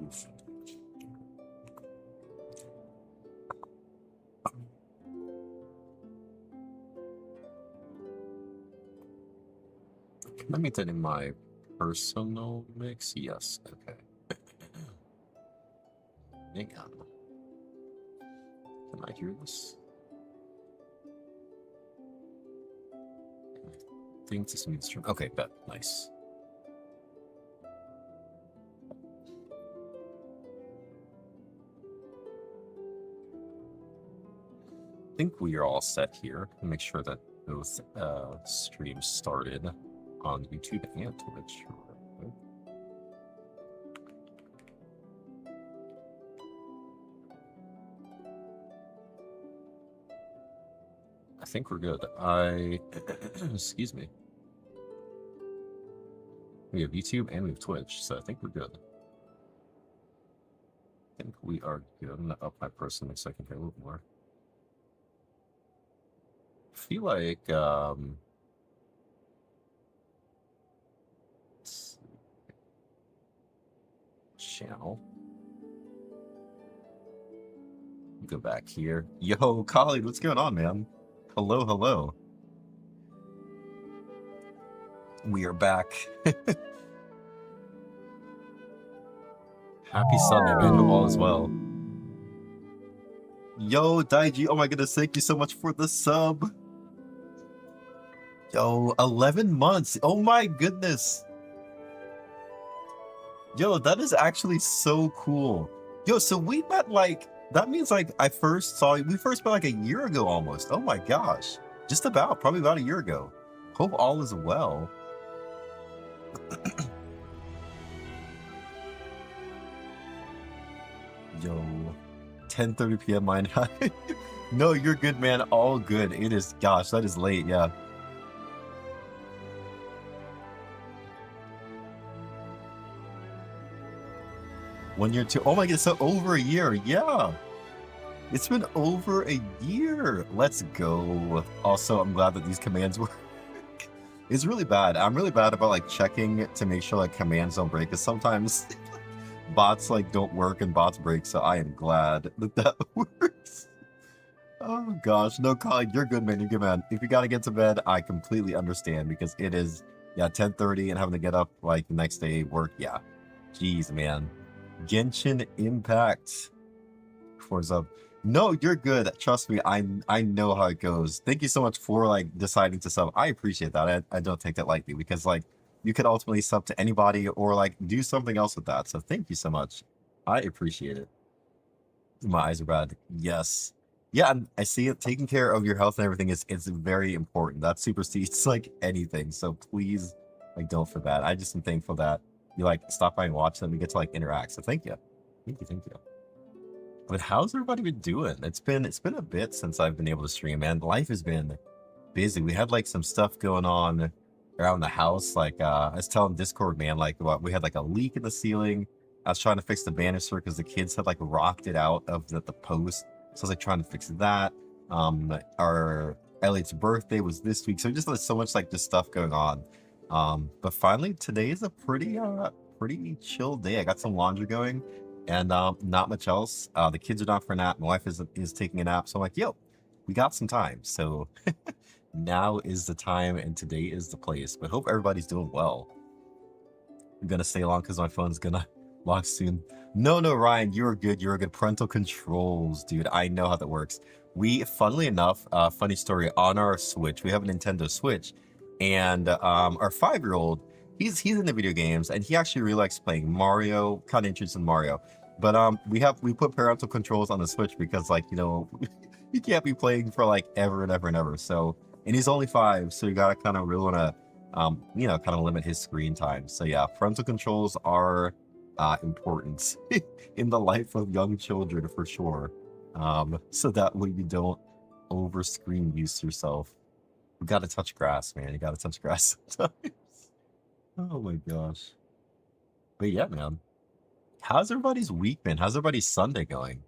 Oof. Can I make that in my personal mix? Yes. Okay. Hang on. Can I hear this? I think this means from. Okay, bet. Nice. I think we are all set here. Make sure that both streams started on YouTube and Twitch. I think we're good. Excuse me. We have YouTube and we have Twitch, so I think we're good. I think we are good. I'm gonna up my person so I can hear a little more. I feel like let's see. Channel. Go back here. Yo, colleague, what's going on, man? Hello, hello. We are back. Happy Sunday, man. Hope all is well. Yo, Daiji, oh my goodness, thank you so much for the sub. Yo, 11 months. Oh my goodness. Yo, that is actually so cool. Yo, so we met like, that means like we first met like a year ago almost. Oh my gosh. Just about, probably about a year ago. Hope all is well. Yo, 10:30 p.m. mine high. No, you're good, man. All good. It is, gosh, that is late, yeah. One year, two. Oh my god, so over a year, yeah. It's been over a year. Let's go. Also, I'm glad that these commands work. It's really bad. I'm really bad about like checking to make sure like commands don't break, because sometimes bots like don't work and bots break, so I am glad that that works. Oh gosh, no, colleague, you're good, man. You're good, man. If you gotta get to bed, I completely understand, because it is, yeah, 10:30 and having to get up like the next day work. Yeah, jeez, man. Genshin Impact. What's up? No, you're good. Trust me, I know how it goes. Thank you so much for like deciding to sub. I appreciate that. I don't take that lightly, because like you could ultimately sub to anybody or like do something else with that. So thank you so much. I appreciate it. My eyes are bad. Yes. Yeah, and I see it. Taking care of your health and everything is very important. That supersedes like anything. So please, like, don't for that. I just am thankful that you like stop by and watch them. We get to like interact. So thank you. Thank you. But how's everybody been doing? It's been a bit since I've been able to stream, man. Life has been busy. We had like some stuff going on around the house. Like I was telling Discord, man, like we had like a leak in the ceiling. I was trying to fix the banister because the kids had like rocked it out of the post. So I was like trying to fix that. Our Elliot's birthday was this week, so just there's so much like just stuff going on. But finally today is a pretty chill day. I got some laundry going. And not much else. The kids are down for a nap. My wife is taking a nap. So I'm like, yo, we got some time. So now is the time and today is the place. But hope everybody's doing well. I'm going to stay long because my phone's going to lock soon. No, Ryan, you're good. You're good. Parental controls, dude. I know how that works. We, funnily enough, funny story, on our Switch, we have a Nintendo Switch. And our 5-year-old, he's into video games, and he actually really likes playing Mario, kind of interested in Mario. But we put parental controls on the Switch because, like, you know, you can't be playing for like ever and ever and ever. So, and he's only 5, so you gotta kind of really wanna you know, kind of limit his screen time. So yeah, parental controls are important in the life of young children for sure. So that way you don't over screen use yourself. You gotta touch grass, man. You gotta touch grass sometimes. Oh my gosh. But yeah, man. How's everybody's week been? How's everybody's Sunday going?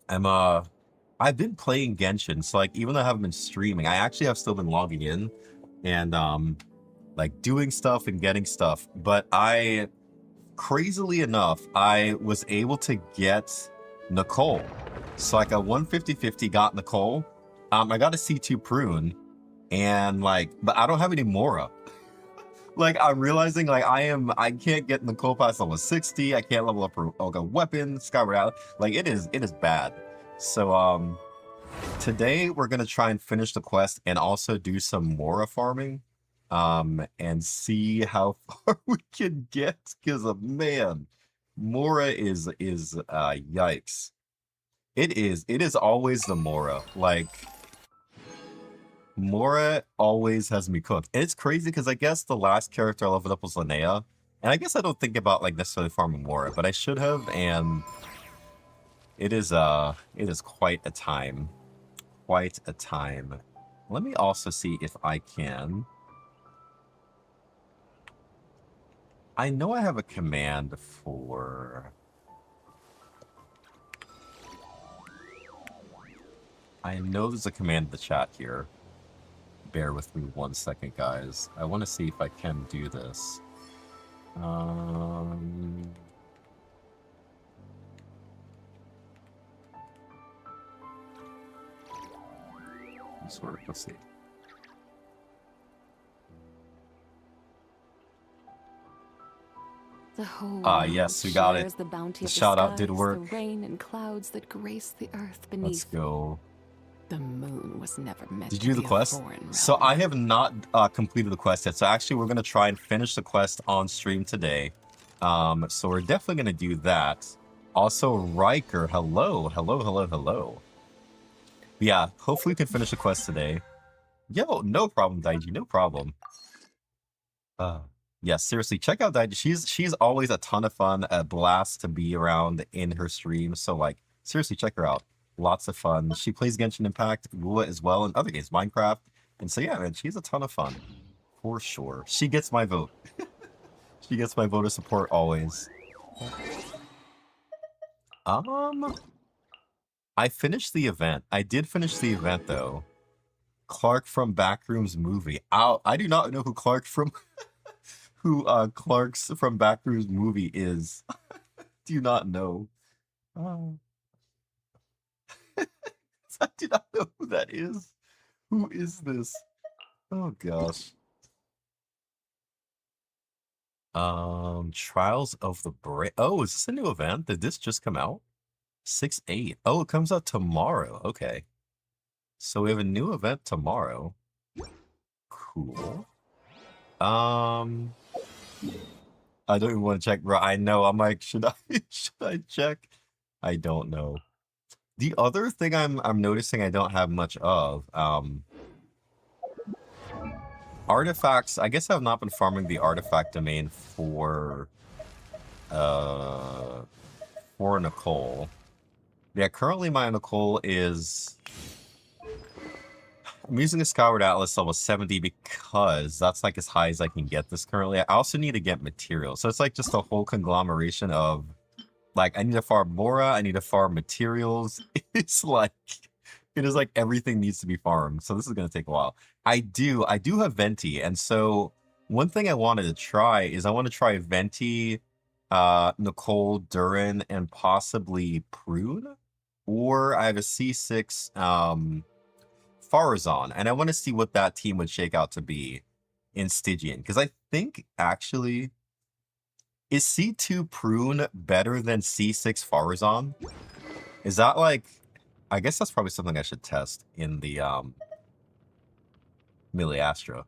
I've been playing Genshin, so like even though I haven't been streaming, I actually have still been logging in and like doing stuff and getting stuff. But I crazily enough, I was able to get Nicole. So like a 150-50 got Nicole. I got a C2 prune, and like, but I don't have any Mora. Like I'm realizing like I can't get Nicole past level 60. I can't level up her weapon, Skyward Atlas. Like it is bad. So today we're gonna try and finish the quest and also do some Mora farming. And see how far we can get, because man, Mora is yikes. It is always the Mora. Like Mora always has me cooked. And it's crazy because I guess the last character I leveled up was Linnea. And I guess I don't think about like necessarily farming Mora, but I should have, and it is quite a time. Quite a time. Let me also see if I can. I know I have a command for... I know there's a command in the chat here. Bear with me 1 second, guys. I want to see if I can do this. Let's see. The whole yes, we got it. the bounty The of shout out skies, did work. The rain and clouds that grace the earth beneath. Let's go. The moon was never meant Did to you do be the quest? a foreign realm. So I have not completed the quest yet. So actually, we're gonna try and finish the quest on stream today. So we're definitely gonna do that. Also, Riker, hello. Yeah, hopefully we can finish the quest today. Yo, no problem, Daiji, no problem. Yeah, seriously, check out Daiji. She's always a ton of fun, a blast to be around in her stream. So like, seriously, check her out. Lots of fun. She plays Genshin Impact, Lua as well, and other games, Minecraft. And so yeah, man, she's a ton of fun. For sure. She gets my vote. She gets my vote of support always. I finished the event. I did finish the event though. Clark from Backrooms movie. I do not know who Clark from Clark's from Backrooms movie is. Do not know. I do not know who that is. Who is this? Oh gosh. Trials of the Brave. Oh, is this a new event? Did this just come out? 6/8. Oh, it comes out tomorrow. Okay. So we have a new event tomorrow. Cool. I don't even want to check, bro. I know. I'm like, should I check? I don't know. The other thing I'm noticing I don't have much of, artifacts. I guess I've not been farming the artifact domain for Nicole. Yeah, currently my Nicole is... I'm using a Skyward Atlas level 70 because that's like as high as I can get this currently. I also need to get materials. So it's like just a whole conglomeration of... Like, I need to farm Mora, I need to farm materials. It's like... It is like everything needs to be farmed. So this is going to take a while. I do have Venti. And so one thing I wanted to try is I want to try Venti, Nicole, Durin, and possibly Prune. Or I have a C6 Farazan. And I want to see what that team would shake out to be in Stygian. Because I think, actually... Is C2 Prune better than C6 Farazan? Is that like... I guess that's probably something I should test in the Melee Astra.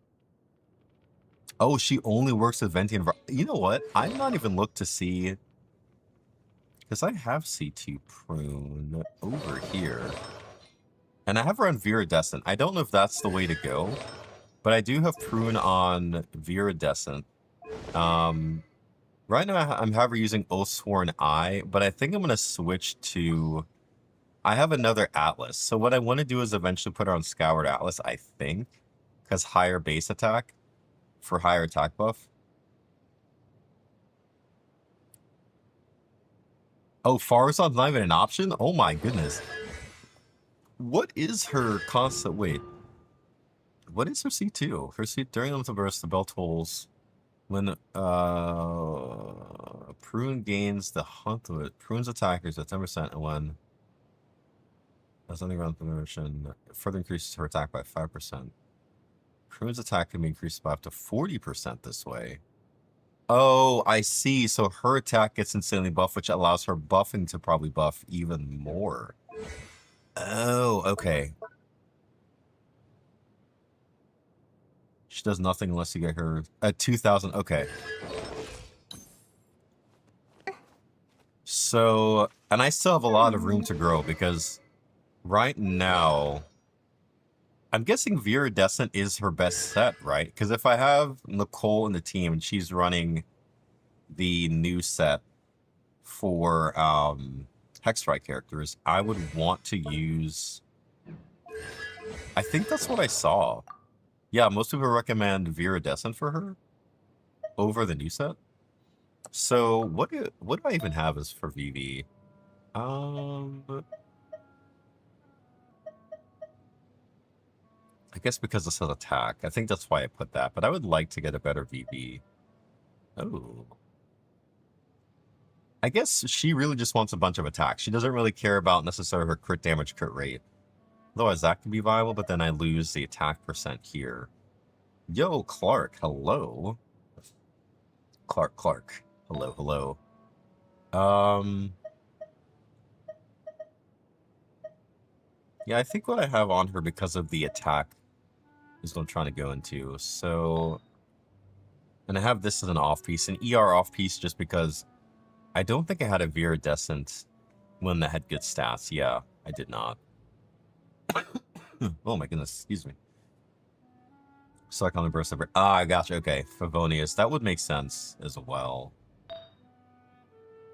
Oh, she only works with Venti and... You know what? I'm not even looked to see... Because I have C2 Prune over here. And I have her on Viridescent. I don't know if that's the way to go. But I do have Prune on Viridescent. Right now I'm however using Oathsworn Eye. But I think I'm going to switch to... I have another Atlas. So what I want to do is eventually put her on Skyward Atlas, I think. Because higher base attack for higher attack buff. Oh, Farazan's not even an option? Oh my goodness. What is her constant... Wait. What is her C2? Her C... During the burst, the bell tolls. When... Prune gains the hunt with Prune's attackers at 10%, and when that's something around the promotion, further increases her attack by 5%. Prune's attack can be increased by up to 40% this way. Oh, I see. So her attack gets insanely buffed, which allows her buffing to probably buff even more. Oh, okay. She does nothing unless you get her at 2,000. Okay. So, and I still have a lot of room to grow because right now, I'm guessing Viridescent is her best set, right? Because if I have Nicole in the team and she's running the new set for Hexstrike characters, I would want to use... I think that's what I saw. Yeah, most people recommend Viridescent for her over the new set. So what do I even have as for VV? I guess because this has attack. I think that's why I put that. But I would like to get a better VV. Oh. I guess she really just wants a bunch of attacks. She doesn't really care about necessarily her crit damage, crit rate. Otherwise, that can be viable, but then I lose the attack percent here. Yo, Clark, hello. Clark. Hello. Yeah, I think what I have on her because of the attack is what I'm trying to go into. So, and I have this as an off-piece, an ER off-piece just because I don't think I had a Viridescent when that had good stats. Yeah, I did not. Oh my goodness, excuse me. Suck on the burst of... I gotcha, okay. Favonius, that would make sense as well.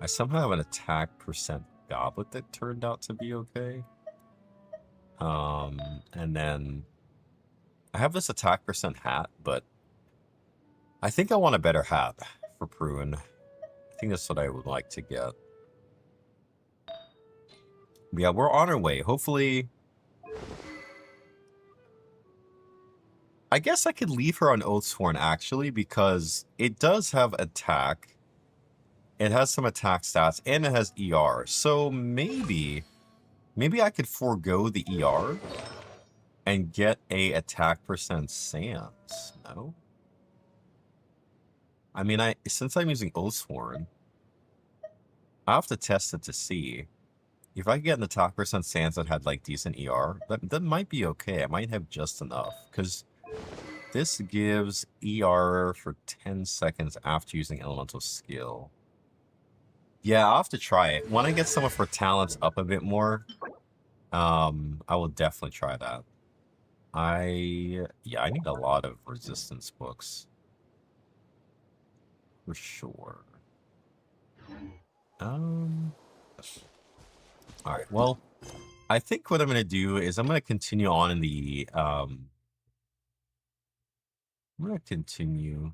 I somehow have an attack percent goblet that turned out to be okay. And then I have this attack percent hat, but I think I want a better hat for Prune. I think that's what I would like to get. Yeah, we're on our way. Hopefully... I guess I could leave her on Oathsworn, actually, because it does have attack. It has some attack stats, and it has ER. So maybe I could forego the ER and get a attack percent Sans. No? I mean, since I'm using Oathsworn, I have to test it to see. If I could get an attack percent Sans that had, like, decent ER, that might be okay. I might have just enough, because this gives ER for 10 seconds after using Elemental Skill. Yeah, I'll have to try it. When I get some of her talents up a bit more, I will definitely try that. I need a lot of resistance books. For sure. Alright, well, I think what I'm going to do is I'm going to continue on in the, I'm going to continue.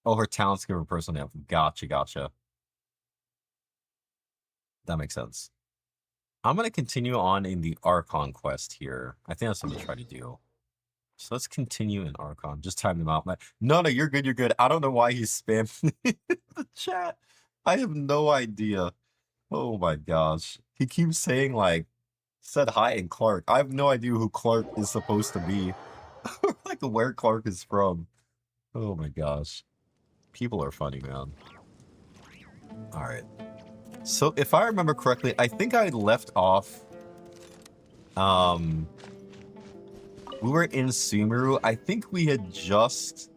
Oh, her talents give her personal name. Gotcha. That makes sense. I'm going to continue on in the Archon quest here. I think that's what I'm going to try to do. So let's continue in Archon. Just time them out. No, you're good. I don't know why he's spamming the chat. I have no idea. Oh my gosh. He keeps saying, like, said hi and Clark. I have no idea who Clark is supposed to be. Like, where Clark is from. Oh my gosh. People are funny, man. Alright. So, if I remember correctly, I think I left off... we were in Sumeru. I think we had just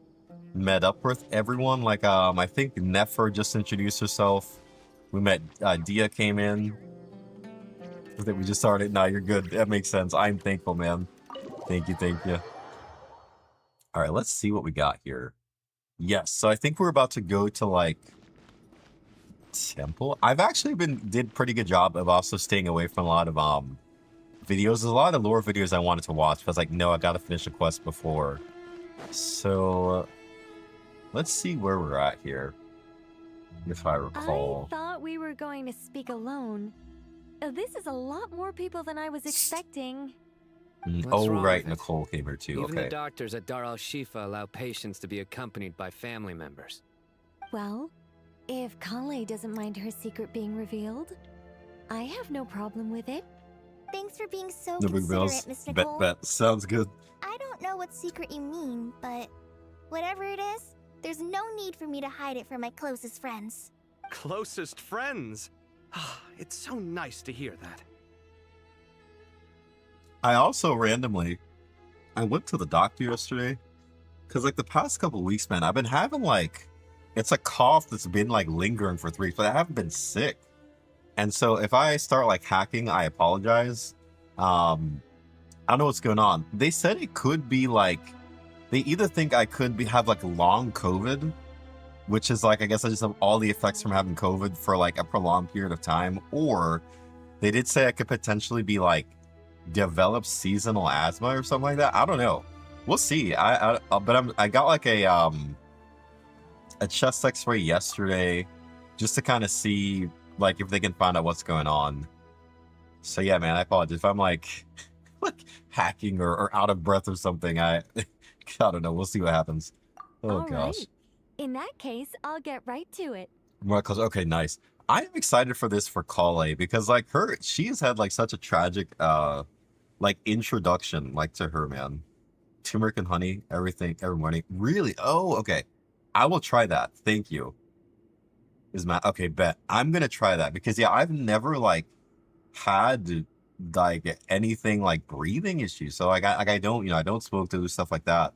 met up with everyone. Like, I think Nefer just introduced herself. We met, Dia came in. I think we just started. Nah, you're good. That makes sense. I'm thankful, man. Thank you. Alright, let's see what we got here. Yes, so I think we're about to go to, like, Temple. I've actually did pretty good job of also staying away from a lot of, videos. There's a lot of lore videos I wanted to watch, but I was like, no, I gotta finish a quest before. So, let's see where we're at here. If I recall. I thought we were going to speak alone. This is a lot more people than I was expecting. Oh, right, Nicole came here too. Even Okay. the doctors at Dar al-Shifa allow patients to be accompanied by family members. Well, if Kale doesn't mind her secret being revealed, I have no problem with it. Thanks for being so No big considerate, bills. Miss Bet, Nicole. bet. Sounds good. I don't know what secret you mean, but whatever it is, there's no need for me to hide it from my closest friends. Closest friends? It's so nice to hear that. I also randomly, I went to the doctor yesterday because like the past couple weeks, man, I've been having like, it's a cough that's been like lingering for 3 weeks, but I haven't been sick. And so if I start like hacking, I apologize. I don't know what's going on. They said it could be like, they either think I could have like long COVID, which is like, I guess I just have all the effects from having COVID for like a prolonged period of time, or they did say I could potentially be like develop seasonal asthma or something like that. I don't know. We'll see. I got like a chest X-ray yesterday just to kind of see like if they can find out what's going on. So yeah, man, I apologize if I'm like hacking or out of breath or something. I don't know. We'll see what happens. Oh All gosh. right. In that case, I'll get right to it. More close. Okay, nice. I'm excited for this for Kale because like she's had like such a tragic like introduction like to her, man. Turmeric and honey, everything every morning. Really? Oh, okay. I will try that. Thank you. Okay, bet. I'm gonna try that because yeah, I've never like had like anything like breathing issues. So like I don't, I don't smoke, do stuff like that.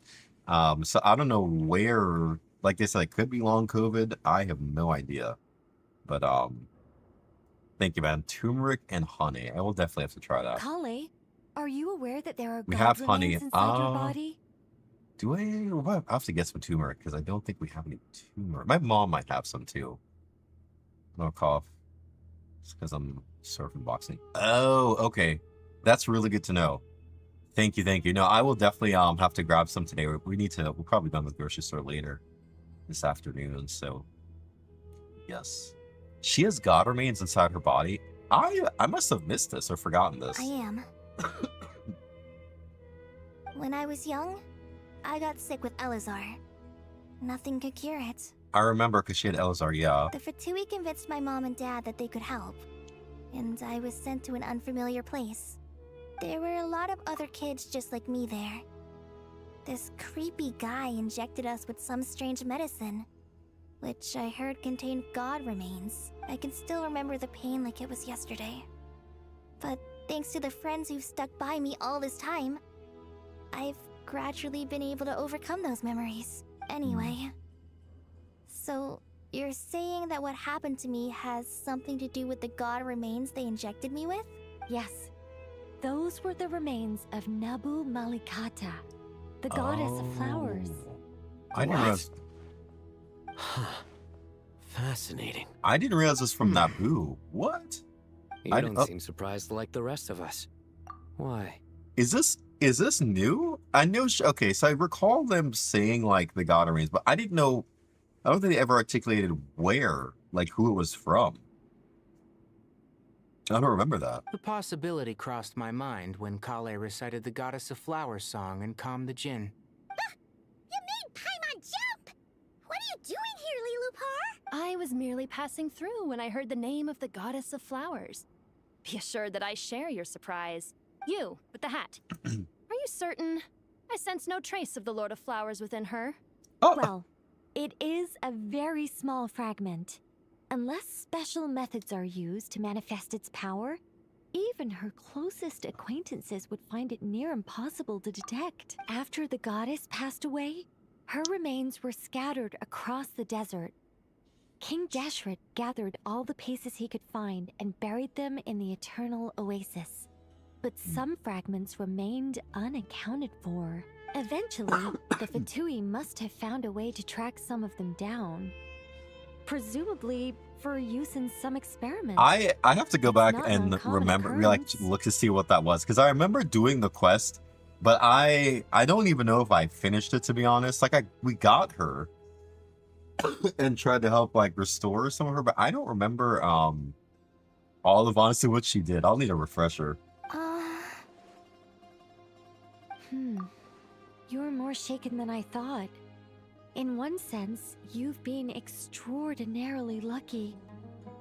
So I don't know where, like they said, it could be long COVID. I have no idea. But thank you, man. Turmeric and honey. I will definitely have to try that. Kale, are you aware that there are We god have honey. remains inside your body? Do I have to get some turmeric because I don't think we have any turmeric. My mom might have some too. No cough. It's because I'm surfing boxing. Oh, okay. That's really good to know. Thank you, thank you. No, I will definitely have to grab some today. We'll probably go to the grocery store later this afternoon. So yes. She has god remains inside her body. I must have missed this or forgotten this. I am. When I was young, I got sick with Elazar. Nothing could cure it. I remember because she had Elazar, yeah. The Fatui convinced my mom and dad that they could help, and I was sent to an unfamiliar place. There were a lot of other kids just like me there. This creepy guy injected us with some strange medicine, which I heard contained god remains. I can still remember the pain like it was yesterday. But thanks to the friends who've stuck by me all this time, I've gradually been able to overcome those memories. Anyway, so you're saying that what happened to me has something to do with the god remains they injected me with? Yes. Those were the remains of Nabu Malikata, the goddess of flowers. I didn't realize. Fascinating. I didn't realize this from Naboo. What? You don't seem surprised like the rest of us. Why? Is this new? I know. Okay, so I recall them saying like the god remains, but I didn't know. I don't think they ever articulated where, like who it was from. I don't remember that. The possibility crossed my mind when Kale recited the Goddess of Flowers song and calmed the Jinn. You made Paimon jump! What are you doing here, Lilupar? I was merely passing through when I heard the name of the Goddess of Flowers. Be assured that I share your surprise. You, with the hat. Are you certain? I sense no trace of the Lord of Flowers within her. Oh, Well, it is a very small fragment. Unless special methods are used to manifest its power, even her closest acquaintances would find it near impossible to detect. After the goddess passed away, her remains were scattered across the desert. King Dashret gathered all the pieces he could find and buried them in the eternal oasis. But some fragments remained unaccounted for. Eventually, the Fatui must have found a way to track some of them down. Presumably for use in some experiment. I have to go It's back not an and uncommon remember, occurrence. look to see what that was because I remember doing the quest, but I don't even know if I finished it to be honest. Like we got her and tried to help like restore some of her, but I don't remember all of honestly what she did. I'll need a refresher. You're more shaken than I thought. In one sense, you've been extraordinarily lucky.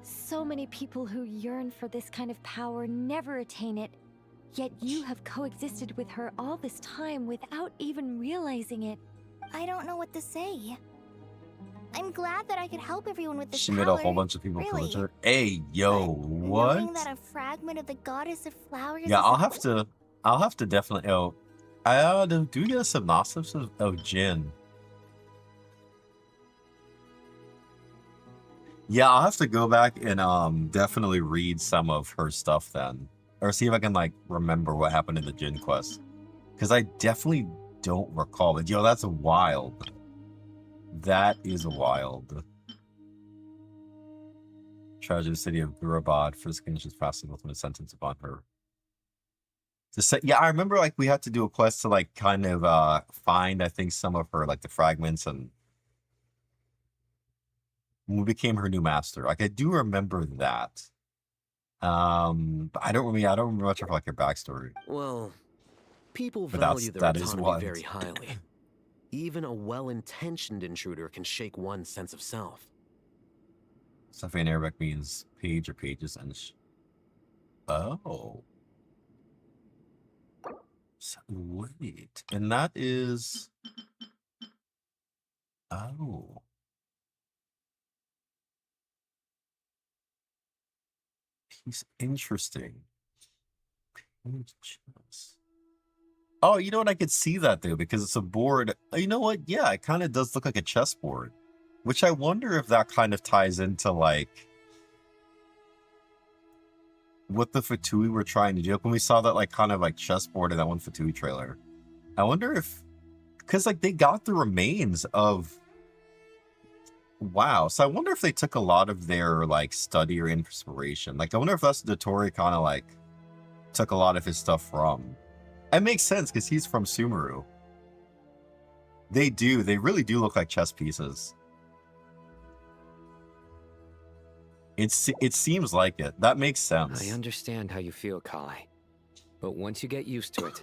So many people who yearn for this kind of power never attain it, yet you have coexisted with her all this time without even realizing it. I don't know what to say. I'm glad that I could help everyone with this She power. made a whole bunch of people really. feel it. Hey, yo, But what? knowing that a fragment of the goddess of flowers Yeah, is I'll have to definitely. Oh, do we get a synopsis of Jin? Yeah, I'll have to go back and definitely read some of her stuff then, or see if I can like remember what happened in the Jin quest, because I definitely don't recall it. Yo, that's wild. That is wild. Tragedy city of Gurabad for the Genshin's passing ultimate sentence upon her. To say, yeah, I remember like we had to do a quest to like kind of find, I think, some of her like the fragments, and we became her new master. Like I do remember that. But I don't remember much of like her backstory. Well, people But value their that is autonomy wild. very highly. Even a well-intentioned intruder can shake one's sense of self. Stuff in Arabic means page or pages, and oh, so, wait, and that is oh, he's interesting. Pages. Oh, you know what? I could see that though because it's a board. You know what? Yeah, it kind of does look like a chessboard. Which I wonder if that kind of ties into, like, what the Fatui were trying to do. Like, when we saw that, like, kind of, like, chessboard in that one Fatui trailer. I wonder if... Because, like, they got the remains of... Wow. So I wonder if they took a lot of their, like, study or inspiration. Like, I wonder if that's the Dotori kind of, like, took a lot of his stuff from. It makes sense, because he's from Sumeru. They do. They really do look like chess pieces. It seems like it. That makes sense. I understand how you feel, Kale. But once you get used to it,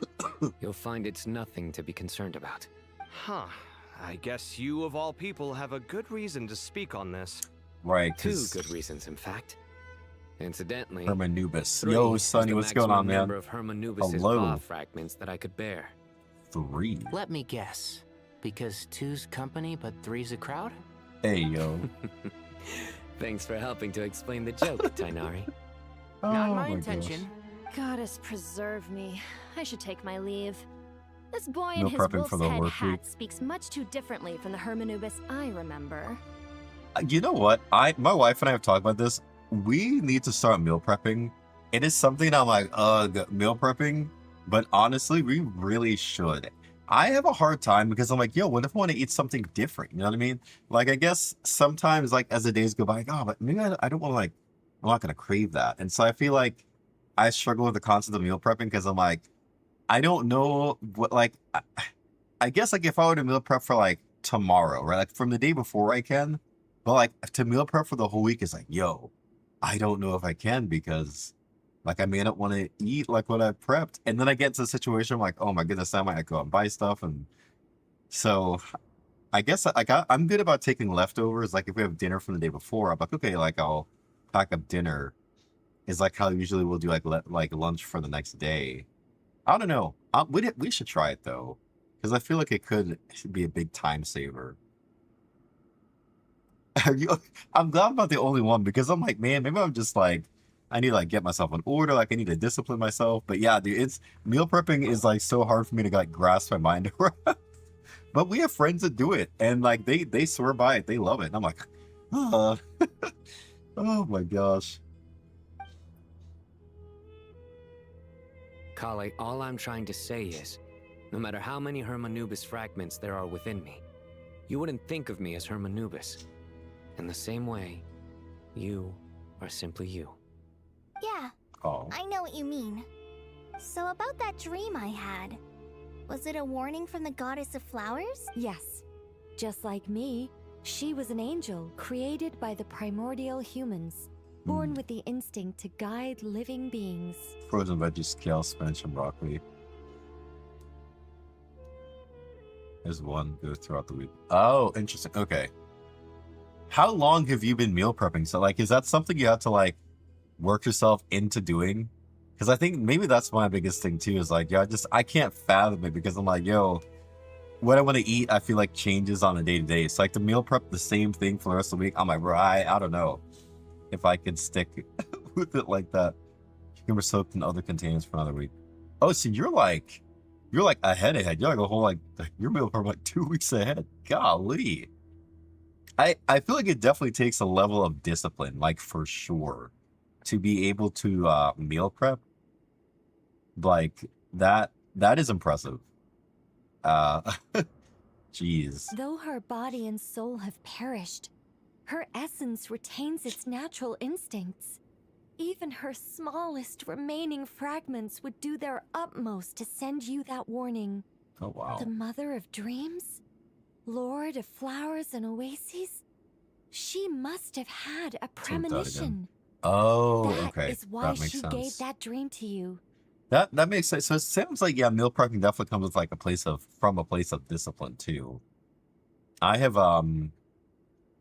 you'll find it's nothing to be concerned about. Huh. I guess you, of all people, have a good reason to speak on this. Right, Two 'cause good reasons, in fact. Incidentally, Hermanubis. 3 Yo, is Sonny, the what's going maximum on, man? number of Hermanubis' Hello. Ba fragments that I could bear. 3. Let me guess. Because 2's company, but 3's a crowd? Hey, yo. Thanks for helping to explain the joke, Tainari. Not Oh my gosh. intention. Goddess preserve me. I should take my leave. This boy No in his prepping wolf's for the head work hat week. speaks much too differently from the Hermanubis I remember. You know what? My wife and I have talked about this. We need to start meal prepping. It is something I'm like, meal prepping. But honestly, we really should. I have a hard time because I'm like, yo, what if I want to eat something different? You know what I mean? Like, I guess sometimes, like, as the days go by, like, oh, but maybe I don't want to, like, I'm not going to crave that. And so I feel like I struggle with the concept of meal prepping because I'm like, I don't know what, like, I guess, like, if I were to meal prep for, like, tomorrow, right? Like, from the day before I can. But, like, to meal prep for the whole week is like, yo, I don't know if I can because... Like, I may not want to eat, like, what I prepped. And then I get to a situation, I'm like, oh, my goodness, I might go out and buy stuff. And so I guess, like, I'm good about taking leftovers. Like, if we have dinner from the day before, I'm like, okay, like, I'll pack up dinner. Is, like, how usually we'll do, like lunch for the next day. I don't know. We should try it, though. Because I feel like it could be a big time saver. I'm glad I'm not the only one. Because I'm like, man, maybe I'm just, like... I need to like get myself in order. Like I need to discipline myself. But yeah, dude, it's meal prepping is like so hard for me to like grasp my mind around. But we have friends that do it, and like they swear by it. They love it. And I'm like, oh, oh my gosh. Kale, all I'm trying to say is, no matter how many Hermanubis fragments there are within me, you wouldn't think of me as Hermanubis. In the same way, you are simply you. Yeah, Oh, I know what you mean. So about that dream I had, was it a warning from the goddess of flowers? Yes. Just like me, she was an angel created by the primordial humans, born with the instinct to guide living beings. frozen veggies, kale, spinach, and broccoli. As one goes throughout the week. Oh, interesting. Okay. How long have you been meal prepping? So, like, is that something you have to, like, work yourself into doing? Because I think maybe that's my biggest thing, too, is, like, I can't fathom it because I'm like, yo, what I want to eat, I feel like changes on a day-to-day. So, like, to meal prep the same thing for the rest of the week, I'm like, bro, I don't know if I can stick with it like that. Cucumber soaked in other containers for another week. Oh, so you're like ahead. You're like a whole your meal prep like 2 weeks ahead. Golly. I feel like it definitely takes a level of discipline, like for sure, to be able to meal prep. Like that is impressive. Jeez. Though her body and soul have perished, her essence retains its natural instincts. Even her smallest remaining fragments would do their utmost to send you that warning. Oh wow. The mother of dreams? Lord of flowers and oases? She must have had a premonition. Oh, That okay. is why That makes she sense. gave that dream to you. That makes sense. So it sounds like meal prepping definitely comes with like from a place of discipline too. I have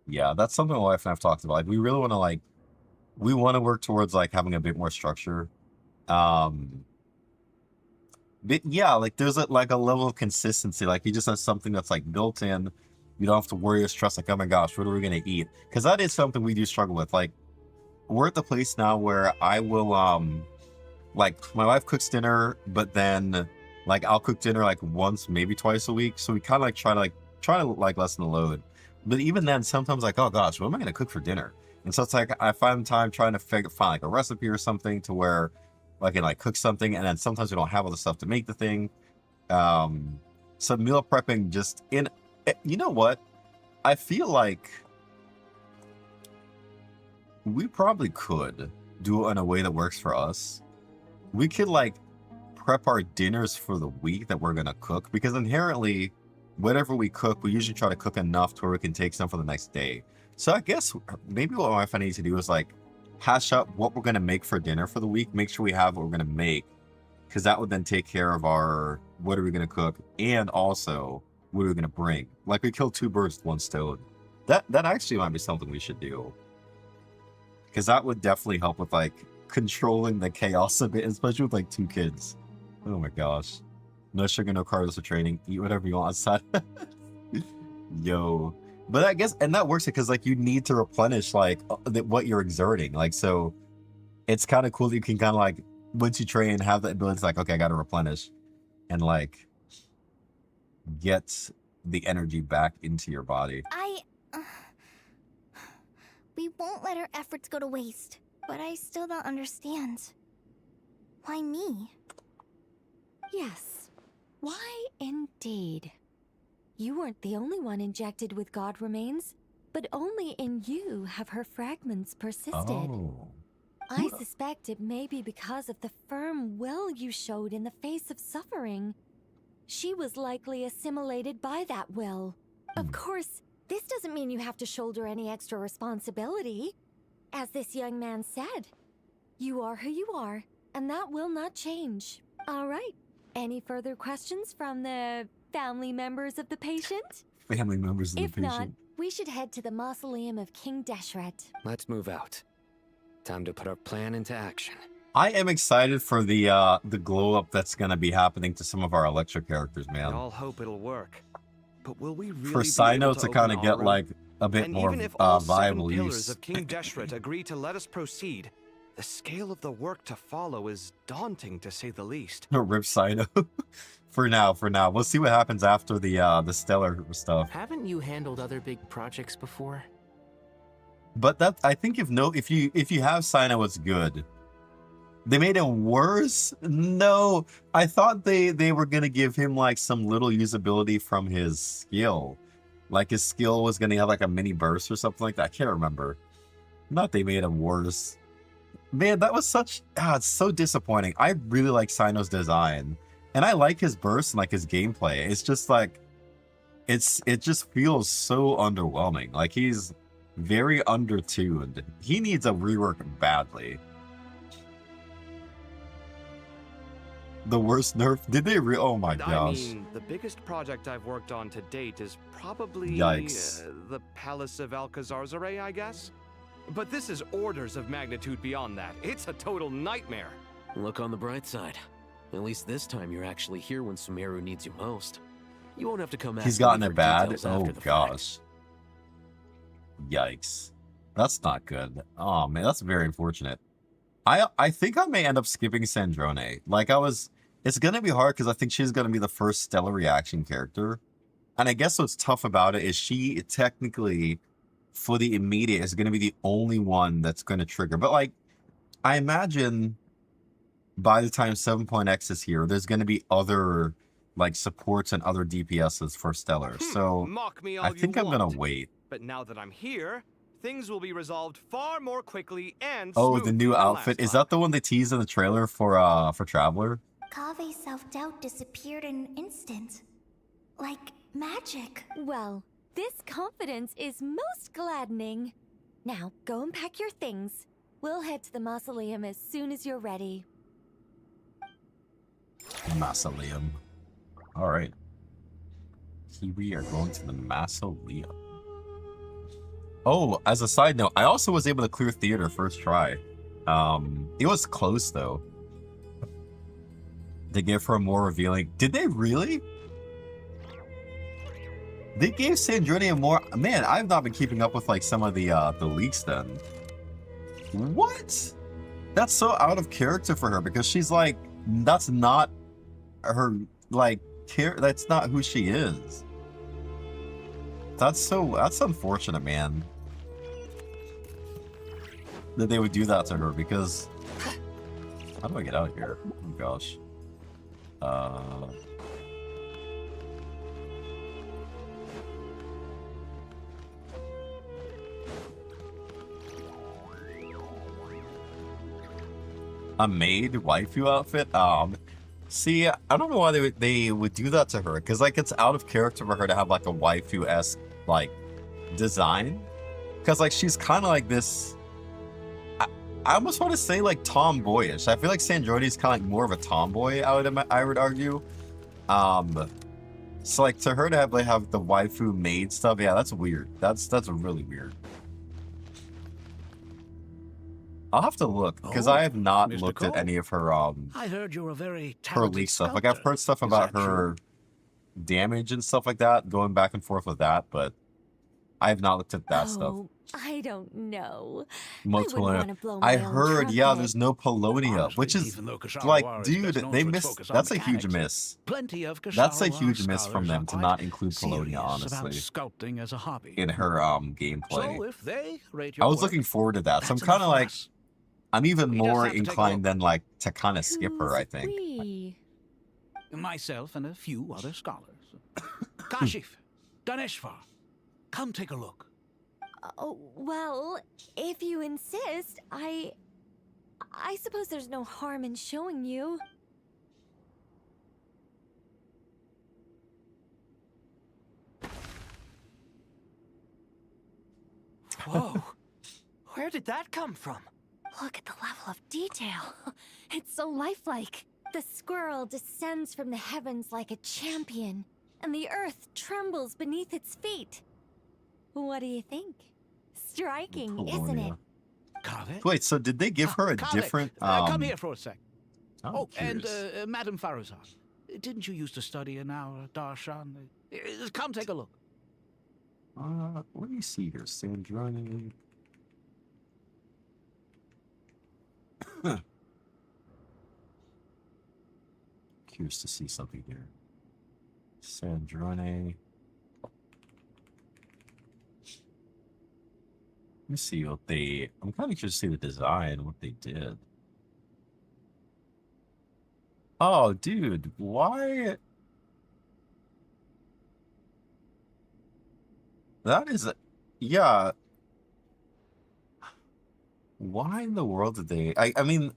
yeah, that's something my wife and I've talked about. Like we really want to we want to work towards like having a bit more structure. But yeah, like there's like a level of consistency. Like you just have something that's like built in. You don't have to worry or stress like, oh my gosh, what are we gonna eat? Because that is something we do struggle with. Like we're at the place now where I will like my wife cooks dinner, but then like I'll cook dinner like once, maybe twice a week. So we kind of try to lessen the load. But even then, sometimes like, oh gosh, what am I gonna cook for dinner? And so it's like I find time trying to find like a recipe or something to where I can like cook something, and then sometimes we don't have all the stuff to make the thing. So meal prepping just you know what? I feel like we probably could do it in a way that works for us. We could like prep our dinners for the week that we're gonna cook, because inherently, whatever we cook, we usually try to cook enough to where we can take some for the next day. So I guess maybe what my wife and I need to do is like hash out what we're gonna make for dinner for the week. Make sure we have what we're gonna make, because that would then take care of our what are we gonna cook, and also what are we gonna bring. Like we kill two birds with one stone. That actually might be something we should do, because that would definitely help with like controlling the chaos a bit, especially with like two kids. Oh my gosh. No sugar, no carbs for training. Eat whatever you want outside. Yo. But I guess, and that works because like you need to replenish like what you're exerting. Like, so it's kind of cool that you can kind of like, once you train, have the ability to like, okay, I got to replenish and like get the energy back into your body. We won't let our efforts go to waste, but I still don't understand. Why me? Yes. Why indeed? You weren't the only one injected with god remains, but only in you have her fragments persisted. Oh. I suspect it may be because of the firm will you showed in the face of suffering. She was likely assimilated by that will. Of course, this doesn't mean you have to shoulder any extra responsibility. As this young man said, you are who you are, and that will not change. All right. Any further questions from the family members of the patient? Family members of the patient. If not, we should head to the mausoleum of King Deshret. Let's move out. Time to put our plan into action. I am excited for the glow up that's gonna be happening to some of our Electra characters, I man. all hope it'll work. But will we really For be Sino able to open kind of get our like a bit and more even if all viable 7 pillars use. of King Deshret agree to let us proceed, the scale of the work to follow is daunting, to say the least. Rip Sino. For now. We'll see what happens after the stellar stuff. Haven't you handled other big projects before? But that, I think if you have Sino, it's good. They made it worse? No. I thought they were gonna give him like some little usability from his skill. Like his skill was gonna have like a mini burst or something like that. I can't remember. Not they made him worse. Man, that was it's so disappointing. I really like Sino's design. And I like his burst and like his gameplay. It's just like it just feels so underwhelming. Like he's very undertuned. He needs a rework badly. The worst nerf? Did they oh my I gosh. mean, the biggest project I've worked on to date is probably Yikes. the Palace of Alcazarzaray, I guess. But this is orders of magnitude beyond that. It's a total nightmare. Look on the bright side. At least this time you're actually here when Sumeru needs you most. You won't have to come. He's asking me gotten for it bad? details Oh after the gosh. Yikes. That's not good. Oh man, that's very unfortunate. I think I may end up skipping Sandrone. Like it's gonna be hard because I think she's gonna be the first stellar reaction character. And I guess what's tough about it is she technically, for the immediate, is gonna be the only one that's gonna trigger. But like, I imagine by the time 7.x is here, there's gonna be other like supports and other DPSs for stellar. So Mock me all I think you I'm gonna want. wait. But now that I'm here, things will be resolved far more quickly and Oh, the smoothly new than outfit. last Is time. that the one they teased in the trailer for Traveler? Kave's self-doubt disappeared in an instant. Like magic. Well, this confidence is most gladdening. Now, go and pack your things. We'll head to the mausoleum as soon as you're ready. Mausoleum. Alright. Here we are going to the mausoleum. Oh, as a side note, I also was able to clear theater first try. It was close though. They gave her a more revealing. Did they really? They gave Sandrine a more. Man, I've not been keeping up with like some of the leaks then. What? That's so out of character for her because she's like, that's not her like that's not who she is. That's unfortunate, man. That they would do that to her because how do I get out of here? Oh gosh. A maid waifu outfit? See, I don't know why they would do that to her, because like it's out of character for her to have like a waifu-esque like design. Because like she's kind of like this. I almost want to say like tomboyish. I feel like Sandroni's kind of like more of a tomboy. I would argue. So like to her to have the waifu maid stuff, yeah, that's weird. That's really weird. I'll have to look because I have not Mr. looked Cole? at any of her I heard you're a very her talented leak stuff. Like I've sculptor. heard stuff Is about that her damage and stuff like that, going back and forth with that, but I have not looked at that stuff. Oh, I don't know. Multiple. I wouldn't wanna blow I my own heard, yeah, trumpet. there's no Polonia, Honestly, which is even though Kashawa like, War is dude, best known they for its missed. focus on That's a huge mechanics, miss. Plenty of That's a Kashawa huge War miss from scholars them are to quite not include Polonia, serious about honestly, sculpting as a hobby. in her So gameplay. if they rate I your was work, looking forward to that, so I'm that's kind of enough for like, us. I'm even We just more have to take a inclined look. than like to kind of skip her. I Who's think. we? Myself and a few other scholars. Kashif, Daneshvar, come take a look. Oh, well, if you insist, I suppose there's no harm in showing you. Whoa. Where did that come from? Look at the level of detail. It's so lifelike. The squirrel descends from the heavens like a champion, and the earth trembles beneath its feet. What do you think? Striking, isn't it? Polonia. Kave? Wait, so did they give her a Kave, different? come here for a sec. I'm Oh, and curious. Madam Faruzan, didn't you used to study in our darshan? Come take a look. What do you see here? Sandrine. Curious to see something here. Sandrine. Let me see what they. I'm kind of curious to see the design, what they did. Oh, dude, why? That is, yeah. Why in the world did they? I mean,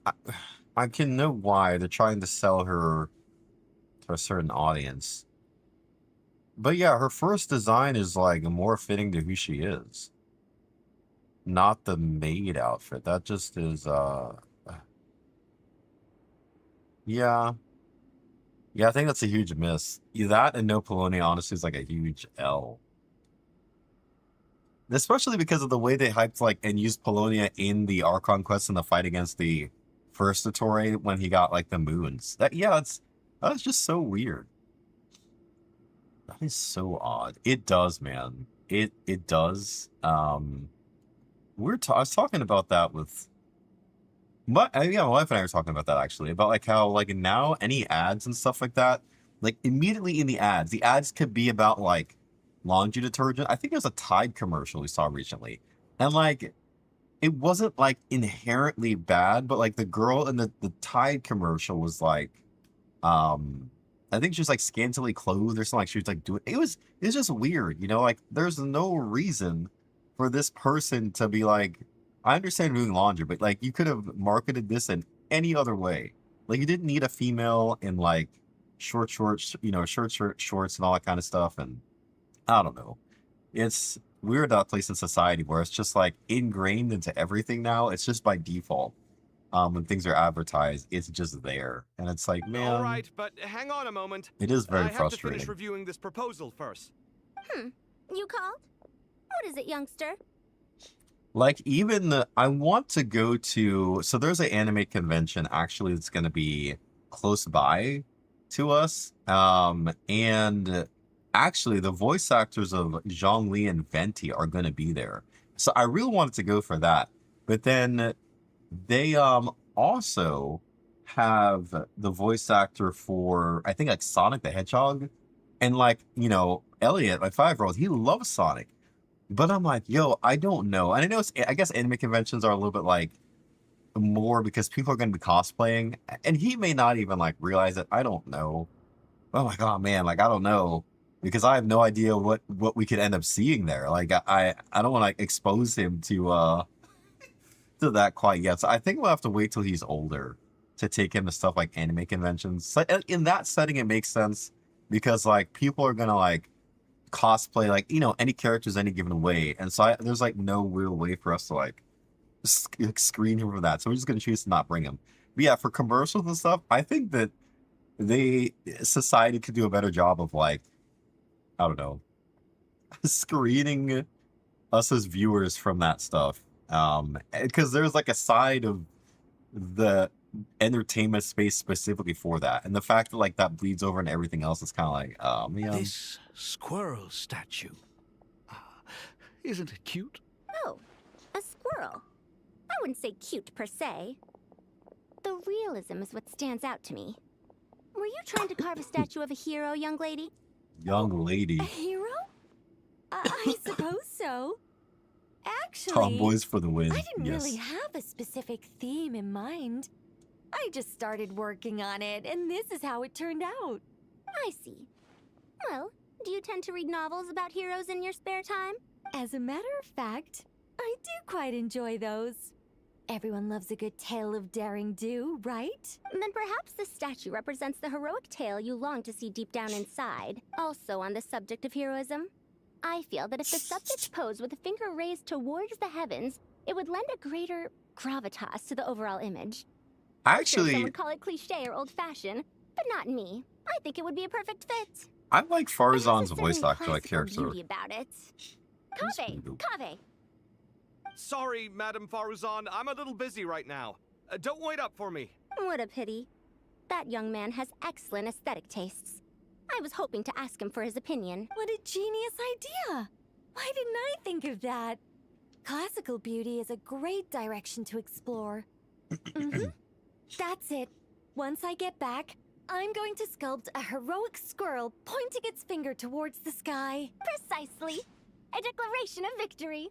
I can know why they're trying to sell her to a certain audience. But yeah, her first design is like more fitting to who she is. Not the maid outfit. That just is, yeah. Yeah, I think that's a huge miss. That and no Polonia honestly is like a huge L. Especially because of the way they hyped like and used Polonia in the Archon quest in the fight against the first Ettore when he got like the moons. That's just so weird. That is so odd. It does, man. It does. I was talking about that with my wife and I were talking about that actually, about like how like now any ads and stuff like that, like immediately in the ads could be about like laundry detergent. I think there's a Tide commercial we saw recently. And like it wasn't like inherently bad, but like the girl in the Tide commercial was like I think she was like scantily clothed or something. Like she was like doing it's just weird, you know, like there's no reason for this person to be like, I understand doing laundry, but like you could have marketed this in any other way. Like you didn't need a female in like shorts, you know, shorts and all that kind of stuff. And I don't know. It's weird that place in society where it's just like ingrained into everything now. It's just by default. When things are advertised, it's just there. And it's like, man. All right, but hang on a moment. It is very I have frustrating. to finish reviewing this proposal first. You called? What is it, youngster? Like even I want to go to, so there's an anime convention actually that's going to be close by to us. And actually the voice actors of Zhongli and Venti are going to be there. So I really wanted to go for that. But then they also have the voice actor for, I think like Sonic the Hedgehog. And like, you know, Elliot, my 5-year-old, he loves Sonic. But I'm like, yo, I don't know. And I know I guess anime conventions are a little bit like more because people are going to be cosplaying. And he may not even like realize it. I don't know. Oh my God, man. Like, I don't know. Because I have no idea what we could end up seeing there. Like, I don't want to like, expose him to that quite yet. So I think we'll have to wait till he's older to take him to stuff like anime conventions. So in that setting, it makes sense because like people are going to like cosplay like, you know, any characters any given way. And so there's like no real way for us to like screen him for that. So we're just going to choose to not bring him. But yeah, for commercials and stuff, I think that society could do a better job of like, I don't know, screening us as viewers from that stuff. Because there's like a side of the entertainment space specifically for that. And the fact that like that bleeds over and everything else is kind of like, yeah. This squirrel statue. Isn't it cute? Oh, a squirrel. I wouldn't say cute per se. The realism is what stands out to me. Were you trying to carve a statue of a hero, young lady? Young lady. A hero? I suppose so. Actually, Tomboys for the win. I didn't Yes. really have a specific theme in mind. I just started working on it, and this is how it turned out. I see. Well, do you tend to read novels about heroes in your spare time? As a matter of fact, I do quite enjoy those. Everyone loves a good tale of daring do, right? Then perhaps this statue represents the heroic tale you long to see deep down inside. Also on the subject of heroism, I feel that if the subject posed with a finger raised towards the heavens, it would lend a greater gravitas to the overall image. Sure, some Actually, would call it cliche or old-fashioned, but not me. I think it would be a perfect fit. I like It has a Farazan's certain voice actor like classical character. beauty about it. Kave, Kave. Sorry, Madam Faruzan, I'm a little busy right now. Don't wait up for me. What a pity. That young man has excellent aesthetic tastes. I was hoping to ask him for his opinion. What a genius idea! Why didn't I think of that? Classical beauty is a great direction to explore. That's it. Once I get back, I'm going to sculpt a heroic squirrel pointing its finger towards the sky. Precisely. A declaration of victory.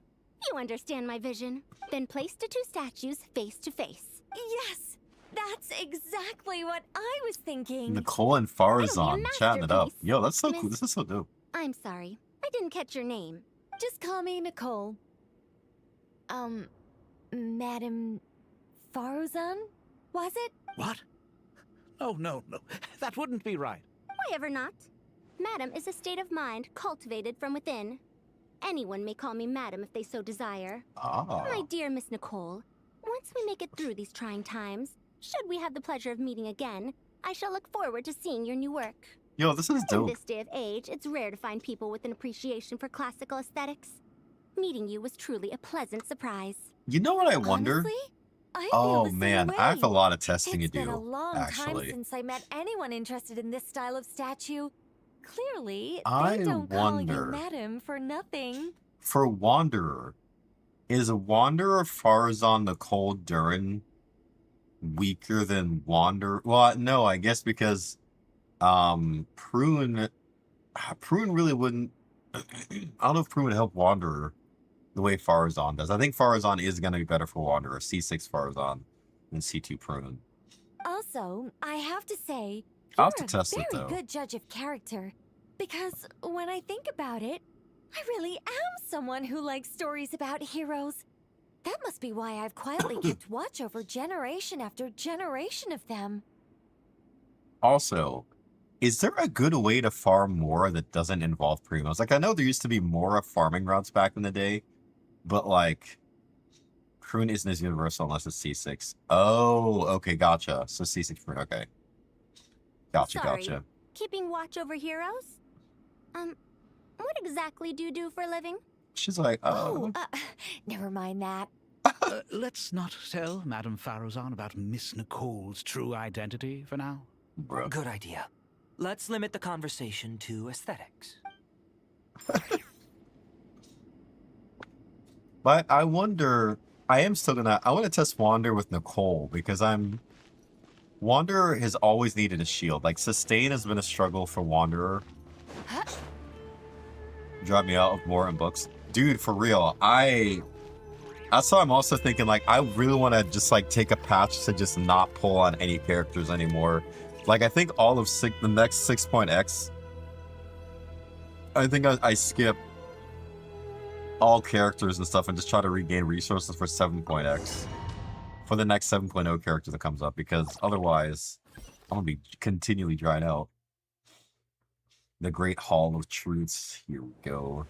You understand my vision. Then place the two statues face to face. Yes! That's exactly what I was thinking. Nicole and That'll be Farazan a chatting it up. masterpiece. Yo, that's so Miss- cool. This is so dope. I'm sorry. I didn't catch your name. Just call me Nicole. Madam Faruzan? Was it? What? Oh, no. That wouldn't be right. Why ever not? Madam is a state of mind cultivated from within. Anyone may call me Madam if they so desire. My dear Miss Nicole, once we make it through these trying times, should we have the pleasure of meeting again, I shall look forward to seeing your new work. Yo, this is In dope. this day of age, it's rare to find people with an appreciation for classical aesthetics. Meeting you was truly a pleasant surprise. You know what I wonder? Honestly, I feel Oh the same man, way. I have a lot of testing It's to been a do, long time actually. since I met anyone interested in this style of statue. Clearly, I they don't call wonder- you Madam for nothing. For Wanderer, is Wanderer Farazan Nicole Durin weaker than Wanderer? Well, no, I guess because Prune really wouldn't. I don't know if Prune would help Wanderer the way Farazan does. I think Farazan is going to be better for Wanderer, C6 Farazan than C2 Prune. Also, I have to say, I'll you're have to a test it, very though. good judge of character. Because when I think about it, I really am someone who likes stories about heroes. That must be why I've quietly kept watch over generation after generation of them. Also, is there a good way to farm Mora that doesn't involve Primos? Like, I know there used to be Mora farming routes back in the day, but, like, Prune isn't as universal unless it's C6. Oh, okay, gotcha. So C6 Prune, okay. Gotcha, Sorry, gotcha. keeping watch over heroes? What exactly do you do for a living? She's like, Oh, never mind that. Let's not tell Madame Farazan about Miss Nicole's true identity for now. bro. Good idea. Let's limit the conversation to aesthetics. But I wonder, I want to test Wander with Nicole because Wanderer has always needed a shield. Like, sustain has been a struggle for Wanderer. Drive me out of more in books. Dude, for real, that's why I'm also thinking, like, I really want to just, like, take a patch to just not pull on any characters anymore. Like, I think all of the next 6.x, I think I skip all characters and stuff and just try to regain resources for 7.x. For the next 7.0 character that comes up, because otherwise, I'm going to be continually dried out. The Great Hall of Truths. Here we go.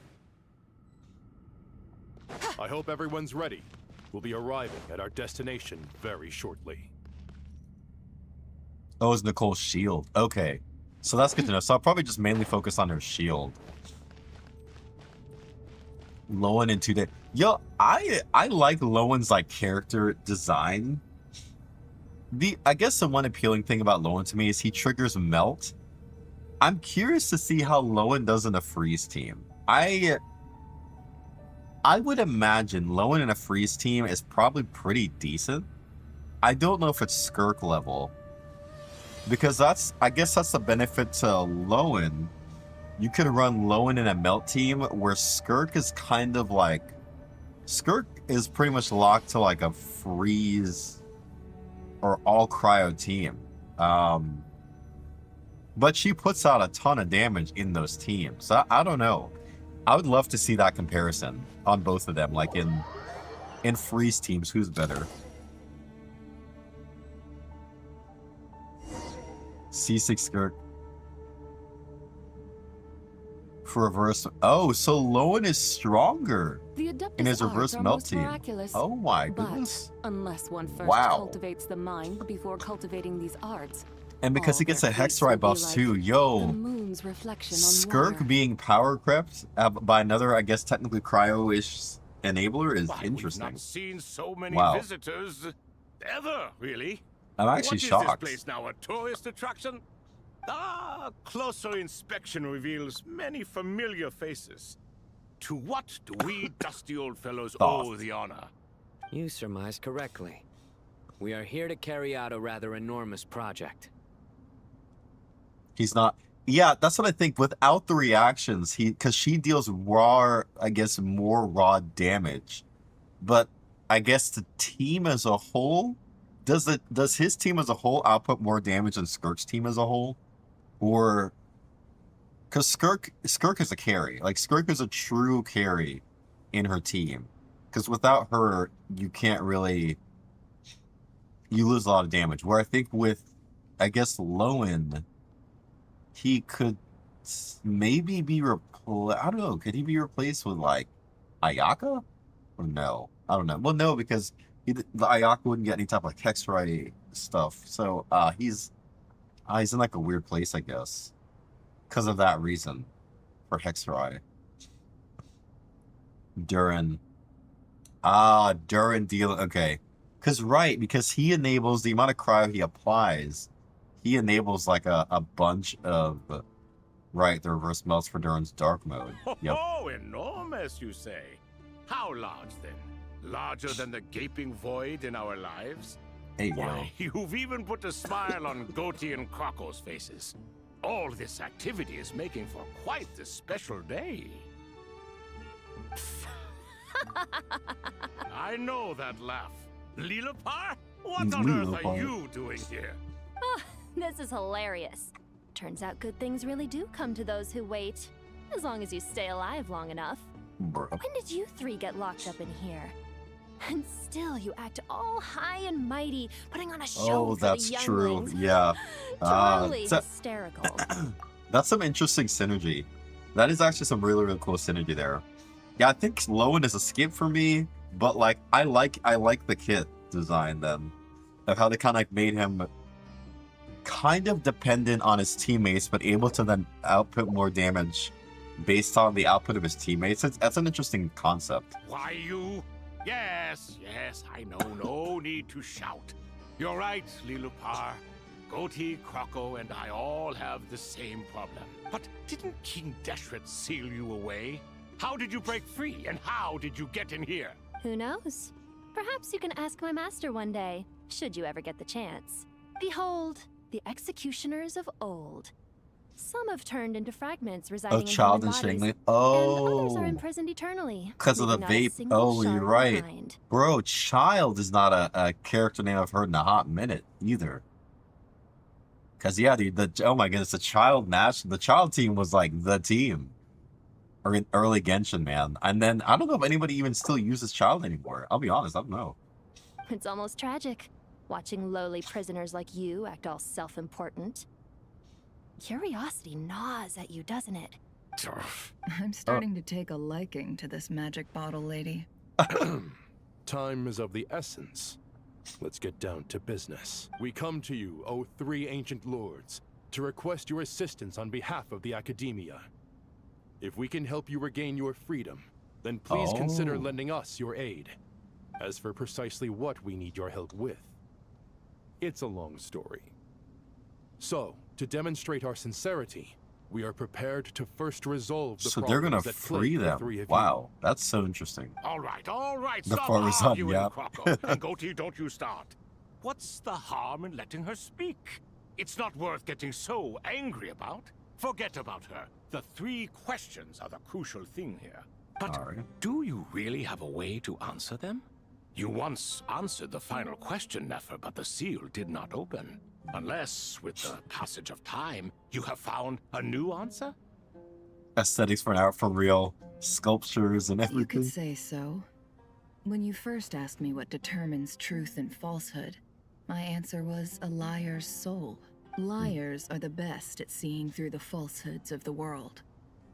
I hope everyone's ready. We'll be arriving at our destination very shortly. Oh, it's Nicole's shield. Okay. So that's good to know. So I'll probably just mainly focus on her shield. Lowen in 2 days. Yo, I like Lowen's like character design. I guess the one appealing thing about Lowen to me is he triggers melt. I'm curious to see how Lowen does in a freeze team. I would imagine Lowen in a freeze team is probably pretty decent. I don't know if it's Skirk level. Because I guess that's the benefit to Lowen. You could run Lowen in a melt team where Skirk is kind of like... Skirk is pretty much locked to like a freeze or all cryo team. But she puts out a ton of damage in those teams. So I don't know. I would love to see that comparison on both of them. Like in freeze teams, who's better? C6 Skirk. For reverse. Oh, so Lowen is stronger The Adeptus in his arts reverse are melt most team. miraculous, Oh my but goodness. unless one first Wow. cultivates the mind before cultivating these arts, And because all he gets their a feats will Hexrite be buffs like too. the Yo, moon's reflection on Skirk water. being power crept by another, I guess technically cryo-ish enabler is Why, interesting. We've not seen so many Wow. visitors ever, really. I'm actually What shocked. Is this place now a tourist attraction? Ah, closer inspection reveals many familiar faces. To what do we dusty old fellows owe the honor? You surmise correctly. We are here to carry out a rather enormous project. He's not. Yeah, that's what I think. Without the reactions, because she deals raw, I guess, more raw damage. But I guess the team as a whole, does his team as a whole output more damage than Skirk's team as a whole? Or because Skirk is a carry. Like Skirk is a true carry in her team. Because without her, you can't really, you lose a lot of damage. Where I think with, I guess, Lowen, he could maybe be replaced. I don't know. Could he be replaced with like Ayaka? Or no? I don't know. Well, no, because the Ayaka wouldn't get any type of Hexrite stuff. So he's. He's in like a weird place, I guess. Because of that reason. For Hexerai. Durin. Ah, Durin deal. Okay. Because he enables the amount of cryo he applies. He enables like a bunch of. Right, the reverse melts for Durin's dark mode. Yep. Oh, enormous, you say? How large then? Larger than the gaping void in our lives? Hey, Why, you've even put a smile on Goatee and Croco's faces. All this activity is making for quite the special day. I know that laugh. Lilipar? What on earth are you doing here? Oh, this is hilarious. Turns out good things really do come to those who wait. As long as you stay alive long enough. Bro. When did you three get locked up in here? And still you act all high and mighty, putting on a show for that's the true. younglings. Yeah. Totally hysterical. That's some interesting synergy. That is actually some really, really cool synergy there. Yeah, I think Lowen is a skip for me, but like I like the kit design then. Of how they kind of like made him kind of dependent on his teammates, but able to then output more damage based on the output of his teammates. That's an interesting concept. Why you? Yes, I know. No need to shout. You're right, Lilipar. Goatee, Croco, and I all have the same problem. But didn't King Deshret seal you away? How did you break free, and how did you get in here? Who knows? Perhaps you can ask my master one day, should you ever get the chance. Behold, the executioners of old. Some have turned into fragments residing in Child human and bodies, Shangli. and Oh. others are imprisoned eternally. Because of the leaving not a vape. single Oh, you're shard right. behind. Bro, Child is not a character name I've heard in a hot minute either. Because, yeah, dude, oh my goodness, the Child team was like the team. Or in early Genshin, man. And then, I don't know if anybody even still uses Child anymore. I'll be honest, I don't know. It's almost tragic, watching lowly prisoners like you act all self-important. Curiosity gnaws at you, doesn't it? I'm starting to take a liking to this magic bottle lady. Time is of the essence. Let's get down to business. We come to you, O three ancient lords, to request your assistance on behalf of the Academia. If we can help you regain your freedom, then please consider lending us your aid. As for precisely what we need your help with, it's a long story. So, to demonstrate our sincerity, we are prepared to first resolve the So they're gonna problems that free plague the them. three of Wow, that's so interesting. All right. The Stop Farmers arguing, yeah. Croco. And Goatee, don't you start. What's the harm in letting her speak? It's not worth getting so angry about. Forget about her. The three questions are the crucial thing here. But do you really have a way to answer them? You once answered the final question, Nefer, but the seal did not open. Unless, with the passage of time, you have found a new answer? Aesthetics for now, for real. Sculptures and everything. You could say so. When you first asked me what determines truth and falsehood, my answer was a liar's soul. Liars are the best at seeing through the falsehoods of the world.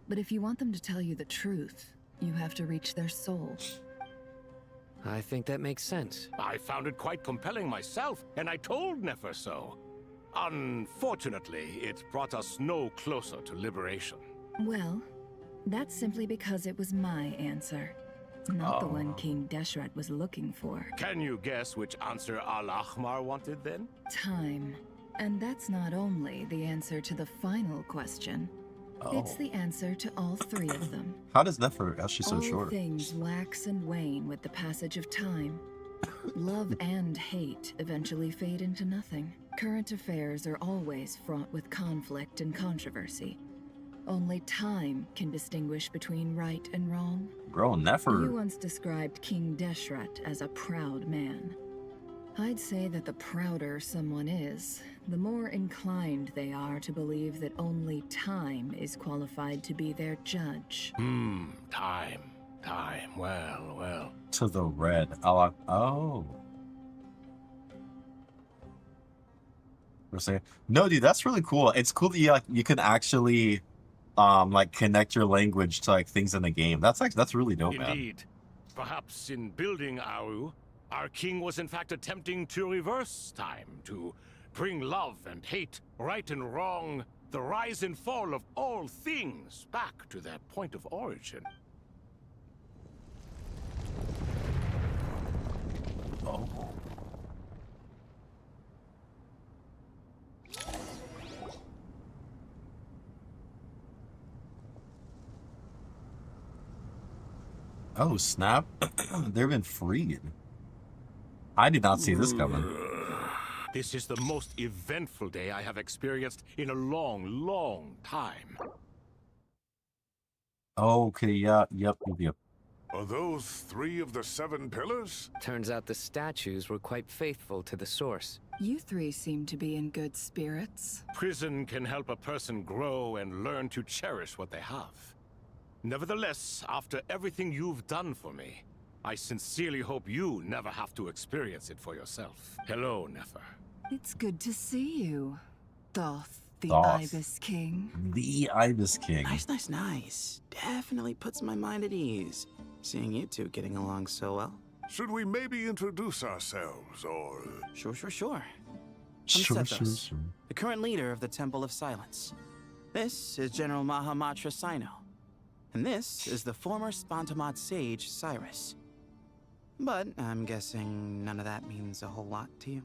But if you want them to tell you the truth, you have to reach their soul. I think that makes sense. I found it quite compelling myself, and I told Nefer so. Unfortunately, it brought us no closer to liberation. Well, that's simply because it was my answer, not the one King Deshret was looking for. Can you guess which answer Al-Ahmar wanted then? Time. And that's not only the answer to the final question. It's the answer to all three of them. How does Nefer, how's she so all short? Things wax and wane with the passage of time. Love and hate eventually fade into nothing. Current affairs are always fraught with conflict and controversy. Only time can distinguish between right and wrong. Bro, Nefer. You once described King Deshret as a proud man. I'd say that the prouder someone is, the more inclined they are to believe that only time is qualified to be their judge. Time. Well. To the red. Oh. We're saying, no, dude, that's really cool. It's cool that you can actually like connect your language to like things in the game. That's really dope, man. Indeed. Perhaps in building Aru, our king was in fact attempting to reverse time, to Bring love and hate, right and wrong, the rise and fall of all things back to their point of origin. Oh. Oh, snap. They've been freed. I did not see this coming. This is the most eventful day I have experienced in a long, long time. Okay, yep. Are those 3 of the 7 pillars? Turns out the statues were quite faithful to the source. You 3 seem to be in good spirits. Prison can help a person grow and learn to cherish what they have. Nevertheless, after everything you've done for me, I sincerely hope you never have to experience it for yourself. Hello, Nefer. It's good to see you, Thoth, the Thoth. Ibis King. The Ibis King. Nice. Definitely puts my mind at ease, seeing you 2 getting along so well. Should we maybe introduce ourselves, or... Sure. Sure. Sethos, the current leader of the Temple of Silence. This is General Mahamatra Sino. And this is the former Spantamad sage, Cyrus. But I'm guessing none of that means a whole lot to you.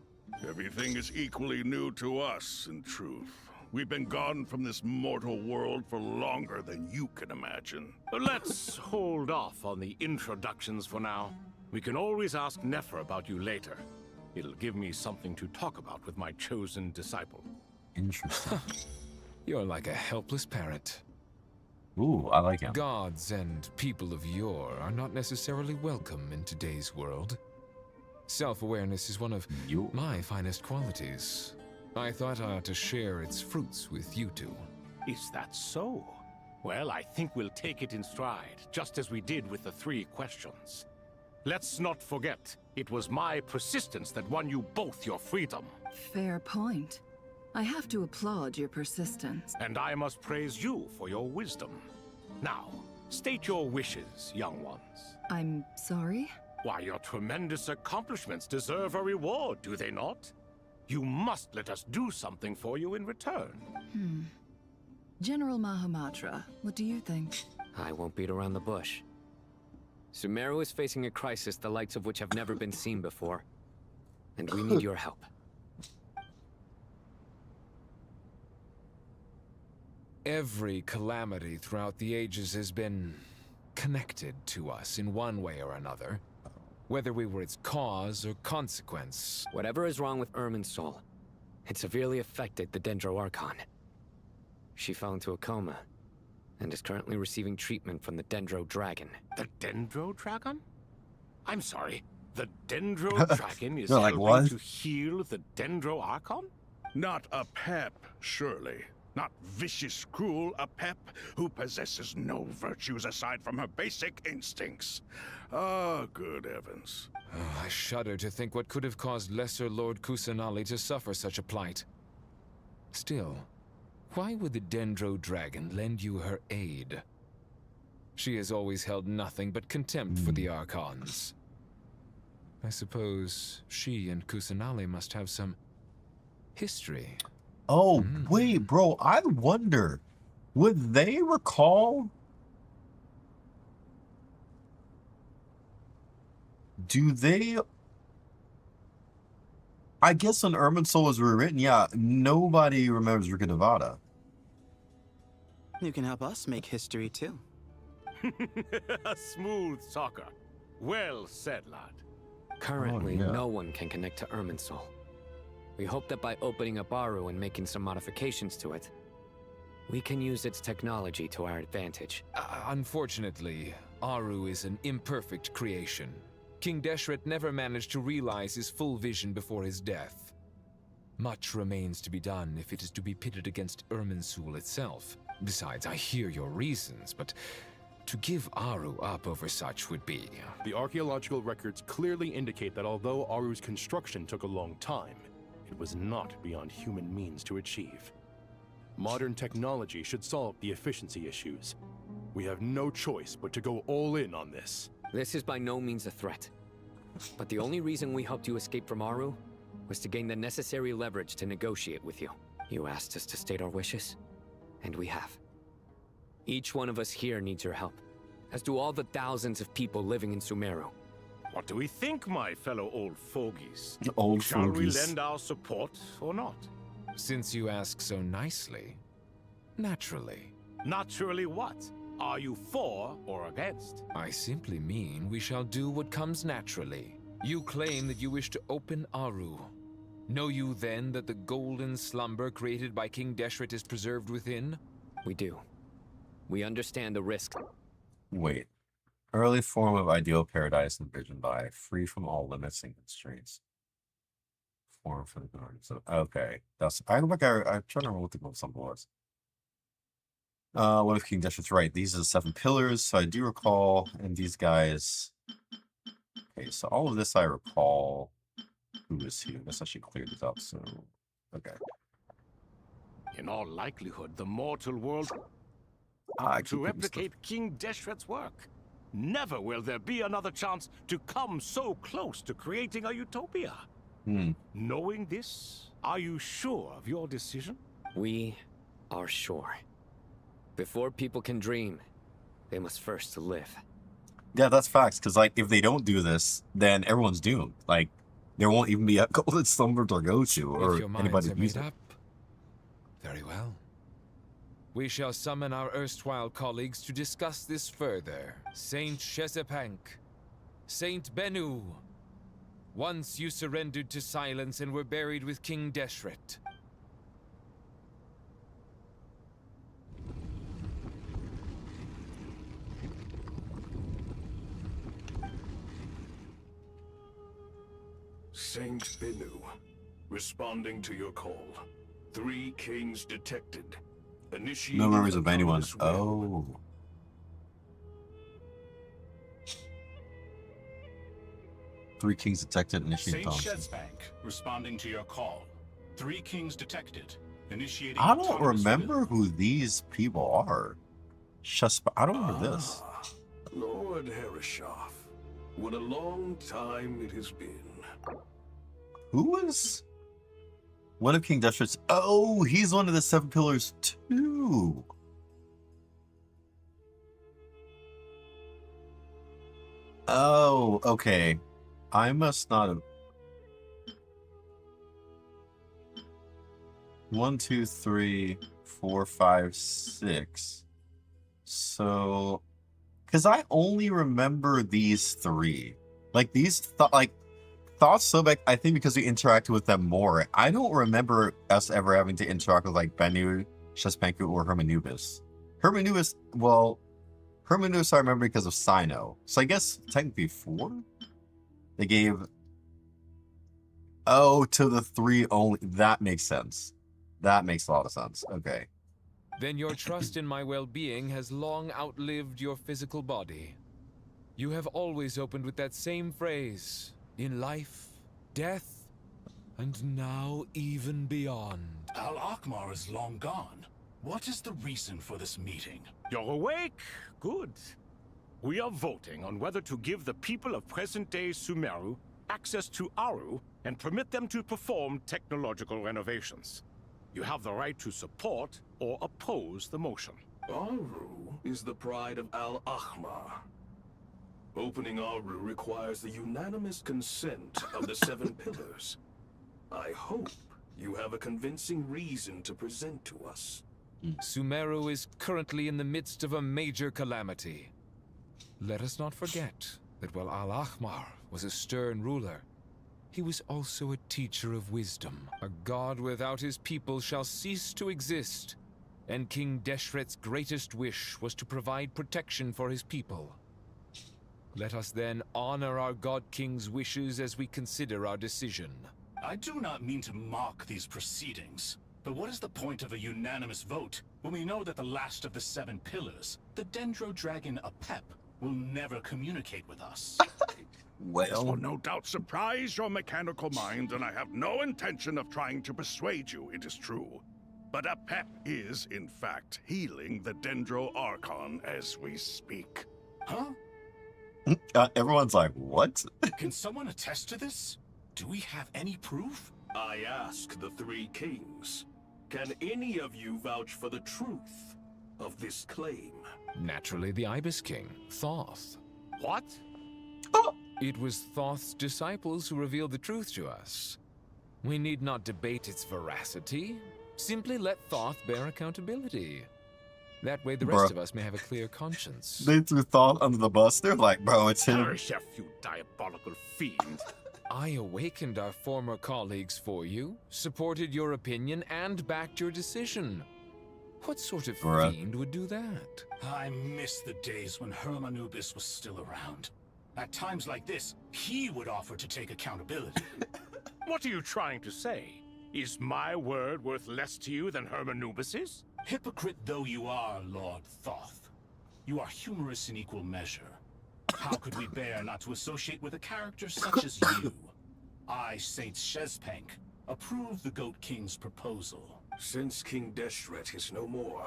Everything is equally new to us, in truth. We've been gone from this mortal world for longer than you can imagine. Let's hold off on the introductions for now. We can always ask Nefer about you later. It'll give me something to talk about with my chosen disciple. Interesting. You're like a helpless parrot. Ooh, I like him. Gods and people of yore are not necessarily welcome in today's world. Self-awareness is one of my finest qualities. I thought I ought to share its fruits with you 2. Is that so? Well, I think we'll take it in stride, just as we did with the 3 questions. Let's not forget, it was my persistence that won you both your freedom. Fair point. I have to applaud your persistence. And I must praise you for your wisdom. Now, state your wishes, young ones. I'm sorry? Why, your tremendous accomplishments deserve a reward, do they not? You must let us do something for you in return. General Mahamatra, what do you think? I won't beat around the bush. Sumeru is facing a crisis the likes of which have never been seen before. And we need your help. Every calamity throughout the ages has been connected to us in one way or another. Whether we were its cause or consequence. Whatever is wrong with Irminsul, it severely affected the Dendro Archon. She fell into a coma, and is currently receiving treatment from the Dendro Dragon. The Dendro Dragon? I'm sorry, the Dendro Dragon is like, helping what? to heal the Dendro Archon? Not a pep, surely. Not vicious, cruel a pep who possesses no virtues aside from her basic instincts. Ah, good heavens. Oh, I shudder to think what could have caused Lesser Lord Kusanali to suffer such a plight. Still, why would the Dendro Dragon lend you her aid? She has always held nothing but contempt for the Archons. I suppose she and Kusanali must have some history. Oh, wait, bro, I wonder, would they recall? Do they? I guess when Irminsul was rewritten, yeah, nobody remembers Rika Nevada. You can help us make history too. A smooth talker. Well said, lad. Currently, no one can connect to Irminsul. We hope that by opening up Aru and making some modifications to it, we can use its technology to our advantage. Unfortunately, Aru is an imperfect creation. King Deshret never managed to realize his full vision before his death. Much remains to be done if it is to be pitted against Irminsul itself. Besides, I hear your reasons, but to give Aru up over such would be... The archaeological records clearly indicate that although Aru's construction took a long time, it was not beyond human means to achieve. Modern technology should solve the efficiency issues. We have no choice but to go all in on this. This is by no means a threat. But the only reason we helped you escape from Aru was to gain the necessary leverage to negotiate with you. You asked us to state our wishes, and we have. Each one of us here needs your help, as do all the thousands of people living in Sumeru. What do we think, my fellow old fogies? Old Shall fogies. we lend our support or not? Since you ask so nicely, naturally. Naturally what? Are you for or against? I simply mean we shall do what comes naturally. You claim that you wish to open Aru. Know you then that the golden slumber created by King Deshret is preserved within? We do. We understand the risk. Wait. Early form of ideal paradise envisioned by, free from all limits and constraints. Form for the garden. So okay. That's I'm trying to remember what the goal symbol was. What if King Deshret's right? These are the 7 pillars, so I do recall, and these guys. Okay, so all of this I recall. Who is here? Let's actually clear this up, so okay. In all likelihood, the mortal world I to replicate King Deshret's work. Never will there be another chance to come so close to creating a utopia. Knowing this, are you sure of your decision? We are sure. Before people can dream, they must first live. Yeah, that's facts. Because like, if they don't do this, then everyone's doomed. Like, there won't even be a golden slumber to go to, or If your minds anybody are to use made it. up, very well. We shall summon our erstwhile colleagues to discuss this further. Saint Shezepank, Saint Bennu. Once you surrendered to silence and were buried with King Deshret. Saint Bennu, responding to your call. 3 kings detected. Initiating No memories of anyone. autonomous will. Oh. Three kings detected. Initiating Saint autonomous. Shezepank, responding to your call. 3 kings detected. Initiating I don't autonomous remember who these people are. I don't remember this. Lord Herreshoff, what a long time it has been. Who was one of King Deshret's? Oh, he's one of the 7 pillars too. Oh, okay. I must not have. 1, 2, 3, 4, 5, 6. So, because I only remember these 3. Like these, Thoughts so back, I think because we interacted with them more. I don't remember us ever having to interact with like Bennu, Shespanku, or Hermanubis. Hermanubis I remember because of Sino. So I guess technically 4? They gave... Oh, to the 3 only. That makes sense. That makes a lot of sense. Okay. Then your trust in my well-being has long outlived your physical body. You have always opened with that same phrase. In life, death, and now even beyond. Al-Akmar is long gone. What is the reason for this meeting? You're awake? Good. We are voting on whether to give the people of present-day Sumeru access to Aru and permit them to perform technological renovations. You have the right to support or oppose the motion. Aru is the pride of Al-Akmar. Opening Aru requires the unanimous consent of the 7 pillars. I hope you have a convincing reason to present to us. Sumeru is currently in the midst of a major calamity. Let us not forget that while Al-Ahmar was a stern ruler, he was also a teacher of wisdom. A god without his people shall cease to exist, and King Deshret's greatest wish was to provide protection for his people. Let us then honor our God King's wishes as we consider our decision. I do not mean to mock these proceedings, but what is the point of a unanimous vote when we know that the last of the 7 pillars, the Dendro Dragon Apep, will never communicate with us? This will no doubt surprise your mechanical mind, and I have no intention of trying to persuade you it is true. But Apep is, in fact, healing the Dendro Archon as we speak. Huh? Everyone's like, what? Can someone attest to this? Do we have any proof? I ask the three kings, can any of you vouch for the truth of this claim? Naturally, the Ibis King, Thoth. What? It was Thoth's disciples who revealed the truth to us. We need not debate its veracity. Simply let Thoth bear accountability. That way the rest of us may have a clear conscience. They threw Thoth under the bus. They're like, bro, it's him. Perish, you diabolical fiend. I awakened our former colleagues for you, supported your opinion, and backed your decision. What sort of fiend would do that? I miss the days when Hermanubis was still around. At times like this, he would offer to take accountability. What are you trying to say? Is my word worth less to you than Hermanubis's? Hypocrite though you are, Lord Thoth, you are humorous in equal measure. How could we bear not to associate with a character such as you? I, Saint Shezpank, approve the Goat King's proposal. Since King Deshret is no more,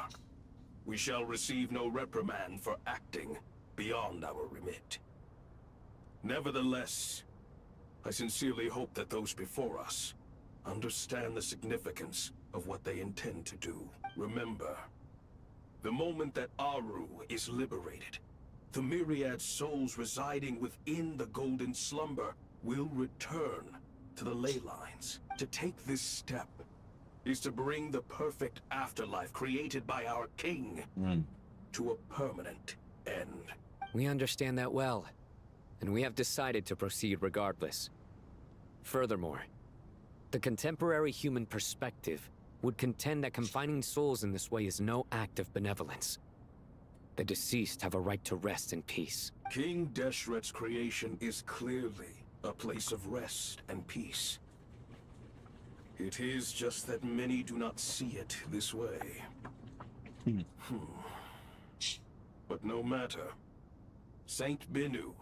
we shall receive no reprimand for acting beyond our remit. Nevertheless, I sincerely hope that those before us understand the significance of what they intend to do. Remember, the moment that Aru is liberated, the myriad souls residing within the Golden Slumber will return to the ley lines. To take this step is to bring the perfect afterlife created by our king to a permanent end. We understand that well, and we have decided to proceed regardless. Furthermore, the contemporary human perspective would contend that confining souls in this way is no act of benevolence. The deceased have a right to rest in peace. King Deshret's creation is clearly a place of rest and peace. It is just that many do not see it this way. But no matter. Saint Binu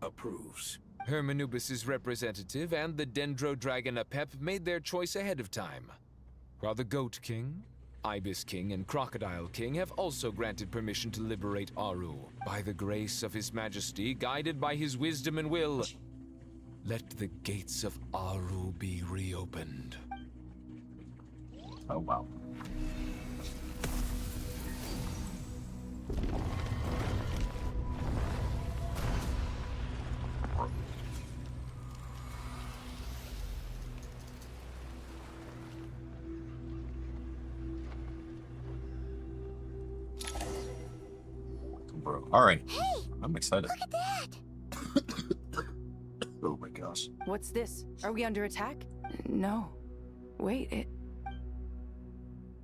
approves. Hermanubis' representative and the Dendro Dragon Apep made their choice ahead of time, while the Goat King, Ibis King, and Crocodile King have also granted permission to liberate Aru. By the grace of His Majesty, guided by his wisdom and will, let the gates of Aru be reopened. Oh, wow. Bro. All right. Hey, I'm excited. look at that! Oh my gosh. What's this? Are we under attack? No. Wait, it...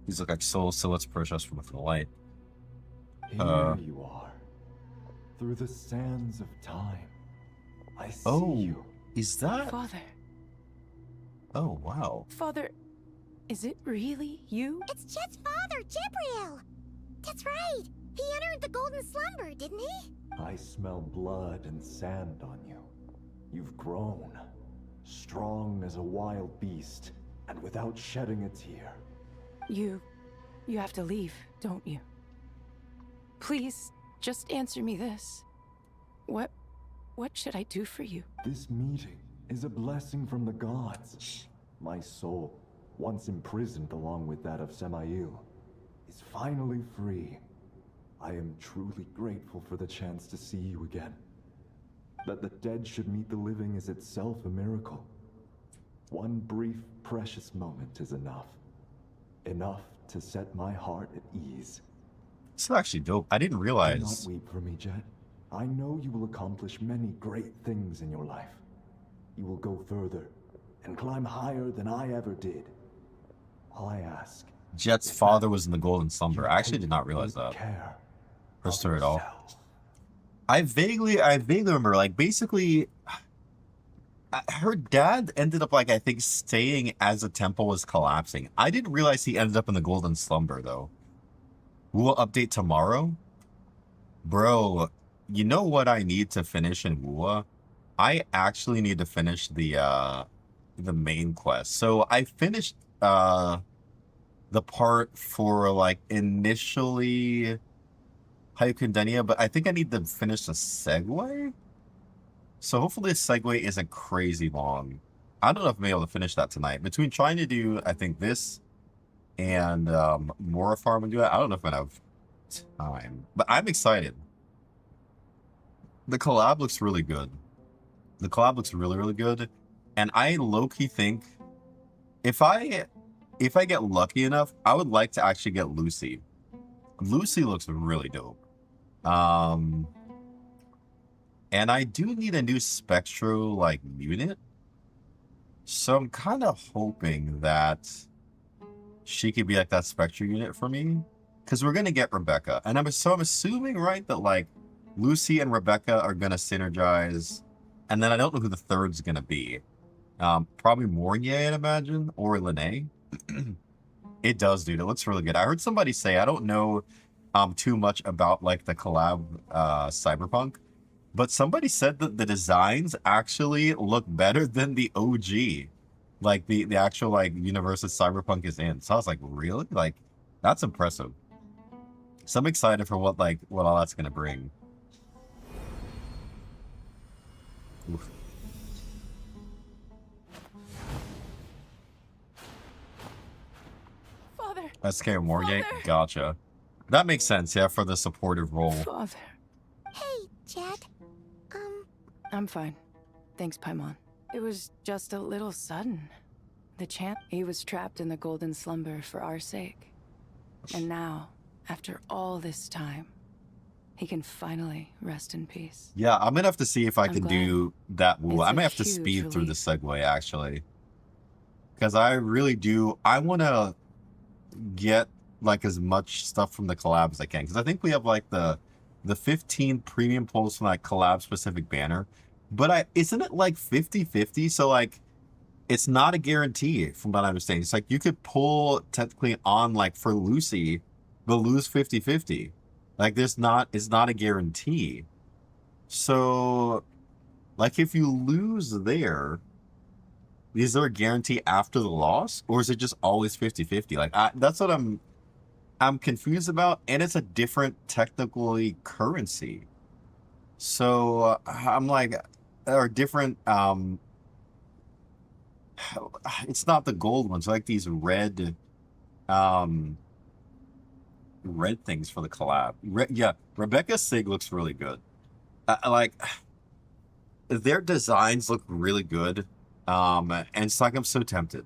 These look like soul silhouettes approach us from the light. Here you are. Through the sands of time. I see you. Is that? Father. Oh, wow. Father, is it really you? It's Jet's father, Jibriel! That's right! He entered the Golden Slumber, didn't he? I smell blood and sand on you. You've grown. Strong as a wild beast, and without shedding a tear. You have to leave, don't you? Please, just answer me this. What should I do for you? This meeting is a blessing from the gods. My soul, once imprisoned along with that of Semail, is finally free. I am truly grateful for the chance to see you again. That the dead should meet the living is itself a miracle. One brief, precious moment is enough. Enough to set my heart at ease. This is actually dope. I didn't realize. Do not weep for me, Jet. I know you will accomplish many great things in your life. You will go further and climb higher than I ever did. All I ask. Jet's father was in the Golden Slumber. I actually did not realize that. Her story at all. I vaguely remember, like, basically, her dad ended up, like, I think, staying as the temple was collapsing. I didn't realize he ended up in the Golden Slumber, though. We'll update tomorrow? Bro, you know what I need to finish in Wua? I actually need to finish the main quest. So I finished, the part for, like, initially Hyukundenia, but I think I need to finish the segue? So hopefully the segue isn't crazy long. I don't know if I'm able to finish that tonight. Between trying to do, I think, this and Mora Farm and do it, I don't know if I have time. But I'm excited. The collab looks really good. The collab looks really, really good. And I low-key think if I get lucky enough, I would like to actually get Lucy. Lucy looks really dope. And I do need a new Spectro like unit. So I'm kind of hoping that she could be like that Spectre unit for me. Because we're going to get Rebecca. And I'm assuming, right, that like Lucy and Rebecca are going to synergize. And then I don't know who the third's going to be. Probably Mornier, I'd imagine. Or Lene. It does, dude. It looks really good. I heard somebody say, I don't know too much about like the collab Cyberpunk. But somebody said that the designs actually look better than the OG. Like the actual like universe that Cyberpunk is in. So I was like, really? Like, that's impressive. So I'm excited for what all that's gonna bring. Oof. Father. SK Morgate? Gotcha. That makes sense, yeah, for the supportive role. Father. Hey, Jed. I'm fine. Thanks, Paimon. It was just a little sudden. The champ, he was trapped in the golden slumber for our sake. And now, after all this time, he can finally rest in peace. Yeah, I'm gonna have to see if I can do that. Ooh, I It's may a have to huge speed through the relief. segue, actually. Because I really do. I want to get like as much stuff from the collab as I can. Because I think we have like the 15 premium pulls from like collab specific banner. But isn't it like 50-50? So like it's not a guarantee from what I understand. It's like you could pull technically on like for Lucy, but lose 50-50. Like it's not a guarantee. So like if you lose there, is there a guarantee after the loss? Or is it just always 50-50? Like that's what I'm confused about, and it's a different technically currency. So I'm like, or different it's not the gold ones, like these red things for the collab. Yeah, Rebecca Sig looks really good. Like their designs look really good. And it's like I'm so tempted.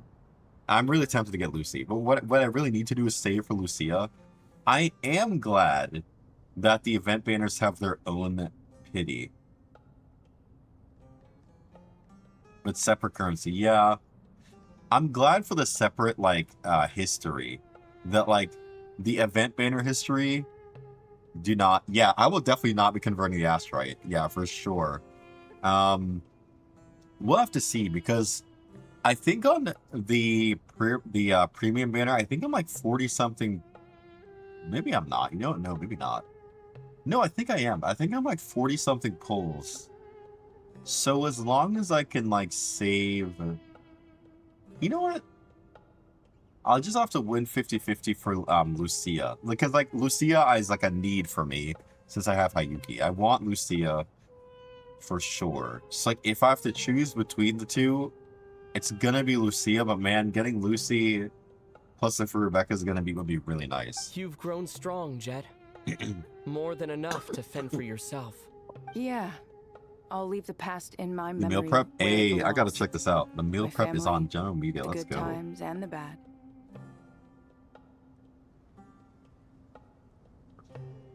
I'm really tempted to get Lucy, but what I really need to do is save for Lucia. I am glad that the event banners have their own pity. But separate currency, yeah. I'm glad for the separate like history. That like the event banner history do not, yeah, I will definitely not be converting the asteroid. Yeah, for sure. We'll have to see, because I think on the premium banner, I think I'm like 40 something. Maybe I'm not. No, maybe not. No, I think I am. I think I'm like 40 something pulls. So as long as I can like save, you know what? I'll just have to win 50-50 for Lucia, because like Lucia is like a need for me since I have Hayuki. I want Lucia for sure. Just like if I have to choose between the two, it's gonna be Lucia. But man, getting Lucy plus if Rebecca is would be really nice. You've grown strong, Jed. More than enough to fend for yourself. Yeah. I'll leave the past in my The memory. meal prep? where it Hey, I gotta belongs. check this out. The meal My prep is family, on general media. the Let's good go. times and the bad.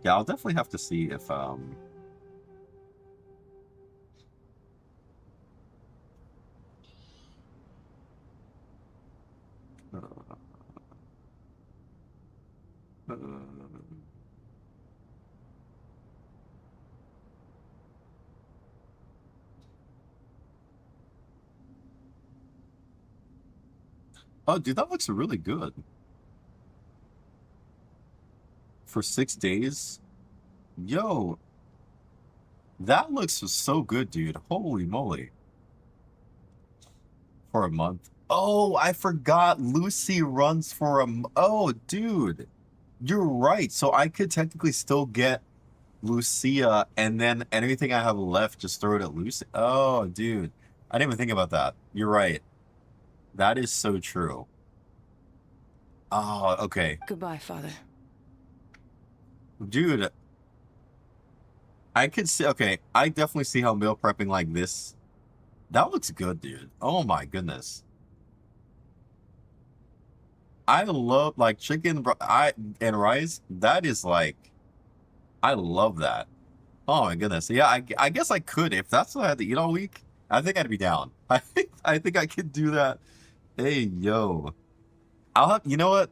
Yeah, I'll definitely have to see if oh, dude, that looks really good. For 6 days? Yo. That looks so good, dude. Holy moly. For a month. Oh, I forgot Lucy runs for oh, dude. You're right. So I could technically still get Lucia, and then anything I have left, just throw it at Lucy. Oh, dude. I didn't even think about that. You're right. That is so true. Oh, okay. Goodbye, Father. Dude, I could see, okay, I definitely see how meal prepping like this, that looks good, dude. Oh my goodness. I love, like, chicken and rice. That is, like, I love that. Oh my goodness. Yeah, I guess I could. If that's what I had to eat all week, I think I'd be down. I think I could do that. Hey, yo. I'll have, you know what?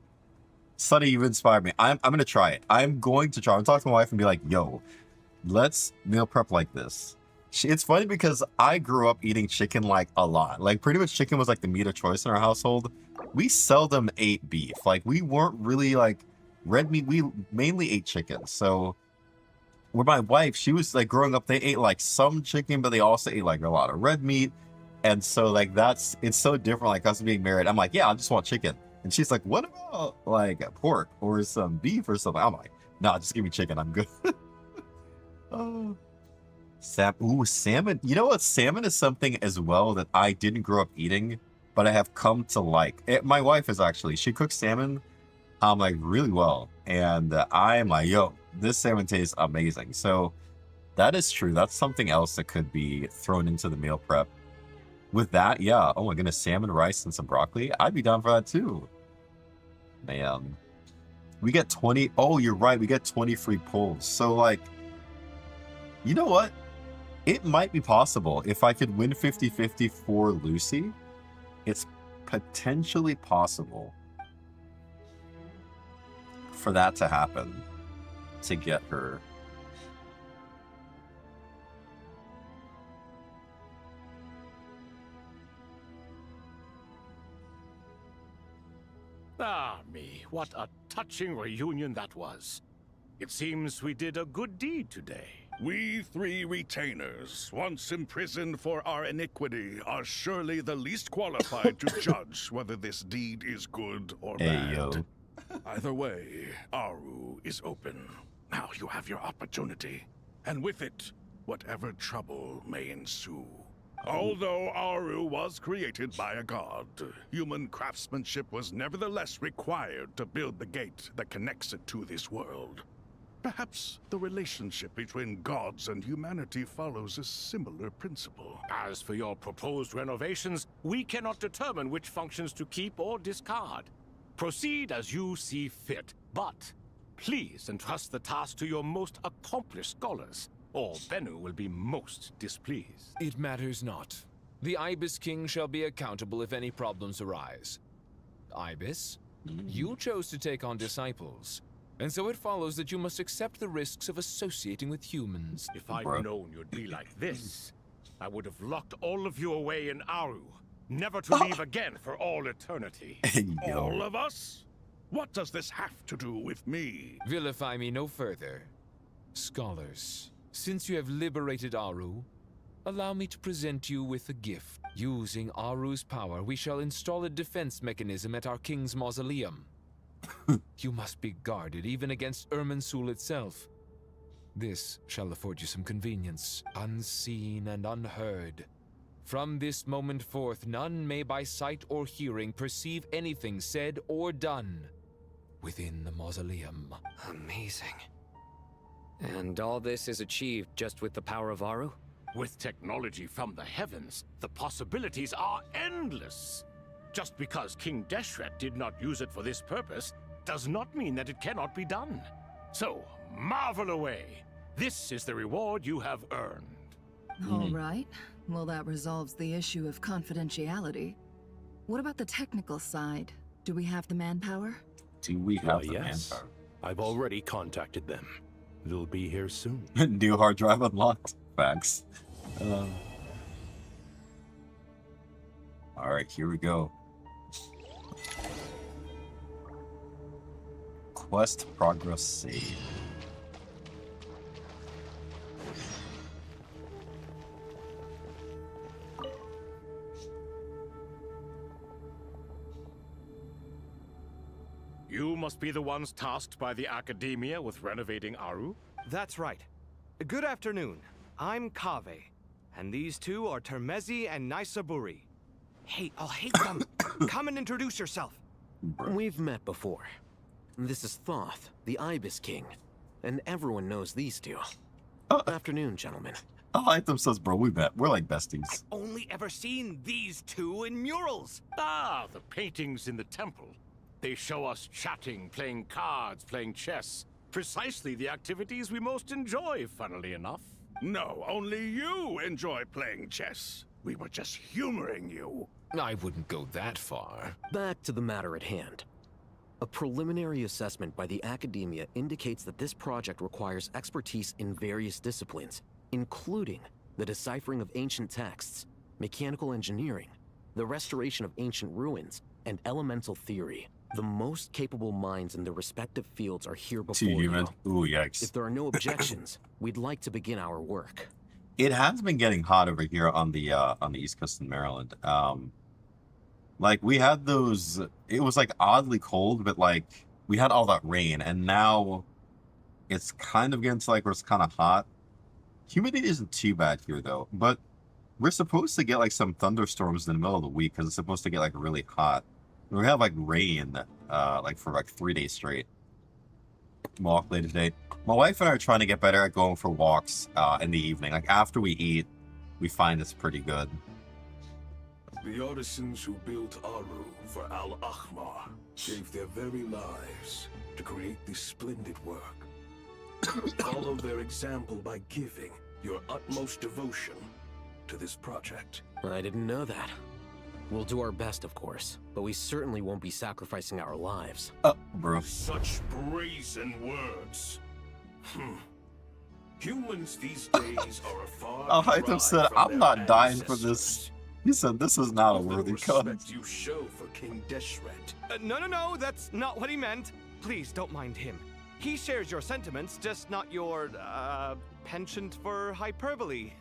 Sonny, you've inspired me. I'm gonna try it. I'm going to try. I'm talking to my wife and be like, yo, let's meal prep like this. It's funny because I grew up eating chicken like a lot. Like pretty much chicken was like the meat of choice in our household. We seldom ate beef. Like we weren't really like red meat. We mainly ate chicken. So where my wife, she was like growing up, they ate like some chicken, but they also ate like a lot of red meat. And so like it's so different like us being married. I'm like, yeah, I just want chicken. And she's like, what about like pork or some beef or something? I'm like, nah, just give me chicken. I'm good. Oh. Salmon. You know what? Salmon is something as well that I didn't grow up eating, but I have come to like. My wife is actually, she cooks salmon like really well. And I'm like, yo, this salmon tastes amazing. So that is true. That's something else that could be thrown into the meal prep. With that, yeah. Oh my goodness, salmon, rice, and some broccoli. I'd be down for that too. Man. We get 20. Oh, you're right. We get 20 free pulls. So like, you know what? It might be possible if I could win 50-50 for Lucy. It's potentially possible for that to happen, to get her. Ah, me, what a touching reunion that was. It seems we did a good deed today. We three retainers, once imprisoned for our iniquity, are surely the least qualified to judge whether this deed is good or bad. Yo. Either way, Aru is open. Now you have your opportunity, and with it, whatever trouble may ensue. Although Aru was created by a god, human craftsmanship was nevertheless required to build the gate that connects it to this world. Perhaps the relationship between gods and humanity follows a similar principle. As for your proposed renovations, we cannot determine which functions to keep or discard. Proceed as you see fit, but please entrust the task to your most accomplished scholars, or Bennu will be most displeased. It matters not. The Ibis King shall be accountable if any problems arise. Ibis, you chose to take on disciples. And so it follows that you must accept the risks of associating with humans. If I'd known you'd be like this, I would have locked all of you away in Aru, never to leave again for all eternity. All of us? What does this have to do with me? Vilify me no further. Scholars, since you have liberated Aru, allow me to present you with a gift. Using Aru's power, we shall install a defense mechanism at our king's mausoleum. You must be guarded even against Irminsul itself. This shall afford you some convenience, unseen and unheard. From this moment forth, none may by sight or hearing perceive anything said or done within the mausoleum. Amazing. And all this is achieved just with the power of Aru? With technology from the heavens, the possibilities are endless. Just because King Deshret did not use it for this purpose does not mean that it cannot be done. So, marvel away. This is the reward you have earned. All right. Well, that resolves the issue of confidentiality. What about the technical side? Do we have the manpower? Do we have Why, the yes. manpower? I've already contacted them. They'll be here soon. New hard drive unlocked. Facts. All right, here we go. Quest progress save. You must be the ones tasked by the Academia with renovating Aru? That's right. Good afternoon. I'm Kaveh, And these two are Termezi and Naisaburi. Hey, I'll hate them. Come and introduce yourself. We've met before. This is Thoth, the Ibis King. And everyone knows these two. Afternoon, gentlemen. I like themselves, bro. We bet. We're like besties. Only ever seen these two in murals. Ah, the paintings in the temple. They show us chatting, playing cards, playing chess. Precisely the activities we most enjoy, funnily enough. No, only you enjoy playing chess. We were just humoring you. I wouldn't go that far. Back to the matter at hand. A preliminary assessment by the academia indicates that this project requires expertise in various disciplines, including the deciphering of ancient texts, mechanical engineering, the restoration of ancient ruins, and elemental theory. The most capable minds in their respective fields are here before you. Ooh, yikes. If there are no objections, we'd like to begin our work. It has been getting hot over here on the East Coast in Maryland. Like we had those, it was like oddly cold, but like we had all that rain, and now it's kind of getting to like where it's kind of hot. Humidity isn't too bad here though, but we're supposed to get like some thunderstorms in the middle of the week because it's supposed to get like really hot. We have like rain like for like 3 days straight. Walk later today. My wife and I are trying to get better at going for walks in the evening. Like after we eat, we find it's pretty good. The artisans who built Aru for Al-Ahmar gave their very lives to create this splendid work. Follow their example by giving your utmost devotion to this project. I didn't know that. We'll do our best, of course, but we certainly won't be sacrificing our lives. Bro. Such brazen words. Humans these days are a far Hytham said, I'm not dying for this. He said, this is not a worthy cause. You show for King Deshret. No, that's not what he meant. Please don't mind him. He shares your sentiments, just not your, penchant for hyperbole.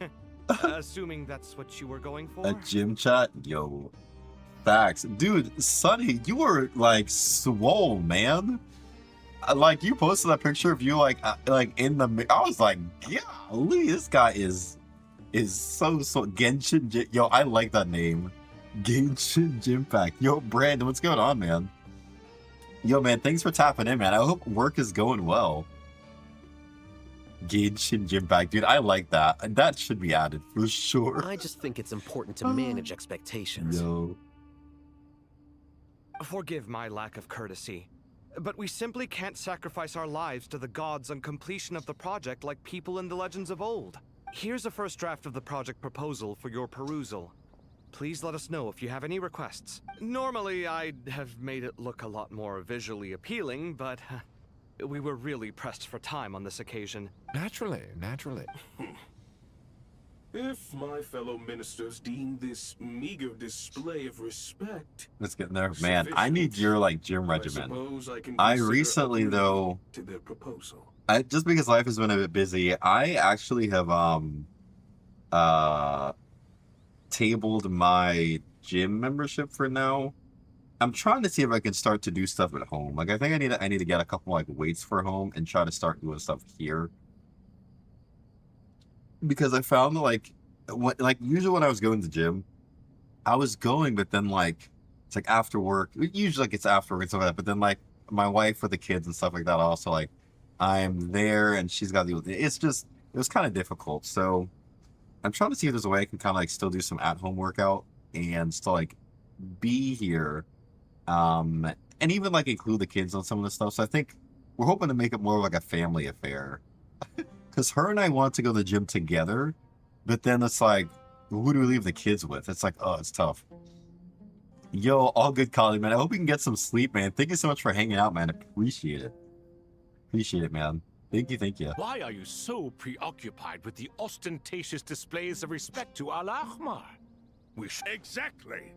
Assuming that's what you were going for. A gym chat? Yo. Facts. Dude, Sonny, you were like swole, man. Like you posted that picture of you like in the, I was like, golly, this guy is so Genshin. Yo, I like that name. Genshin Gym Pack. Yo, Brandon, what's going on, man? Yo, man, thanks for tapping in, man. I hope work is going well. Genshin Gym Pack, dude, I like that. And that should be added for sure. I just think it's important to manage expectations. Yo. Forgive my lack of courtesy, but we simply can't sacrifice our lives to the gods on completion of the project like people in the legends of old. Here's a first draft of the project proposal for your perusal. Please let us know if you have any requests. Normally, I'd have made it look a lot more visually appealing, but we were really pressed for time on this occasion. Naturally. If my fellow ministers deem this meager display of respect, Let's get there. Man, I need your like gym regimen. I recently though, to their proposal. just because life has been a bit busy, I actually have tabled my gym membership for now. I'm trying to see if I can start to do stuff at home. Like I think I need to get a couple like weights for home and try to start doing stuff here. Because I found like usually when I was going to the gym, I was going, but then like it's like after work. Usually like it's after work and stuff like that. But then like my wife with the kids and stuff like that also like I'm there and she's got to deal with it. It was kind of difficult. So I'm trying to see if there's a way I can kind of like still do some at-home workout and still like be here, and even like include the kids on some of the stuff. So I think we're hoping to make it more like a family affair. Because her and I want to go to the gym together, but then it's like, who do we leave the kids with? It's like, oh, it's tough. Yo, all good, Colin, man. I hope you can get some sleep, man. Thank you so much for hanging out, man. Appreciate it. Appreciate it, man. Thank you. Why are you so preoccupied with the ostentatious displays of respect to Al-Ahmar? Exactly.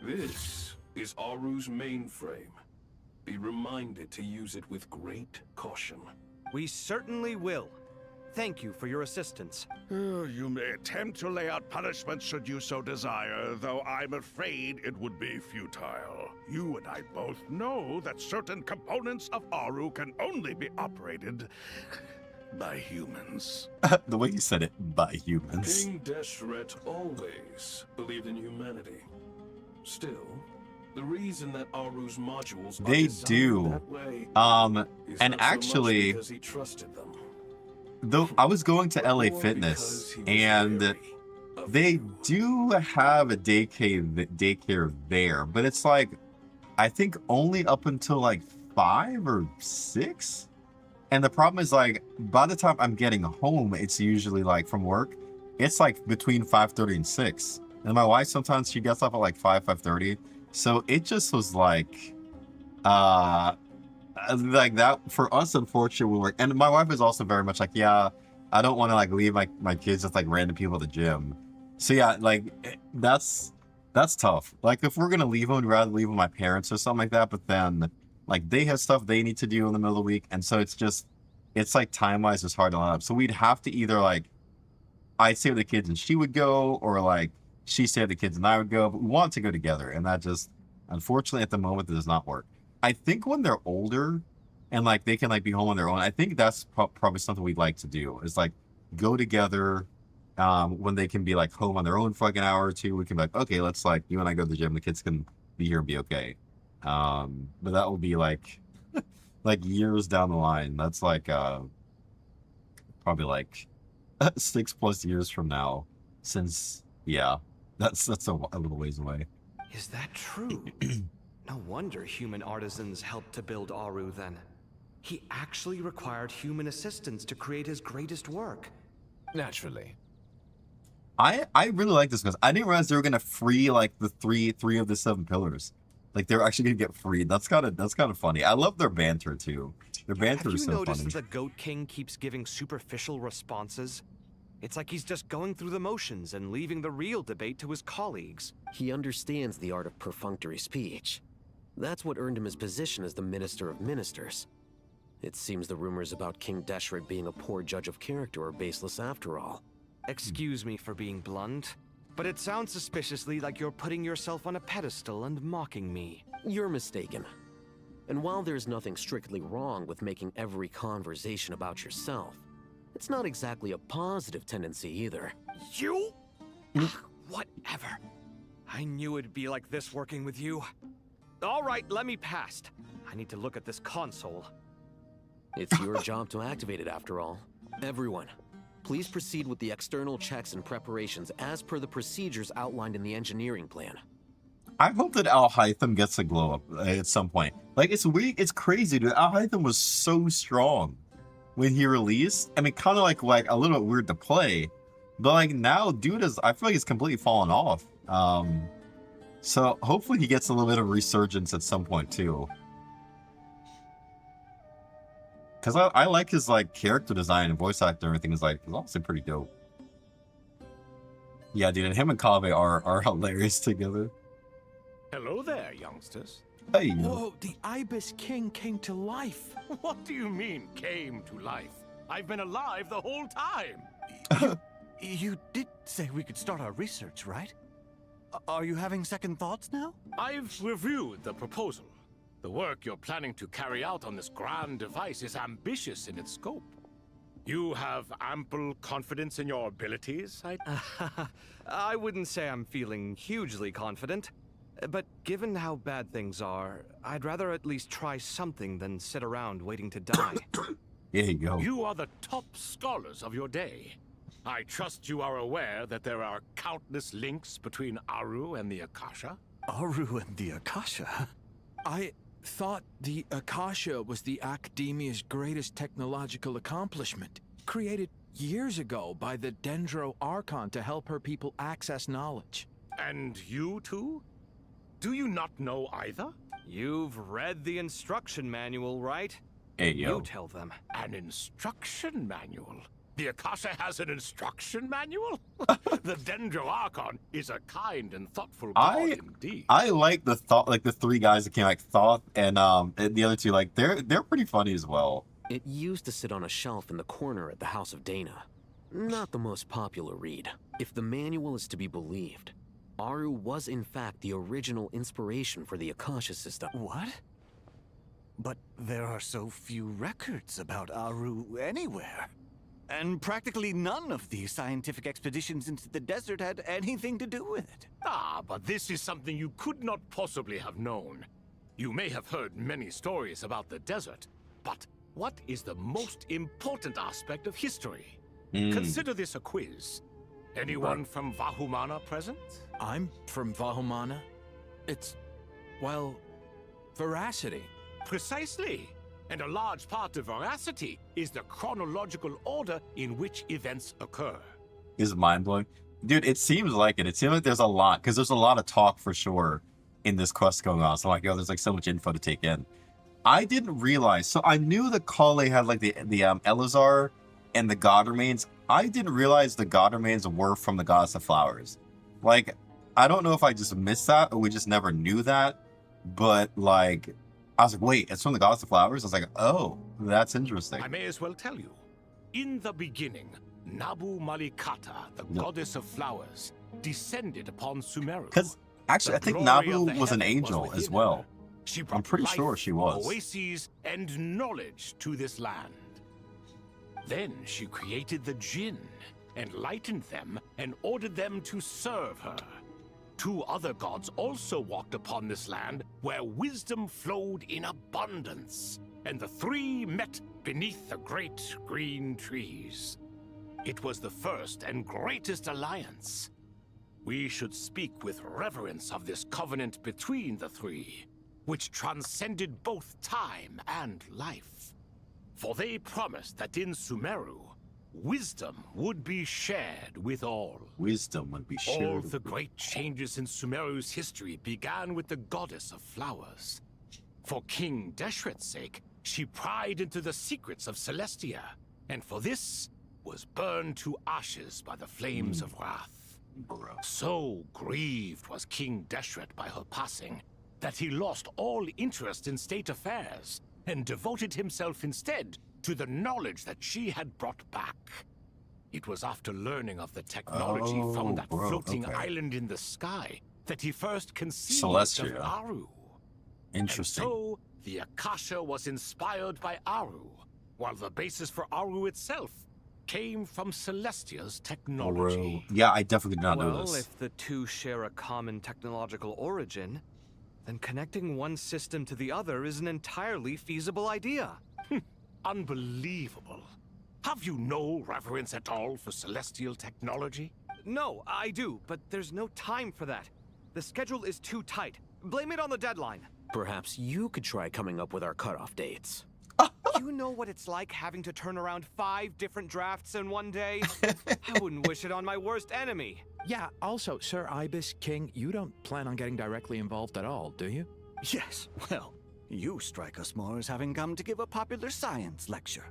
This is Aru's mainframe. Be reminded to use it with great caution. We certainly will. Thank you for your assistance. You may attempt to lay out punishment should you so desire, though I'm afraid it would be futile. You and I both know that certain components of Aru can only be operated by humans. The way you said it, by humans. King Deshret always believed in humanity. Still, the reason that Aru's modules are They designed do. that way is And not so much actually, because he trusted them. though I was going to LA Fitness, and they do have a daycare there, but it's like, I think only up until like 5 or 6. And the problem is, like, by the time I'm getting home, it's usually like from work, it's like between 5:30 and 6. And my wife, sometimes she gets up at like 5:30. So it just was like that for us, unfortunately, work. And my wife is also very much like, yeah, I don't want to like leave my kids with like random people at the gym. So yeah, like that's tough. Like if we're gonna leave them, we'd rather leave with my parents or something like that. But then like they have stuff they need to do in the middle of the week, and so it's like time wise, it's hard to line up. So we'd have to either like I'd stay with the kids and she would go, or like she stay with the kids and I would go. But we want to go together, and that just unfortunately at the moment does not work. I think when they're older and like they can like be home on their own, I think that's probably something we'd like to do is like go together when they can be like home on their own for like an hour or two. We can be like, okay, let's like you and I go to the gym, the kids can be here and be okay. But that will be like like years down the line. That's like probably like 6+ years from now, since yeah, that's a little ways away. Is that true? No wonder human artisans helped to build Aru then. He actually required human assistance to create his greatest work. Naturally. I really like this because I didn't realize they were gonna free like the three of the 7 pillars. Like they're actually gonna get freed. That's kind of funny. I love their banter too. Their banter is so funny. Have you noticed that the Goat King keeps giving superficial responses? It's like he's just going through the motions and leaving the real debate to his colleagues. He understands the art of perfunctory speech. That's what earned him his position as the Minister of Ministers. It seems the rumors about King Deshret being a poor judge of character are baseless after all. Excuse me for being blunt, but it sounds suspiciously like you're putting yourself on a pedestal and mocking me. You're mistaken. And while there's nothing strictly wrong with making every conversation about yourself, it's not exactly a positive tendency either. You? Whatever. I knew it'd be like this working with you. All right, let me past. I need to look at this console. It's your job to activate it after all. Everyone, please proceed with the external checks and preparations as per the procedures outlined in the engineering plan. I hope that Al-Haytham gets a glow up at some point. Like it's weird, it's crazy, dude. Al-Haytham was so strong when he released. I mean, kind of like a little bit weird to play, but like now, dude I feel like he's completely fallen off. So hopefully he gets a little bit of resurgence at some point too. Because I like his like character design and voice acting and everything is honestly pretty dope. Yeah, dude, and him and Kaveh are hilarious together. Hello there, youngsters. Hey. Whoa, the Ibis King came to life. What do you mean, came to life? I've been alive the whole time. You did say we could start our research, right? Are you having second thoughts now? I've reviewed the proposal. The work you're planning to carry out on this grand device is ambitious in its scope. You have ample confidence in your abilities, I wouldn't say I'm feeling hugely confident, but given how bad things are, I'd rather at least try something than sit around waiting to die. There you go. You are the top scholars of your day. I trust you are aware that there are countless links between Aru and the Akasha? Aru and the Akasha? I thought the Akasha was the Academia's greatest technological accomplishment, created years ago by the Dendro Archon to help her people access knowledge. And you too? Do you not know either? You've read the instruction manual, right? Hey, yo. You tell them. An instruction manual? The Akasha has an instruction manual? The Dendro Archon is a kind and thoughtful god indeed. I like the thought, like the 3 guys that came, like Thoth and the other 2, like they're pretty funny as well. It used to sit on a shelf in the corner at the House of Dana. Not the most popular read. If the manual is to be believed, Aru was in fact the original inspiration for the Akasha system. What? But there are so few records about Aru anywhere. And practically none of these scientific expeditions into the desert had anything to do with it. Ah, but this is something you could not possibly have known. You may have heard many stories about the desert, but what is the most important aspect of history? Consider this a quiz. Anyone from Vahumana present? I'm from Vahumana. It's, well, veracity. Precisely. And a large part of veracity is the chronological order in which events occur. Is mind-blowing. Dude, it seems like it. It seems like there's a lot, because there's a lot of talk for sure in this quest going on. So I'm like, yo, there's like so much info to take in. I didn't realize, so I knew the Kale had like the Elazar and the God Remains. I didn't realize the God Remains were from the Goddess of Flowers. Like, I don't know if I just missed that or we just never knew that, but like, I was like, wait, it's from the Goddess of Flowers? I was like, oh, that's interesting. I may as well tell you. In the beginning, Nabu Malikata, the Goddess of Flowers, descended upon Sumeru. Because actually, I think Nabu was an angel as well. I'm pretty sure she was. Oases and knowledge to this land. Then she created the Jinn, enlightened them, and ordered them to serve her. 2 other gods also walked upon this land where wisdom flowed in abundance, and the 3 met beneath the great green trees. It was the first and greatest alliance. We should speak with reverence of this covenant between the 3, which transcended both time and life. For they promised that in Sumeru, wisdom would be shared with all. Wisdom would be shared. All the great changes in Sumeru's history began with the Goddess of Flowers. For King Deshret's sake, she pried into the secrets of Celestia, and for this was burned to ashes by the flames of wrath. So grieved was King Deshret by her passing that he lost all interest in state affairs and devoted himself instead to the knowledge that she had brought back. It was after learning of the technology from that floating island in the sky that he first conceived Celestia. of Aru. Interesting. And so, the Akasha was inspired by Aru, while the basis for Aru itself came from Celestia's technology. Yeah, I definitely did not know Well, this. if the 2 share a common technological origin, then connecting one system to the other is an entirely feasible idea. Unbelievable. Have you no reverence at all for celestial technology? No, I do, but there's no time for that. The schedule is too tight. Blame it on the deadline. Perhaps you could try coming up with our cutoff dates. You know what it's like having to turn around 5 different drafts in one day? I wouldn't wish it on my worst enemy. Yeah, also, Sir Ibis King, you don't plan on getting directly involved at all, do you? Yes, well, you strike us more as having come to give a popular science lecture.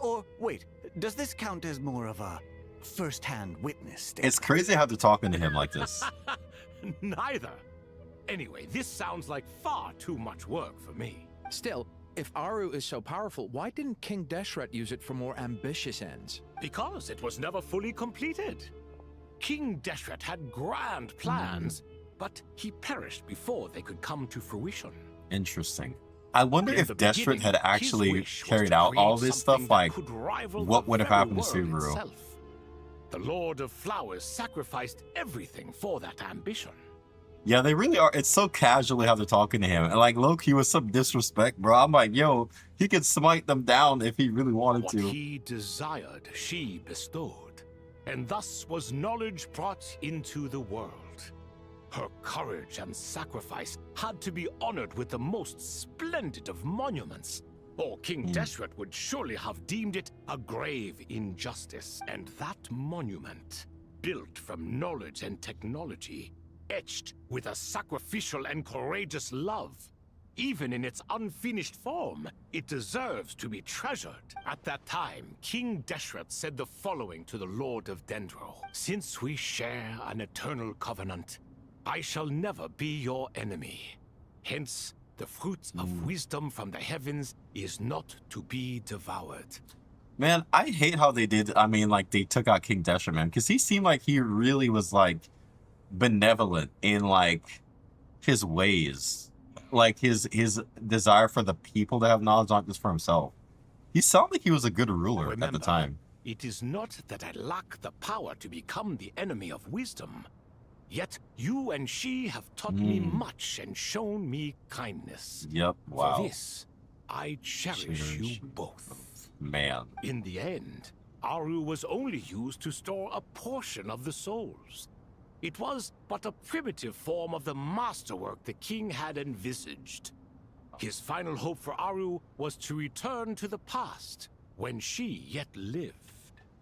Or, wait, does this count as more of a first-hand witness? It's crazy how they're talking to him like this. Neither. Anyway, this sounds like far too much work for me. Still, if Aru is so powerful, why didn't King Deshret use it for more ambitious ends? Because it was never fully completed. King Deshret had grand plans, but he perished before they could come to fruition. Interesting. I wonder In if the Deshret beginning, had his actually wish was carried to out all create this stuff. something that Like, could rival what the would have very happened to world Subaru? itself. The Lord of Flowers sacrificed everything for that ambition. Yeah, they really are. It's so casually how they're talking to him. And like, low-key with some disrespect, bro. I'm like, yo, he could smite them down if he really wanted What to. he desired, she bestowed, and thus was knowledge brought into the world. Her courage and sacrifice had to be honored with the most splendid of monuments, or King Deshret would surely have deemed it a grave injustice. And that monument, built from knowledge and technology, etched with a sacrificial and courageous love, even in its unfinished form, it deserves to be treasured. At that time, King Deshret said the following to the Lord of Dendro: "Since we share an eternal covenant, I shall never be your enemy. Hence, the fruit of wisdom from the heavens is not to be devoured." Man, I hate how they did. I mean, like, they took out King Deshret, man, because he seemed like he really was, like, benevolent in, like, his ways. like his desire for the people to have knowledge, not just for himself. He sounded like he was a good ruler at the time. It is not that I lack the power to become the enemy of wisdom. Yet you and she have taught me much and shown me kindness. Yep. Wow. For this, I cherish you both. Man. In the end, Aru was only used to store a portion of the souls. It was but a primitive form of the masterwork the king had envisaged. His final hope for Aru was to return to the past, when she yet lived.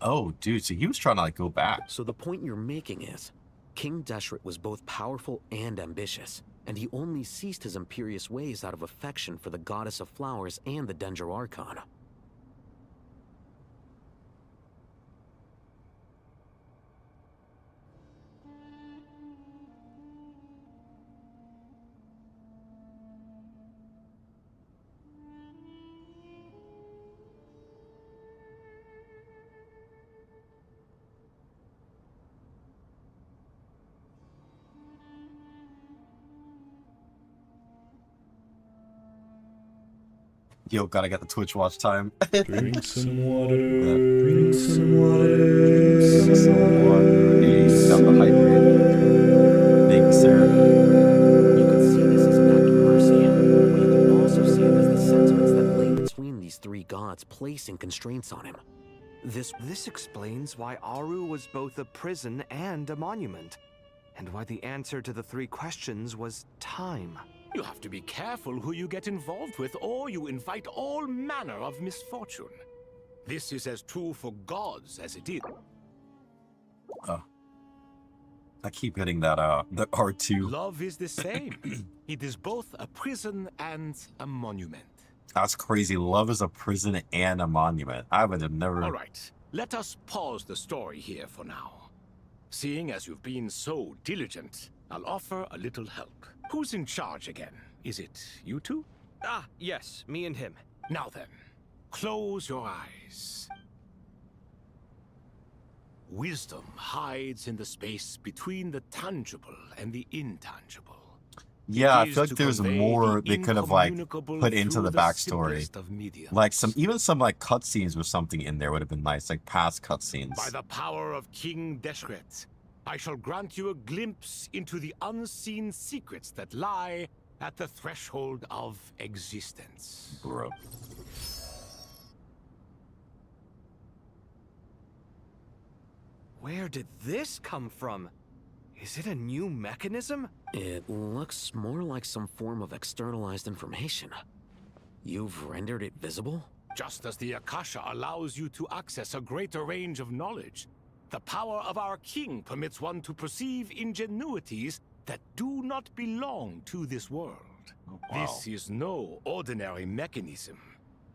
Oh, dude, so he was trying to like go back. So the point you're making is, King Deshret was both powerful and ambitious, and he only ceased his imperious ways out of affection for the goddess of flowers and the Dendro Archon. Yo, gotta get the Twitch watch time. Drink some water. Drink some water. Drink some water. Hey, got the hydrate. Thank you, sir. You could see this as an act of mercy, but you could also see it as the sentiments that lay between these three gods placing constraints on him. This explains why Aru was both a prison and a monument, and why the answer to the three questions was time. You have to be careful who you get involved with, or you invite all manner of misfortune. This is as true for gods as it is. I keep hitting that the R2. Love is the same. It is both a prison and a monument. That's crazy. Love is a prison and a monument. I would have never. All right, let us pause the story here for now. Seeing as you've been so diligent, I'll offer a little help. Who's in charge again? Is it you two? Ah, yes, me and him. Now then, close your eyes. Wisdom hides in the space between the tangible and the intangible. Yeah, I feel like there's more they could have like put into the backstory. Like even some like cutscenes or something in there would have been nice, like past cutscenes. By the power of King Deshret, I shall grant you a glimpse into the unseen secrets that lie at the threshold of existence. Bro. Where did this come from? Is it a new mechanism? It looks more like some form of externalized information. You've rendered it visible? Just as the Akasha allows you to access a greater range of knowledge, the power of our king permits one to perceive ingenuities that do not belong to this world. Oh, wow. This is no ordinary mechanism.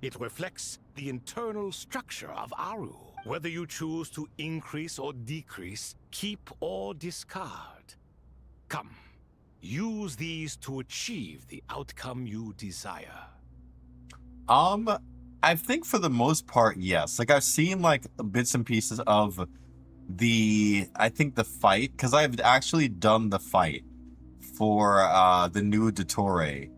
It reflects the internal structure of Aru. Whether you choose to increase or decrease, keep or discard. Come, use these to achieve the outcome you desire. I think for the most part, yes. Like I've seen like bits and pieces of I think the fight, because I've actually done the fight for the new Dottore.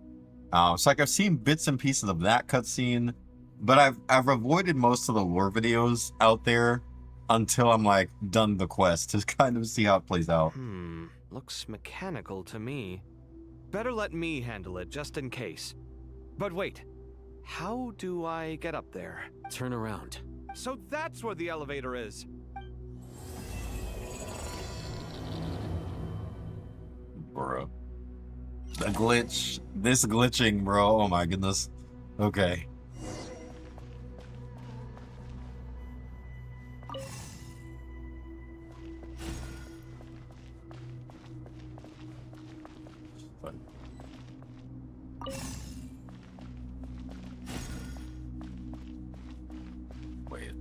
So like I've seen bits and pieces of that cutscene, but I've avoided most of the lore videos out there until I'm like done the quest to kind of see how it plays out. Looks mechanical to me. Better let me handle it just in case. But wait, how do I get up there? Turn around. So that's where the elevator is. Bro. The glitch. This glitching, bro. Oh my goodness. Okay. Wait.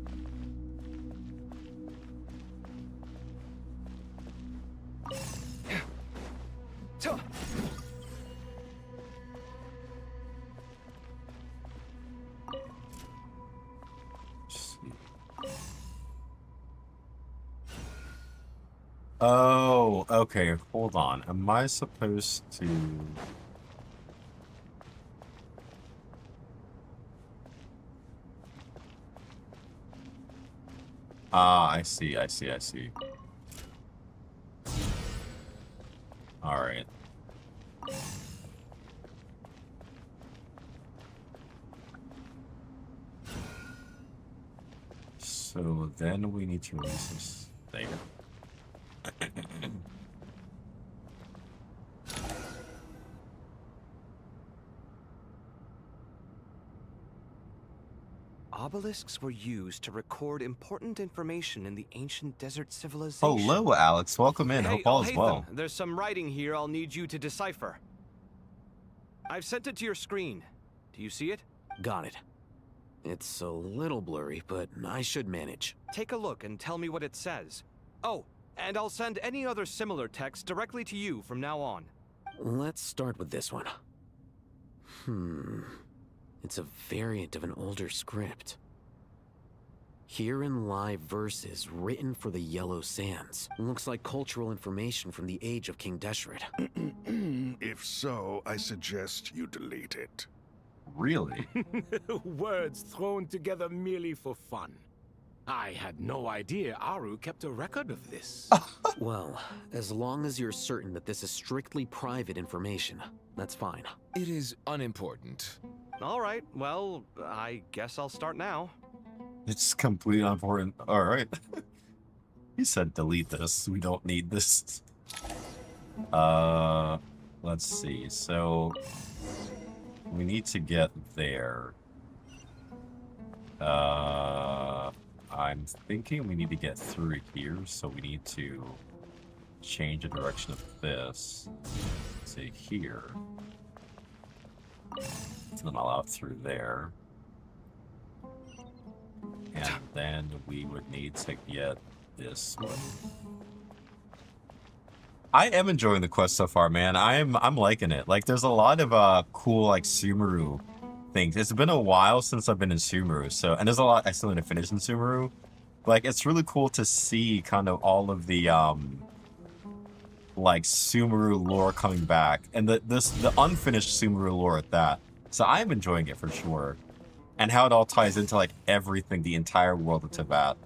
Oh, okay. Hold on. Am I supposed to... Ah, I see. Alright. So then we need to release this there. Obelisks were used to record important information in the ancient desert civilization. Hello, Alex. Welcome in. Hey, Hope all is Hathan, well. there's some writing here I'll need you to decipher. I've sent it to your screen. Do you see it? Got it. It's a little blurry, but I should manage. Take a look and tell me what it says. Oh, and I'll send any other similar text directly to you from now on. Let's start with this one. It's a variant of an older script. Herein lie verses written for the Yellow Sands. Looks like cultural information from the age of King Deshret. If so, I suggest you delete it. Really? Words thrown together merely for fun. I had no idea Aru kept a record of this. Well, as long as you're certain that this is strictly private information, that's fine. It is unimportant. All right, well, I guess I'll start now. It's completely unimportant. Alright. He said delete this. We don't need this. Let's see. So we need to get there. I'm thinking we need to get through here, so we need to change the direction of this to here. And then I'll out through there. And then we would need to get this one. I am enjoying the quest so far, man. I'm liking it. Like, there's a lot of cool like Sumeru things. It's been a while since I've been in Sumeru, so and there's a lot I still need to finish in Sumeru. Like, it's really cool to see kind of all of the like Sumeru lore coming back, and the unfinished Sumeru lore at that. So I'm enjoying it for sure, and how it all ties into like everything, the entire world of Teyvat.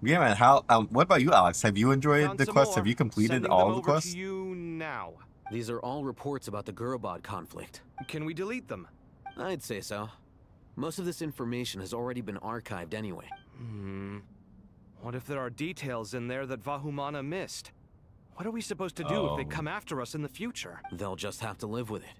Yeah, man. How? What about you, Alex? Have you enjoyed the quest? Have you completed all the quests? To you now. These are all reports about the Gurubad conflict. Can we delete them? I'd say so. Most of this information has already been archived anyway. What if there are details in there that Vahumana missed? What are we supposed to do if they come after us in the future? They'll just have to live with it.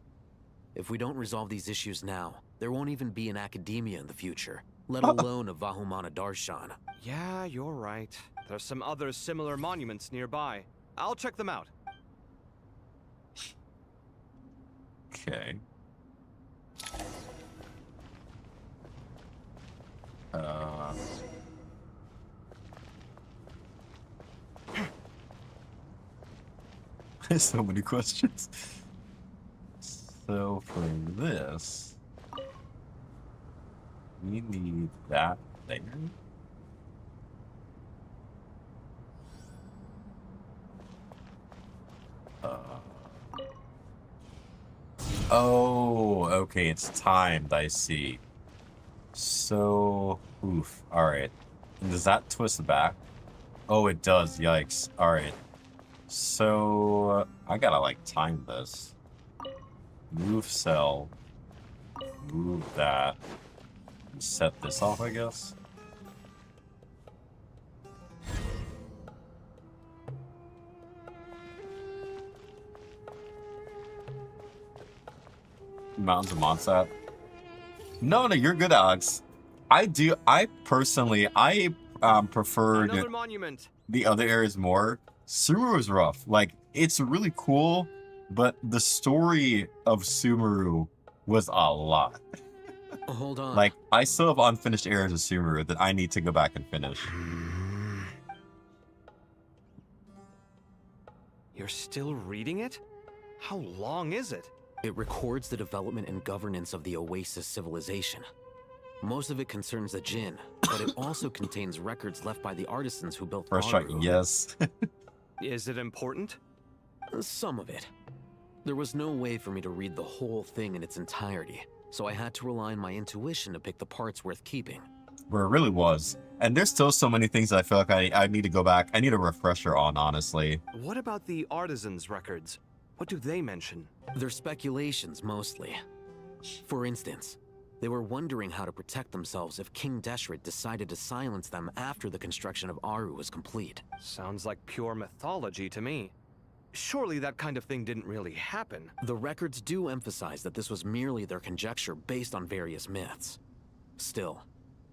If we don't resolve these issues now, there won't even be an academia in the future, let alone a Vahumana Darshan. Yeah, you're right. There's some other similar monuments nearby. I'll check them out. Okay. So many questions. So for this, we need that there. Oh, okay, it's timed, I see. So, oof, alright. Does that twist back? Oh, it does, yikes. Alright. So, I gotta, like, time this. Move cell. Move that. And set this off, I guess. Mountains of Monsat. No, you're good, Alex. I personally preferred Another monument. The other areas more. Sumeru is rough. Like, it's really cool, but the story of Sumeru was a lot. Hold on. Like, I still have unfinished areas of Sumeru that I need to go back and finish. You're still reading it? How long is it? It records the development and governance of the Oasis civilization. Most of it concerns the Jinn, but it also contains records left by the artisans who built First try, Aru. yes. Is it important? Some of it. There was no way for me to read the whole thing in its entirety. so I had to rely on my intuition to pick the parts worth keeping. Where it really was. And there's still so many things I feel like I need to go back. I need a refresher on, honestly. What about the artisans' records? What do they mention? They're speculations, mostly. For instance, they were wondering how to protect themselves if King Deshret decided to silence them after the construction of Aru was complete. Sounds like pure mythology to me. Surely that kind of thing didn't really happen. The records do emphasize that this was merely their conjecture based on various myths. Still,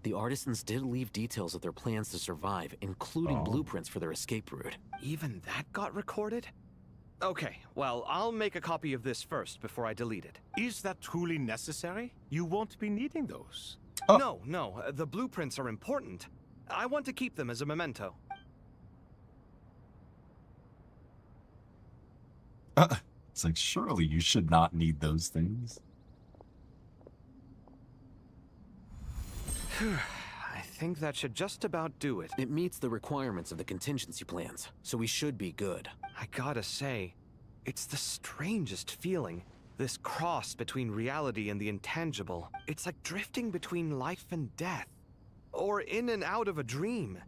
the artisans did leave details of their plans to survive, including blueprints for their escape route. Even that got recorded? Okay, well, I'll make a copy of this first before I delete it. Is that truly necessary? You won't be needing those. No, the blueprints are important. I want to keep them as a memento. It's like, surely you should not need those things. I think that should just about do it. It meets the requirements of the contingency plans, so we should be good. I gotta say, it's the strangest feeling. This cross between reality and the intangible. It's like drifting between life and death. Or in and out of a dream.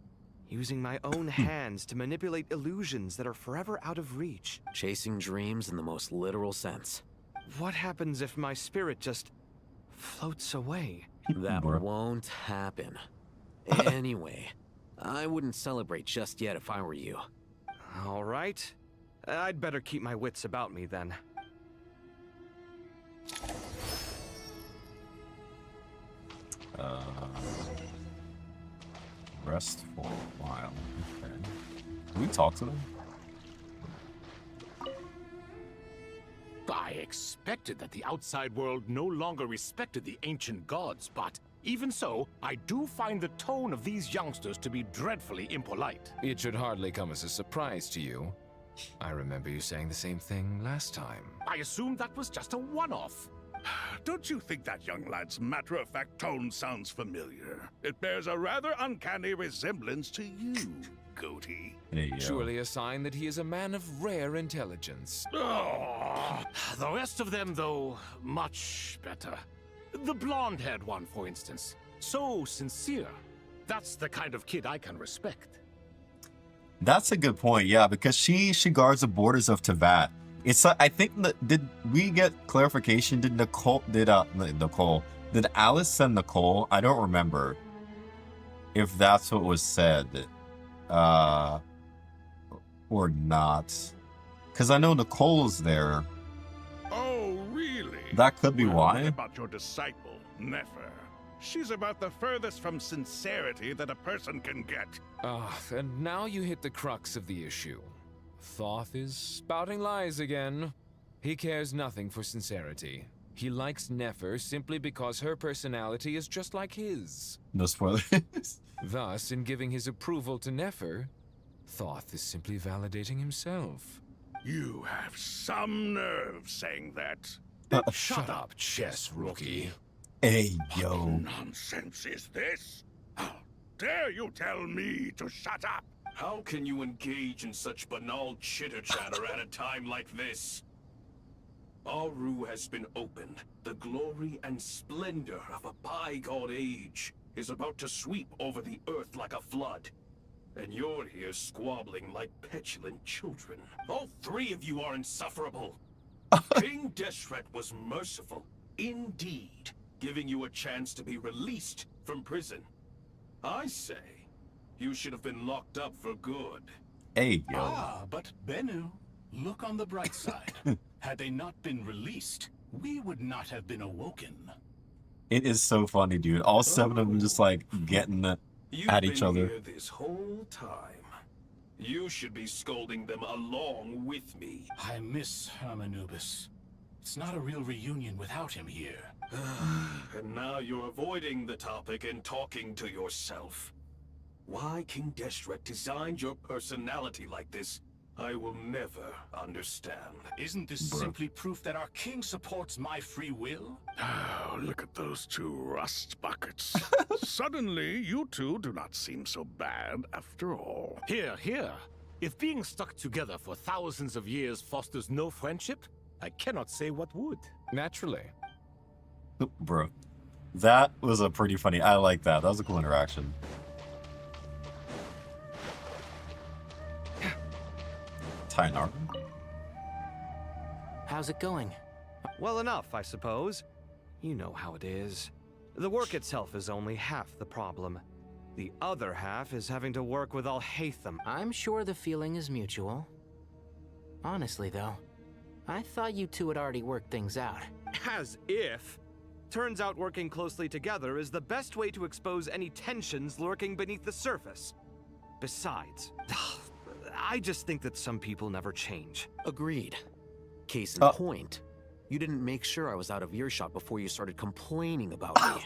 Using my own hands to manipulate illusions that are forever out of reach. Chasing dreams in the most literal sense. What happens if my spirit just floats away? That won't happen. Anyway, I wouldn't celebrate just yet if I were you. All right. I'd better keep my wits about me then. Rest for a while. Okay. Can we talk to them? I expected that the outside world no longer respected the ancient gods, but even so, I do find the tone of these youngsters to be dreadfully impolite. It should hardly come as a surprise to you. I remember you saying the same thing last time. I assumed that was just a one-off. Don't you think that young lad's matter-of-fact tone sounds familiar? It bears a rather uncanny resemblance to you, Goatee. Surely a sign that he is a man of rare intelligence. Oh, the rest of them, though, much better. The blonde-haired one, for instance. So sincere. That's the kind of kid I can respect. That's a good point, yeah, because she guards the borders of Teyvat. It's I think that did we get clarification? Did Alice send Nicole? I don't remember if that's what was said, or not. Because I know Nicole's there. Oh, really? That could be Well, why. What about your disciple, Nefer? She's about the furthest from sincerity that a person can get. And now you hit the crux of the issue. Thoth is spouting lies again. He cares nothing for sincerity. He likes Nefer simply because her personality is just like his. No spoilers. Thus, in giving his approval to Nefer, Thoth is simply validating himself. You have some nerve saying that. Shut up, chess rookie. Hey, What yo. nonsense is this? How dare you tell me to shut up? How can you engage in such banal chitter-chatter at a time like this? Aru has been opened. The glory and splendor of a bygone age is about to sweep over the earth like a flood. And you're here squabbling like petulant children. All three of you are insufferable. King Deshret was merciful, indeed, giving you a chance to be released from prison. I say, you should have been locked up for good. Hey, yo. Ah, but Bennu, look on the bright side. Had they not been released, we would not have been awoken. It is so funny, dude. All seven of them just like getting at each You've other. been here this whole time. You should be scolding them along with me. I miss Hermanubis. It's not a real reunion without him here. And now you're avoiding the topic and talking to yourself. Why King Deshret designed your personality like this, I will never understand. Isn't this simply proof that our king supports my free will? Oh, look at those two rust buckets. Suddenly, you two do not seem so bad after all. Here. If being stuck together for thousands of years fosters no friendship, I cannot say what would. Naturally. Bro, that was a pretty funny. I like that. That was a cool interaction. Tainar. How's it going? Well enough, I suppose. You know how it is. The work itself is only half the problem. The other half is having to work with Al-Haytham. I'm sure the feeling is mutual. Honestly, though, I thought you two had already worked things out. As if. Turns out working closely together is the best way to expose any tensions lurking beneath the surface. Besides, I just think that some people never change. Agreed. Case in point, you didn't make sure I was out of earshot before you started complaining about me.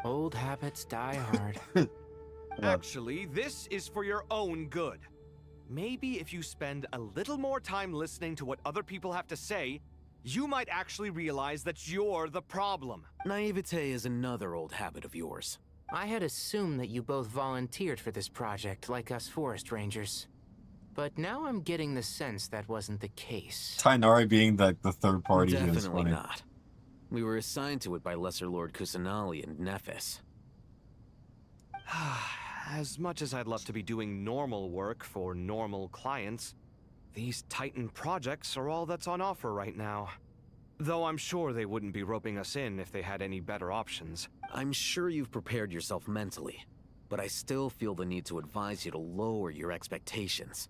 Old habits die hard. Actually, this is for your own good. Maybe if you spend a little more time listening to what other people have to say, you might actually realize that you're the problem. Naivete is another old habit of yours. I had assumed that you both volunteered for this project, like us forest rangers. But now I'm getting the sense that wasn't the case. Tainari being the third party is Definitely funny. not. We were assigned to it by Lesser Lord Kusanali and Nephis. As much as I'd love to be doing normal work for normal clients, these Titan projects are all that's on offer right now. Though I'm sure they wouldn't be roping us in if they had any better options. I'm sure you've prepared yourself mentally, but I still feel the need to advise you to lower your expectations.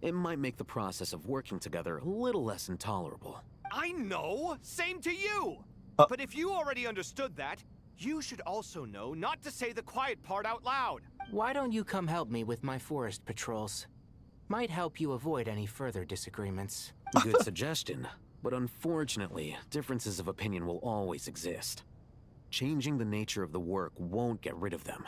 It might make the process of working together a little less intolerable. I know! Same to you! But if you already understood that, you should also know not to say the quiet part out loud. Why don't you come help me with my forest patrols? Might help you avoid any further disagreements. Good suggestion, but unfortunately, differences of opinion will always exist. Changing the nature of the work won't get rid of them.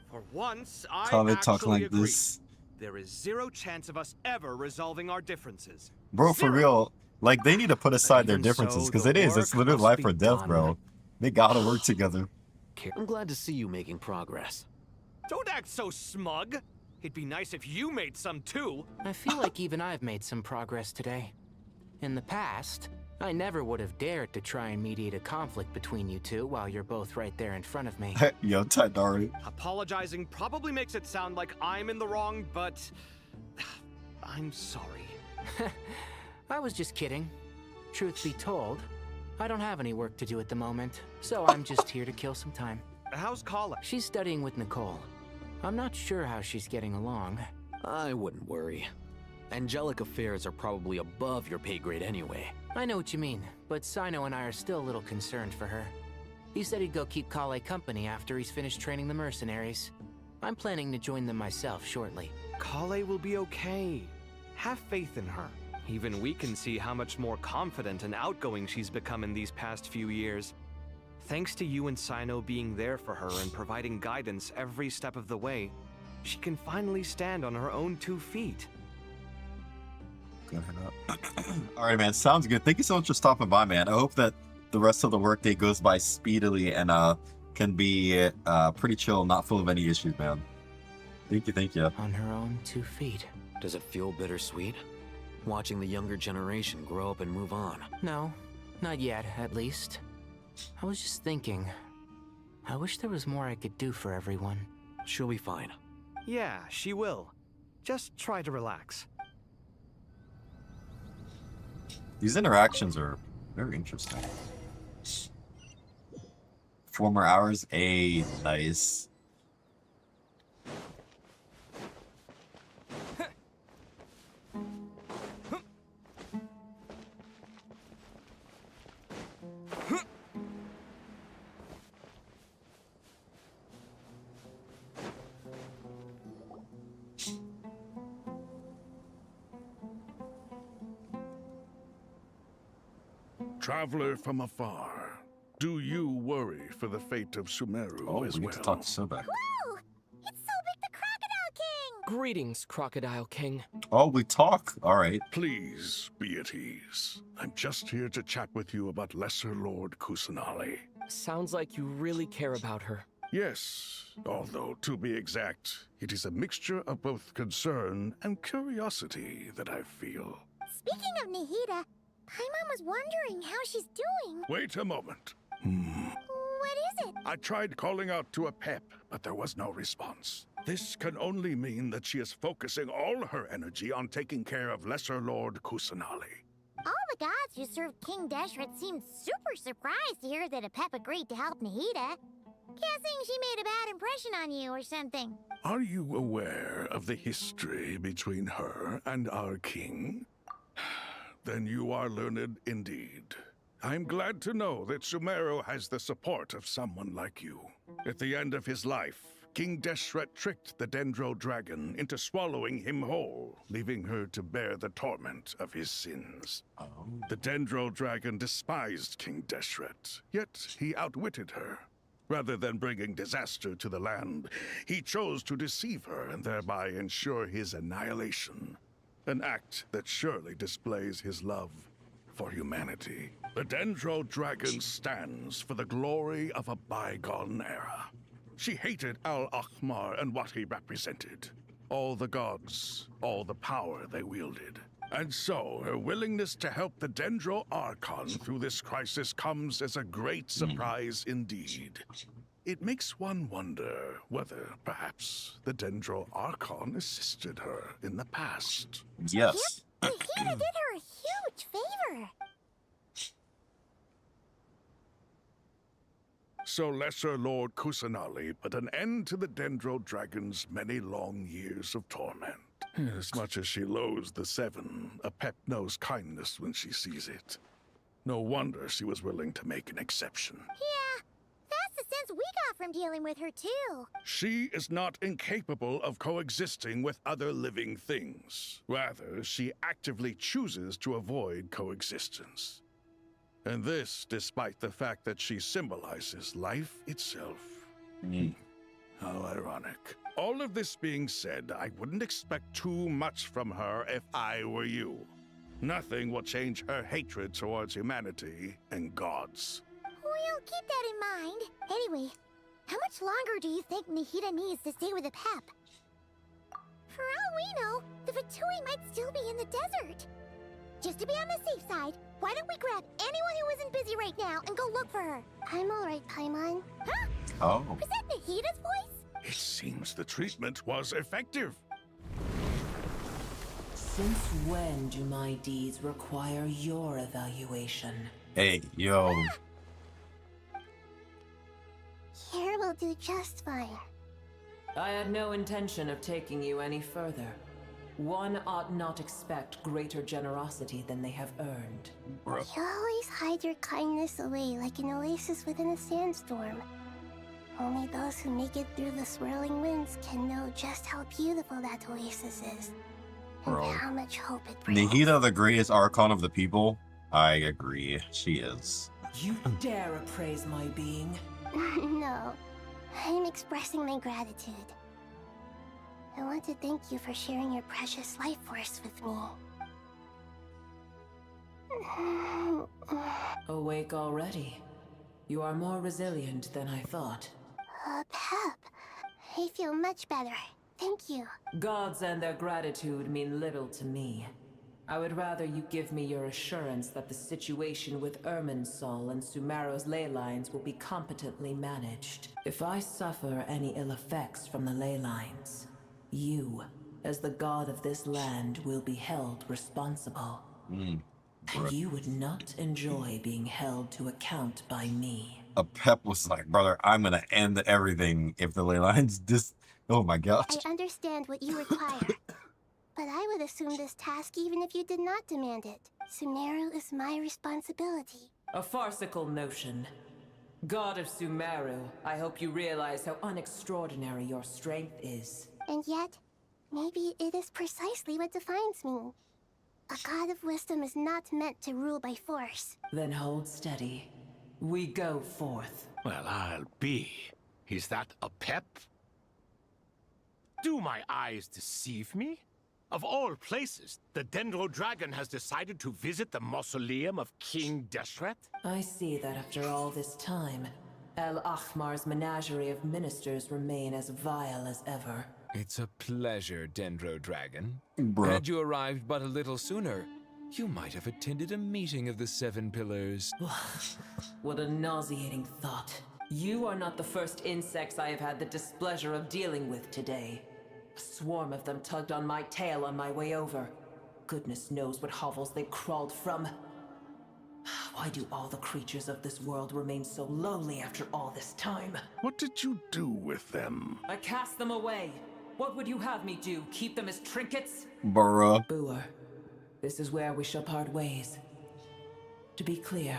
For once, I Talk actually like agree. this. There is zero chance of us ever resolving our differences. Bro, for real, like, they need to put aside their even differences, so, because the it's work literally must life be or death, done. bro. They gotta work together. I'm glad to see you making progress. Don't act so smug. It'd be nice if you made some too. I feel like even I've made some progress today. In the past, I never would have dared to try and mediate a conflict between you two while you're both right there in front of me. Yo, Tainari. Apologizing probably makes it sound like I'm in the wrong, but I'm sorry. I was just kidding. Truth be told, I don't have any work to do at the moment, so I'm just here to kill some time. How's Kala? She's studying with Nicole. I'm not sure how she's getting along. I wouldn't worry. Angelic affairs are probably above your pay grade anyway. I know what you mean, but Sino and I are still a little concerned for her. He said he'd go keep Kale company after he's finished training the mercenaries. I'm planning to join them myself shortly. Kale will be okay. Have faith in her. Even we can see how much more confident and outgoing she's become in these past few years. Thanks to you and Sino being there for her and providing guidance every step of the way, she can finally stand on her own 2 feet. Alright, man, sounds good. Thank you so much for stopping by, man. I hope that the rest of the workday goes by speedily and can be pretty chill, not full of any issues, man. Thank you. On her own 2 feet. Does it feel bittersweet? Watching the younger generation grow up and move on? No, not yet, at least. I was just thinking, I wish there was more I could do for everyone. She'll be fine. Yeah, she will. Just try to relax. These interactions are very interesting. 4 more hours? Nice. Traveler from afar, do you worry for the fate of Sumeru Oh, as we well? get to talk to Sobek. Whoa! It's Sobek the Crocodile King! Greetings, Crocodile King. Oh, we talk? Alright. Please be at ease. I'm just here to chat with you about Lesser Lord Kusanali. Sounds like you really care about her. Yes, although to be exact, it is a mixture of both concern and curiosity that I feel. Speaking of Nihida, Paimon was wondering how she's doing. Wait a moment. What is it? I tried calling out to Apep, but there was no response. This can only mean that she is focusing all her energy on taking care of Lesser Lord Kusanali. All the gods who served King Deshret seemed super surprised to hear that Apep agreed to help Nahida. Guessing she made a bad impression on you or something. Are you aware of the history between her and our king? Then you are learned indeed. I'm glad to know that Sumeru has the support of someone like you. At the end of his life, King Deshret tricked the Dendro Dragon into swallowing him whole, leaving her to bear the torment of his sins. The Dendro Dragon despised King Deshret, yet he outwitted her. Rather than bringing disaster to the land, he chose to deceive her and thereby ensure his annihilation. An act that surely displays his love for humanity. The Dendro Dragon stands for the glory of a bygone era. She hated Al-Akhmar and what he represented. All the gods, all the power they wielded. And so, her willingness to help the Dendro Archon through this crisis comes as a great surprise indeed. It makes one wonder whether, perhaps, the Dendro Archon assisted her in the past. Yes. Yep, Nahida did her a huge favor. So Lesser Lord Kusanali put an end to the Dendro Dragon's many long years of torment. As much as she loathes the Seven, Apep knows kindness when she sees it. No wonder she was willing to make an exception. Yeah, that's the sense we got from dealing with her too. She is not incapable of coexisting with other living things. Rather, she actively chooses to avoid coexistence. And this despite the fact that she symbolizes life itself. How ironic. All of this being said, I wouldn't expect too much from her if I were you. Nothing will change her hatred towards humanity and gods. We'll keep that in mind. Anyway, how much longer do you think Nahida needs to stay with Apep? For all we know, the Fatui might still be in the desert. Just to be on the safe side, why don't we grab anyone who isn't busy right now and go look for her? I'm alright, Paimon. Huh? Oh. Was that Nahida's voice? It seems the treatment was effective. Since when do my deeds require your evaluation? Hey, yo. Here will do just fine. I had no intention of taking you any further. One ought not expect greater generosity than they have earned. You always hide your kindness away like an oasis within a sandstorm. Only those who make it through the swirling winds can know just how beautiful that oasis is. And how much hope it brings. Nahida, the greatest Archon of the people? I agree. She is. You dare appraise my being? No. I'm expressing my gratitude. I want to thank you for sharing your precious life force with me. Awake already? You are more resilient than I thought. Pep. I feel much better. Thank you. Gods and their gratitude mean little to me. I would rather you give me your assurance that the situation with Irminsul and Sumeru's ley lines will be competently managed. If I suffer any ill effects from the ley lines, you, as the god of this land, will be held responsible. And you would not enjoy being held to account by me. Apep was like, brother, I'm gonna end everything if the ley lines oh my gosh. I understand what you require. But I would assume this task even if you did not demand it. Sumeru is my responsibility. A farcical notion. God of Sumeru, I hope you realize how unextraordinary your strength is. And yet, maybe it is precisely what defines me. A god of wisdom is not meant to rule by force. Then hold steady. We go forth. Well, I'll be. Is that a pep? Do my eyes deceive me? Of all places, the Dendro Dragon has decided to visit the mausoleum of King Deshret? I see that after all this time, Al-Akhmar's menagerie of ministers remain as vile as ever. It's a pleasure, Dendro Dragon. Bruh. Had you arrived but a little sooner, You might have attended a meeting of the Seven Pillars. What a nauseating thought. You are not the first insects I have had the displeasure of dealing with today. A swarm of them tugged on my tail on my way over. Goodness knows what hovels they crawled from. Why do all the creatures of this world remain so lowly after all this time? What did you do with them? I cast them away. What would you have me do? Keep them as trinkets? Bruh. Boer, this is where we shall part ways. To be clear,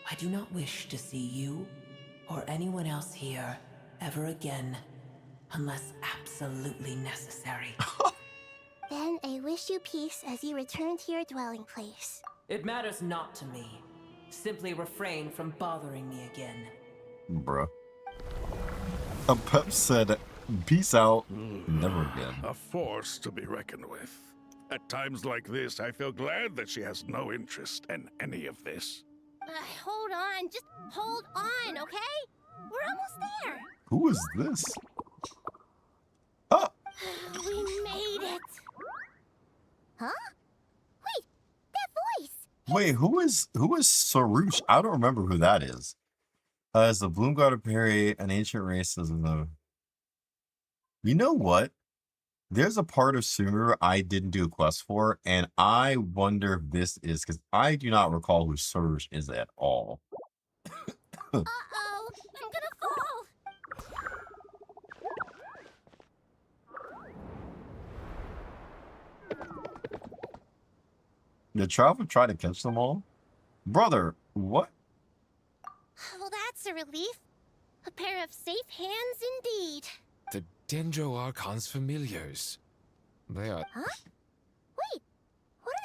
I do not wish to see you or anyone else here ever again, unless absolutely necessary. Then I wish you peace as you return to your dwelling place. It matters not to me. Simply refrain from bothering me again. Bruh. A Pep said, peace out, never again. A force to be reckoned with. At times like this, I feel glad that she has no interest in any of this. Hold on, just hold on, okay? We're almost there. Who is this? We made it. Huh? Wait, that voice. Wait, who is Sarush? I don't remember who that is. As the Bloom God of Perry, an ancient race is the. You know what? There's a part of Sumeru I didn't do a quest for, and I wonder if this is because I do not recall who Sarush is at all. Uh-oh, I'm gonna fall. Did Travel try to catch them all? Brother, what? Well, that's a relief. A pair of safe hands indeed. The Dendro Archon's familiars. They are... Huh? Wait,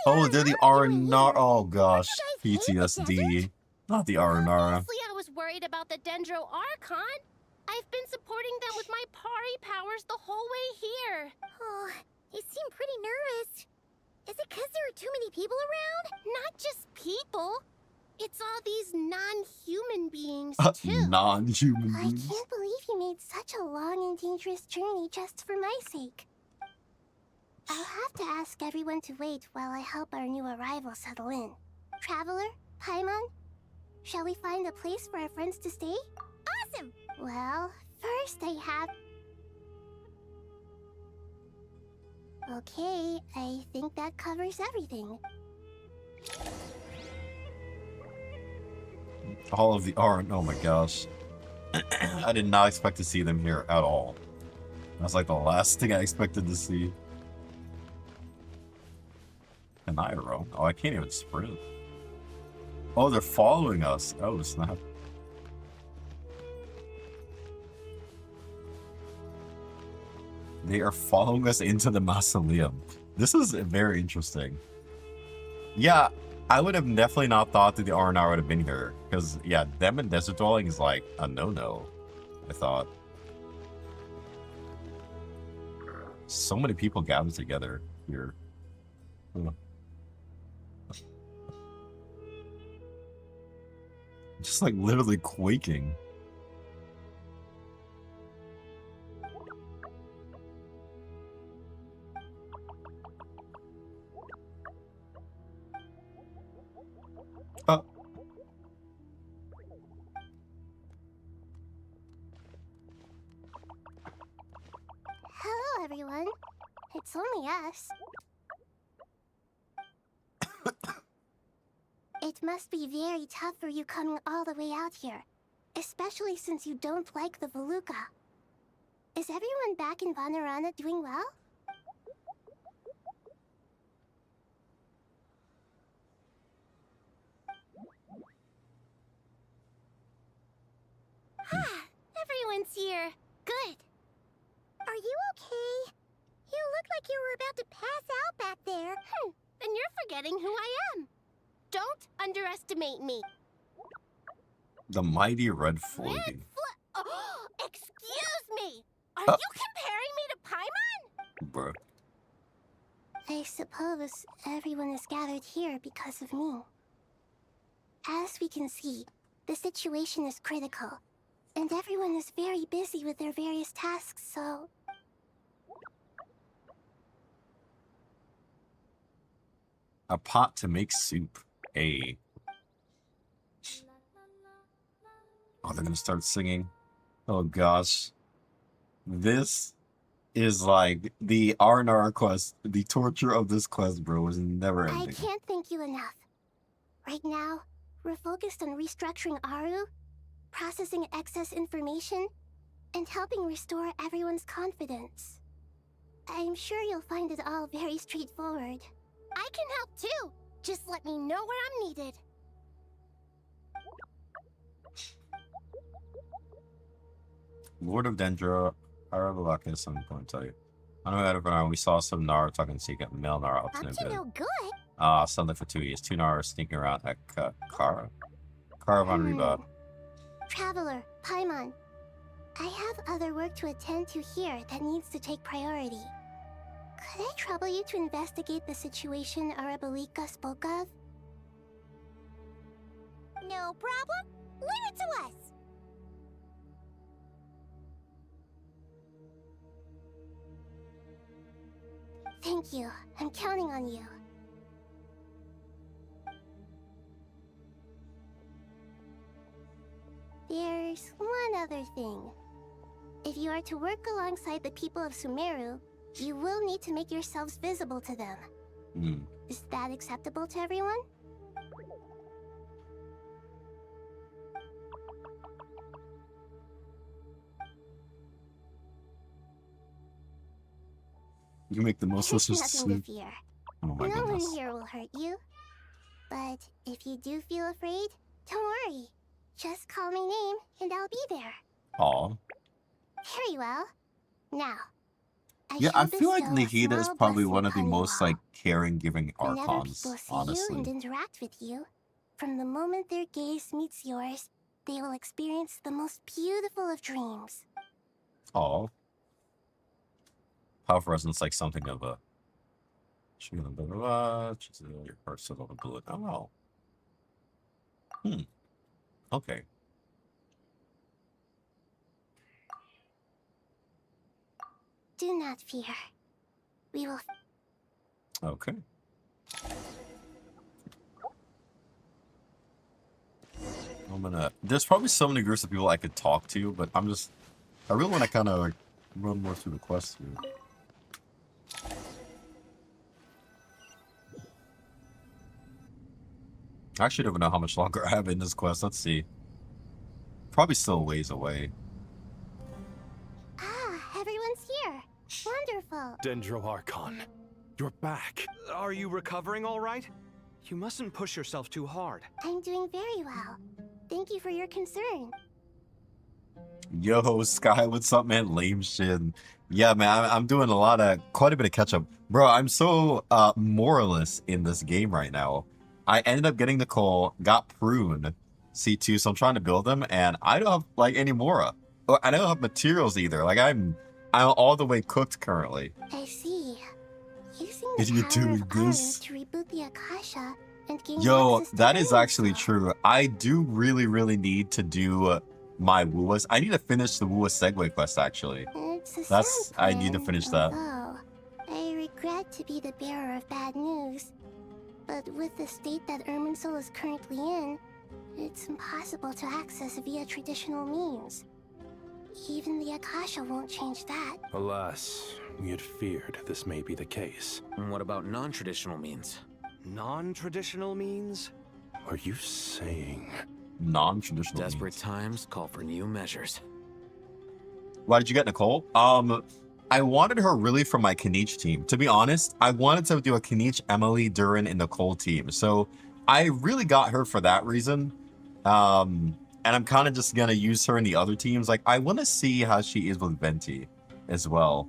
Oh, they're the Aranara. Oh gosh, PTSD. Not the Aranara. Mostly I was worried about the Dendro Archon. I've been supporting them with my Pari powers the whole way here. Oh, you seem pretty nervous. Is it because there are too many people around? Not just people. It's all these non-human beings, too. Non-human I beings. can't believe you made such a long and dangerous journey just for my sake. I'll have to ask everyone to wait while I help our new arrival settle in. Traveler, Paimon, shall we find a place for our friends to stay? Awesome! Well, first I have... Okay, I think that covers everything. All of the Aran. Oh my gosh. I did not expect to see them here at all. That's like the last thing I expected to see. An Iroh. Oh, I can't even sprint. Oh, they're following us. Oh, snap. They are following us into the mausoleum. This is very interesting. Yeah, I would have definitely not thought that the Aranara would have been here. Because, yeah, them in Desert Dwelling is like a no-no, I thought. So many people gathered together here. Just like literally quaking. Hello, everyone. It's only us. It must be very tough for you coming all the way out here, especially since you don't like the Veluca. Is everyone back in Vanarana doing well? Everyone's here. Good. Are you okay? You look like you were about to pass out back there. Then you're forgetting who I am. Don't underestimate me. The mighty red floating. Oh, excuse me! Are you comparing me to Paimon? Bruh. I suppose everyone is gathered here because of me. As we can see, the situation is critical, and everyone is very busy with their various tasks, so... A pot to make soup. A. Oh, they're gonna start singing. Oh gosh. This is like the R&R quest. The torture of this quest, bro, is never I ending. can't thank you enough. Right now, we're focused on restructuring Aru, processing excess information, and helping restore everyone's confidence. I'm sure you'll find it all very straightforward. I can help too! Just let me know where I'm needed. Lord of Dendra, Arabalakis, I'm going to tell you. I know that for we saw some Nara talking secret, male Nara up to no good. Something for 2 years. 2 Nara sneaking around at Caravan Reba. Traveler, Paimon. I have other work to attend to here that needs to take priority. Could I trouble you to investigate the situation Arabalika spoke of? No problem. Leave it to us. Thank you. I'm counting on you. There's one other thing. If you are to work alongside the people of Sumeru, you will need to make yourselves visible to them. Is that acceptable to everyone? You make the most of There's this nothing soup. to fear. Oh my No one goodness. here will hurt you. But if you do feel afraid, don't worry. Just call my name and I'll be there. Aw. Very well. Now, Yeah, I shall feel like bestow a Nahida is small probably blessing one of the upon you most all. like caring, giving Whenever archons, people see honestly. you and interact with you, from the moment their gaze meets yours, they will experience the most beautiful of dreams. Aw. Powerful resonance like something of a your personal blue. Oh. Okay. Do not fear. We will. Okay. I'm gonna. There's probably so many groups of people I could talk to, but I really want to kind of like run more through the quest here. I actually don't even know how much longer I have in this quest. Let's see. Probably still a ways away. Ah, everyone's here. Wonderful. Dendro Archon, you're back. Are you recovering all right? You mustn't push yourself too hard. I'm doing very well. Thank you for your concern. Yo, Sky, what's up, man? Lame shit. Yeah, man, I'm doing quite a bit of catch up. Bro, I'm so moralist in this game right now. I ended up getting the coal, got prune C2, so I'm trying to build them, and I don't have like any Mora. I don't have materials either. Like I'm all the way cooked currently. I see. Using If the you're power doing of Aru this. to reboot the Akasha and gain Yo, access to that is Rainbow actually true. I do really need to do my Wuas. I need to finish the Wua Segway quest, actually. It's a That's, sound I need to plan, finish that. although I regret to be the bearer of bad news. But with the state that Irminsul is currently in, it's impossible to access via traditional means. Even the Akasha won't change that. Alas, we had feared this may be the case. And what about non-traditional means? Non-traditional means? Are you saying... Non-traditional Desperate times call for new measures. Why did you get Nicole? I wanted her really for my Kaniche team. To be honest, I wanted to do a Kaniche, Emily, Durin, and Nicole team. So I really got her for that reason. And I'm kind of just going to use her in the other teams. Like, I want to see how she is with Venti as well.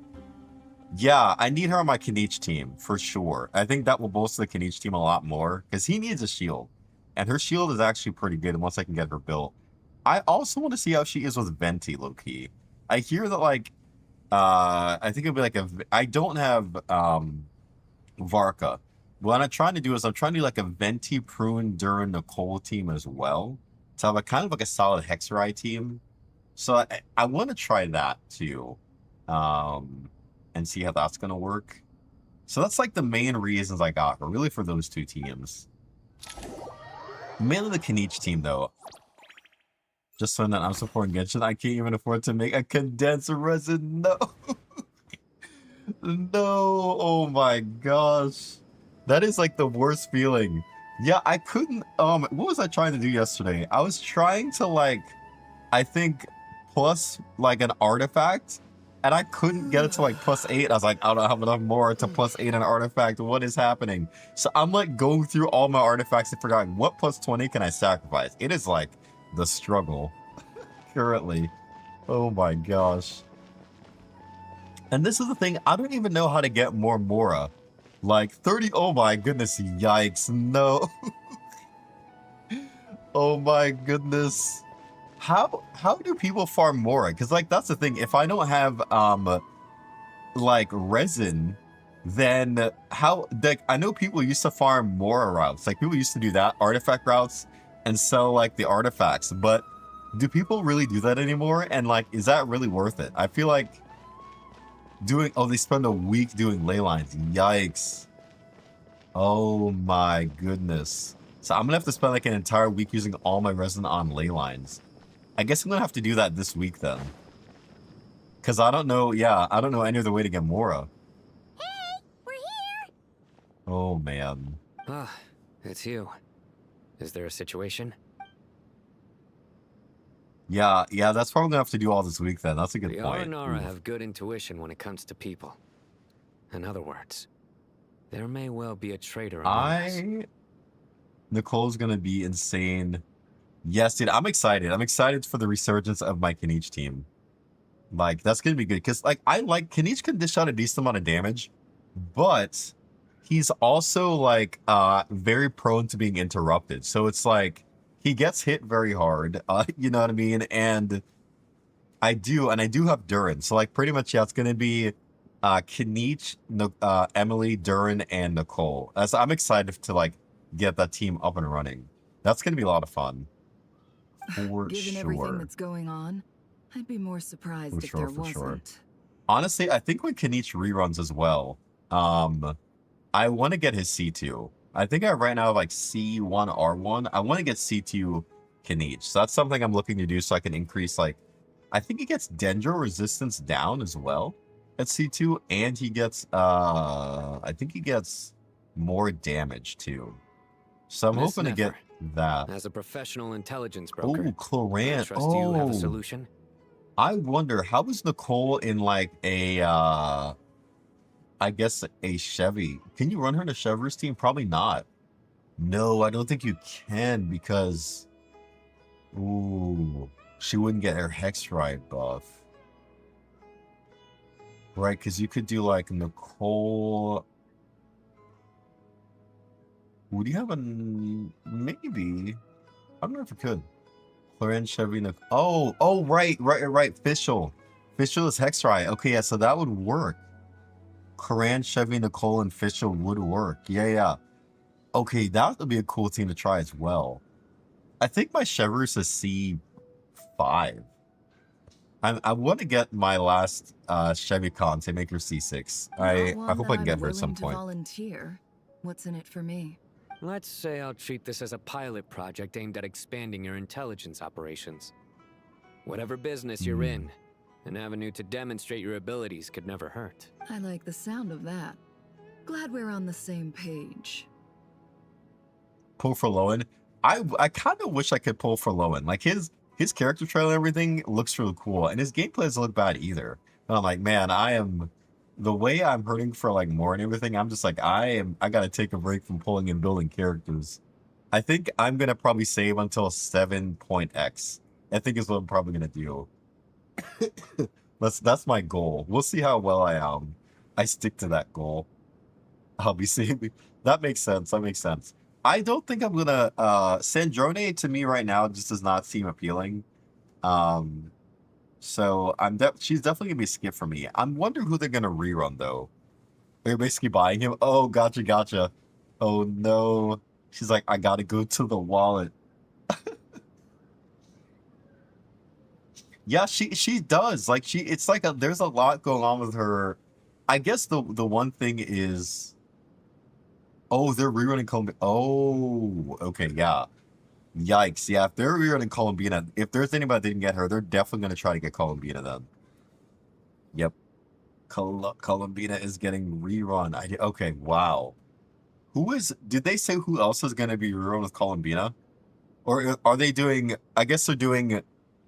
Yeah, I need her on my Kaniche team, for sure. I think that will bolster the Kaniche team a lot more, because he needs a shield. And her shield is actually pretty good once I can get her built. I also want to see how she is with Venti, low-key. I hear that, like, I think it'll be like I don't have Varka. What I'm trying to do is I'm trying to do like a Venti, Prune, Durin, Nicole team as well. To have a kind of like a solid Hexerai team. So I want to try that too. And see how that's going to work. So that's like the main reasons I got her, really for those two teams. Mainly the Kenichi team, though. Just so that I'm supporting Genshin, I can't even afford to make a condensed resin. No. No. Oh my gosh. That is like the worst feeling. Yeah, I couldn't, what was I trying to do yesterday? I was trying to like, I think, plus like an artifact, and I couldn't get it to like +8. I was like, I don't have enough more to +8 an artifact. What is happening? So I'm like going through all my artifacts and forgetting what +20 can I sacrifice. It is like the struggle currently. Oh my gosh. And this is the thing, I don't even know how to get more Mora. Like 30, oh my goodness, yikes, no. Oh my goodness. How do people farm Mora? Because like that's the thing, if I don't have like resin, then how, like I know people used to farm Mora routes, like people used to do that, artifact routes, and sell like the artifacts, but do people really do that anymore? And like, is that really worth it? I feel like doing, oh, they spend a week doing ley lines, yikes. Oh my goodness. So I'm gonna have to spend like an entire week using all my resin on ley lines. I guess I'm gonna have to do that this week then. Cause I don't know, yeah, I don't know any other way to get Mora. Hey, we're here! Oh man. Ah, it's you. Is there a situation? Yeah, that's probably gonna have to do all this week then. That's a good The point. Aranara have good intuition when it comes to people. In other words, there may well be a traitor among us. Nicole's gonna be insane. Yes, dude, I'm excited. I'm excited for the resurgence of my Kenichi team. Like, that's gonna be good. Because, like, Kenichi can dish out a decent amount of damage, but he's also, like, very prone to being interrupted. So it's like, he gets hit very hard, you know what I mean? And I do have Durin. So, like, pretty much, yeah, it's gonna be Kenichi, Emily, Durin, and Nicole. So I'm excited to, like, get that team up and running. That's gonna be a lot of fun. For Given everything that's going on, I'd be more surprised if there wasn't. Honestly, I think when Kenichi reruns as well, I want to get his C2. I think I right now have like C1 R1. I want to get C2 Kenichi. So that's something I'm looking to do so I can increase, like, I think he gets Dendro resistance down as well at C2, and he gets I think he gets more damage too. So I'm hoping to get that. As a professional intelligence broker, Oh, Cloran. I trust you have a solution. I wonder, how is Nicole in like a I guess a Chevy? Can you run her in a Chevrolet's team? Probably not. No, I don't think you can, because ooh, she wouldn't get her Hex Ride buff. Right, because you could do like Nicole. Would you have a maybe? I don't know if it could. Cloran, Chevy, oh, right. Fischl is Hexrite. Okay, yeah, so that would work. Cloran, Chevy, Nicole, and Fischl would work. Yeah. Okay, that would be a cool team to try as well. I think my Chevrolet's a C5. I want to get my last Chevy Con to make her C6. I hope I can get her at some point. Volunteer. What's in it for me? Let's say I'll treat this as a pilot project aimed at expanding your intelligence operations. Whatever business you're in, an avenue to demonstrate your abilities could never hurt. I like the sound of that. Glad we're on the same page. Pull for Lowen. I kind of wish I could pull for Lowen. Like his character trailer and everything looks really cool, and his gameplay doesn't look bad either. And I'm like, man, the way I'm hurting for like more and everything, I'm just like, I gotta take a break from pulling and building characters. I think I'm gonna probably save until 7.x. I think is what I'm probably gonna do. That's my goal. We'll see how well I stick to that goal. I'll be saving. That makes sense. I don't think I'm gonna Sandrone to me right now just does not seem appealing. So she's definitely gonna be a skip for me. I'm wondering who they're gonna rerun though. They're basically buying him. Oh, gotcha. Oh no. She's like, I gotta go to the wallet. Yeah, she does. Like it's like there's a lot going on with her I guess the one thing is, oh, they're rerunning Columbina. Oh, okay, yeah. Yikes, yeah. If they're rerunning Columbina, if there's anybody that didn't get her, they're definitely gonna try to get Columbina then. Yep. Columbina is getting rerun. Okay, wow. Did they say who else is going to be rerun with Columbina? Or are they doing, I guess they're doing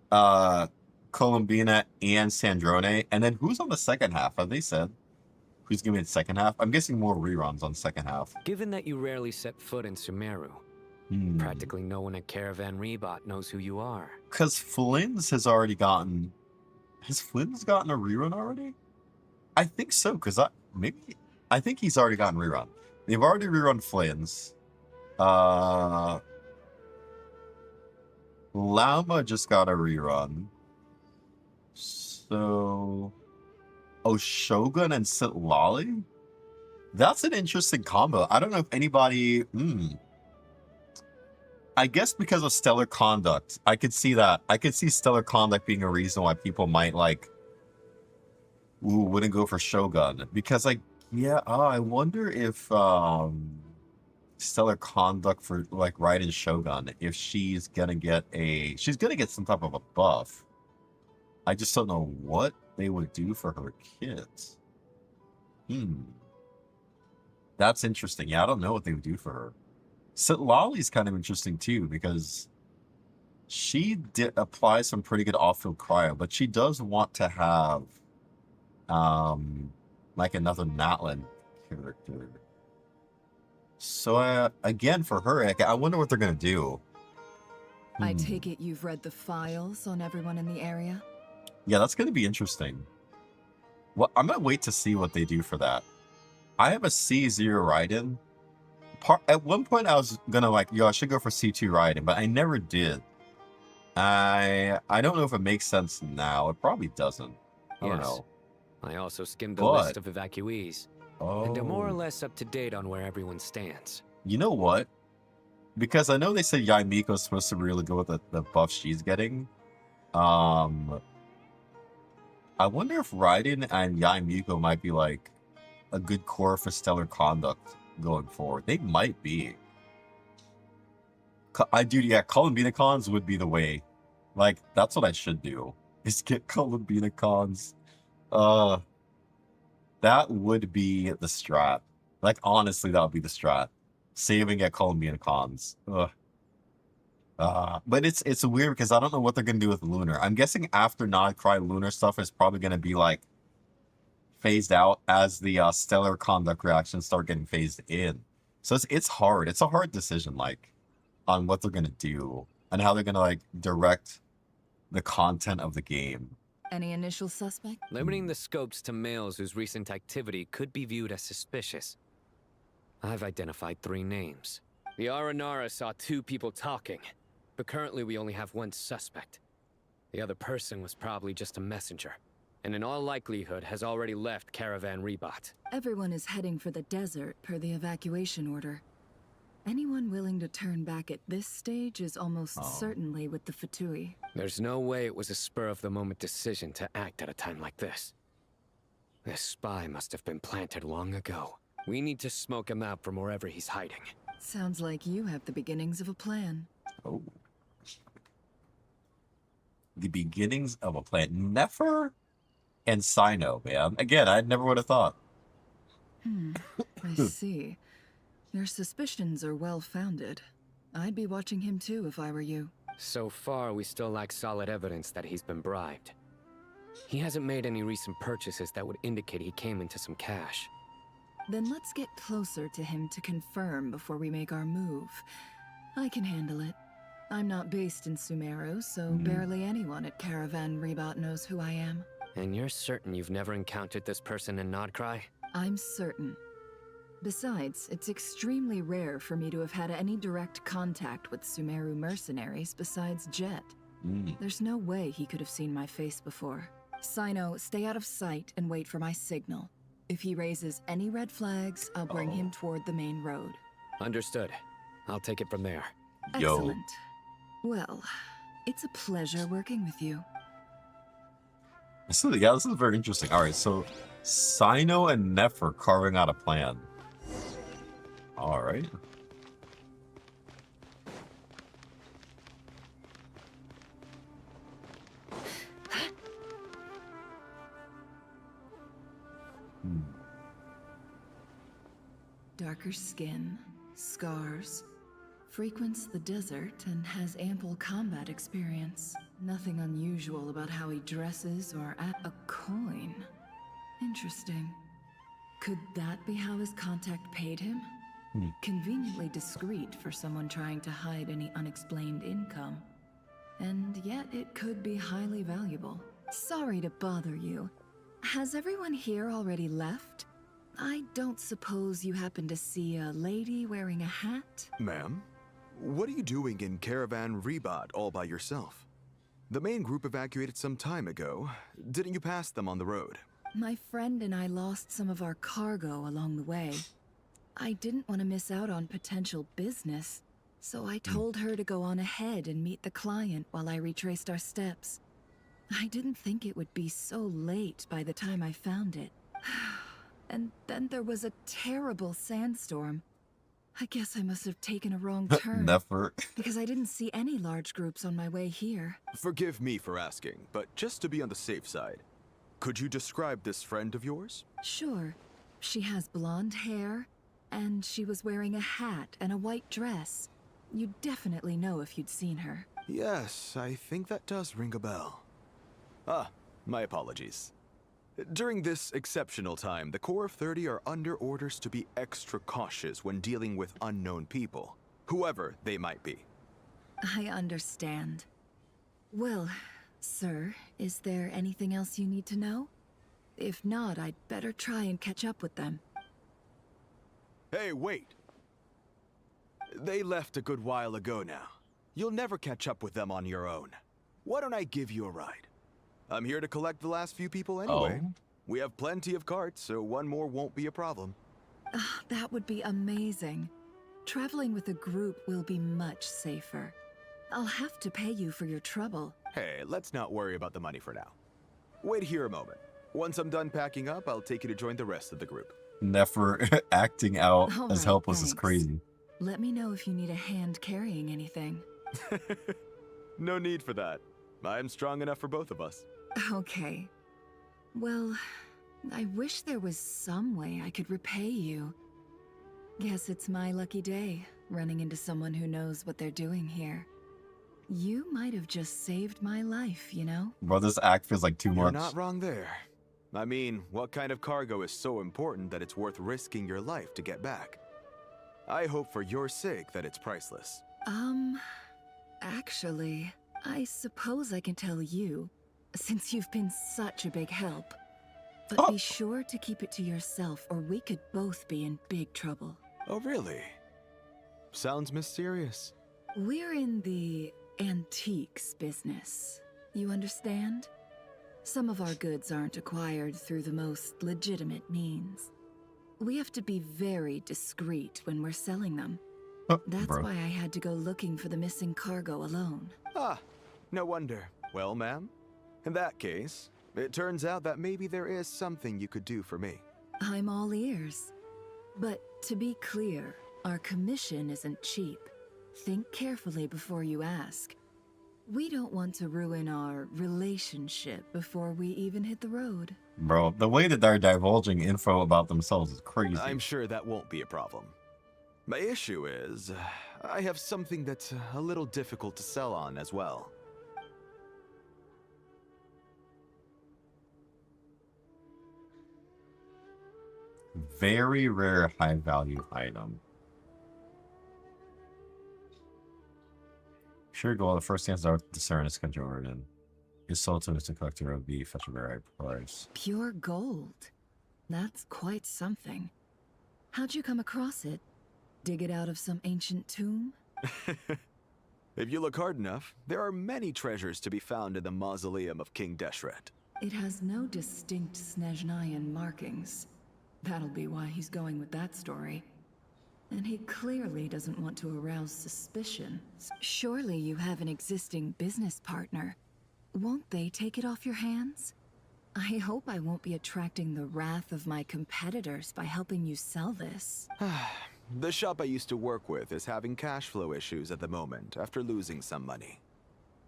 Columbina and Sandrone, and then who's on the second half? Have they said who's going to be the second half? I'm guessing more reruns on second half. Given that you rarely set foot in Sumeru, practically no one at Caravan Rebot knows who you are. Because Flynn's has already gotten... Has Flynn's gotten a rerun already? I think so, because I think he's already gotten rerun. They've already rerun Flynn's. Llama just got a rerun. So... Oh, Shogun and Sitlali? That's an interesting combo. I don't know if anybody... I guess because of Stellar Conduct. I could see that. I could see Stellar Conduct being a reason why people might, like... Ooh, wouldn't go for Shogun. Because, like, yeah, I wonder if Stellar Conduct for, like, Raiden Shogun, if she's gonna get some type of a buff. I just don't know what they would do for her kit. That's interesting. Yeah, I don't know what they would do for her. Sitlali's kind of interesting, too, because she did apply some pretty good off-field cryo, but she does want to have like another Natlan character. So again, for her, I wonder what they're gonna do. I take it you've read the files on everyone in the area? Yeah, that's gonna be interesting. Well, I'm gonna wait to see what they do for that. I have a C0 Raiden. At one point, I was gonna like, yo, I should go for C2 Raiden, but I never did. I don't know if it makes sense now. It probably doesn't. I don't know. I also skimmed the list of evacuees, and they're more or Oh. less up to date on where everyone stands. You know what? Because I know they said Yai Miko's supposed to really go with the buff she's getting. I wonder if Raiden and Yai Miko might be like a good core for Stellar Conduct going forward. They might be. Yeah, Columbina cons would be the way. Like, that's what I should do. Is get Columbina cons. That would be the strat. Like, honestly, that would be the strat. Saving at Columbina cons. Ugh. But it's weird because I don't know what they're gonna do with Lunar. I'm guessing after Nodcry, Lunar stuff is probably gonna be like phased out as the Stellar Conduct reactions start getting phased in. So it's hard. It's a hard decision, like, on what they're gonna do and how they're gonna like direct the content of the game. Any initial suspect? Limiting the scopes to males whose recent activity could be viewed as suspicious. I've identified 3 names. The Aranara saw 2 people talking, but currently we only have 1 suspect. The other person was probably just a messenger, and in all likelihood has already left Caravan Rebot. Everyone is heading for the desert per the evacuation order. Anyone willing to turn back at this stage is almost certainly with the Fatui. There's no way it was a spur-of-the-moment decision to act at a time like this. This spy must have been planted long ago. We need to smoke him out from wherever he's hiding. Sounds like you have the beginnings of a plan. Oh. The beginnings of a plan. Nefer and Sino, man. Again, I never would have thought. I see. Your suspicions are well-founded. I'd be watching him too if I were you. So far, we still lack solid evidence that he's been bribed. He hasn't made any recent purchases that would indicate he came into some cash. Then let's get closer to him to confirm before we make our move. I can handle it. I'm not based in Sumeru, so barely anyone at Caravan Rebot knows who I am. And you're certain you've never encountered this person in Nodcry? I'm certain. Besides, it's extremely rare for me to have had any direct contact with Sumeru mercenaries besides Jet. There's no way he could have seen my face before. Sino, stay out of sight and wait for my signal. If he raises any red flags, I'll bring him toward the main road. Understood. I'll take it from there. Excellent. Well, it's a pleasure working with you. Yeah, this is very interesting. All right, so Sino and Nefer carving out a plan. All right. Darker skin, scars, frequents the desert and has ample combat experience. Nothing unusual about how he dresses or a coin. Interesting. Could that be how his contact paid him? Conveniently discreet for someone trying to hide any unexplained income. And yet it could be highly valuable. Sorry to bother you. Has everyone here already left? I don't suppose you happen to see a lady wearing a hat? Ma'am, what are you doing in Caravan Rebat all by yourself? The main group evacuated some time ago. Didn't you pass them on the road? My friend and I lost some of our cargo along the way. I didn't want to miss out on potential business, so I told her to go on ahead and meet the client while I retraced our steps. I didn't think it would be so late by the time I found it. And then there was a terrible sandstorm. I guess I must have taken a wrong turn. Never. Because I didn't see any large groups on my way here. Forgive me for asking, but just to be on the safe side, could you describe this friend of yours? Sure. She has blonde hair, and she was wearing a hat and a white dress. You'd definitely know if you'd seen her. Yes, I think that does ring a bell. Ah, my apologies. During this exceptional time, the Corps of 30 are under orders to be extra cautious when dealing with unknown people, whoever they might be. I understand. Well, sir, is there anything else you need to know? If not, I'd better try and catch up with them. Hey, wait! They left a good while ago now. You'll never catch up with them on your own. Why don't I give you a ride? I'm here to collect the last few people anyway. Oh. We have plenty of carts, so one more won't be a problem. That would be amazing. Traveling with a group will be much safer. I'll have to pay you for your trouble. Hey, let's not worry about the money for now. Wait here a moment. Once I'm done packing up, I'll take you to join the rest of the group. Nefer acting out All as right, helpless thanks. is crazy. Let me know if you need a hand carrying anything. No need for that. I'm strong enough for both of us. Okay. Well, I wish there was some way I could repay you. Guess it's my lucky day, running into someone who knows what they're doing here. You might have just saved my life, you know? Bro, this act feels like too You're much. not wrong there. I mean, what kind of cargo is so important that it's worth risking your life to get back? I hope for your sake that it's priceless. Actually, I suppose I can tell you, since you've been such a big help. But be sure to keep it to yourself, or we could both be in big trouble. Oh, really? Sounds mysterious. We're in the antiques business. You understand? Some of our goods aren't acquired through the most legitimate means. We have to be very discreet when we're selling them. That's why I had to go looking for the missing cargo alone. Ah, no wonder. Well, ma'am, in that case, it turns out that maybe there is something you could do for me. I'm all ears. But to be clear, our commission isn't cheap. Think carefully before you ask. We don't want to ruin our relationship before we even hit the road. Bro, the way that they're divulging info about themselves is crazy. I'm sure that won't be a problem. My issue is, I have something that's a little difficult to sell on as well. Very rare high value item. Sure goal, the first chance to discern is conjured and is sold to Mr. Collector of the fetch a very high price. Pure gold. That's quite something. How'd you come across it? Dig it out of some ancient tomb? If you look hard enough, there are many treasures to be found in the mausoleum of King Deshret. It has no distinct Snezhnayan markings. That'll be why he's going with that story. And he clearly doesn't want to arouse suspicion. Surely you have an existing business partner. Won't they take it off your hands? I hope I won't be attracting the wrath of my competitors by helping you sell this. The shop I used to work with is having cash flow issues at the moment after losing some money.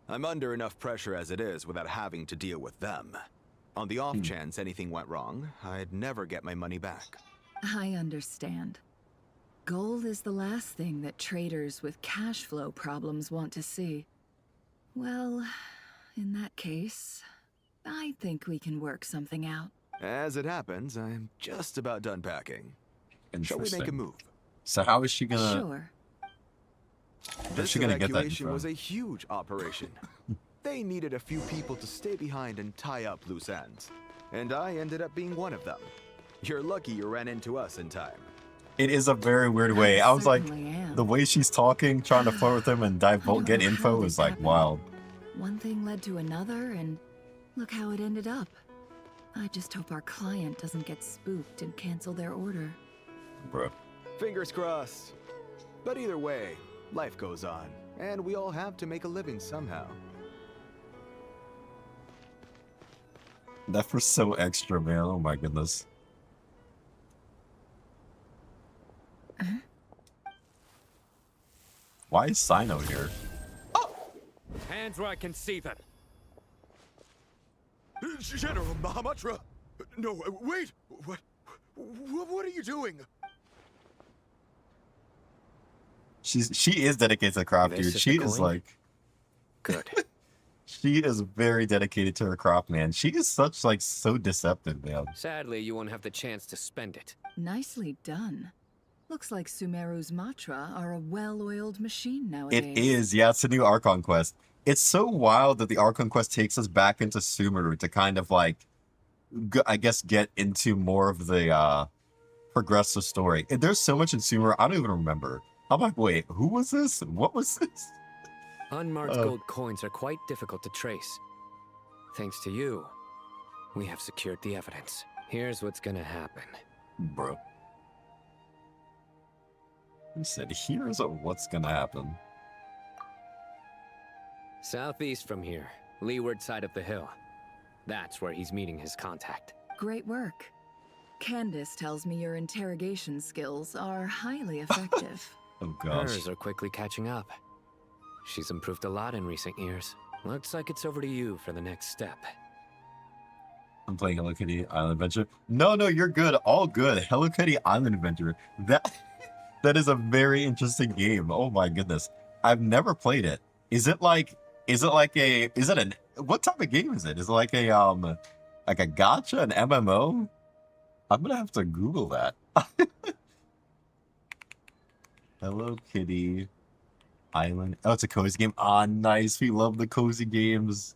I'm under enough pressure as it is without having to deal with them. On the off chance anything went wrong, I'd never get my money back. I understand. Gold is the last thing that traders with cash flow problems want to see. Well, in that case, I think we can work something out. As it happens, I'm just about done packing. Shall we make a move? So how is she gonna... Sure. How's This she gonna get that evacuation info? was a huge operation. They needed a few people to stay behind and tie up loose ends. And I ended up being one of them. You're lucky you ran into us in time. It is a very weird way. I was like, certainly am. the way she's talking, trying to flirt with him and get info is like wild. One thing led to another, and look how it ended up. I just hope our client doesn't get spooked and cancel their order. Bro. Fingers crossed. But either way, life goes on, and we all have to make a living somehow. That was so extra, man. Oh my goodness. Why is Sino here? Hands where I can see them. General Mahamatra! No, wait! What are you doing? She is dedicated to the craft, This dude. is She the is coin? like... Good. She is very dedicated to her craft, man. She is such, like, so deceptive, man. Sadly, you won't have the chance to spend it. Nicely done. Looks like Sumeru's Matra are a well-oiled machine nowadays. It is, yeah, it's a new Archon quest. It's so wild that the Archon quest takes us back into Sumeru to kind of, like, I guess get into more of the, progressive story. And there's so much in Sumeru, I don't even remember. I'm like, wait, who was this? What was this? Unmarked gold coins are quite difficult to trace. Thanks to you, we have secured the evidence. Here's what's gonna happen. Bro. He said, here's what's gonna happen. Southeast from here, leeward side of the hill. That's where he's meeting his contact. Great work. Candace tells me your interrogation skills are highly effective. Oh gosh. Hers are quickly catching up. She's improved a lot in recent years. Looks like it's over to you for the next step. I'm playing Hello Kitty Island Adventure. No, you're good. All good. Hello Kitty Island Adventure. That is a very interesting game. Oh my goodness. I've never played it. Is it what type of game is it? Is it like a gacha, an MMO? I'm gonna have to Google that. Hello Kitty Island. Oh, it's a cozy game. Ah, nice. We love the cozy games.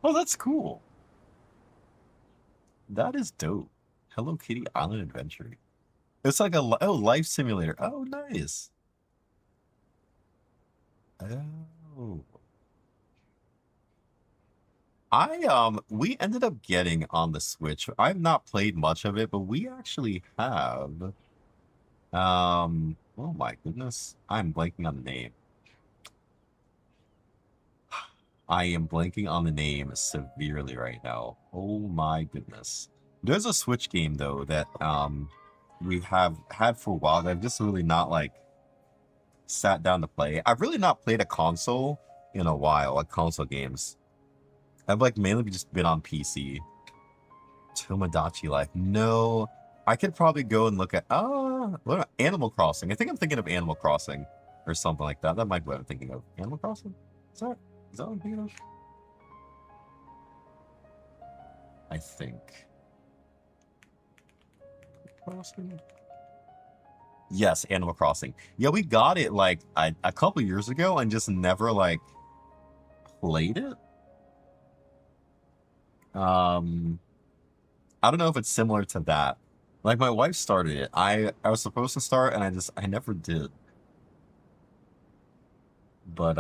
Oh, that's cool. That is dope. Hello Kitty Island Adventure. It's like a life simulator. Oh, nice. Oh. We ended up getting on the Switch. I've not played much of it, but we actually have. Oh my goodness. I'm blanking on the name. I am blanking on the name severely right now. Oh my goodness. There's a Switch game though that we have had for a while that I've just really not like sat down to play. I've really not played a console in a while, like console games. I've like mainly just been on PC. Tomodachi Life. No. I could probably go and look at what about Animal Crossing? I think I'm thinking of Animal Crossing or something like that. That might be what I'm thinking of. Animal Crossing? Is that what I'm thinking of? I think. Crossing? Yes, Animal Crossing. Yeah, we got it like a couple years ago and just never like played it. I don't know if it's similar to that. Like my wife started it. I was supposed to start and I never did. But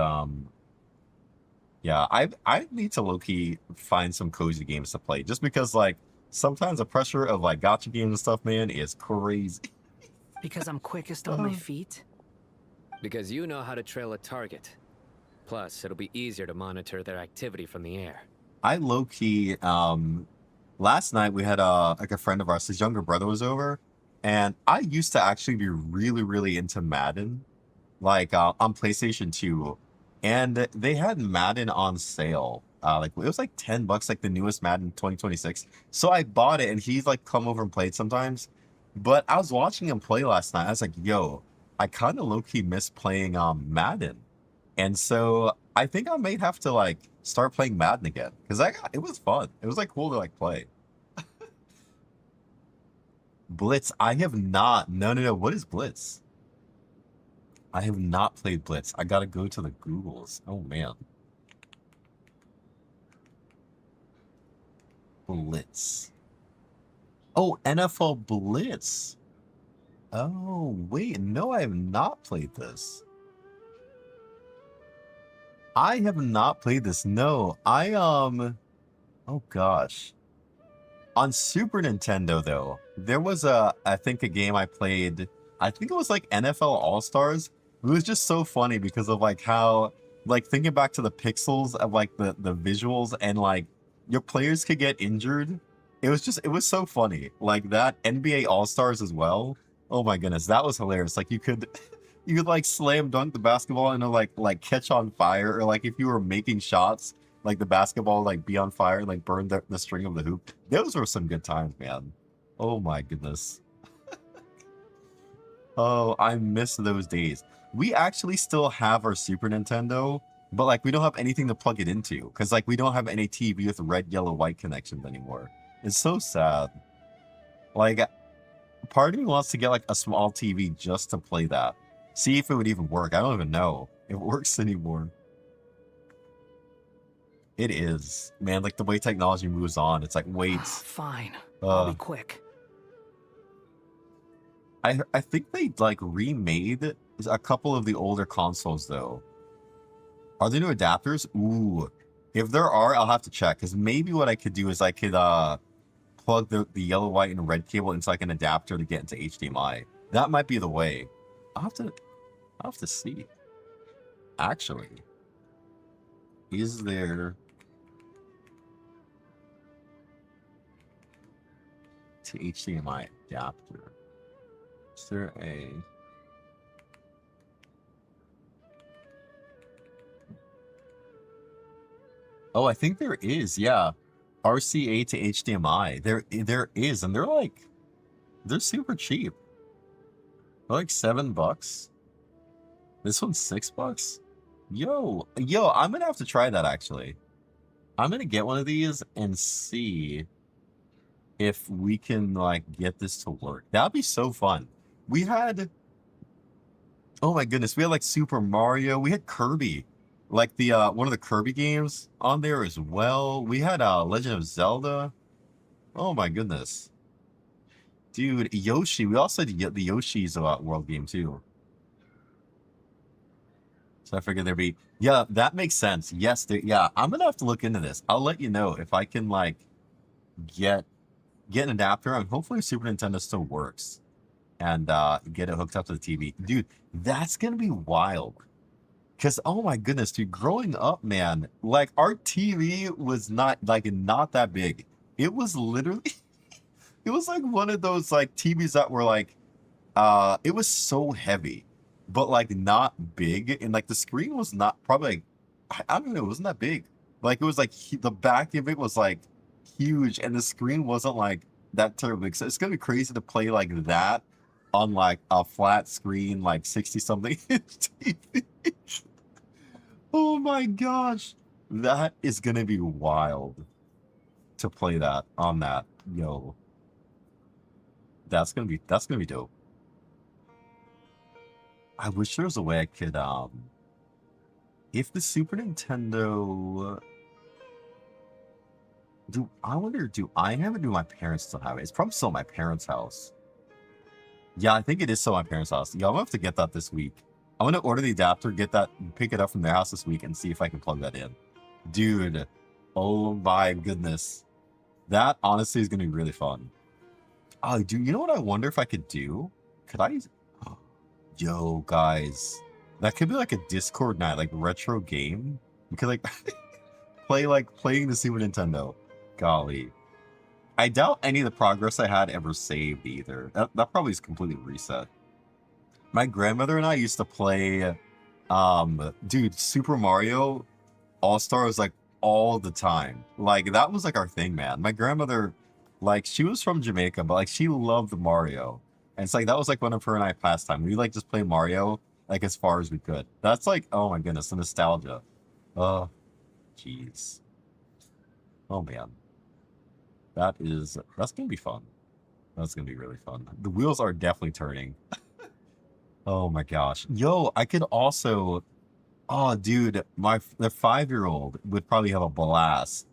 yeah, I need to low-key find some cozy games to play just because like sometimes the pressure of like gacha games and stuff, man, is crazy. Because I'm quickest on my feet? Because you know how to trail a target. Plus, it'll be easier to monitor their activity from the air. I low key last night we had like a friend of ours, his younger brother was over, and I used to actually be really, really into Madden, like on PlayStation 2, and they had Madden on sale. Like it was like $10, like the newest Madden 2026. So I bought it, and he's like come over and played sometimes. But I was watching him play last night. I was like, yo, I kind of low key miss playing Madden, and so I think I may have to like start playing Madden again because it was fun. It was like cool to like play. Blitz, I have not. No, no, no. What is Blitz? I have not played Blitz. I gotta go to the Googles. Oh man. Blitz. Oh, NFL Blitz. Oh, wait. No, I have not played this. I have not played this. No, oh gosh. On Super Nintendo, though, there was I think a game I played. I think it was like NFL All-Stars. It was just so funny because of like how, like thinking back to the pixels of like the visuals and like your players could get injured. It was so funny. Like that NBA All-Stars as well. Oh my goodness, that was hilarious. Like you could you could like slam dunk the basketball and like catch on fire, or like if you were making shots, like the basketball like be on fire and like burn the string of the hoop. Those were some good times, man. Oh my goodness. Oh, I miss those days. We actually still have our Super Nintendo, but like we don't have anything to plug it into because like we don't have any TV with red, yellow, white connections anymore. It's so sad. Like part of me wants to get like a small TV just to play that. See if it would even work. I don't even know if it works anymore. It is. Man, like the way technology moves on, it's like, wait. Fine. I'll be quick. I think they like remade a couple of the older consoles though. Are there new adapters? Ooh. If there are, I'll have to check, because maybe what I could do is I could plug the yellow, white, and red cable into like an adapter to get into HDMI. That might be the way. I'll have to see. Actually, is there to HDMI adapter? Is there a Oh, I think there is, yeah. RCA to HDMI. There is, and they're super cheap. They're like $7. This one's $6. Yo, I'm gonna have to try that actually. I'm gonna get one of these and see if we can like get this to work. That'd be so fun. We had, oh my goodness, we had like Super Mario. We had Kirby, like the one of the Kirby games on there as well. We had Legend of Zelda. Oh my goodness, dude, Yoshi. We also had the Yoshi's World game too. So I figured there'd be, yeah, that makes sense. Yes, yeah, I'm gonna have to look into this. I'll let you know if I can like get an adapter, and hopefully Super Nintendo still works, and get it hooked up to the TV. Dude, that's gonna be wild. Because oh my goodness, dude, growing up, man, like our TV was not that big. It was literally it was like one of those like TVs that were like it was so heavy, but like not big, and like the screen was not probably like, I don't know, it wasn't that big. Like it was like the back of it was like huge, and the screen wasn't like that terrible big. So it's gonna be crazy to play like that on like a flat screen, like 60 something inch TV. Oh my gosh, that is gonna be wild to play that on that. Yo, that's gonna be dope. I wish there was a way I could if the Super Nintendo, do I have it? Do my parents still have it? It's probably still at my parents' house. Yeah, I think it is still at my parents' house. Yeah, I'm gonna have to get that this week. I'm gonna order the adapter, get that, pick it up from their house this week, and see if I can plug that in. Dude, oh my goodness. That honestly is gonna be really fun. Oh, dude, you know what I wonder if I could do? Could I? Oh, yo, guys. That could be like a Discord night, like retro game. We could like playing the Super Nintendo. Golly. I doubt any of the progress I had ever saved either. That probably is completely reset. My grandmother and I used to play, dude, Super Mario All-Stars like all the time. Like that was like our thing, man. My grandmother, like she was from Jamaica, but like she loved Mario. And it's like that was like one of her and I pastime. We like just play Mario like as far as we could. That's like, oh my goodness, the nostalgia. Oh, jeez. Oh man. That's gonna be fun. That's gonna be really fun. The wheels are definitely turning. Oh my gosh. Yo, I could also, oh dude, the 5-year-old would probably have a blast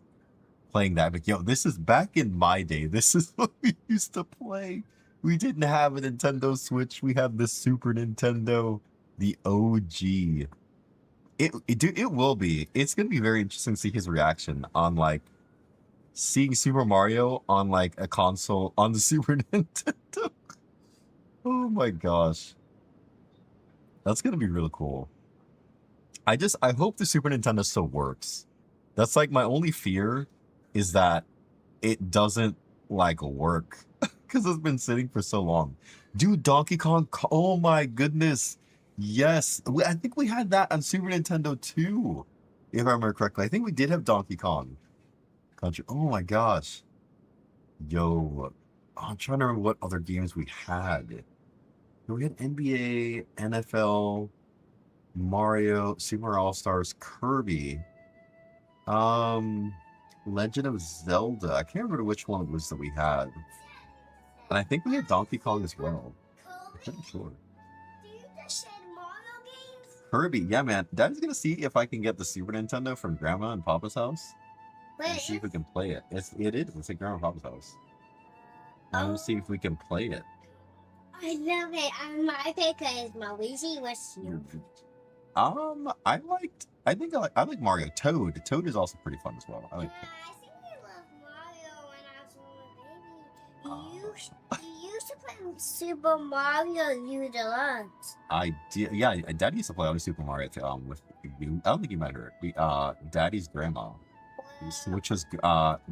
playing that. But yo, this is back in my day. This is what we used to play. We didn't have a Nintendo Switch. We had the Super Nintendo, the OG. It will be. It's gonna be very interesting to see his reaction on like seeing Super Mario on like a console on the Super Nintendo. Oh my gosh. That's gonna be really cool. I hope the Super Nintendo still works. That's like my only fear is that it doesn't like work because it's been sitting for so long. Dude, Donkey Kong, oh my goodness. Yes, I think we had that on Super Nintendo too, if I remember correctly. I think we did have Donkey Kong Country. Oh my gosh. Yo, I'm trying to remember what other games we had. We had NBA, NFL, Mario, Super All-Stars, Kirby, Legend of Zelda. I can't remember which one it was that we had. And I think we had Donkey Kong as well. I'm pretty sure. Kirby, yeah, man. Daddy's gonna see if I can get the Super Nintendo from Grandma and Papa's house. And see if we can play it. It is. It's at Grandma and Papa's house. I want to see if we can play it. I love it. My pick is Luigi was you. I think I like Mario. Toad. Toad is also pretty fun as well. I like I think I loved Mario when I was a little baby. You used to play Super Mario U Deluxe. I did. Yeah, Daddy used to play other Super Mario with you. I don't think you met her. Daddy's grandma, which was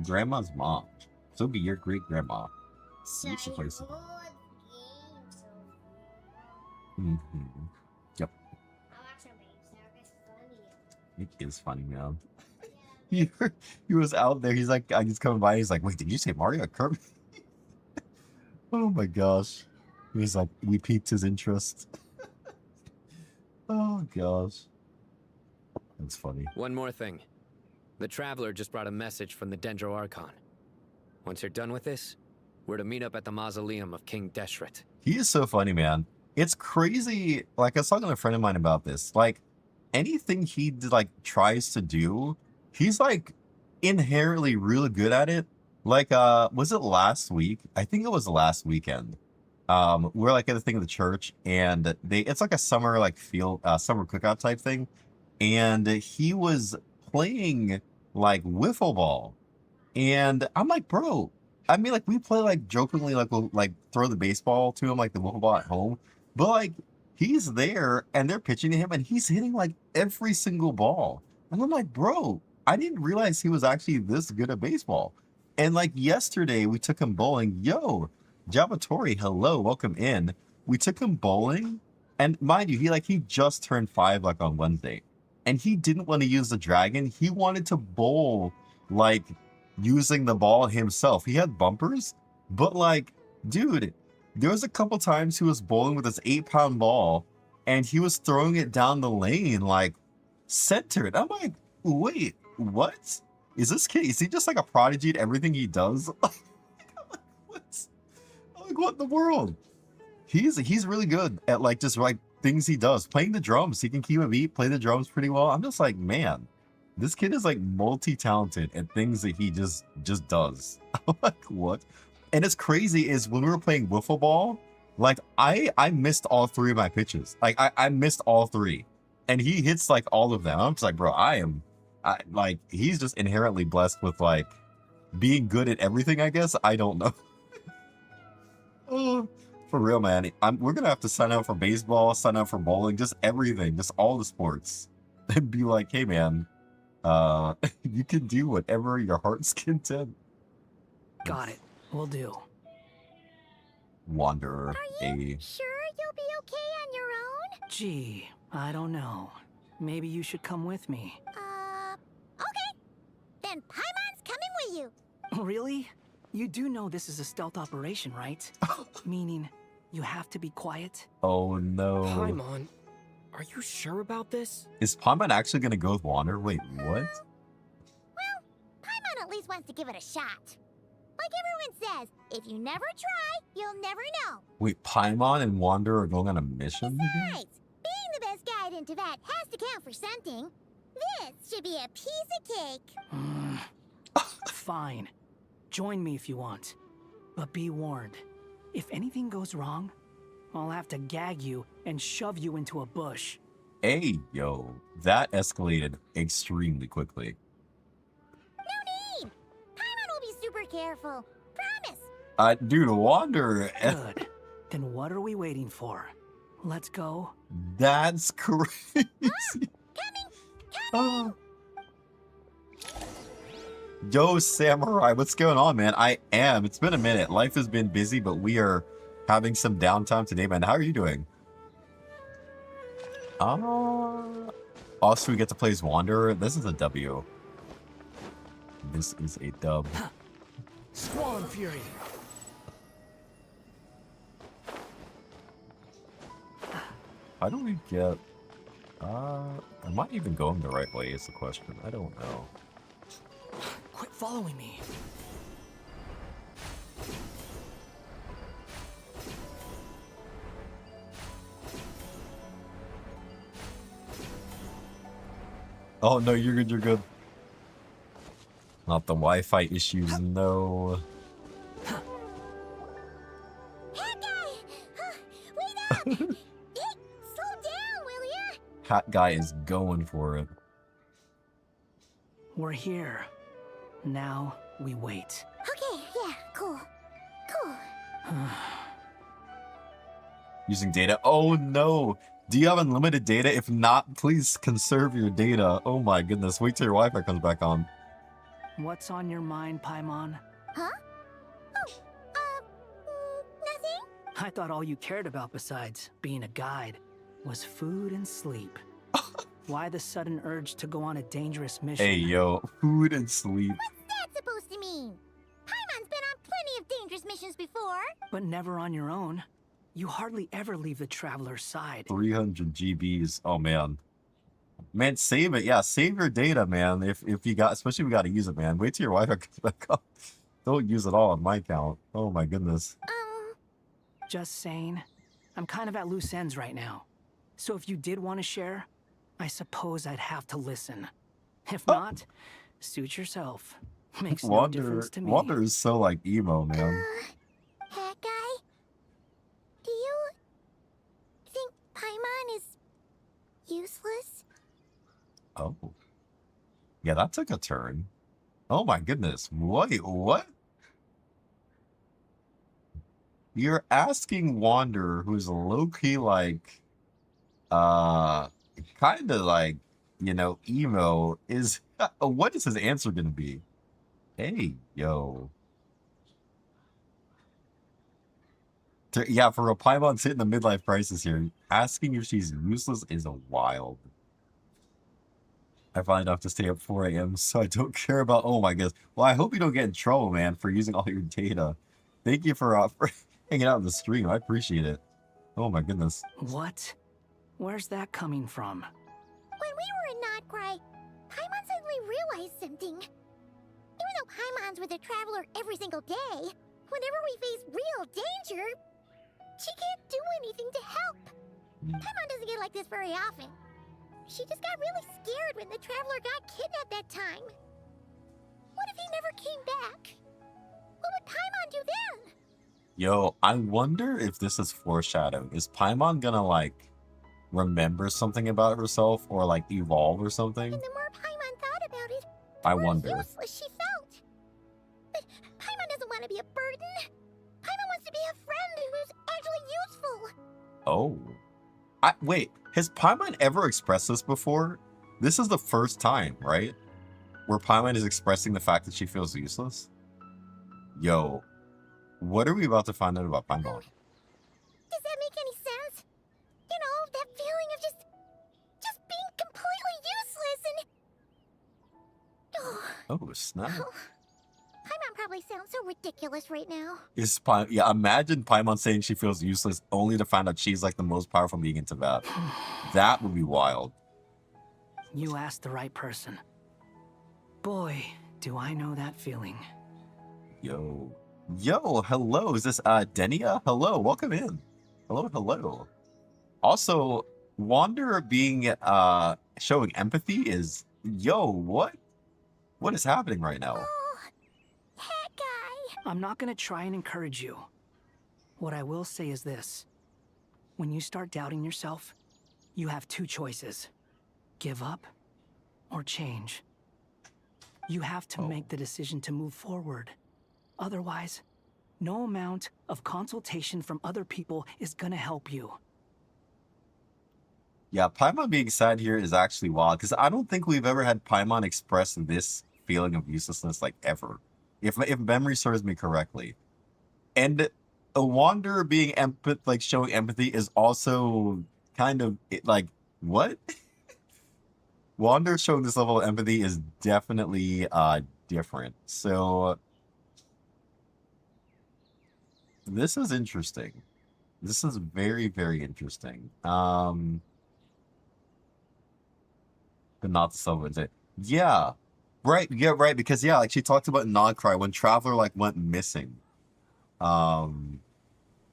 grandma's mom. So it'd be your great grandma. So used to play Super Mario. Yep. It is funny, man. He was out there. He's like, he's coming by. He's like, wait, did you say Mario Kirby? Oh my gosh. He's like, we piqued his interest. Oh gosh. That's funny. One more thing. The Traveler just brought a message from the Dendro Archon. Once you're done with this, we're to meet up at the mausoleum of King Deshret. He is so funny, man. It's crazy. Like, I was talking to a friend of mine about this. Like, anything he like tries to do, he's like inherently really good at it. Like, was it last week? I think it was last weekend. We're like at a thing at the church, and it's like a summer like summer cookout type thing, and he was playing like wiffle ball, and I'm like, bro. I mean, like we play like jokingly, like we'll like throw the baseball to him, like the wiffle ball at home, but like he's there and they're pitching to him, and he's hitting like every single ball, and I'm like, bro, I didn't realize he was actually this good at baseball. And like yesterday, we took him bowling. Yo, Javatori, hello, welcome in. We took him bowling, and mind you, he just turned 5 like on Wednesday, and he didn't want to use the dragon. He wanted to bowl like using the ball himself. He had bumpers, but like, dude, there was a couple times he was bowling with this 8-pound ball, and he was throwing it down the lane like centered. I'm like, wait, what? Is this kid? Is he just like a prodigy at everything he does? What in the world? He's really good at like just like things he does. Playing the drums, he can keep a beat, play the drums pretty well. I'm just like, man, this kid is like multi-talented at things that he just does. I'm like, what? And it's crazy is when we were playing wiffle ball, like I missed all 3 of my pitches. Like I missed all 3, and he hits like all of them. I'm just like, bro, like he's just inherently blessed with like being good at everything. I guess I don't know. Oh, for real, man. We're gonna have to sign up for baseball, sign up for bowling, just everything, just all the sports, and be like, hey, man, You can do whatever your heart's content. Got it. Will do. Wanderer. Sure you'll be okay on your own? Gee, I don't know. Maybe you should come with me. Okay. Then Paimon's coming with you. Really? You do know this is a stealth operation, right? Meaning, you have to be quiet? Oh no. Paimon, are you sure about this? Is Paimon actually gonna go with Wander? Wait, what? Well, Paimon at least wants to give it a shot. Like everyone says, if you never try, you'll never know. Wait, Paimon and Wander are going on a mission? Besides, being the best guide in Teyvat has to count for something. This should be a piece of cake. Fine. Join me if you want. But be warned. If anything goes wrong, I'll have to gag you and shove you into a bush. Hey, yo. That escalated extremely quickly. No need! Paimon will be super careful. Promise. Dude, Wander. Good. Then what are we waiting for? Let's go. That's crazy. Coming! Yo, Samurai, what's going on, man? I am. It's been a minute. Life has been busy, but we are having some downtime today, man. How are you doing? Also, we get to play as Wanderer. This is a W. This is a dub. Squall and Fury. How do we get... am I even going the right way is the question. I don't know. Quit following me. Oh, no, you're good, you're good. Not the Wi-Fi issues, no. Hat guy! Wait up! Hey, slow down, will ya? Hat guy is going for it. We're here. Now we wait. Okay, yeah, cool. Cool. Using data. Oh no! Do you have unlimited data? If not, please conserve your data. Oh my goodness, wait till your Wi-Fi comes back on. What's on your mind, Paimon? Huh? Oh, nothing? I thought all you cared about besides being a guide was food and sleep. Why the sudden urge to go on a dangerous mission? Hey yo, food and sleep. What's that supposed to mean? Paimon's been on plenty of dangerous missions before. But never on your own. You hardly ever leave the traveler's side. 300 GBs. Oh man. Man, save it. Yeah, save your data, man. If you got, especially if you got to use it, man. Wait till your Wi-Fi comes back up. Don't use it all on my account. Oh my goodness. Just saying. I'm kind of at loose ends right now. So if you did want to share, I suppose I'd have to listen. If not, suit yourself. Makes no difference to me. Wander is so like emo, man. Hat guy? Do you think Paimon is useless? Oh. Yeah, that took a turn. Oh my goodness. Wait, what? You're asking Wander, who's low-key like, kind of like, you know, emo, is, what is his answer gonna be? Hey, yo. Yeah, for a Paimon's hitting the midlife crisis here, asking if she's useless is a wild. I find I have to stay up 4 a.m. so I don't care about, oh my goodness. Well, I hope you don't get in trouble, man, for using all your data. Thank you for hanging out in the stream. I appreciate it. Oh my goodness. What? Where's that coming from? When we were in Notcry, Paimon suddenly realized something. Even though Paimon's with a traveler every single day, whenever we face real danger, she can't do anything to help. Paimon doesn't get like this very often. She just got really scared when the traveler got kidnapped that time. What if he never came back? What would Paimon do then? Yo, I wonder if this is foreshadowing. Is Paimon gonna, like, remember something about herself or, like, evolve or something? And the more Paimon thought about it, I the more wonder. useless she felt. But Paimon doesn't want to be a burden. Paimon wants to be a friend who's actually useful. Oh. Wait, has Paimon ever expressed this before? This is the first time, right? where Paimon is expressing the fact that she feels useless? Yo, what are we about to find out about Paimon? Does that make any sense? You know, that feeling of just being completely useless and... Oh, snap. Paimon probably sounds so ridiculous right now. Yeah, imagine Paimon saying she feels useless only to find out she's like the most powerful being in Tibet. That would be wild. You asked the right person. Boy, do I know that feeling. Yo, hello. Is this Denia? Hello, welcome in. Hello. Also, Wanderer being showing empathy is what is happening right now? That guy. I'm not gonna try and encourage you. What I will say is this. When you start doubting yourself, you have two choices. Give up or change. You have to make the decision to move forward. Otherwise, no amount of consultation from other people is gonna help you. Yeah, Paimon being sad here is actually wild, because I don't think we've ever had Paimon express this feeling of uselessness, like, ever. If memory serves me correctly. And a Wanderer being showing empathy is also kind of, like, what? Wander showing this level of empathy is definitely different. So this is interesting. This is very, very interesting. But not the Silver. Yeah. Right, because like she talked about Nodcry when Traveler like went missing.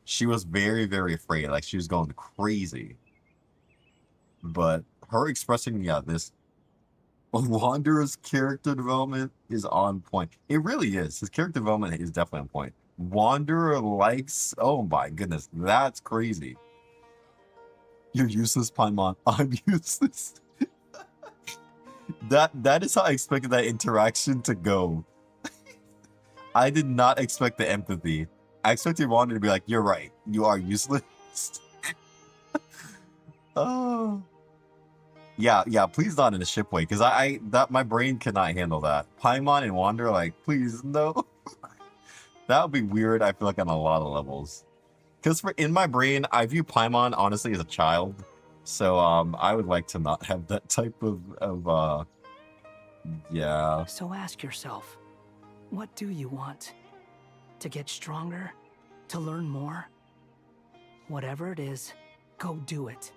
She was very, very afraid. Like she was going crazy. But her expressing, this Wanderer's character development is on point. It really is. His character development is definitely on point. Wanderer likes, oh my goodness, that's crazy. You're useless, Paimon. I'm useless. That is how I expected that interaction to go. I did not expect the empathy. I expected Wanderer to be like, you're right. You are useless. Oh. Yeah, please not in a ship way, because my brain cannot handle that. Paimon and Wanderer, like, please, no. That would be weird, I feel like, on a lot of levels. Because in my brain, I view Paimon, honestly, as a child. So, I would like to not have that type of yeah. So ask yourself, what do you want? To get stronger? To learn more? Whatever it is, go do it.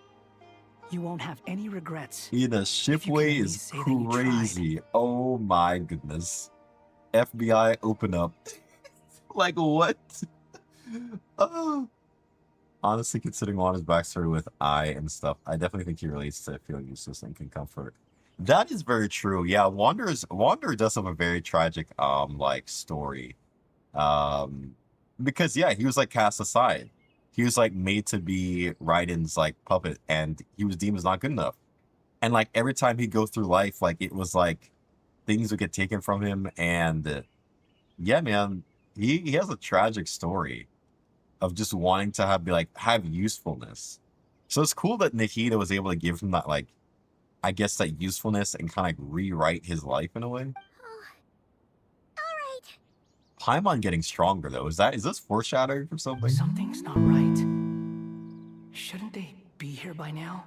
You won't have any regrets. In a shipway is crazy. Oh my goodness. FBI, open up. Like, what? Oh. Honestly, considering Wanda's backstory with I and stuff, I definitely think he relates to feeling useless and can comfort. That is very true. Yeah, Wanderer does have a very tragic like story. Because he was like cast aside. He was like made to be Raiden's like puppet, and he was deemed as not good enough. And like every time he'd go through life, like it was like things would get taken from him, and yeah, man, he has a tragic story of just wanting to have usefulness. So it's cool that Nikita was able to give him that, like, I guess that usefulness and kind of like rewrite his life in a way. Paimon getting stronger though. Is this foreshadowing for something? Something's not right. Shouldn't they be here by now?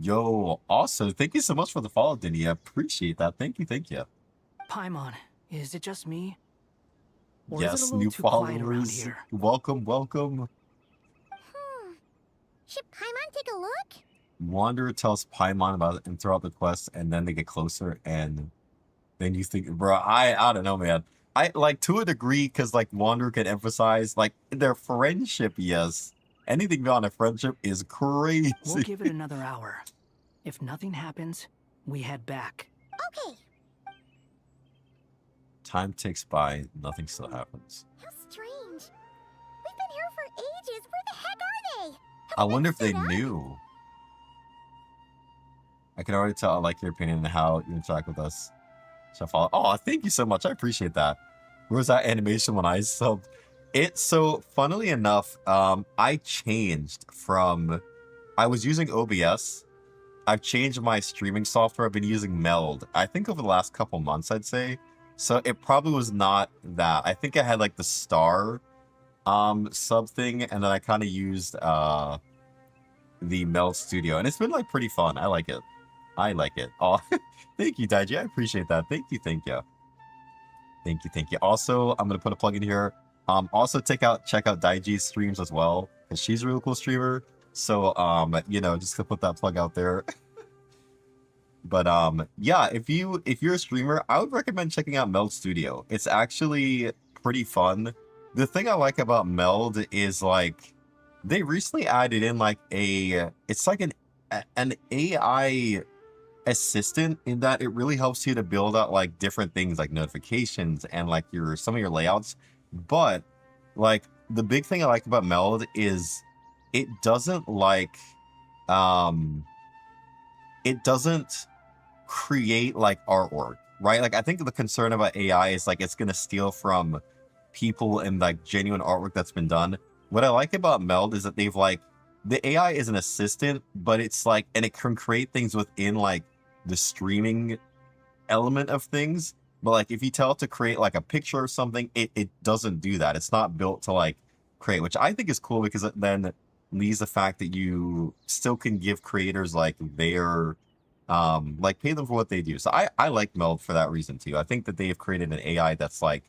Yo, also, thank you so much for the follow, Denny. I appreciate that. Thank you. Paimon, is it just me? Or Yes, is it a little new too quiet around followers. here? Welcome. Should Paimon take a look? Wanderer tells Paimon about it and throughout the quest, and then they get closer, and then you think, bro, I don't know, man. I like to a degree, because like Wanderer can emphasize like their friendship. Yes, anything beyond a friendship is crazy. We'll give it another hour. If nothing happens, we head back. Okay. Time ticks by, nothing still happens. How strange. We've been here for ages. Where the heck are they? I wonder if they knew. I can already tell I like your opinion and how you interact with us. So follow. Oh, thank you so much. I appreciate that. Where was that animation when I subbed? So funnily enough, I changed from, I was using OBS I've changed my streaming software. I've been using Meld. I think over the last couple months, I'd say. So it probably was not that. I think I had like the Star sub thing, and then I kind of used the Meld Studio, and it's been like pretty fun. I like it. I like it. Oh, thank you, Daiji. I appreciate that. Thank you. Thank you. Also, I'm gonna put a plug in here. Also check out Daiji's streams as well, because she's a really cool streamer. So you know, just to put that plug out there. But yeah, if you're a streamer, I would recommend checking out Meld Studio. It's actually pretty fun. The thing I like about Meld is like they recently added in like it's like an AI assistant in that it really helps you to build out like different things like notifications and like some of your layouts. But like the big thing I like about Meld is it doesn't create like artwork, right? Like I think the concern about AI is like it's gonna steal from people and like genuine artwork that's been done. What I like about Meld is that they've like the AI is an assistant, but it's like, and it can create things within like the streaming element of things. But like if you tell it to create like a picture or something, it doesn't do that. It's not built to like create, which I think is cool because it then leaves the fact that you still can give creators like their like pay them for what they do. So I like Meld for that reason too. I think that they have created an AI that's like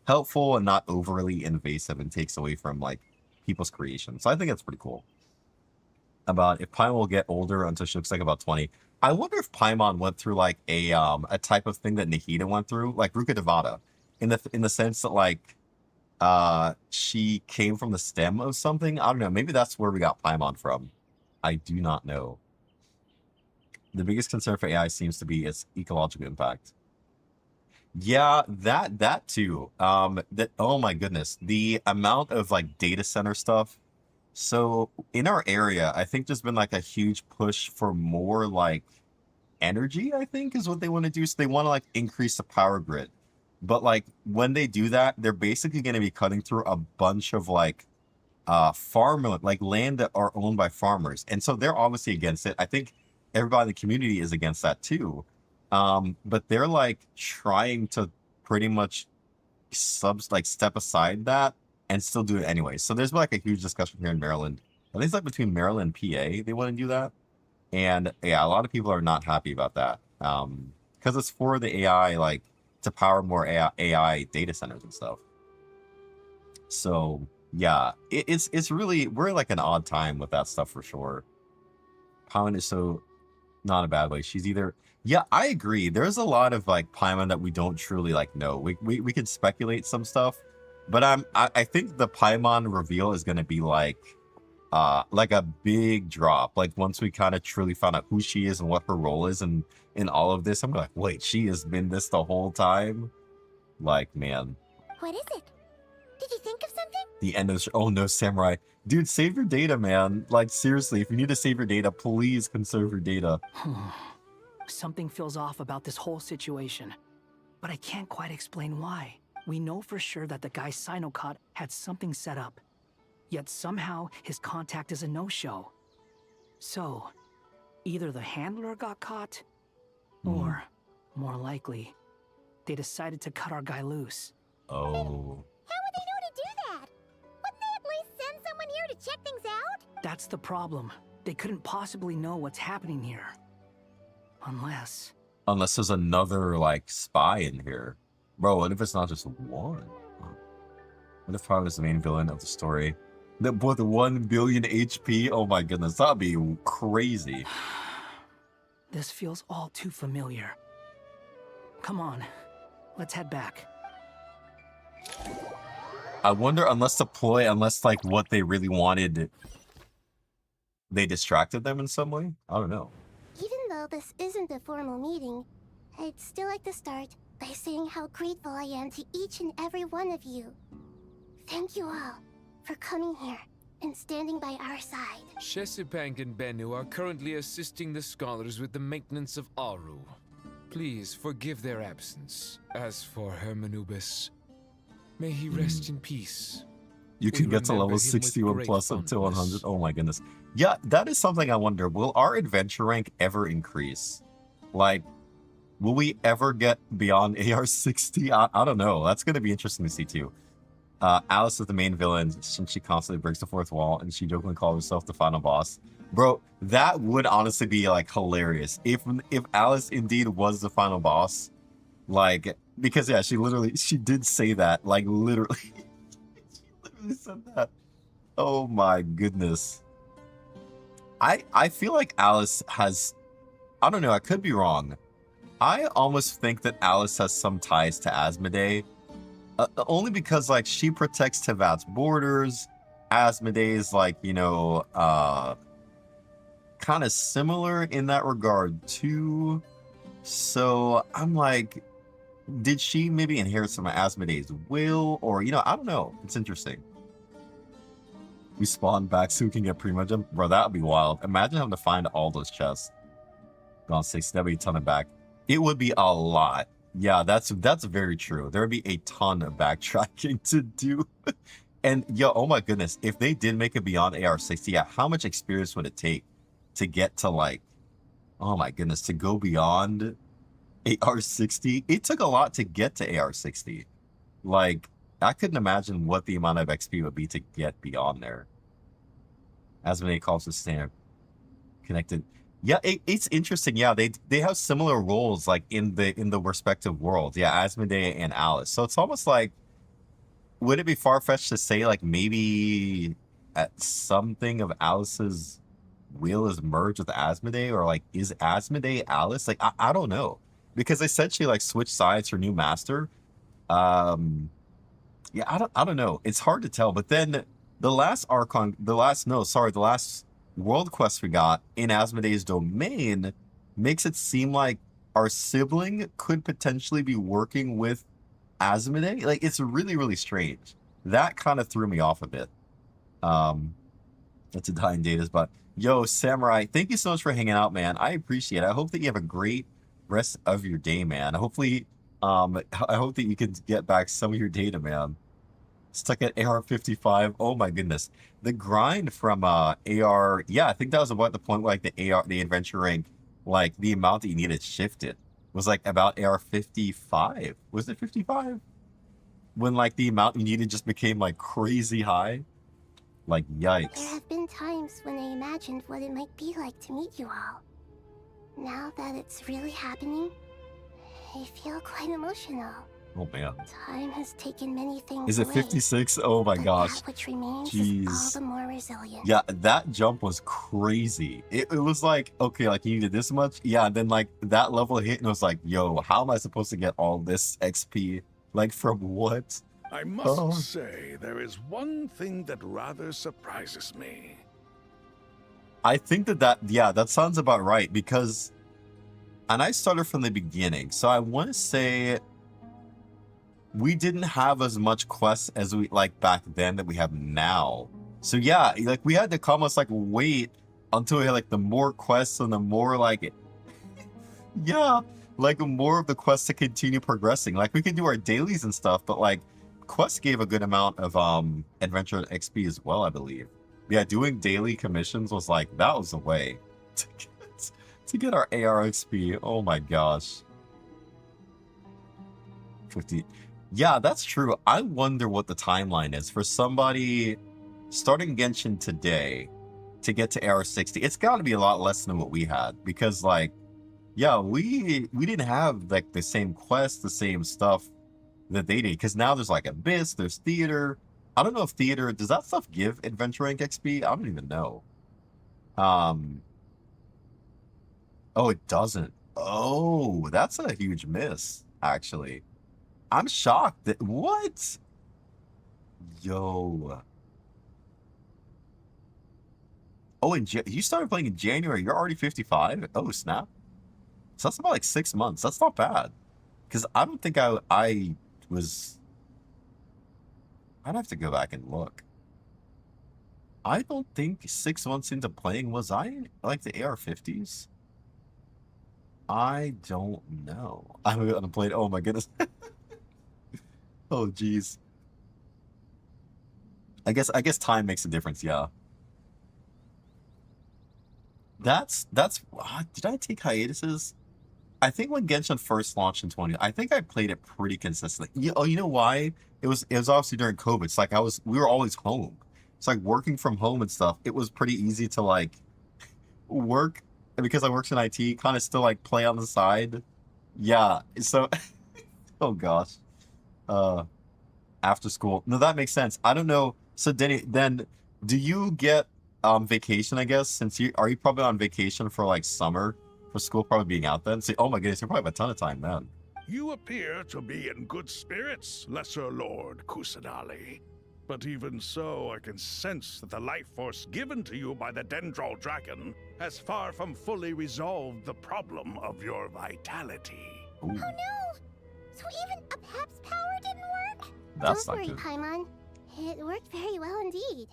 helpful and not overly invasive and takes away from like people's creation. So I think that's pretty cool. About if Paimon will get older until she looks like about 20. I wonder if Paimon went through like a type of thing that Nahida went through, like Ruka Devada, in the sense that like she came from the stem of something. I don't know. Maybe that's where we got Paimon from. I do not know. The biggest concern for AI seems to be its ecological impact. Yeah, that too. That oh my goodness, the amount of like data center stuff. So in our area, I think there's been like a huge push for more like energy, I think is what they want to do. So they want to like increase the power grid. But like when they do that, they're basically going to be cutting through a bunch of like farmland, like land that are owned by farmers. And so they're obviously against it. I think everybody in the community is against that too. But they're like trying to pretty much step aside that and still do it anyway. So there's like a huge discussion here in Maryland. I think it's like between Maryland and PA, they want to do that. And yeah, a lot of people are not happy about that. Because it's for the AI, like to power more AI data centers and stuff. So yeah, it's really, we're like an odd time with that stuff for sure. Paimon is so not a bad way. She's either, yeah, I agree. There's a lot of like Paimon that we don't truly like know. We can speculate some stuff, but I think the Paimon reveal is gonna be like a big drop. Like once we kind of truly found out who she is and what her role is in all of this, I'm like, wait, she has been this the whole time? Like, man. What is it? Did you think of something? The end of the oh no, Samurai. Dude, save your data, man. Like, seriously, if you need to save your data, please conserve your data. Something feels off about this whole situation, but I can't quite explain why. We know for sure that the guy Sinocot had something set up, yet somehow his contact is a no-show. So, either the handler got caught, or, more likely, they decided to cut our guy loose. Oh. How would they know to do that? Wouldn't they at least send someone here to check things out? That's the problem. They couldn't possibly know what's happening here. Unless there's another, like, spy in here. Bro, what if it's not just one? What if Paimon is the main villain of the story? With 1 billion HP? Oh my goodness, that'd be crazy. This feels all too familiar. Come on, let's head back. I wonder, unless like what they really wanted, they distracted them in some way? I don't know. Even though this isn't a formal meeting, I'd still like to start by saying how grateful I am to each and every one of you. Thank you all for coming here and standing by our side. Shesipank and Bennu are currently assisting the scholars with the maintenance of Aru. Please forgive their absence. As for Hermanubis, may he rest in peace. You can get to remember level him with 61 great plus up to 100. fondness. Oh my goodness. Yeah, that is something I wonder. Will our adventure rank ever increase? Like, will we ever get beyond AR60? I don't know. That's going to be interesting to see too. Alice is the main villain since she constantly breaks the fourth wall and she jokingly calls herself the final boss. Bro, that would honestly be like hilarious if Alice indeed was the final boss. Like, because yeah, she did say that. Like literally, she literally said that. Oh my goodness. I feel like Alice has, I don't know, I could be wrong. I almost think that Alice has some ties to Asmodee. Only because like she protects Tevat's borders. Asmodee is like, you know, kind of similar in that regard too. So I'm like, did she maybe inherit some of Asmodee's will? Or, you know, I don't know. It's interesting. We spawn back so we can get Primogem. Bro, that would be wild. Imagine having to find all those chests. Gone 6, that'd be a ton of back. It would be a lot. Yeah, that's very true. There would be a ton of backtracking to do. And yo, oh my goodness, if they did make it beyond AR60, yeah, how much experience would it take to get to like, oh my goodness, to go beyond AR60? It took a lot to get to AR60. Like, I couldn't imagine what the amount of XP would be to get beyond there. Asmodee calls the stand connected. Yeah, it's interesting. Yeah, they have similar roles like in the respective worlds. Yeah, Asmodee and Alice. So it's almost like, would it be far-fetched to say like maybe at something of Alice's will is merged with Asmodee, or like is Asmodee Alice? Like I don't know, because they said she like switched sides for new master. Yeah, I don't know. It's hard to tell. But then the last the last world quest we got in Asmodee's domain makes it seem like our sibling could potentially be working with Asmodee. Like, it's really, really strange. That kind of threw me off a bit. That's a dying data, but yo, Samurai, thank you so much for hanging out, man. I appreciate it. I hope that you have a great rest of your day, man. Hopefully, I hope that you can get back some of your data, man. Stuck at AR55. Oh my goodness. The grind from AR, yeah, I think that was about the point where like the adventure rank, like the amount that you needed shifted was like about AR55. Was it 55? When like the amount you needed just became like crazy high. Like, yikes. There have been times when I imagined what it might be like to meet you all. Now that it's really happening, I feel quite emotional. Oh man. Time has taken many things Is it away, 56? Oh my but gosh. that which remains Jeez. is all the more resilient. Yeah, that jump was crazy. It was like, okay, like you needed this much. Yeah, and then like that level hit and it was like, yo, how am I supposed to get all this XP? Like from what? I must say, there is one thing that rather surprises me. I think that sounds about right, because, and I started from the beginning, so I want to say we didn't have as much quests as we like back then that we have now. So yeah, like we had to almost like wait until we had like the more quests and the more like, yeah, like more of the quests to continue progressing. Like we could do our dailies and stuff, but like quests gave a good amount of adventure XP as well, I believe. Yeah, doing daily commissions was like, that was the way to get our AR XP. Oh my gosh. 50. Yeah, that's true. I wonder what the timeline is for somebody starting Genshin today to get to AR60. It's got to be a lot less than what we had, because like, yeah, we didn't have like the same quests, the same stuff that they did, because now there's like Abyss, there's Theater. I don't know if Theater, does that stuff give adventure rank XP? I don't even know. Oh, it doesn't. Oh, that's a huge miss, actually. I'm shocked that, what? Yo. Oh, you started playing in January. You're already 55? Oh, snap. So that's about like 6 months. That's not bad. Because I don't think I was... I'd have to go back and look. I don't think 6 months into playing, was I like the AR-50s? I don't know. I haven't played, oh my goodness. Oh, geez. I guess time makes a difference. Yeah. That's did I take hiatuses? I think when Genshin first launched in 20, I think I played it pretty consistently. You know why? It was obviously during COVID. It's like we were always home. It's like working from home and stuff. It was pretty easy to like work, and because I worked in IT, kind of still like play on the side. Yeah. So, oh gosh. After school. No, that makes sense. I don't know. So Denny, then do you get vacation? I guess since are you probably on vacation for like summer for school, probably being out then. See, oh my goodness, you probably have a ton of time then. You appear to be in good spirits, Lesser Lord Kusanali. But even so, I can sense that the life force given to you by the Dendral Dragon has far from fully resolved the problem of your vitality. Ooh. Oh no! So even a Pep's power didn't work? That's Don't not worry, good. Paimon. It worked very well indeed.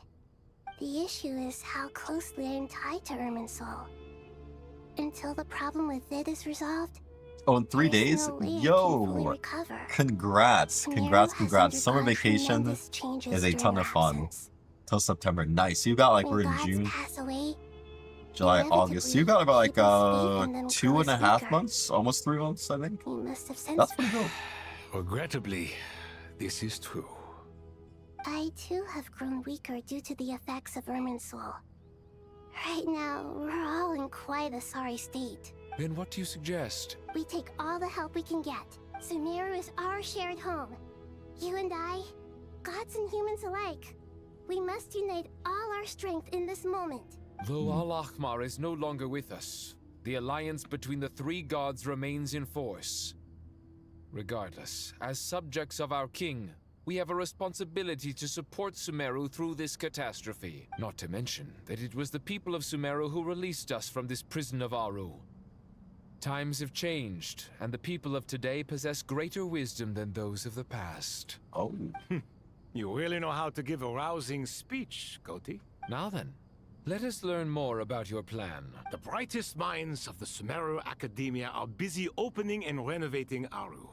The issue is how closely I am tied to Irminsul. Until the problem with it is resolved, Oh, in 3 there's days? no way I can fully Yo! recover. Congrats. Congrats. Summer undergone vacation tremendous changes is a during ton our of fun. absence. Till September. Nice. So you got like, When we're in gods June, pass away, July, August. So you got about like people's faith in them 2.5 grows months, almost 3 months, I think. You must have sensed That's pretty good. Regrettably, this is true. I too have grown weaker due to the effects of Irminsul. Right now, we're all in quite a sorry state. Then what do you suggest? We take all the help we can get. Sumeru is our shared home. You and I, gods and humans alike. We must unite all our strength in this moment. Though Al-Ahmar is no longer with us, the alliance between the three gods remains in force. Regardless, as subjects of our king, we have a responsibility to support Sumeru through this catastrophe. Not to mention that it was the people of Sumeru who released us from this prison of Aru. Times have changed, and the people of today possess greater wisdom than those of the past. Oh. You really know how to give a rousing speech, Koti. Now then, let us learn more about your plan. The brightest minds of the Sumeru Academia are busy opening and renovating Aru.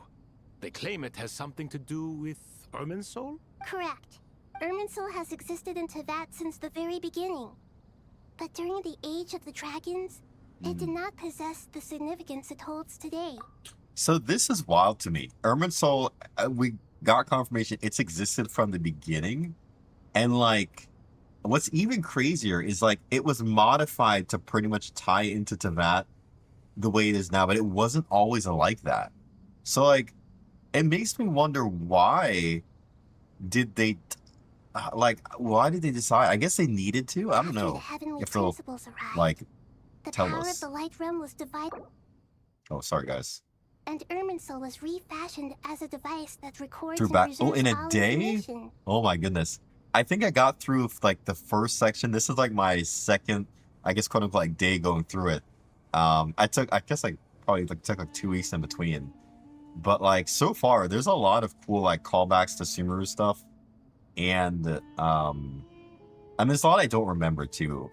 They claim it has something to do with Irminsul? Correct. Irminsul has existed in Teyvat since the very beginning. But during the Age of the Dragons, it did not possess the significance it holds today. So this is wild to me. Irminsul, we got confirmation it's existed from the beginning. And like, what's even crazier is like, it was modified to pretty much tie into Teyvat the way it is now, but it wasn't always like that. So like, it makes me wonder why did they, why did they decide? I guess they needed to. I don't know. After the heavenly If they'll, principles arrived, like, the tell power us. of the Light Realm was divided, Oh, sorry, guys. and Irminsul was refashioned as a device that records Through and back. preserves Oh, in a all day? information. Oh my goodness. I think I got through like the first section. This is like my second, I guess, quote unquote, like, day going through it. I guess like probably like took like 2 weeks in between. But like so far, there's a lot of cool like callbacks to Sumeru stuff. And I mean, there's a lot I don't remember too.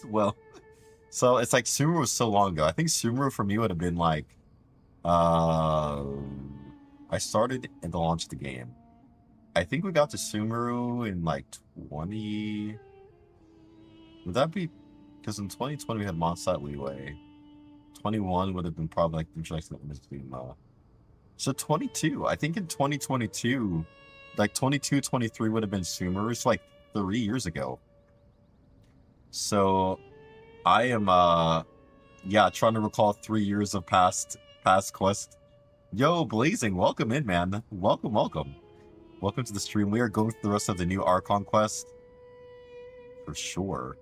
Well, so it's like Sumeru was so long ago. I think Sumeru for me would have been like, I started at the launch of the game. I think we got to Sumeru in like 20. Would that be? Because in 2020 we had Mondstadt Leeway. 21 would have been probably like the introduction of Mizuma. So 22. I think in 2022, like 22, 23 would have been Sumeru. It's like 3 years ago. So I am yeah, trying to recall 3 years of past quest. Yo, Blazing, welcome in, man. Welcome. Welcome to the stream. We are going through the rest of the new Archon quest. For sure.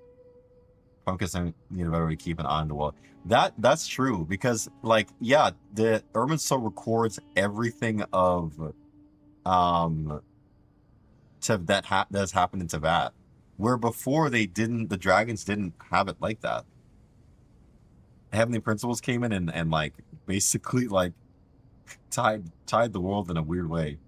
Focus on, you know, everybody keep an eye on the wall. That's true, because like, yeah, the Irminsul records everything of that has happened in Teyvat. Where before the dragons didn't have it like that. Heavenly Principles came in and like basically like tied the world in a weird way.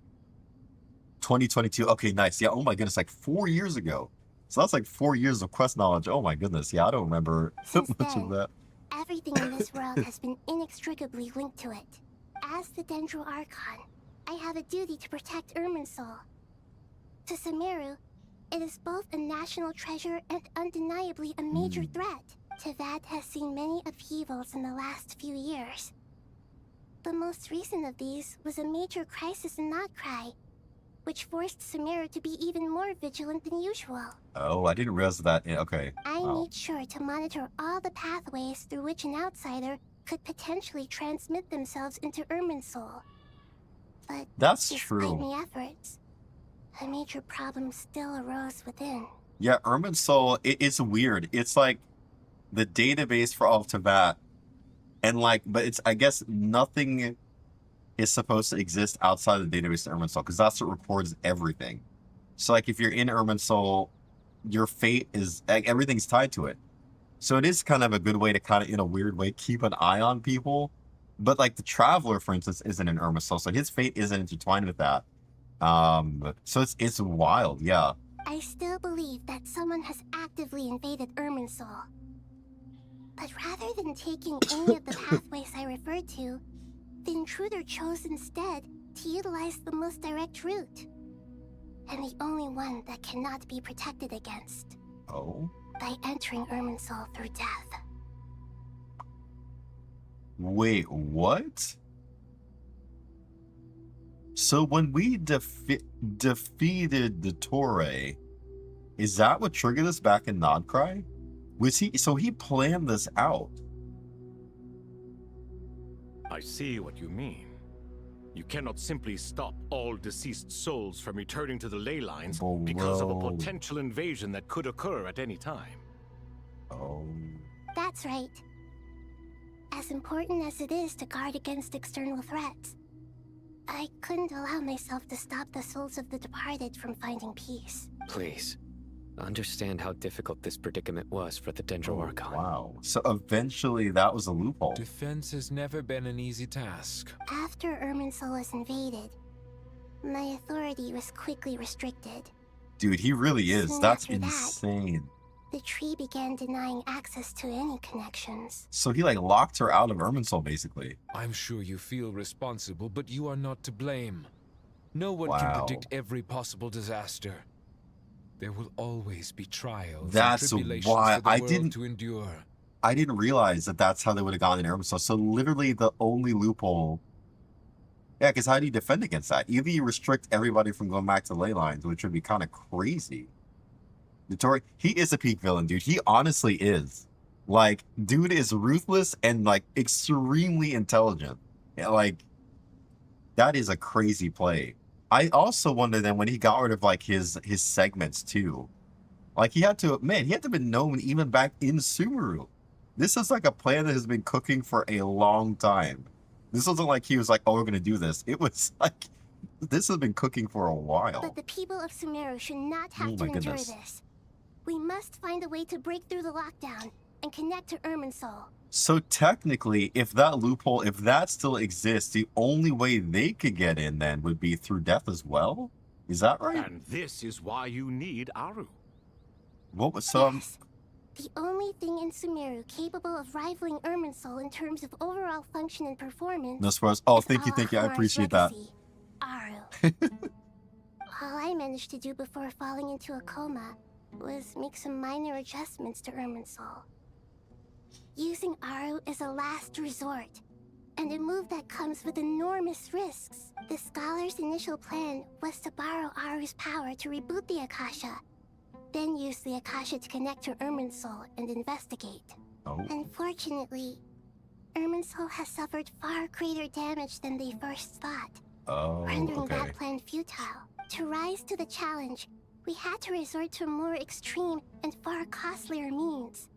2022. Okay, nice. Yeah, oh my goodness, like 4 years ago. So that's like 4 years of quest knowledge. Oh my goodness. Yeah, I don't remember Since much then, of that. everything in this world has been inextricably linked to it. As the Dendro Archon, I have a duty to protect Irminsul. To Sumeru, It is both a national treasure and undeniably a major threat. Teyvat has seen many upheavals in the last few years. The most recent of these was a major crisis in Notcry, which forced Sumeru to be even more vigilant than usual. Oh, I didn't realize that. Okay. I made sure to monitor all the pathways through which an outsider could potentially transmit themselves into Irminsul. But that's despite true. my efforts, a major problem still arose within. Yeah, Irminsul, it's weird. It's like the database for all of Teyvat, and like, but it's, I guess nothing is supposed to exist outside the database of Irminsul, because that's what records everything. So like, if you're in Irminsul, your fate is, like, everything's tied to it. So it is kind of a good way to kind of, in a weird way, keep an eye on people. But like the Traveler, for instance, isn't in Irminsul, so his fate isn't intertwined with that. So it's wild, yeah. I still believe that someone has actively invaded Irminsul. But rather than taking any of the pathways I referred to, the intruder chose instead to utilize the most direct route. And the only one that cannot be protected against. Oh? By entering Irminsul through death. Wait, what? So when we defeated the Torre, is that what triggered us back in Nodcry? Was he? So he planned this out. I see what you mean. You cannot simply stop all deceased souls from returning to the ley lines because of a potential invasion that could occur at any time. Oh. That's right. As important as it is to guard against external threats, I couldn't allow myself to stop the souls of the departed from finding peace. Please, understand how difficult this predicament was for the Dendro Archon. Wow. So eventually that was a loophole. Defense has never been an easy task. After Irminsul was invaded, my authority was quickly restricted. Dude, he really is. Soon That's after that, insane. the tree began denying access to any connections. So he like locked her out of Irminsul, basically. I'm sure you feel responsible, but you are not to blame. No one Wow. can predict every possible disaster. There will always be trials That's and tribulations why for the I world didn't to endure. I didn't realize that that's how they would have gone in Irminsul. So literally the only loophole. Yeah, because how do you defend against that? Either you restrict everybody from going back to ley lines, which would be kind of crazy. Notori, he is a peak villain, dude. He honestly is. Like, dude is ruthless and like extremely intelligent. Yeah, like, that is a crazy play. I also wonder then when he got rid of like his segments too. Like he had to have been known even back in Sumeru. This is like a plan that has been cooking for a long time. This wasn't like he was like, oh, we're gonna do this. It was like, this has been cooking for a while. But the people of Sumeru should not have to endure this. We must find a way to break through the lockdown and connect to Irminsul. So technically, if that loophole, if that still exists, the only way they could get in then would be through death as well? Is that right? And this is why you need Aru. What was some? Yes. The only thing in Sumeru capable of rivaling Irminsul in terms of overall function and performance. No surprise. Oh, is thank you. I Al-Ahmar's appreciate that. legacy, Aru. All I managed to do before falling into a coma was make some minor adjustments to Irminsul. Using Aru is a last resort, and a move that comes with enormous risks. The Scholar's initial plan was to borrow Aru's power to reboot the Akasha, then use the Akasha to connect to Irminsul and investigate. Oh. Unfortunately, Irminsul has suffered far greater damage than they first thought, rendering that plan futile. To rise to the challenge, we had to resort to more extreme and far costlier means.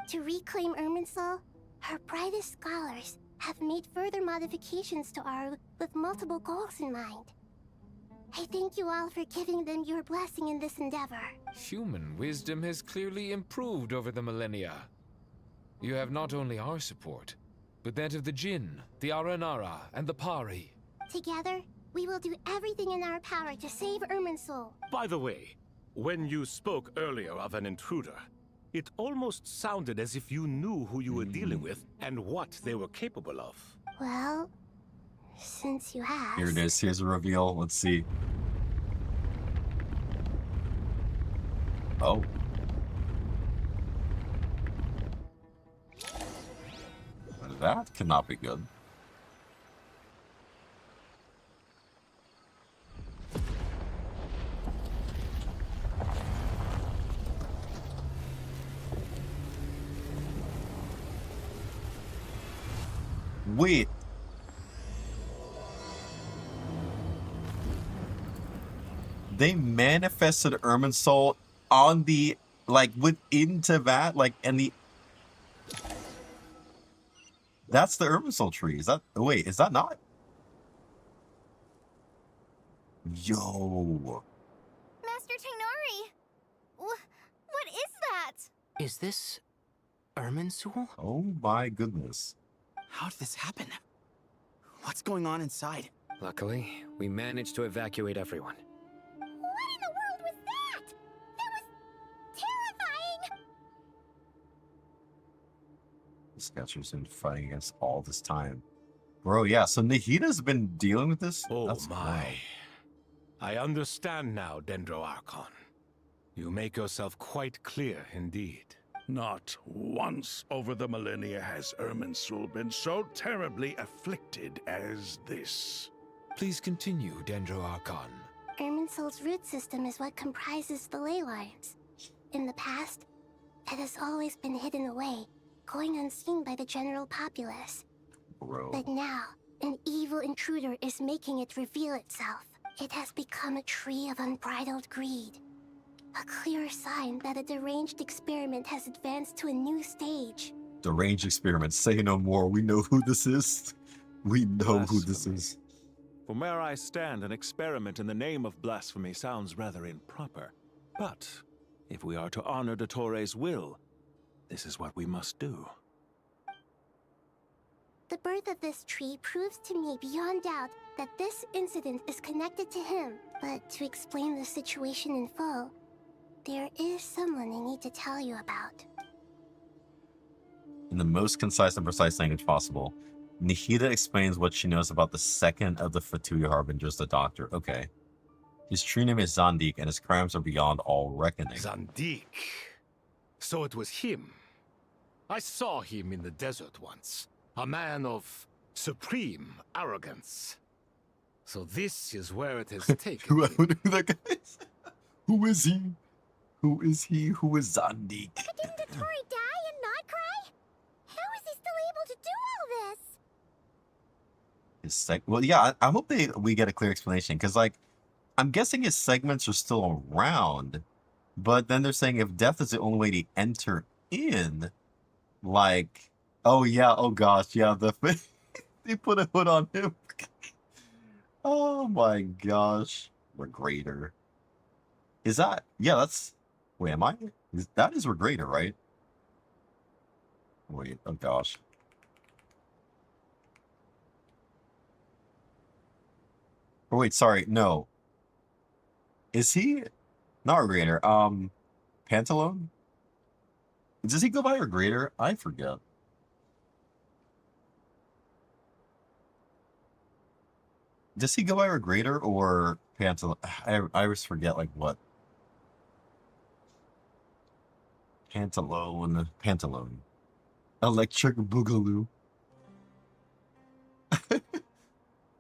To reclaim Irminsul, her brightest scholars have made further modifications to Aru with multiple goals in mind. I thank you all for giving them your blessing in this endeavor. Human wisdom has clearly improved over the millennia. You have not only our support, but that of the Jinn, the Aranara, and the Pari. Together, we will do everything in our power to save Irminsul. By the way, when you spoke earlier of an intruder, it almost sounded as if you knew who you were dealing with and what they were capable of. Well, since you have... Here it is. Here's a reveal. Let's see. Oh. That cannot be good. Wait. They manifested Ermin's soul on the, like, within Teyvat, like, and the... That's the Ermin soul tree. Is that... Wait, is that not? Yo. Master Tainari! What is that? Is this Irminsul? Oh my goodness. How did this happen? What's going on inside? Luckily, we managed to evacuate everyone. What in the world was that? That was terrifying! This guy's been fighting against all this time. Bro, yeah, so Nahida's been dealing with this? Oh That's my. wild. I understand now, Dendro Archon. You make yourself quite clear indeed. Not once over the millennia has Irminsul been so terribly afflicted as this. Please continue, Dendro Archon. Irminsul's root system is what comprises the ley lines. In the past, it has always been hidden away, going unseen by the general populace. Bro. But now, an evil intruder is making it reveal itself. It has become a tree of unbridled greed. A clear sign that a deranged experiment has advanced to a new stage. Deranged experiment. Say no more. We know who this is. We know who this is. From where I stand, an experiment in the name of blasphemy sounds rather improper. But if we are to honor Dottores' will, this is what we must do. The birth of this tree proves to me beyond doubt that this incident is connected to him. But to explain the situation in full, there is someone I need to tell you about. In the most concise and precise language possible, Nahida explains what she knows about the second of the Fatui Harbingers, the Doctor. Okay. His true name is Zandik, and his crimes are beyond all reckoning. Zandik. So it was him. I saw him in the desert once. A man of supreme arrogance. So this is where it has taken Who that guy is? Who is he? Who is he? Who is Zandik? But didn't Dottore die and not cry? How is he still able to do all this? Well, yeah, I hope we get a clear explanation, because, like, I'm guessing his segments are still around, but then they're saying if death is the only way to enter in, like, oh yeah, oh gosh, yeah, they put a hood on him. Oh my gosh. Regrader. Is that, yeah, that's, wait, am I? That is Regrader, right? Wait, oh gosh. Oh wait, sorry, no. Is he, not Regrader, Pantalone? Does he go by Regrader? I forget. Does he go by Regrader or Pantalone? I always forget, like, what. Pantalone. Electric Boogaloo.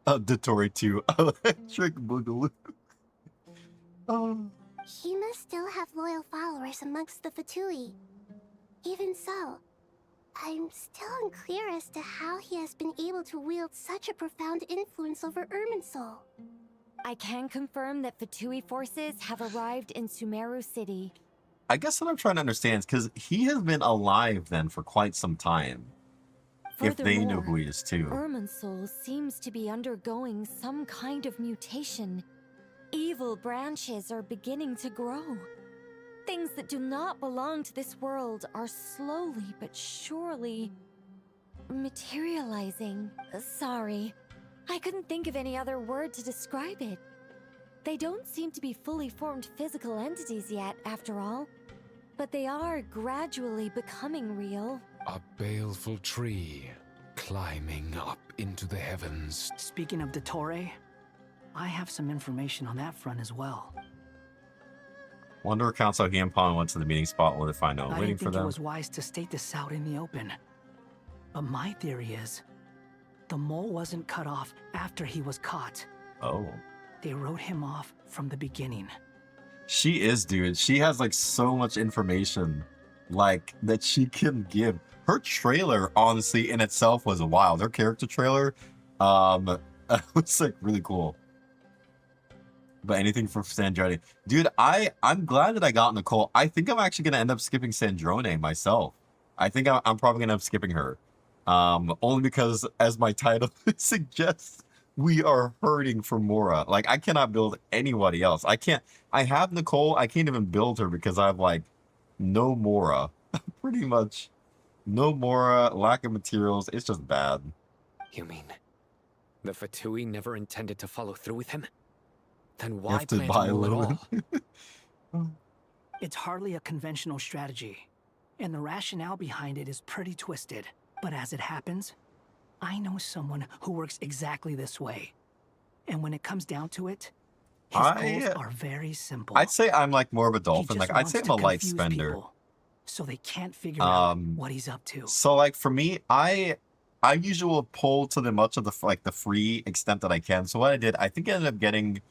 Dottore 2. Electric Boogaloo. He must still have loyal followers amongst the Fatui. Even so, I'm still unclear as to how he has been able to wield such a profound influence over Irminsul. I can confirm that Fatui forces have arrived in Sumeru City. I guess what I'm trying to understand is because he has been alive then for quite some time. If they know who he is too. Irminsul seems to be undergoing some kind of mutation. Evil branches are beginning to grow. Things that do not belong to this world are slowly but surely materializing. Sorry, I couldn't think of any other word to describe it. They don't seem to be fully formed physical entities yet, after all, but they are gradually becoming real. A baleful tree climbing up into the heavens. Speaking of Dottore, I have some information on that front as well. Wonder accounts how he and Pawn went to the meeting spot. Will they find no I waiting didn't for think them? it was wise to state this out in the open. But my theory is, the mole wasn't cut off after he was caught. Oh. They wrote him off from the beginning. She is, dude. She has like so much information, like that she can give. Her trailer, honestly, in itself was wild. Her character trailer, was like really cool. But anything for Sandrone, dude. I'm glad that I got Nicole. I think I'm actually gonna end up skipping Sandrone myself. I think I'm probably gonna end up skipping her, only because, as my title suggests, we are hurting for Mora. Like, I cannot build anybody else. I can't. I have Nicole. I can't even build her because I have like no Mora. Pretty much no Mora. Lack of materials. It's just bad. You mean the Fatui never intended to follow through with him? Then You why have to plan buy to a move at little all? It's hardly a conventional strategy, and the rationale behind it is pretty twisted. But as it happens, I know someone who works exactly this way. And when it comes down to it, his goals are very simple. I'd say I'm like more of a dolphin. He just Like, I'd say wants I'm a to light confuse spender. people, so they can't figure out what he's up to. So like for me, I usually will pull to the much of the like the free extent that I can. So what I did, I think I ended up getting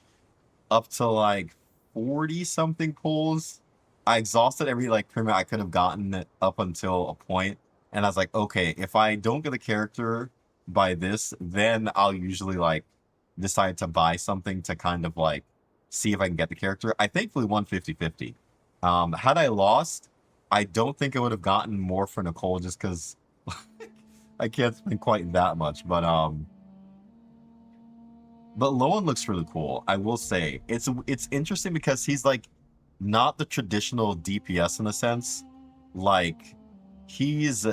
up to like 40 something pulls. I exhausted every like pyramid I could have gotten up until a point, and I was like, okay, if I don't get a character by this, then I'll usually like decide to buy something to kind of like see if I can get the character. I thankfully won 50-50. Had I lost, I don't think I would have gotten more for Nicole just because I can't spend quite that much. But Lowen looks really cool. I will say it's interesting because he's like not the traditional DPS in a sense. Like he's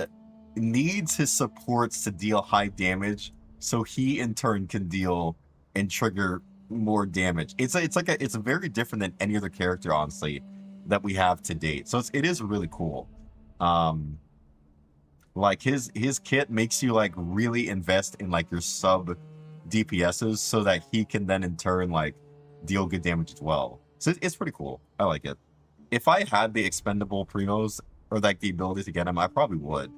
needs his supports to deal high damage, so he in turn can deal and trigger more damage. It's very different than any other character, honestly, that we have to date. So it is really cool. Like his kit makes you like really invest in like your sub DPSs so that he can then in turn like deal good damage as well. So it's pretty cool. I like it. If I had the expendable primos or like the ability to get him, I probably would.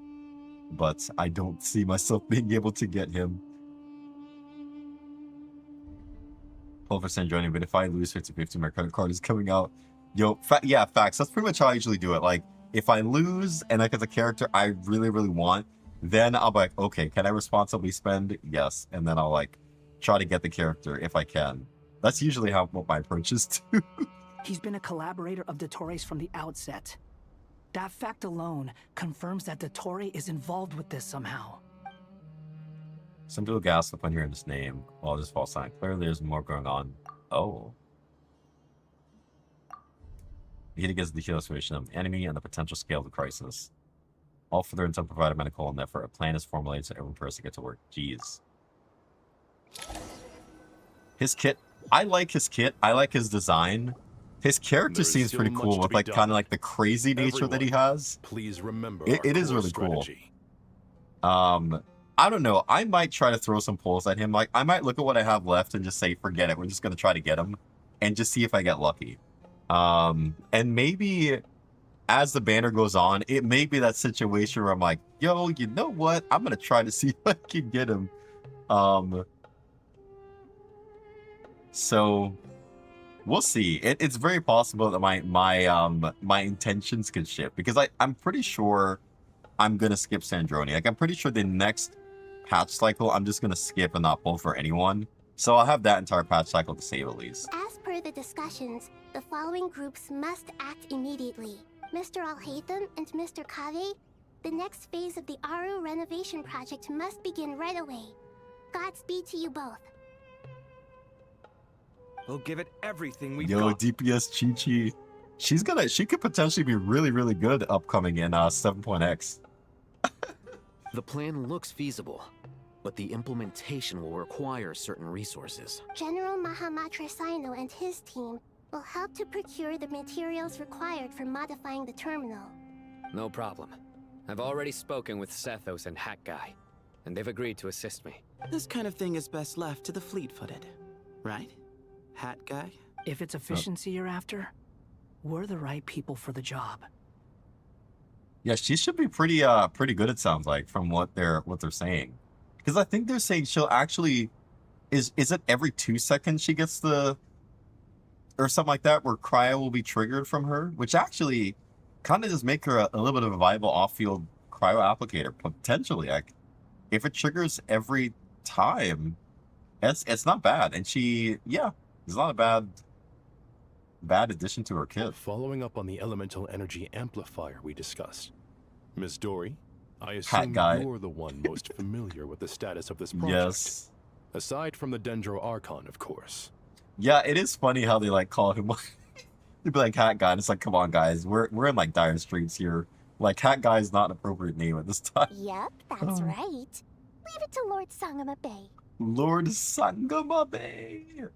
But I don't see myself being able to get him. Pull for Sandrone, but if I lose 50-50, my credit card is coming out. Yo, yeah, facts. That's pretty much how I usually do it. Like, if I lose and like as a character I really, really want, then I'll be like, okay, can I responsibly spend? Yes. And then I'll like try to get the character if I can. That's usually what my approach is too. He's been a collaborator of Dottores from the outset. That fact alone confirms that Dottore is involved with this somehow. Some people gossip when hearing this name. Well, this false sign. Clearly there's more going on. Oh. The hit against the heal situation of the enemy and the potential scale of the crisis. All further until provided medical and effort. A plan is formulated so every person gets to work. Jeez. His kit. I like his kit. I like his design. His character seems pretty cool with like kind of like the crazy nature that he has. Please remember it is really cool. I don't know. I might try to throw some pulls at him. Like I might look at what I have left and just say, forget it. We're just gonna try to get him and just see if I get lucky. And maybe as the banner goes on, it may be that situation where I'm like, yo, you know what? I'm gonna try to see if I can get him. So we'll see. It's very possible that my intentions could shift because I'm pretty sure I'm gonna skip Sandrone. Like I'm pretty sure the next patch cycle I'm just gonna skip and not pull for anyone. So I'll have that entire patch cycle to save at least. As per the discussions, the following groups must act immediately. Mr. Alhaitham and Mr. Kave, the next phase of the Aru renovation project must begin right away. Godspeed to you both. We'll give it everything we've Yo, got. DPS Chi-Chi. She could potentially be really, really good upcoming in 7.x. The plan looks feasible, but the implementation will require certain resources. General Mahamatra Sino and his team will help to procure the materials required for modifying the terminal. No problem. I've already spoken with Sethos and Hat Guy, and they've agreed to assist me. This kind of thing is best left to the fleet-footed, right? Hat Guy? If it's efficiency you're after, we're the right people for the job. Yeah, she should be pretty pretty good, it sounds like, from what they're saying. Because I think they're saying she'll actually is it every 2 seconds she gets the or something like that where cryo will be triggered from her, which actually kind of does make her a little bit of a viable off-field cryo applicator potentially. Like, if it triggers every time, it's not bad, and she it's not a bad addition to her kit. Following up on the elemental energy amplifier we discussed, Miss Dory, I assume guy. you're the one most familiar with the status of this project. Yes. Aside from the Dendro Archon, of course. Yeah, it is funny how they like call him. They'd be like Hat Guy, and it's like, come on, guys, we're in like dire straits here. Like, Hat Guy is not an appropriate name at this time. Yep, that's right. Leave it to Lord Sangamabe. Lord Sangamabe.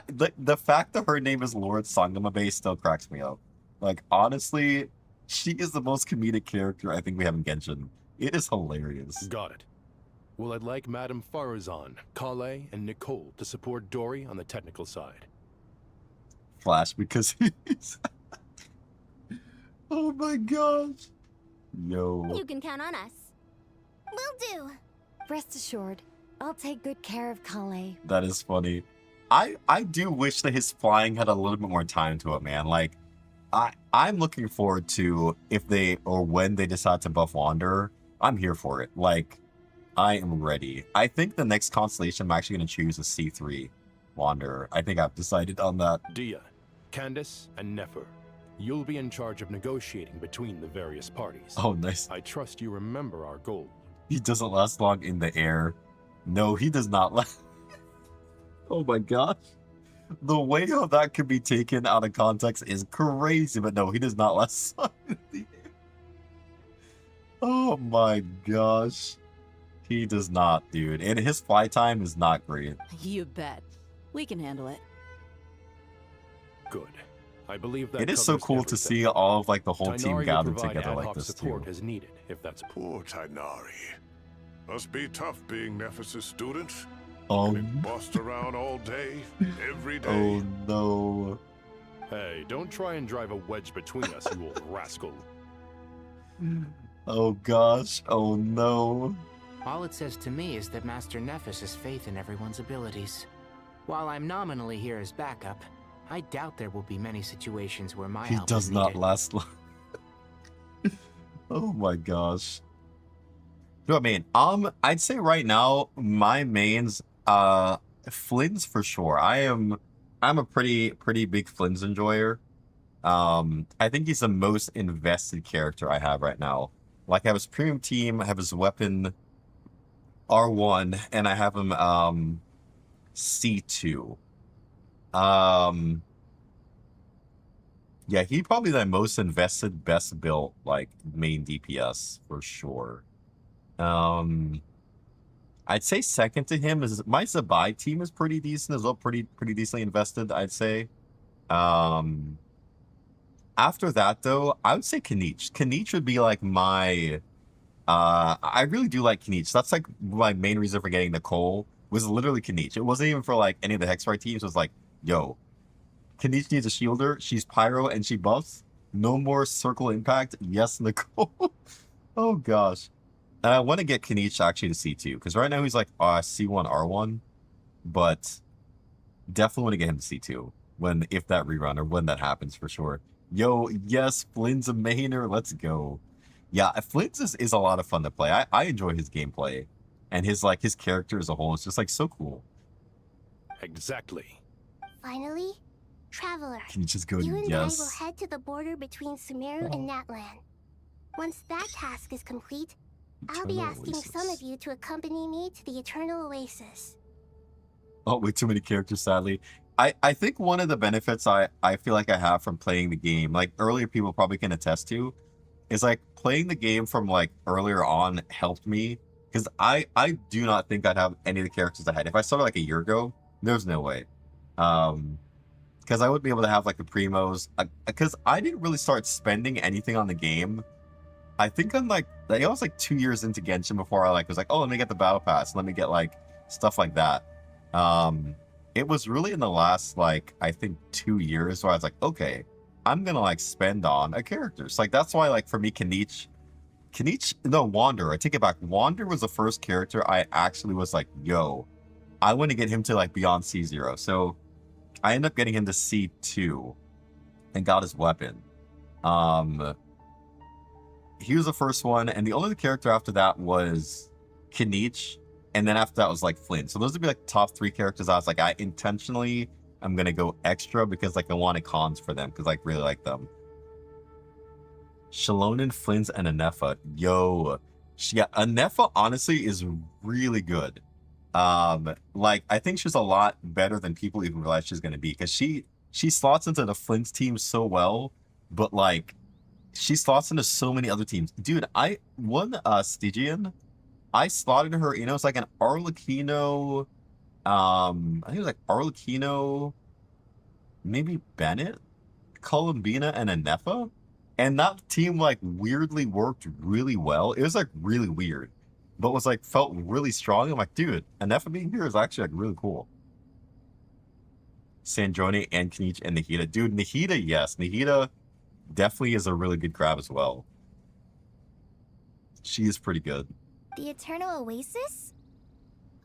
The fact that her name is Lord Sangamabe still cracks me up. Like, honestly, she is the most comedic character I think we have in Genshin. It is hilarious. Got it. Well, I'd like Madame Farazan, Kale, and Nicole to support Dory on the technical side. Flash, because he's... Oh my gosh. Yo. You can count on us. Will do. Rest assured, I'll take good care of Kale. That is funny. I do wish that his flying had a little bit more time to it, man. Like, I'm looking forward to if they or when they decide to buff Wanderer. I'm here for it. Like, I am ready. I think the next constellation I'm actually going to choose is C3 Wanderer. I think I've decided on that. Dia, Candace, and Nefer, you'll be in charge of negotiating between the various parties. Oh, nice. I trust you remember our goal. He doesn't last long in the air. No, he does not last. Oh my gosh. The way how that could be taken out of context is crazy, but no, he does not last long in the air. Oh my gosh. He does not, dude. And his fly time is not great. You bet. We can handle it. Good. I believe that It is so cool to see all of like the whole team Tighnari will gathered provide together ad like hoc this support too. as needed, if that's Poor Tighnari. Must be tough being Nephis' student. Oh. Bossed around all day, every day. Oh no. Hey, don't try and drive a wedge between us, you old rascal. Oh gosh. Oh no. All it says to me is that Master Nephis has faith in everyone's abilities. While I'm nominally here as backup, I doubt there will be many situations where my He help does is not needed. last long. Oh my gosh. You know what I mean? I'd say right now my mains, Flynn's for sure. I'm a pretty big Flynn's enjoyer. I think he's the most invested character I have right now. Like, I have his premium team, I have his weapon R1, and I have him C2. Yeah, he probably the most invested, best built, like, main DPS for sure. I'd say second to him is my Zabai team is pretty decent as well, pretty decently invested, I'd say. After that though, I would say Kanich. Kanich would be like my I really do like Kanich. That's like my main reason for getting Nicole was literally Kanich. It wasn't even for like any of the Hexfire teams. It was like, yo, Kanich needs a shielder. She's pyro and she buffs. No more circle impact. Yes, Nicole. Oh gosh. And I want to get Kanich actually to C2 because right now he's like C1 R1, but definitely want to get him to C2 if that rerun or when that happens for sure. Yo, yes, Flynn's a mainer. Let's go. Yeah, Flynn's is a lot of fun to play. I enjoy his gameplay and his character as a whole is just like so cool. Exactly. Finally, Traveler. Can you just go You and yes? I will head to the border between Sumeru and Natlan. Once that task is complete, I'll be Eternal asking Oasis. some of you to accompany me to the Eternal Oasis. Oh, way too many characters, sadly. I think one of the benefits I feel like I have from playing the game, like earlier people probably can attest to, is like playing the game from like earlier on helped me. Because I do not think I'd have any of the characters I had. If I started like a year ago, there's no way. Because I wouldn't be able to have like the primos. Because I didn't really start spending anything on the game. I think I'm like, I was like 2 years into Genshin before I was like, oh, let me get the battle pass. Let me get like stuff like that. It was really in the last I think 2 years where I was like, okay, I'm gonna like spend on a character. So like that's why like for me, no, Wander. I take it back. Wander was the first character I actually was like, yo, I want to get him to like beyond C0. So I ended up getting him to C2 and got his weapon. He was the first one, and the only character after that was Kinich, and then after that was like Flynn. So those would be like top 3 characters. I was like, I intentionally I'm gonna go extra because like I wanted cons for them because I really like them. Shalonen, Flynn's, and Anefa. Yo, Anefa honestly is really good. Like I think she's a lot better than people even realize she's gonna be because she slots into the Flynn's team so well, but like she slots into so many other teams. Dude, I Stygian, I slotted her, you know, it's like an Arlecchino, I think it was like Arlecchino, maybe Bennett, Columbina, and Anefa. And that team like weirdly worked really well. It was like really weird, but was like felt really strong. I'm like, dude, Anefa being here is actually like really cool. Sandrone and Kinich and Nahida. Dude, Nahida, yes. Nahida definitely is a really good grab as well. She is pretty good. The Eternal Oasis?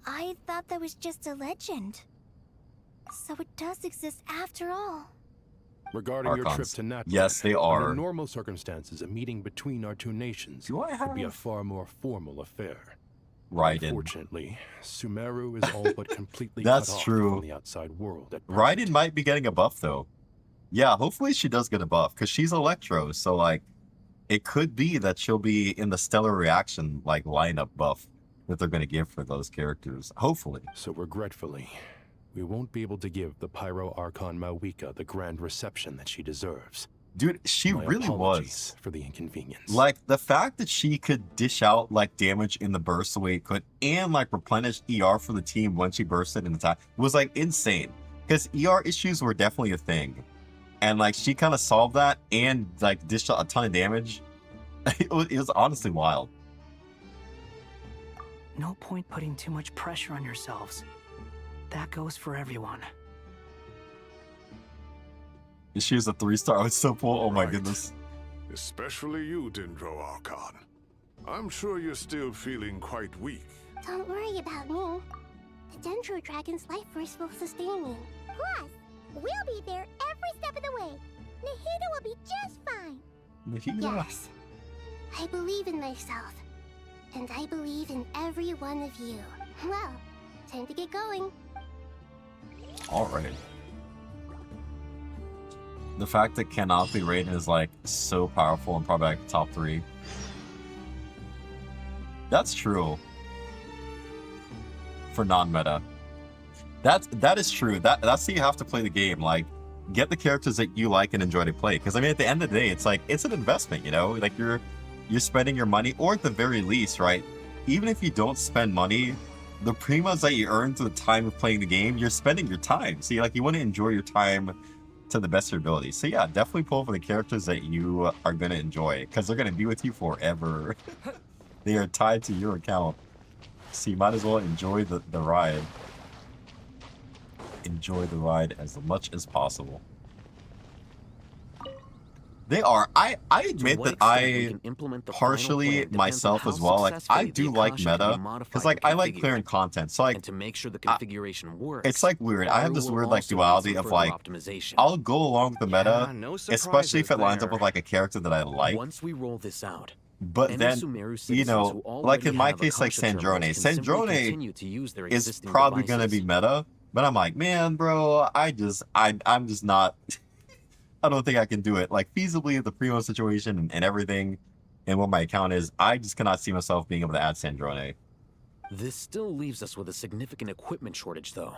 I thought that was just a legend. So it does exist after all. Regarding your trip to Natlan, yes, they are. Under normal circumstances, a meeting between our 2 nations would be a far more formal affair. Raiden. Unfortunately, Sumeru is all but completely That's cut off true. from the outside world. Raiden might be getting a buff though. Yeah, hopefully she does get a buff because she's Electro. So like, it could be that she'll be in the Stellar Reaction like lineup buff that they're going to give for those characters. Hopefully. So regretfully, we won't be able to give the Pyro Archon Mawika the grand reception that she deserves. Dude, she My really apologies was. for the inconvenience. Like, the fact that she could dish out, like, damage in the burst the way it could, and, like, replenish ER for the team when she bursted in the time was, like, insane. Because ER issues were definitely a thing. And, like, she kind of solved that and, like, dished out a ton of damage. It was honestly wild. No point putting too much pressure on yourselves. That goes for everyone. She was a 3-star. It's so cool. Oh my goodness. Especially you, Dendro Archon. I'm sure you're still feeling quite weak. Don't worry about me. The Dendro Dragon's life force will sustain me. Plus, we'll be there every step of the way. Nahida will be just fine. Nahida? Yes. I believe in myself. And I believe in every one of you. Well, time to get going. All right. The fact that Canopy Raiden is like so powerful and probably like top 3. That's true. For non-meta. That is true. That's how you have to play the game. Like, get the characters that you like and enjoy to play. Because I mean, at the end of the day, it's like it's an investment. You know, like you're spending your money, or at the very least, right? Even if you don't spend money, the primas that you earn through the time of playing the game, you're spending your time. See, like you want to enjoy your time to the best of your ability. So yeah, definitely pull for the characters that you are going to enjoy because they're going to be with you forever. They are tied to your account. So you might as well enjoy the ride. Enjoy the ride as much as possible. They are. I admit that I partially myself as well. Like I do like meta because like I like clearing content. So like to make sure the configuration works, it's like weird. I have this weird like duality of like I'll go along with the meta, especially if it lines up with like a character that I like. Once we roll this out, but then you know, like in my case, like Sandrone is probably gonna be meta. But I'm like, man, bro, I'm just not. I don't think I can do it. Like, feasibly, the Primo situation and everything, and what my account is, I just cannot see myself being able to add Sandrone. This still leaves us with a significant equipment shortage, though.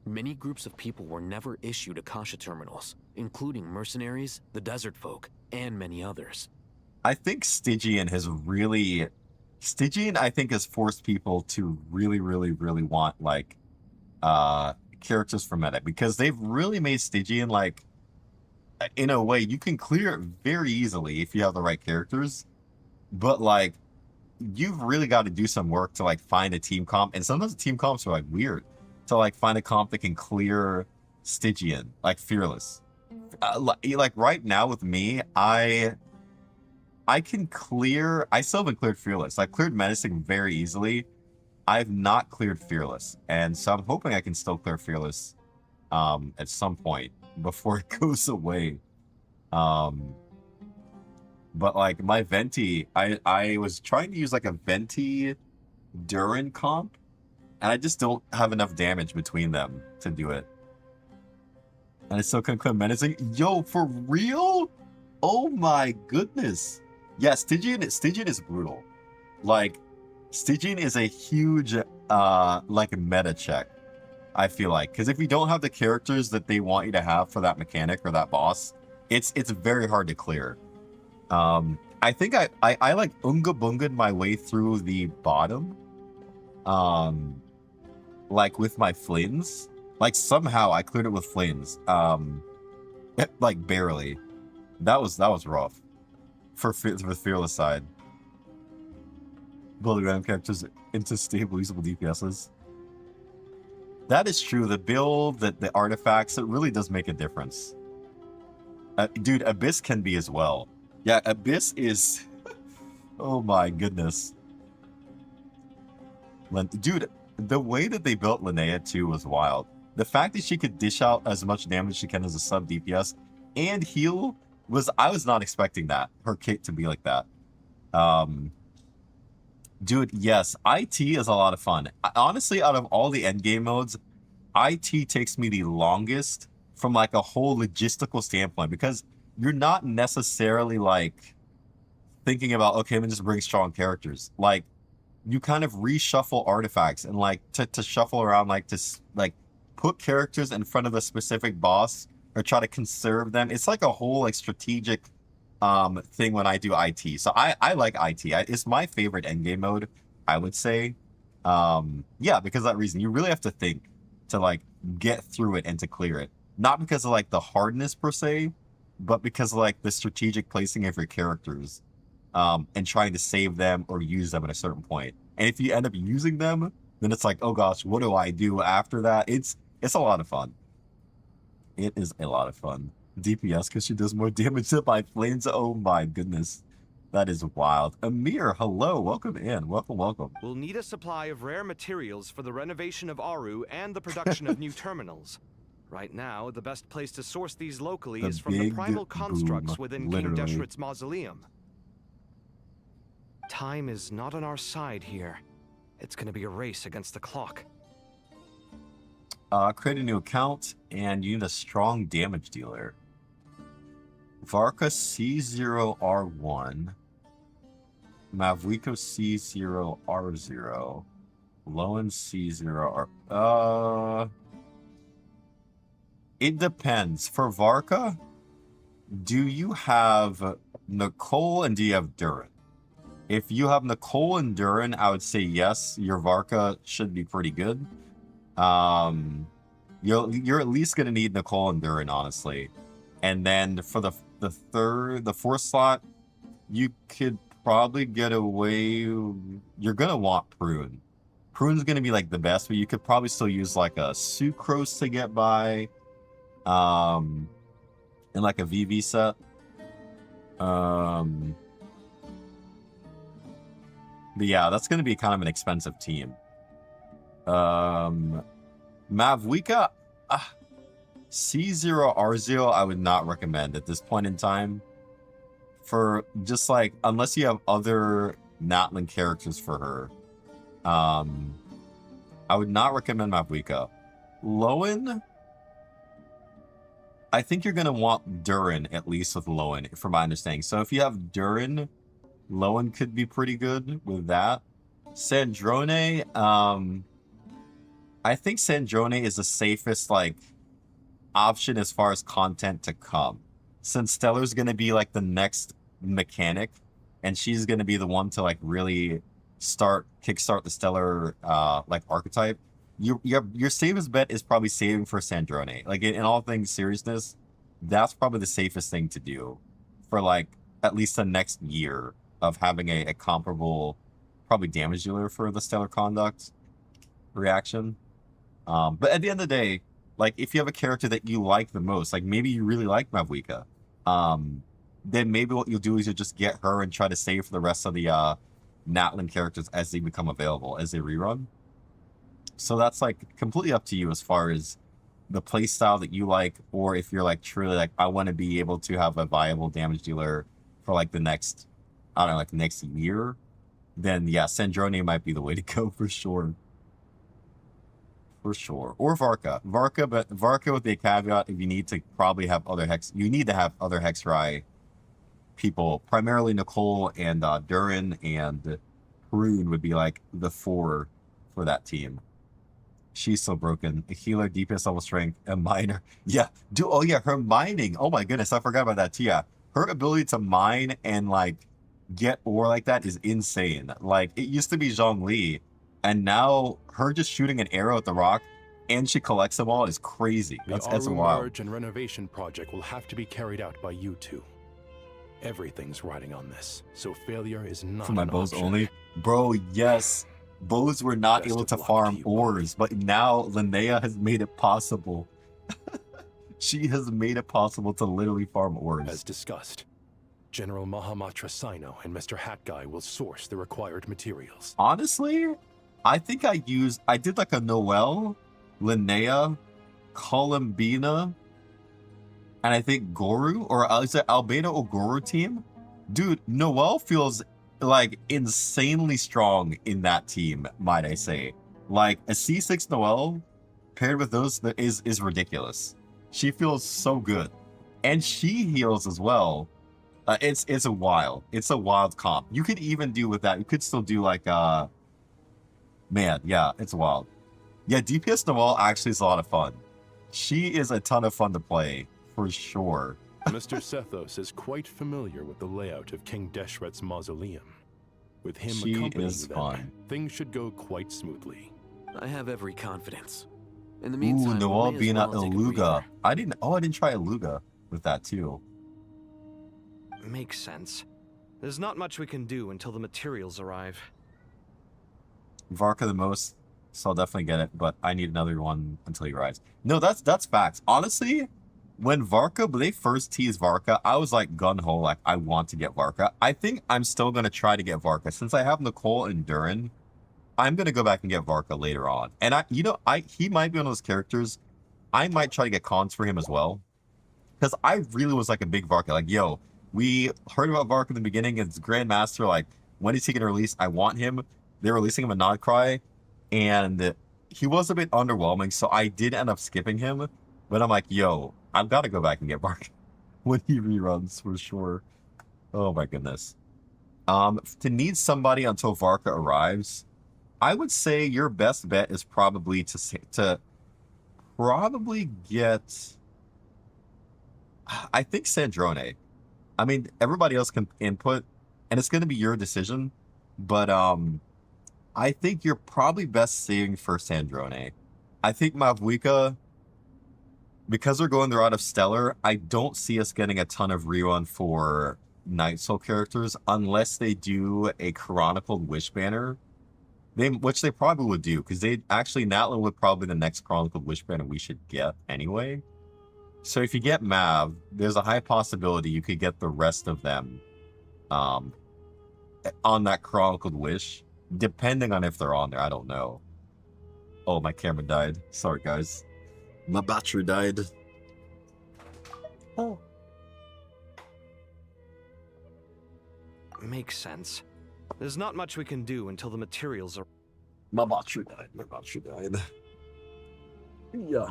Many groups of people were never issued Akasha terminals, including mercenaries, the desert folk, and many others. I think Stygian, I think, has forced people to really, really, really want, like, characters for meta, because they've really made Stygian, like, in a way, you can clear it very easily if you have the right characters, but like you've really got to do some work to like find a team comp, and sometimes the team comps are like weird to like find a comp that can clear Stygian, like Fearless. like right now with me, I can clear. I still haven't cleared Fearless. I cleared Menacing very easily. I've not cleared Fearless, and so I'm hoping I can still clear Fearless at some point before it goes away. But like my Venti, I was trying to use like a Venti Durin comp, and I just don't have enough damage between them to do it. And I still couldn't clear Menacing. Yo, for real? Oh my goodness. Yeah, Stygian is brutal. Like, Stygian is a huge like meta check, I feel like. Because if you don't have the characters that they want you to have for that mechanic or that boss, it's very hard to clear. I think I like Unga Bungaed my way through the bottom. Like with my Flins. Like somehow I cleared it with Flins. Like barely. That was rough. For the Fearless side. Building random characters into stable, usable DPSs. That is true. The build, the artifacts, it really does make a difference. Dude, Abyss can be as well. Yeah, Abyss is... oh my goodness. Dude, the way that they built Linnea too was wild. The fact that she could dish out as much damage as she can as a sub DPS and heal I was not expecting that. Her kit to be like that. Dude, yes, IT is a lot of fun. Honestly, out of all the endgame modes, IT takes me the longest from like a whole logistical standpoint because you're not necessarily like thinking about, okay, I'm gonna just bring strong characters. Like, you kind of reshuffle artifacts and like to shuffle around, like to like put characters in front of a specific boss or try to conserve them. It's like a whole like strategic thing when I do IT. So I like IT. It's my favorite endgame mode, I would say. Yeah, because of that reason. You really have to think to like get through it and to clear it. Not because of like the hardness per se, but because of like the strategic placing of your characters and trying to save them or use them at a certain point. And if you end up using them, then it's like, oh gosh, what do I do after that? It's a lot of fun. It is a lot of fun. DPS because she does more damage than my Flames. Oh my goodness. That is wild. Amir, hello. Welcome in. Welcome. We'll need a supply of rare materials for the renovation of Aru and the production of new terminals. Right now, the best place to source these locally is from the primal constructs within King Deshret's mausoleum. Time is not on our side here. It's going to be a race against the clock. Create a new account, and you need a strong damage dealer. Varka C0R1. Mavwiko C0R0. Lowen C0R... It depends. For Varka, do you have Nicole and do you have Durin? If you have Nicole and Durin, I would say yes, your Varka should be pretty good. You're at least gonna need Nicole and Durin, honestly. And then for the fourth slot, you could probably get away. You're gonna want Prune. Prune's gonna be like the best, but you could probably still use like a Sucrose to get by. And like a VV set. But yeah, that's gonna be kind of an expensive team. Mavwika, C0R0 I would not recommend at this point in time. For just like, unless you have other Natlan characters for her. I would not recommend Mavwika. Lowen, I think you're going to want Durin, at least with Lowen, from my understanding. So if you have Durin, Lowen could be pretty good with that. Sandrone, I think Sandrone is the safest, like, option as far as content to come. Since Stellar's going to be, like, the next mechanic, and she's going to be the one to, like, really kickstart the Stellar, like, archetype. Your safest bet is probably saving for Sandrone. Like, in all things seriousness, that's probably the safest thing to do for, like, at least the next year of having a comparable, probably damage dealer for the Stellar Conduct reaction. But at the end of the day, like if you have a character that you like the most, like maybe you really like Mavuika, then maybe what you'll do is you'll just get her and try to save for the rest of the Natlan characters as they become available, as they rerun. So that's like completely up to you as far as the play style that you like, or if you're like truly like, I want to be able to have a viable damage dealer for like the next, I don't know, like next year, then yeah, Sandrone might be the way to go for sure. For sure. Or Varka. But Varka with the caveat, if you need to probably have other Hex, you need to have other Hexrai people, primarily Nicole and Durin and Haroon would be like the 4 for that team. She's so broken. A healer, DPS level strength, a miner. Yeah. Oh yeah, her mining. Oh my goodness, I forgot about that too. Yeah. Her ability to mine and like get ore like that is insane. Like it used to be Zhongli, and now her just shooting an arrow at the rock and she collects them all is crazy. That's The wild. merge and renovation project will have to be carried out by you two. Everything's riding on this, so failure is not For my an bows option. only. Bro, yes. Bows were not Best able of to luck farm to you ores, but now Linnea has made it possible. She has made it possible to literally farm ores. As discussed, General Mahamatra Sino and Mr. Hat Guy will source the required materials. Honestly, I think I did like a Noelle, Linnea, Columbina, and I think Goru, or is it Albedo or Goru team? Dude, Noelle feels like insanely strong in that team, might I say. Like a C6 Noelle paired with those is ridiculous. She feels so good. And she heals as well. It's a wild comp. You could even do with that. You could still do like man, yeah, it's wild. Yeah, DPS Noelle actually is a lot of fun. She is a ton of fun to play, for sure. Mr. Sethos is quite familiar with the layout of King Deshret's mausoleum. With him She accompanying is them, fun. things should go quite smoothly. I have every confidence. In the Ooh, meantime, Noelle we may as being well at take a Iluga. breather. I didn't try Iluga with that too. Makes sense. There's not much we can do until the materials arrive. Varka the most, so I'll definitely get it, but I need another one until he arrives. No, that's facts. Honestly, when they first teased Varka, I was like gun-ho, like I want to get Varka. I think I'm still gonna try to get Varka. Since I have Nicole and Durin, I'm gonna go back and get Varka later on. And he might be one of those characters, I might try to get cons for him as well. Because I really was like a big Varka, like, yo, we heard about Varka in the beginning, it's Grandmaster, like, when is he gonna release? I want him. They're releasing him a Nodcry, and he was a bit underwhelming, so I did end up skipping him. But I'm like, yo, I've got to go back and get Varka when he reruns for sure. Oh my goodness. To need somebody until Varka arrives, I would say your best bet is probably to probably get, I think, Sandrone. I mean, everybody else can input, and it's going to be your decision, but I think you're probably best saving for Sandrone. I think Mavuika, because they're going the route of Stellar, I don't see us getting a ton of rerun for Night Soul characters unless they do a Chronicled Wish banner, which they probably would do, because Natlan would probably be the next Chronicled Wish banner we should get anyway. So if you get Mav, there's a high possibility you could get the rest of them on that Chronicled Wish, depending on if they're on there. I don't know. Oh, my camera died. Sorry, guys. My battery died. Oh. Makes sense. There's not much we can do until the materials are... My battery died. Yeah.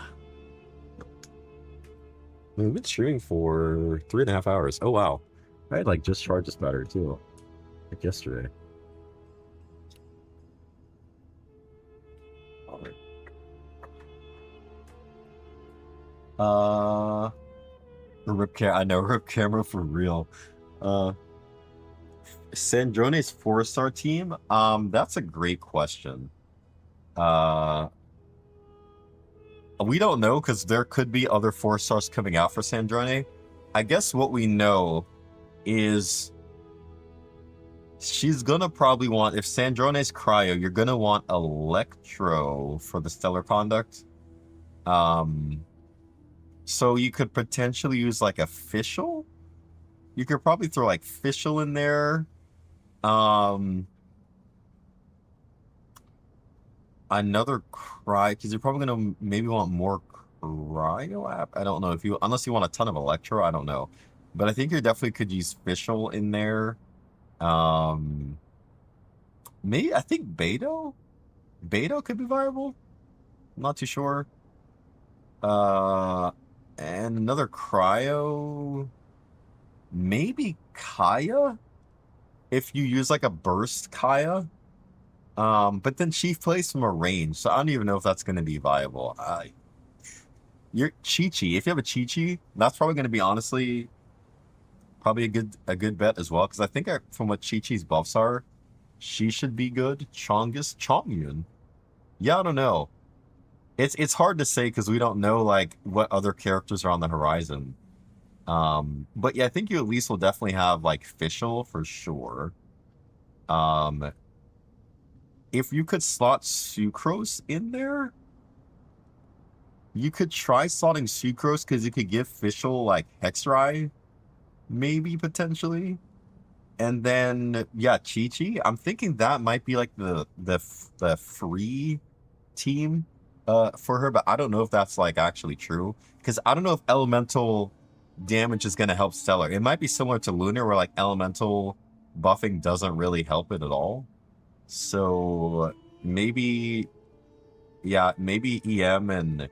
We've been streaming for 3.5 hours. Oh, wow. I had, like, just charged this battery, too. Like, yesterday. I know, rip camera for real. Sandrone's 4-star team? That's a great question. We don't know, because there could be other 4-stars coming out for Sandrone. I guess what we know is she's gonna probably want, if Sandrone's Cryo, you're gonna want Electro for the Stellar Conduct. So you could potentially use like a Fischl. You could probably throw like Fischl in there. Another Cry, because you're probably gonna maybe want more Cryo app. I don't know if you, unless you want a ton of Electro. I don't know, but I think you definitely could use Fischl in there. Maybe I think Beto could be viable. I'm not too sure. And another Cryo, maybe Kaya, if you use like a burst Kaya. But then she plays from a range, so I don't even know if that's going to be viable. Your Chi-Chi, if you have a Chi-Chi, that's probably going to be honestly probably a good bet as well, because I think from what Chi-Chi's buffs are, she should be good. Chongus, Chongyun. Yeah, I don't know. It's hard to say because we don't know like what other characters are on the horizon. But yeah, I think you at least will definitely have like Fischl for sure. If you could slot Sucrose in there, you could try slotting Sucrose because you could give Fischl like Hexrai, maybe potentially. And then yeah, Chi-Chi. I'm thinking that might be like the free team for her, but I don't know if that's like actually true. Because I don't know if elemental damage is gonna help Stellar. It might be similar to Lunar where like elemental buffing doesn't really help it at all. So maybe, yeah, maybe EM and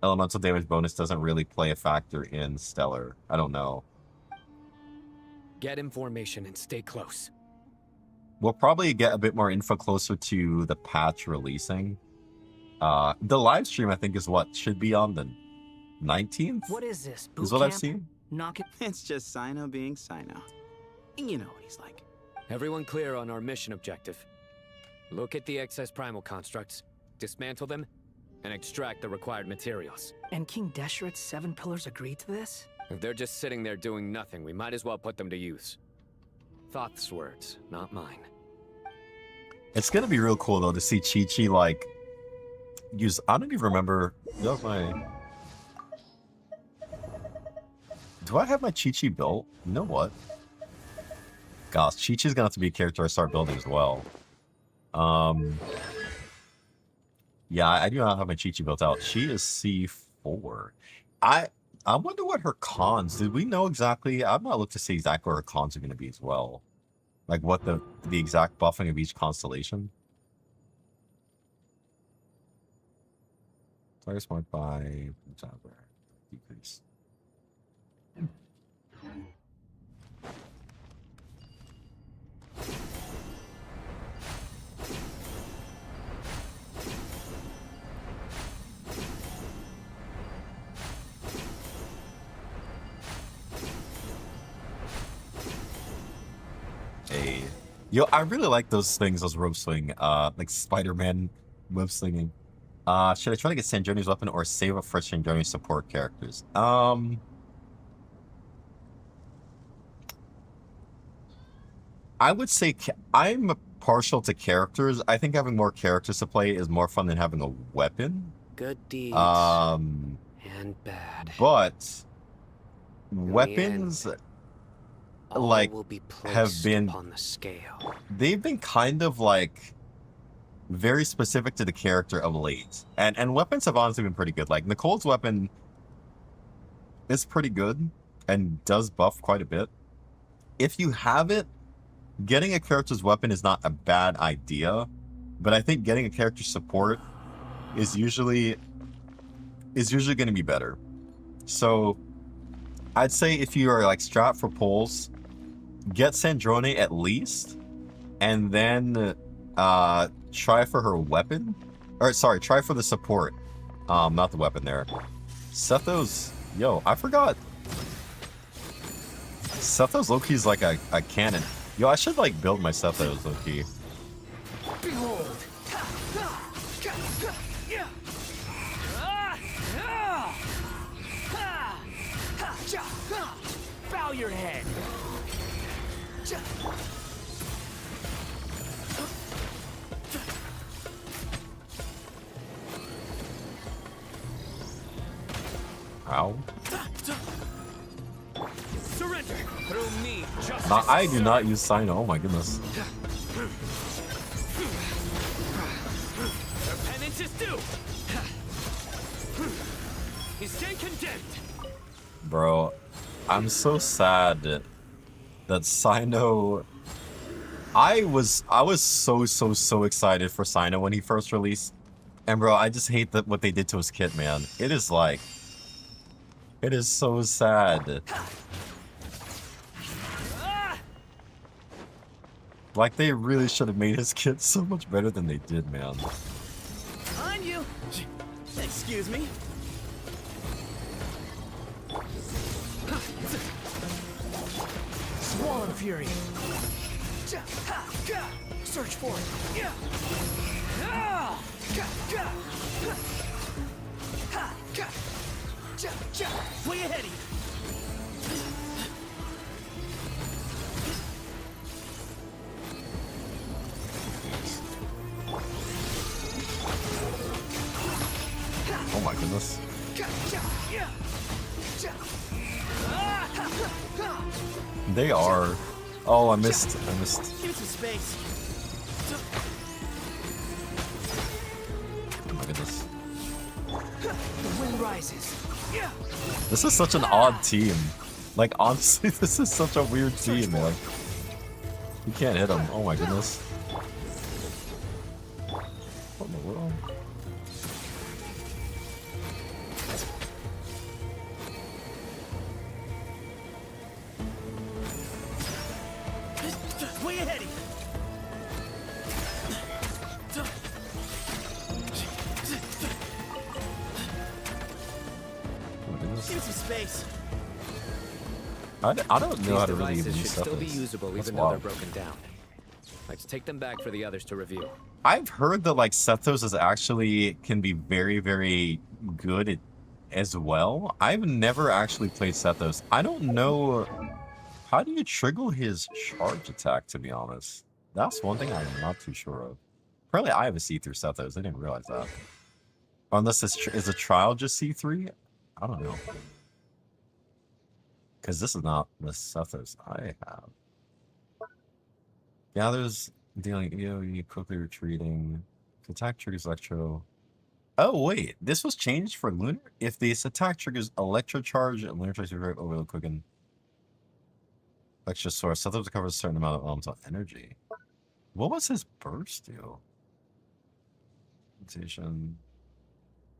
elemental damage bonus doesn't really play a factor in Stellar. I don't know. Get information and stay close. We'll probably get a bit more info closer to the patch releasing. The live stream, I think, is what should be on the 19th? What is this? Is what I've seen. Knock it. It's just Sino being Sino. You know what he's like. Everyone clear on our mission objective. Look at the excess primal constructs, dismantle them, and extract the required materials. And King Deshret's 7 pillars agreed to this? If they're just sitting there doing nothing, we might as well put them to use. Thoth's words, not mine. It's gonna be real cool though to see Chi-Chi like use. I don't even remember. Do I have my Chi-Chi built? You know what? Gosh, Chi-Chi's gonna have to be a character I start building as well. Yeah, I do not have my Chi-Chi built out. She is C4. I wonder what her cons. Did we know exactly? I've not looked to see exactly what her cons are going to be as well. Like what the exact buffing of each constellation. Target smart by decrease. Hey. Yo, I really like those things, those rope swing, like Spider-Man web slinging. Should I try to get Sanjoni's weapon or save up for Sanjoni's support characters? I would say I'm partial to characters. I think having more characters to play is more fun than having a weapon. Good deeds and bad. But weapons like will be have been on the scale. They've been kind of like very specific to the character of late. And weapons have honestly been pretty good. Like Nicole's weapon is pretty good and does buff quite a bit. If you have it, getting a character's weapon is not a bad idea, but I think getting a character support is usually going to be better. So I'd say if you are like strapped for pulls, get Sandrone at least, and then try for her weapon. Or sorry, try for the support. Not the weapon there. Sethos, yo, I forgot. Sethos Loki's like a cannon. Yo, I should like build my Sethos Loki. Behold! Bow your head! Ow. Surrender through me. Justice. No, I do not use Sino. Oh my goodness. Their penance is due. He's stand condemned. Bro, I'm so sad that Sino. I was so excited for Sino when he first released. And bro, I just hate that what they did to his kit, man. It is like, it is so sad. Like they really should have made his kit so much better than they did, man. On you. Excuse me. Swollen Fury. Search for it. Way ahead of you. Oh my goodness. They are. Oh, I missed. Give me some space. Oh my goodness. The wind rises. This is such an odd team. Like, honestly, this is such a weird team, man. You can't hit him. Oh my goodness. What in the world? Way ahead of you. Give me some space. I don't know how to really These even devices use should stuff. still be usable That's even though they're wild. broken down. Let's take them back for the others to review. I've heard that like Sethos is actually can be very good as well. I've never actually played Sethos. I don't know how do you trigger his charge attack, to be honest. That's one thing I'm not too sure of. Apparently I have a C3 Sethos. I didn't realize that. Unless is a trial just C3? I don't know. Because this is not the Sethos I have. Gathers dealing EOE, quickly retreating. Attack triggers electro. Oh wait, this was changed for Lunar? If this attack triggers electro charge and Lunar tries to revert overload quicken. Extra source. Sethos covers a certain amount of elemental energy. What was his burst do? Mutation.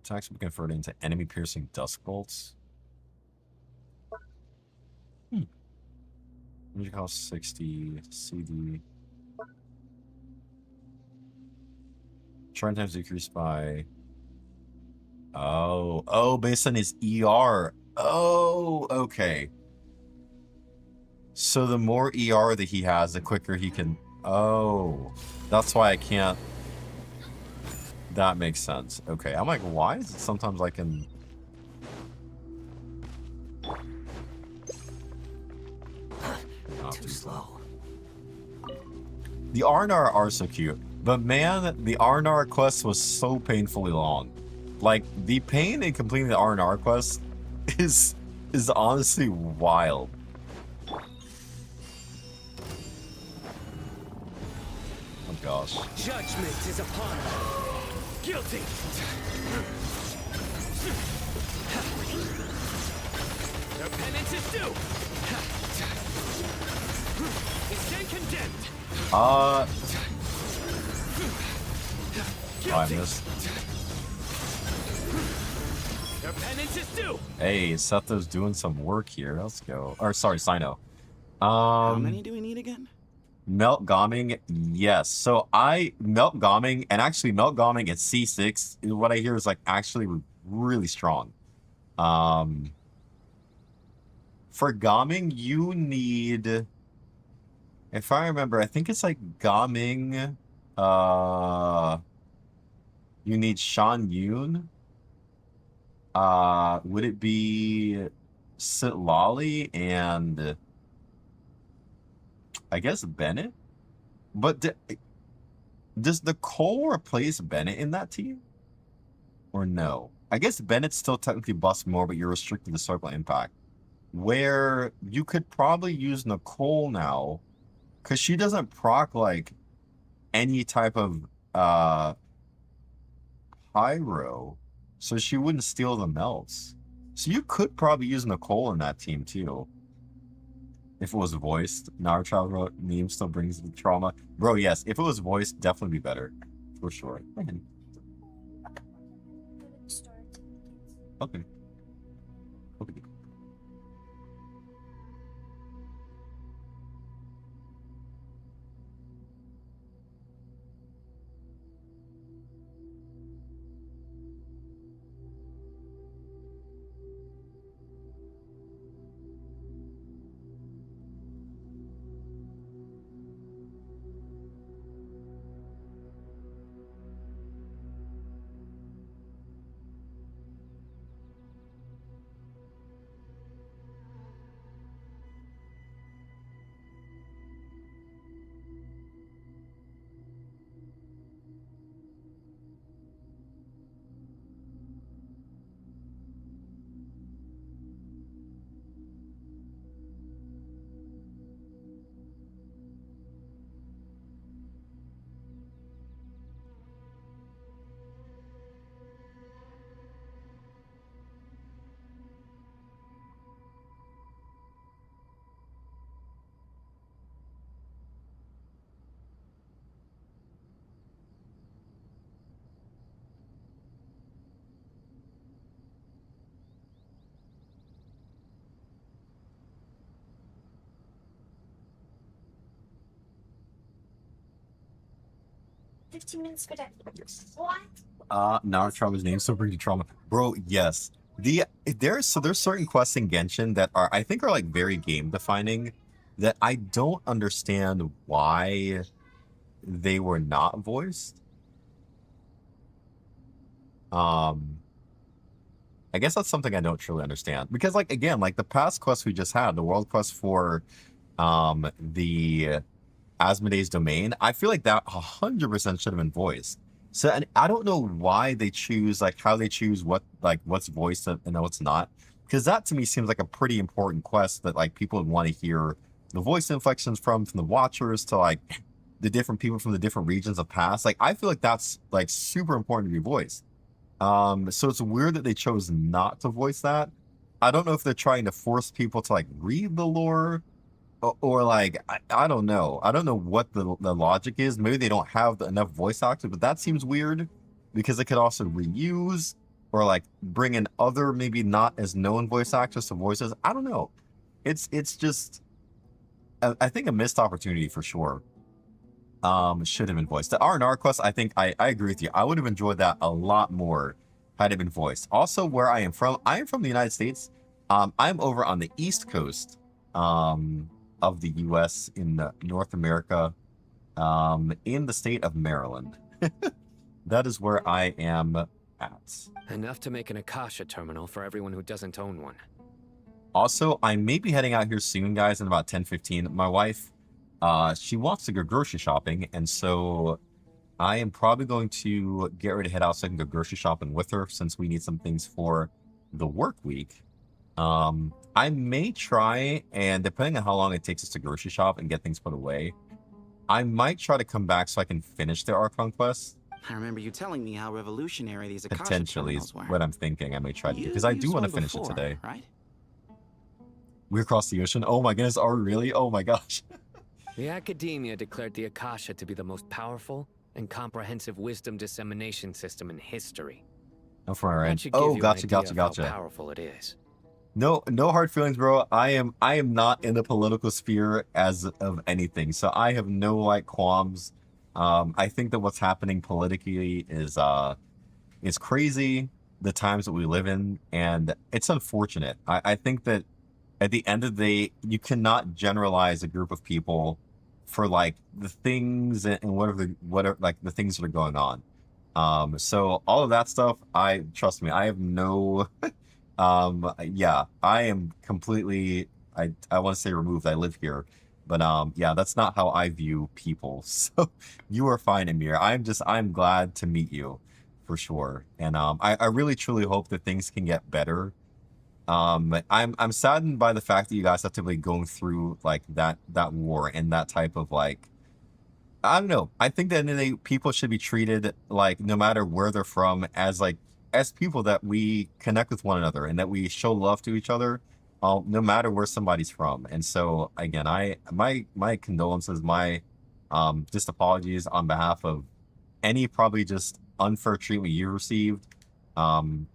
Attacks will be converted into enemy piercing dusk bolts. Energy cost 60. CD. Charge times decreased by. Oh, based on his ER. Oh, okay. So the more ER that he has, the quicker he can. Oh, that's why I can't. That makes sense. Okay, I'm like, why is it sometimes I can. Too slow. The Arnar are so cute, but man, the Arnar quest was so painfully long. Like, the pain in completing the Arnar quest is honestly wild. Oh gosh. Judgment is upon them. Guilty. Their penance is due. Stand condemned. Oh, I missed. Their penance is due. Hey, Sethos doing some work here. Let's go. Or sorry, Sino. How many do we need again? Melt Gomming, yes. So Melt Gomming, and actually Melt Gomming at C6, what I hear is like actually really strong. For Gomming, you need, if I remember, I think it's like Gomming, you need Shan Yun. Would it be Sitlali and I guess Bennett? But does Nicole replace Bennett in that team? Or no? I guess Bennett's still technically busts more, but you're restricted to circle impact. Where you could probably use Nicole now, because she doesn't proc like any type of pyro, so she wouldn't steal the melts. So you could probably use Nicole in that team too. If it was voiced. Naruto wrote meme still brings the trauma. Bro, yes, if it was voiced, definitely be better. For sure. Okay. Okay. $15 for that. What? Naruto's name still brings you trauma. Bro, yes. There's certain quests in Genshin that are I think are like very game defining that I don't understand why they were not voiced. I guess that's something I don't truly understand. Because like again, like the past quest we just had, the world quest for the Asmodee's domain, I feel like that 100% should have been voiced. So and I don't know why they choose like how they choose what's voiced and what's not, because that to me seems like a pretty important quest that like people would want to hear the voice inflections from the watchers to like the different people from the different regions of past. Like I feel like that's like super important to be voiced. So it's weird that they chose not to voice that. I don't know if they're trying to force people to like read the lore or like I don't know. I don't know what the logic is. Maybe they don't have enough voice actors, but that seems weird because they could also reuse or like bring in other maybe not as known voice actors to voices. I don't know. It's just I think a missed opportunity for sure. Should have been voiced. The R&R quest, I think I agree with you. I would have enjoyed that a lot more had it been voiced. Also, where I am from the United States. I'm over on the East Coast of the U.S. in North America, in the state of Maryland. That is where I am at. Enough to make an Akasha terminal for everyone who doesn't own one. Also, I may be heading out here soon, guys, in about 10-15. My wife, she wants to go grocery shopping, and so I am probably going to get ready to head out so I can go grocery shopping with her since we need some things for the work week. I may try, and depending on how long it takes us to grocery shop and get things put away, I might try to come back so I can finish the Archon quest. I remember you telling me how revolutionary these Akasha Potentially is terminals were. what I'm thinking I may try to do, because I do want to finish it today. Right? We're across the ocean. Oh my goodness, are we really? Oh my gosh. The Academia declared the Akasha to be the most powerful and comprehensive wisdom dissemination system in history. Oh, from our That end. should give Oh, you an gotcha, idea gotcha, of gotcha. how powerful it is. No hard feelings, bro. I am not in the political sphere as of anything, so I have no like qualms. I think that what's happening politically is crazy. The times that we live in, and it's unfortunate. I think that at the end of the day, you cannot generalize a group of people for like the things and whatever like the things that are going on. So all of that stuff, trust me, I have no. Yeah, I am completely, I want to say removed. I live here, but yeah, that's not how I view people. So you are fine, Amir. I'm glad to meet you for sure. And I really truly hope that things can get better. I'm saddened by the fact that you guys have to be going through like that war and that type of like, I don't know. I think that people should be treated like, no matter where they're from, as like as people that we connect with one another and that we show love to each other, no matter where somebody's from. And so again, my condolences, my just apologies on behalf of any probably just unfair treatment you received.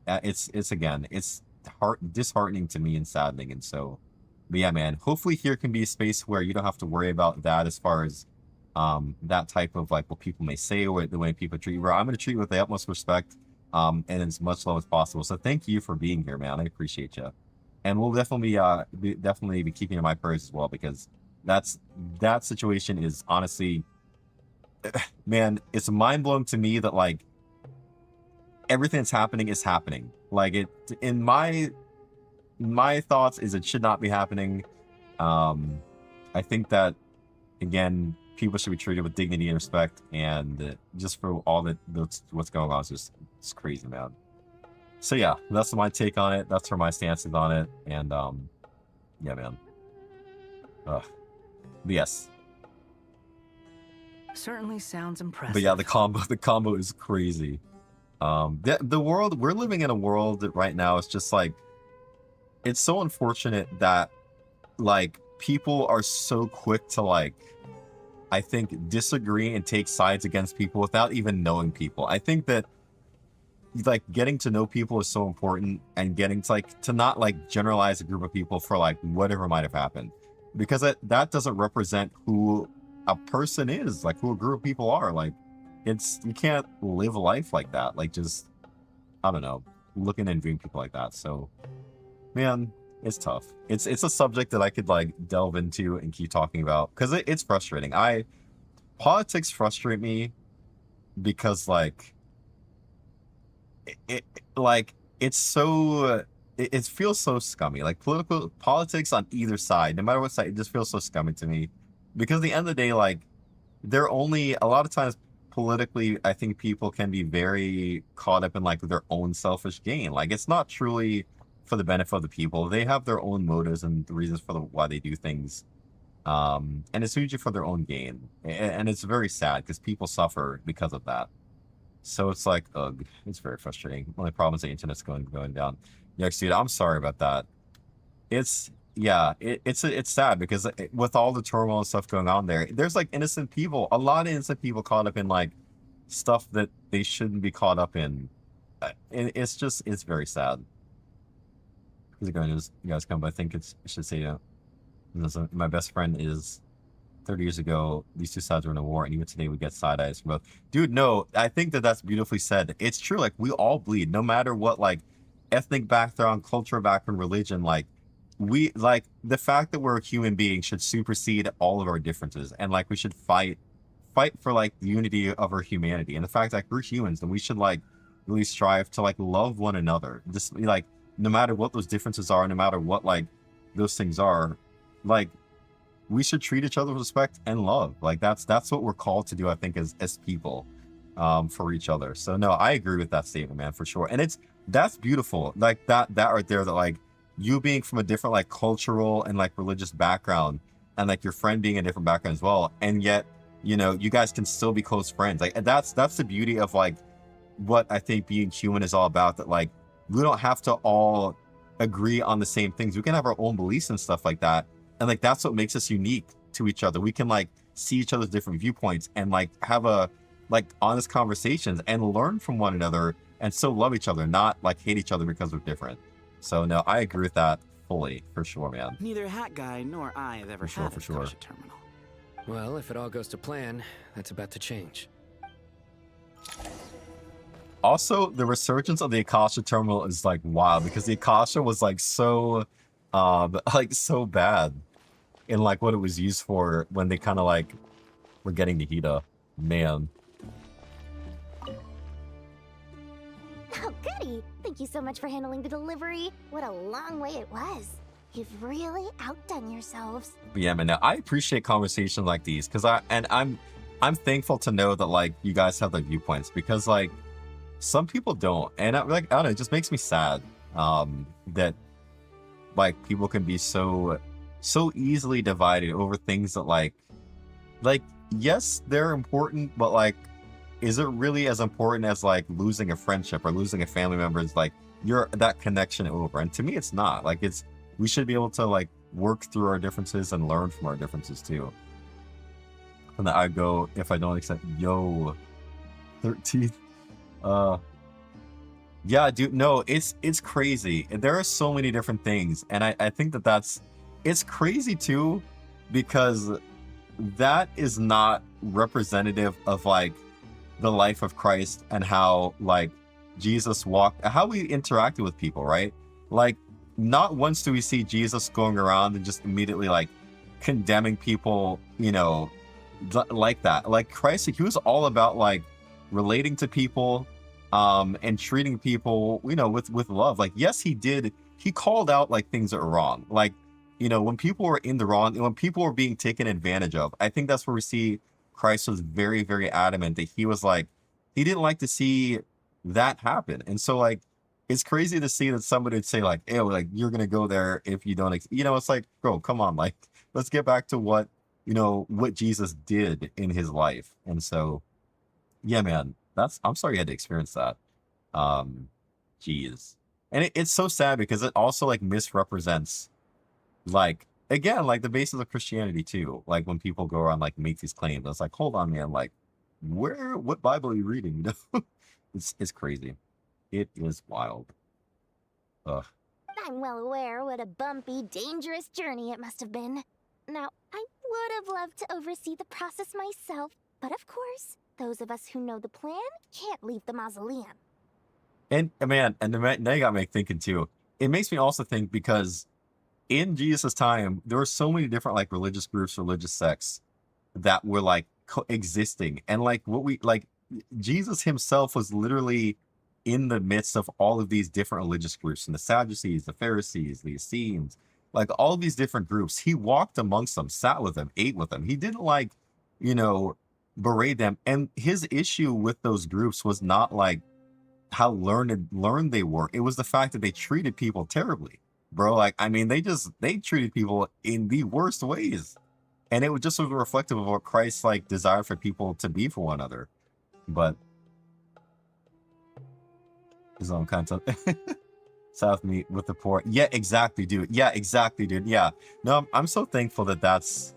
It's disheartening to me and saddening. And so, but yeah, man, hopefully here can be a space where you don't have to worry about that as far as that type of like what people may say or the way people treat you. I'm going to treat you with the utmost respect and as much love as possible. So thank you for being here, man. I appreciate you. And we'll definitely be keeping in my prayers as well, because that situation is honestly, man, it's mind-blowing to me that like everything that's happening is happening. Like it, in my thoughts, is it should not be happening. I think that, again, people should be treated with dignity and respect, and just for all what's going on, it's crazy, man. So yeah, that's my take on it. That's where my stance is on it. And yeah, man. But yes. Certainly sounds impressive. But yeah, the combo is crazy. The world, we're living in a world that right now is just like, it's so unfortunate that like people are so quick to like, I think, disagree and take sides against people without even knowing people. I think that like getting to know people is so important, and getting to like to not like generalize a group of people for like whatever might have happened, because that doesn't represent who a person is, like who a group of people are. Like you can't live life like that, like just, I don't know, looking and viewing people like that. So man, it's tough. It's a subject that I could like delve into and keep talking about, because it's frustrating. Politics frustrate me because like it feels so scummy. Like politics on either side, no matter what side, it just feels so scummy to me, because at the end of the day, like they're only, a lot of times politically, I think people can be very caught up in like their own selfish gain. Like it's not truly for the benefit of the people. They have their own motives and the reasons for why they do things, and it's usually for their own gain, and it's very sad because people suffer because of that. So it's like, ugh, it's very frustrating. Only problem is the internet's going down. Yeah, dude, I'm sorry about that. It's sad because with all the turmoil and stuff going on there's like innocent people, a lot of innocent people caught up in like stuff that they shouldn't be caught up in. It's very sad. How's it going? You guys come, but I think I should say, my best friend is 30 years ago, these two sides were in a war, and even today we get side eyes from both. Dude, no, I think that's beautifully said. It's true. Like we all bleed, no matter what, like ethnic background, cultural background, religion. Like we, like the fact that we're a human being should supersede all of our differences, and like we should fight for like the unity of our humanity, and the fact that we're humans, and we should like really strive to like love one another. Just like no matter what those differences are, no matter what like those things are, like we should treat each other with respect and love. Like that's what we're called to do, I think, as people, for each other. So no, I agree with that statement, man, for sure. And that's beautiful. Like that right there, that like you being from a different like cultural and like religious background, and like your friend being a different background as well, and yet, you know, you guys can still be close friends. Like that's the beauty of like what I think being human is all about, that like we don't have to all agree on the same things. We can have our own beliefs and stuff like that. And like that's what makes us unique to each other. We can like see each other's different viewpoints and like have like honest conversations and learn from one another, and still love each other, not like hate each other because we're different. So no, I agree with that fully, for sure, man. Neither Hat Guy nor I have ever had a Akasha terminal. Well, if it all goes to plan, that's about to change. Also, the resurgence of the Akasha terminal is like wild, because the Akasha was like so bad in like what it was used for when they kind of like were getting Nahida. Man. Oh, goody! Thank you so much for handling the delivery. What a long way it was. You've really outdone yourselves. But yeah, man, now, I appreciate conversations like these, because I'm thankful to know that like you guys have like viewpoints, because like some people don't, and like I don't know, it just makes me sad that like people can be so easily divided over things that like yes, they're important, but like, is it really as important as like losing a friendship or losing a family member? Is like that connection over? And to me, it's not. Like we should be able to like work through our differences and learn from our differences too. And that I go, if I don't accept, 13th. Yeah, dude, no, it's crazy. There are so many different things, and I think it's crazy too, because that is not representative of like the life of Christ and how like Jesus walked, how we interacted with people, right? Like, not once do we see Jesus going around and just immediately like condemning people, you know, like that. Like Christ, he was all about like relating to people, and treating people, you know, with love. Like, yes, he called out like things that are wrong. Like, you know, when people were in the wrong and when people were being taken advantage of, I think that's where we see Christ was very, very adamant that he was like, he didn't like to see that happen. And so like, it's crazy to see that somebody would say like, hey, like, you're going to go there if you don't, you know, it's like, bro, come on. Like, let's get back to what Jesus did in his life. And so, yeah, man, I'm sorry you had to experience that. Jeez. And it's so sad because it also like misrepresents, like, again, like the basis of Christianity too. Like when people go around like make these claims, it's like, hold on, man, like what Bible are you reading? You know, it's crazy. It is wild. Ugh. I'm well aware what a bumpy, dangerous journey it must have been. Now, I would have loved to oversee the process myself, but of course, those of us who know the plan can't leave the mausoleum. And man, now you got me thinking too. It makes me also think because in Jesus' time, there were so many different like religious groups, religious sects that were like coexisting. And like Jesus himself was literally in the midst of all of these different religious groups, and the Sadducees, the Pharisees, the Essenes, like all these different groups. He walked amongst them, sat with them, ate with them. He didn't like, you know, berate them. And his issue with those groups was not like how learned they were. It was the fact that they treated people terribly, bro. Like, I mean, they treated people in the worst ways. And it was just sort of reflective of what Christ like desired for people to be for one another. But his own kind of South meet with the poor. Yeah, exactly, dude. Yeah, exactly, dude. Yeah. No, I'm so thankful that's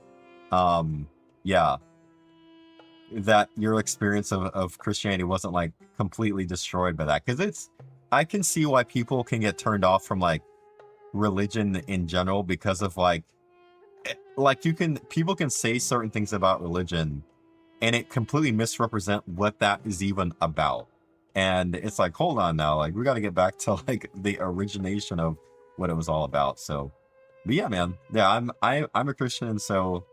yeah, that your experience of Christianity wasn't like completely destroyed by that. Because I can see why people can get turned off from like religion in general because of like people can say certain things about religion and it completely misrepresent what that is even about. And it's like, hold on now, like we got to get back to like the origination of what it was all about. So, but yeah, man, yeah, I'm a Christian, and so,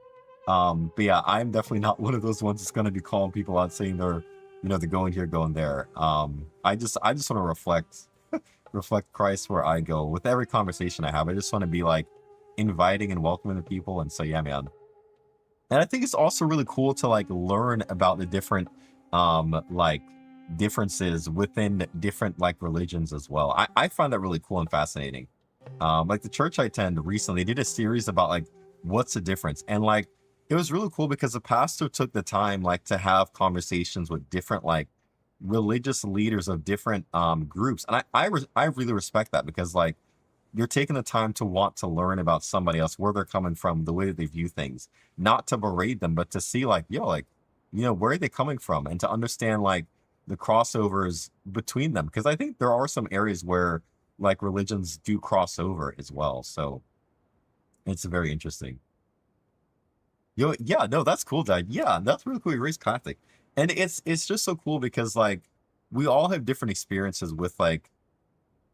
but yeah, I'm definitely not one of those ones that's going to be calling people out saying they're going here, going there. I just want to reflect Christ where I go with every conversation I have. I just want to be like inviting and welcoming the people, and so yeah, man. And I think it's also really cool to like learn about the different like differences within different like religions as well. I find that really cool and fascinating. Like the church I attend recently did a series about like what's the difference, and like it was really cool because the pastor took the time like to have conversations with different like religious leaders of different groups, and I really respect that, because like you're taking the time to want to learn about somebody else, where they're coming from, the way that they view things, not to berate them, but to see like, yo, like, you know, where are they coming from, and to understand like the crossovers between them, because I think there are some areas where like religions do cross over as well. So it's very interesting. Yo, yeah, no, that's cool, Dad. Yeah, that's really cool. You raised Catholic, and it's just so cool because like we all have different experiences with like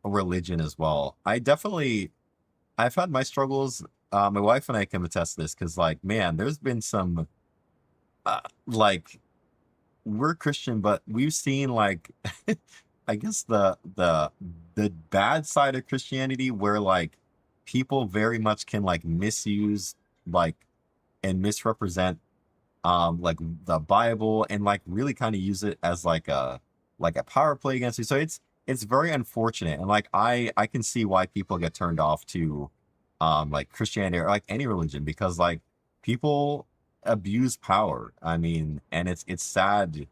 a religion as well. I've had my struggles. My wife and I can attest to this because like, man, there's been some like, we're Christian, but we've seen like I guess the bad side of Christianity, where like people very much can like misuse like and misrepresent like the Bible, and like really kind of use it as like a like a power play against you. So it's very unfortunate, and like I can see why people get turned off to like Christianity or like any religion, because like people abuse power. I mean, and it's sad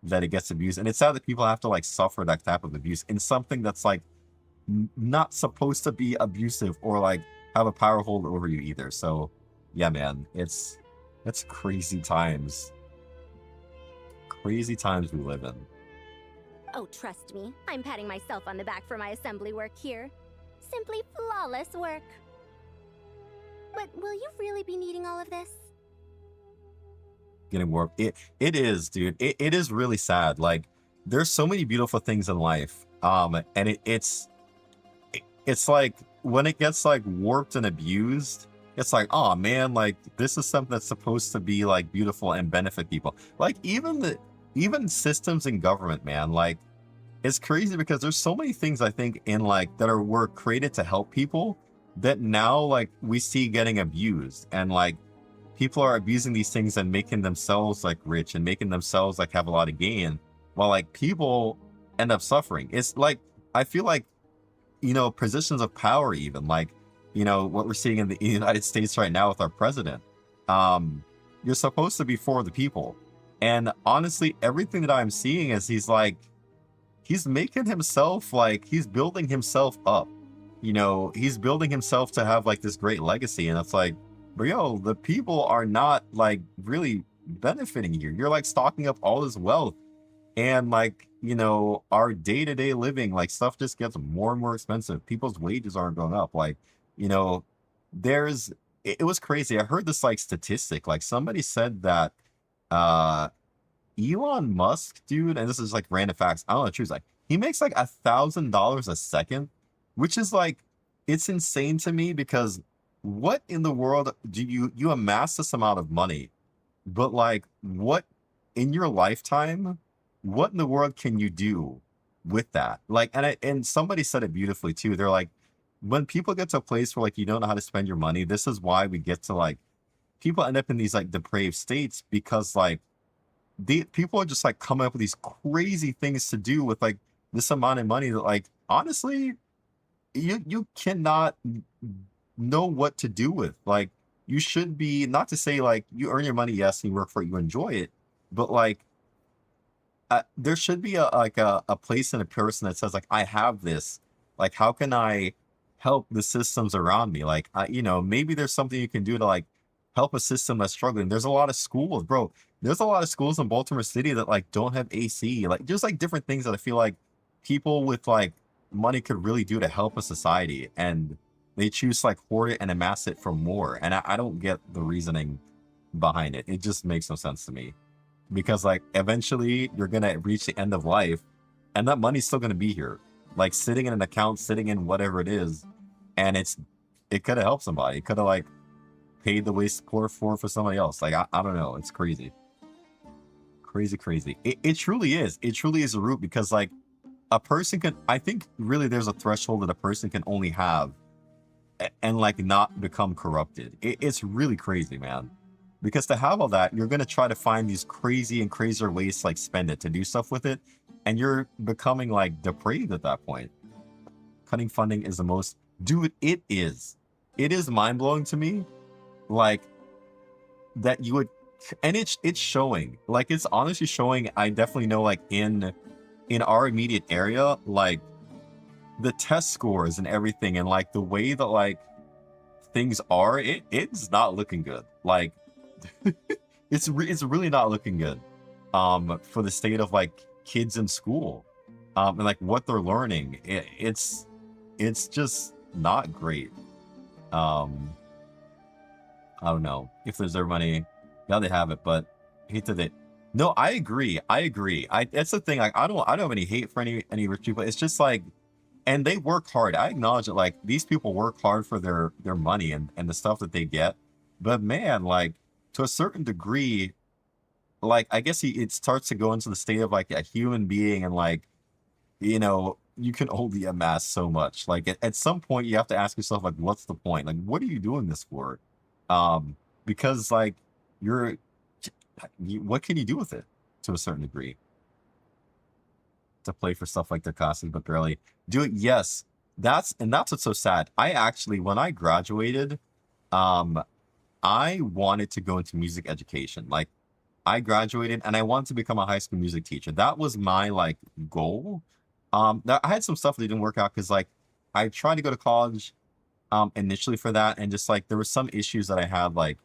that it gets abused, and it's sad that people have to like suffer that type of abuse in something that's like not supposed to be abusive or like have a power hold over you either. So yeah, man, it's crazy times. Crazy times we live in. Oh, trust me, I'm patting myself on the back for my assembly work here. Simply flawless work. But will you really be needing all of this? Getting warped. It is, dude. It is really sad. Like, there's so many beautiful things in life. And it's like when it gets like warped and abused, it's like, oh man, like this is something that's supposed to be like beautiful and benefit people. Like even systems in government, man, like it's crazy because there's so many things I think in like that were created to help people that now like we see getting abused, and like people are abusing these things and making themselves like rich and making themselves like have a lot of gain, while like people end up suffering. It's like, I feel like, you know, positions of power, even like, you know, what we're seeing in the United States right now with our president, you're supposed to be for the people. And honestly, everything that I'm seeing is he's making himself, like, he's building himself up. You know, he's building himself to have like this great legacy. And it's like, but yo, the people are not like really benefiting here. You're like stocking up all this wealth. And like, you know, our day-to-day living, like stuff just gets more and more expensive. People's wages aren't going up. Like, you know, it was crazy. I heard this like statistic, like somebody said that Elon Musk, dude, and this is like random facts, I don't know the truth, like he makes like $1,000 a second, which is like, it's insane to me, because what in the world do you amass this amount of money, but like what in your lifetime, what in the world can you do with that? Like, and somebody said it beautifully too. They're like, when people get to a place where like you don't know how to spend your money, this is why we get to like, people end up in these like depraved states, because like people are just like coming up with these crazy things to do with like this amount of money that like honestly you cannot know what to do with. Like, you should be, not to say like you earn your money, yes, and you work for it, you enjoy it, but like there should be a place in a person that says like, I have this, like how can I help the systems around me? Like, you know, maybe there's something you can do to like help a system that's struggling. There's a lot of schools, bro. There's a lot of schools in Baltimore City that like don't have AC. Like, there's like different things that I feel like people with like money could really do to help a society, and they choose to like hoard it and amass it for more. And I don't get the reasoning behind it. It just makes no sense to me, because like eventually you're gonna reach the end of life, and that money's still gonna be here, like sitting in an account, sitting in whatever it is, and it could have helped somebody. It could have like paid the way support for somebody else. Like, I don't know. It's crazy. Crazy. It truly is. It truly is a root, because like a person can, I think really there's a threshold that a person can only have and like not become corrupted. It's really crazy, man. Because to have all that, you're going to try to find these crazy and crazier ways to like spend it, to do stuff with it. And you're becoming like depraved at that point. Cutting funding is the most, dude, it is mind blowing to me. Like that you would, and it's showing, like it's honestly showing. I definitely know like in our immediate area, like the test scores and everything, and like the way that like things are, it's not looking good. Like it's really not looking good for the state of like kids in school and like what they're learning. It's just not great. I don't know if there's their money. Now they have it, but hate that no, I agree. That's the thing. Like, I don't have any hate for any rich people. It's just like, and they work hard. I acknowledge that like these people work hard for their money and the stuff that they get. But man, like to a certain degree, like I guess it starts to go into the state of like a human being, and like, you know, you can only amass so much. Like at some point you have to ask yourself, like, what's the point? Like, what are you doing this for? Because like what can you do with it to a certain degree? to play for stuff like their classes, but barely do it. Yes, that's what's so sad. I actually, when I graduated, I wanted to go into music education. Like, I graduated and I wanted to become a high school music teacher. That was my like goal. I had some stuff that didn't work out because like I tried to go to college initially for that, and just like there were some issues that I had, like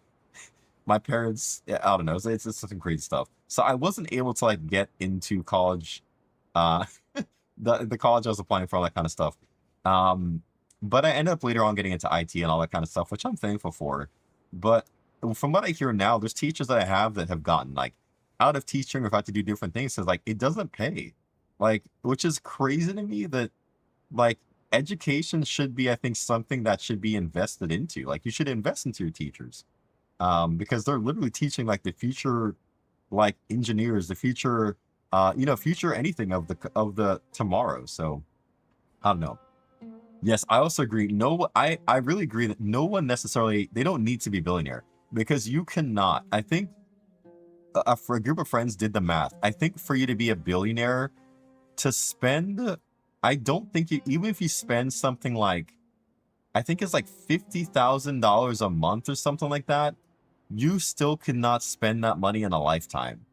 my parents, I don't know, it's just some crazy stuff. So I wasn't able to like get into college, uh the college I was applying for, all that kind of stuff. But I ended up later on getting into IT and all that kind of stuff, which I'm thankful for. But from what I hear now, there's teachers that I have that have gotten like out of teaching or have had to do different things because like it doesn't pay. Like, which is crazy to me that like education should be, I think, something that should be invested into. Like you should invest into your teachers. Because they're literally teaching like the future, like engineers, the future, future anything of the tomorrow. So I don't know. Yes, I also agree. No, I really agree that no one necessarily, they don't need to be a billionaire because you cannot. I think for a group of friends did the math. I think for you to be a billionaire, to spend, I don't think you, even if you spend something like, I think it's like $50,000 a month or something like that, you still cannot spend that money in a lifetime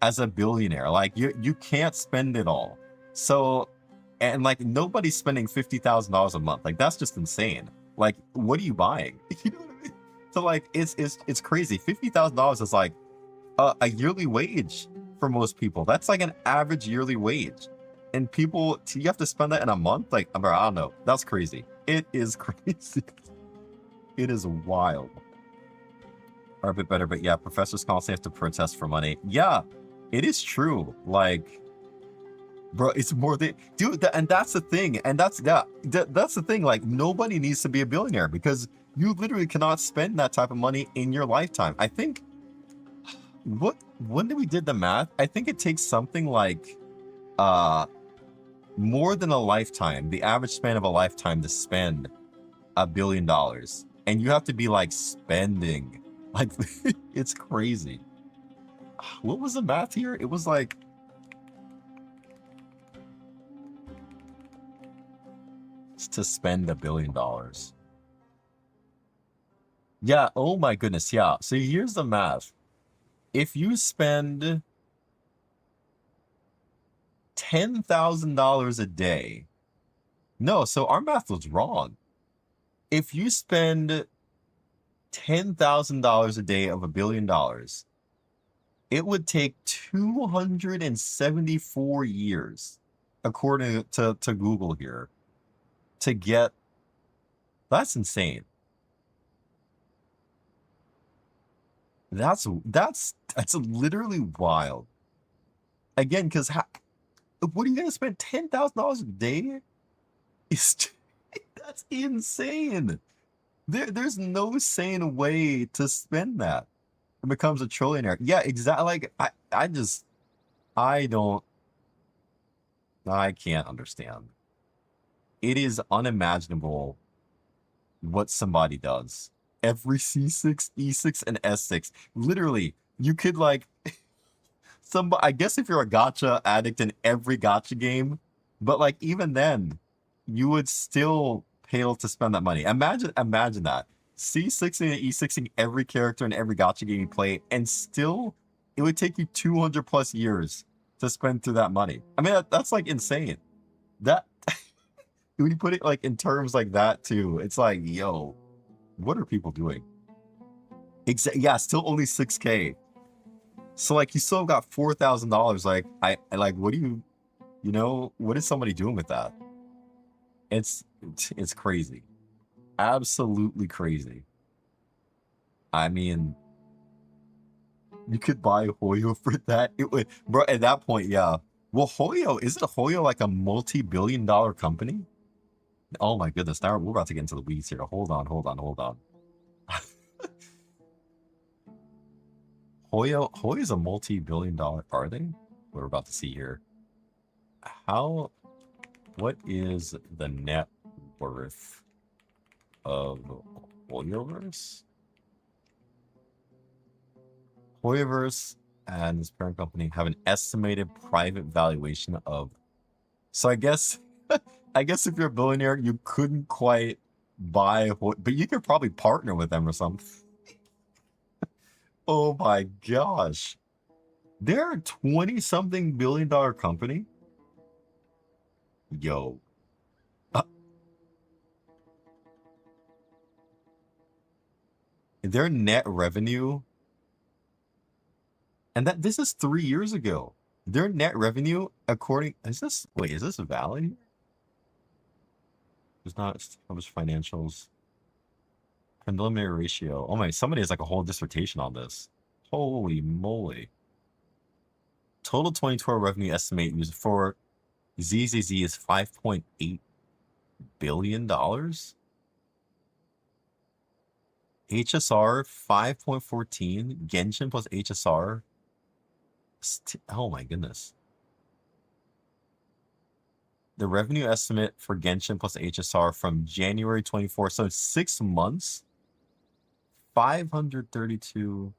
as a billionaire. Like you can't spend it all. So, and like nobody's spending $50,000 a month. Like that's just insane. Like what are you buying? You know what I mean? So like it's crazy. $50,000 is like a yearly wage for most people. That's like an average yearly wage. And people, you have to spend that in a month? Like, I don't know. That's crazy. It is crazy. It is wild. Are a bit better, but yeah, professors constantly have to protest for money. Yeah, it is true. Like, bro, it's more than, dude, and that's the thing. And that's the thing. Like, nobody needs to be a billionaire because you literally cannot spend that type of money in your lifetime. I think, when we did the math, I think it takes something like, more than a lifetime, the average span of a lifetime to spend $1 billion. And you have to be like spending, like, it's crazy. What was the math here? It was like, to spend $1 billion. Yeah, oh my goodness, yeah. So here's the math. If you spend $10,000 a day, no, so our math was wrong. If you spend $10,000 a day of $1 billion, it would take 274 years, according to Google here, to get. That's insane. That's literally wild. Again, because what are you gonna spend $10,000 a day? That's insane. There's no sane way to spend that. It becomes a trillionaire. Yeah, exactly. Like I can't understand. It is unimaginable what somebody does. Every C6, E6, and S6. Literally, you could like I guess if you're a gacha addict in every gacha game, but like even then, you would still pay to spend that money. Imagine that. C6 and E6ing every character in every gacha game you play, and still it would take you 200 plus years to spend through that money. I mean, that's like insane. That when you put it like in terms like that too, it's like, yo, what are people doing? Yeah, still only 6K. So like you still got $4,000. Like I like, what do you what is somebody doing with that? It's crazy. Absolutely crazy. I mean, you could buy Hoyo for that. It would, bro, at that point, yeah. Well, isn't Hoyo like a multi-billion-dollar company? Oh my goodness, now we're about to get into the weeds here. Hold on. Hoyo's a multi-billion-dollar, are they? We're about to see here. What is the net worth of Hoyoverse? Hoyoverse and its parent company have an estimated private valuation of So I guess, I guess if you're a billionaire, you couldn't quite buy what, but you could probably partner with them or something. Oh my gosh. They're a 20-something billion-dollar company? Yo. Their net revenue, and that this is 3 years ago. Their net revenue, according, is this valid? It's not published financials. Preliminary ratio. Oh my, somebody has like a whole dissertation on this. Holy moly. Total 2012 revenue estimate used for ZZZ is $5.8 billion. HSR 5.14. Genshin plus HSR. Oh my goodness. The revenue estimate for Genshin plus HSR from January 24, so 6 months, 532.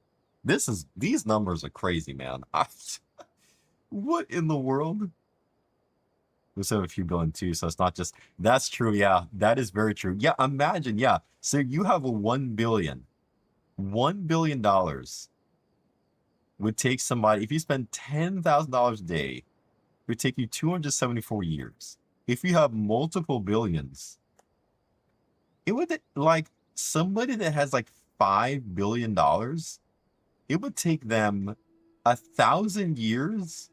These numbers are crazy, man. What in the world? We also have a few billion too, so it's not just, that's true. Yeah, that is very true. Yeah, imagine, yeah. So you have a $1 billion would take somebody, if you spend $10,000 a day, it would take you 274 years. If you have multiple billions, it would, like, somebody that has like $5 billion, it would take them 1,000 years.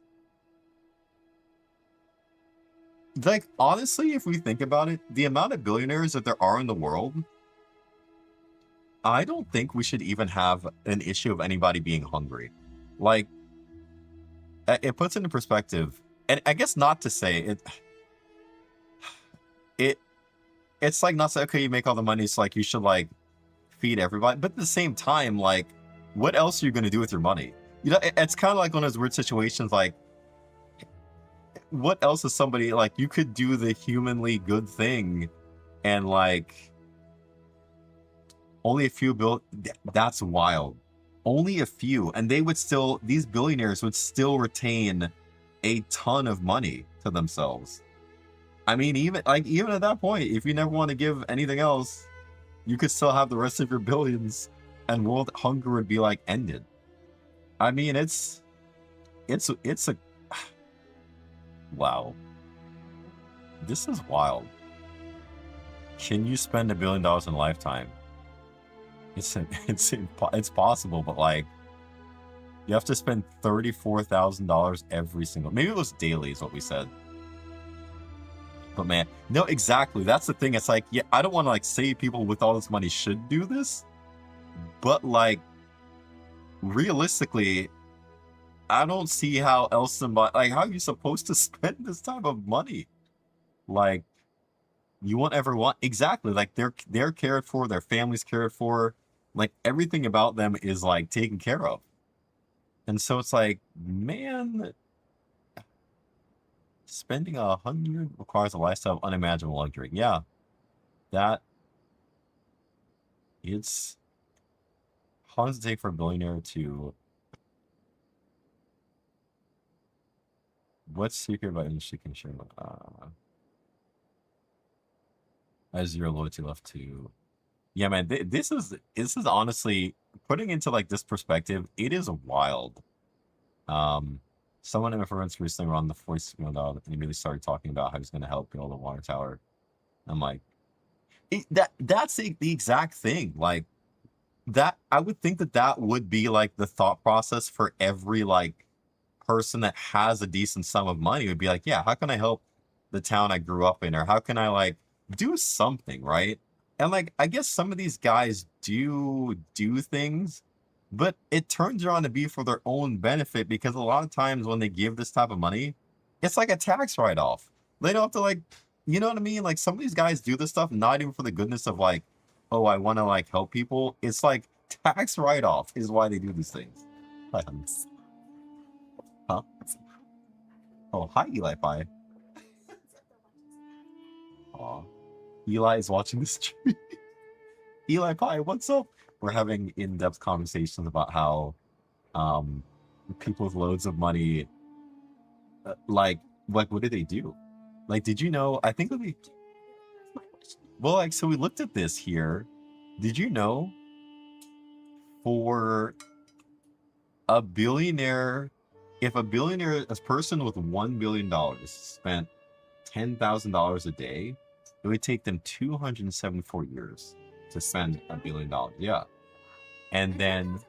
Like, honestly, if we think about it, the amount of billionaires that there are in the world, I don't think we should even have an issue of anybody being hungry. Like, it puts into perspective, and I guess not to say it's like not say, okay, you make all the money, so like you should like feed everybody, but at the same time, like, what else are you going to do with your money? You know, it's kind of like one of those weird situations, like, what else is somebody, like, you could do the humanly good thing and like only a few that's wild. Only a few, and they would still, these billionaires would still retain a ton of money to themselves. I mean, even at that point, if you never want to give anything else, you could still have the rest of your billions and world hunger would be like ended. I mean, it's a wow. This is wild. Can you spend $1 billion in a lifetime? It's possible, but like, you have to spend $34,000 every single. Maybe it was daily, is what we said. But man, no, exactly. That's the thing. It's like, yeah, I don't want to like say people with all this money should do this, but like, realistically, I don't see how else somebody, like, how are you supposed to spend this type of money? Like, you won't ever want, exactly, like they're cared for, their family's cared for, like everything about them is like taken care of. And so it's like, man, spending $100 requires a lifestyle of unimaginable luxury. Yeah, how long does it take for a billionaire to, what's secret about industry can share? Has zero loyalty left to, yeah, man, this is honestly, putting into like this perspective, it is wild. Someone in my friends recently were on the voice and he immediately started talking about how he's going to help build a water tower. I'm like, that's the exact thing. Like, that, I would think that would be like the thought process for every like person that has a decent sum of money. Would be like, yeah, how can I help the town I grew up in, or how can I like do something, right? And like, I guess some of these guys do things, but it turns around to be for their own benefit, because a lot of times when they give this type of money, it's like a tax write-off. They don't have to, like, you know what I mean? Like, some of these guys do this stuff not even for the goodness of like, oh, I want to like help people. It's like tax write-off is why they do these things. Huh? Oh, hi, Eli Pie. Aw. Eli is watching the stream. Eli Pie, what's up? We're having in-depth conversations about how people with loads of money, like what do they do? Like, did you know? I think we. Well, like, so we looked at this here. Did you know? For a billionaire, if a person with $1 billion spent $10,000 a day, it would take them 274 years to spend $1 billion. Yeah. And then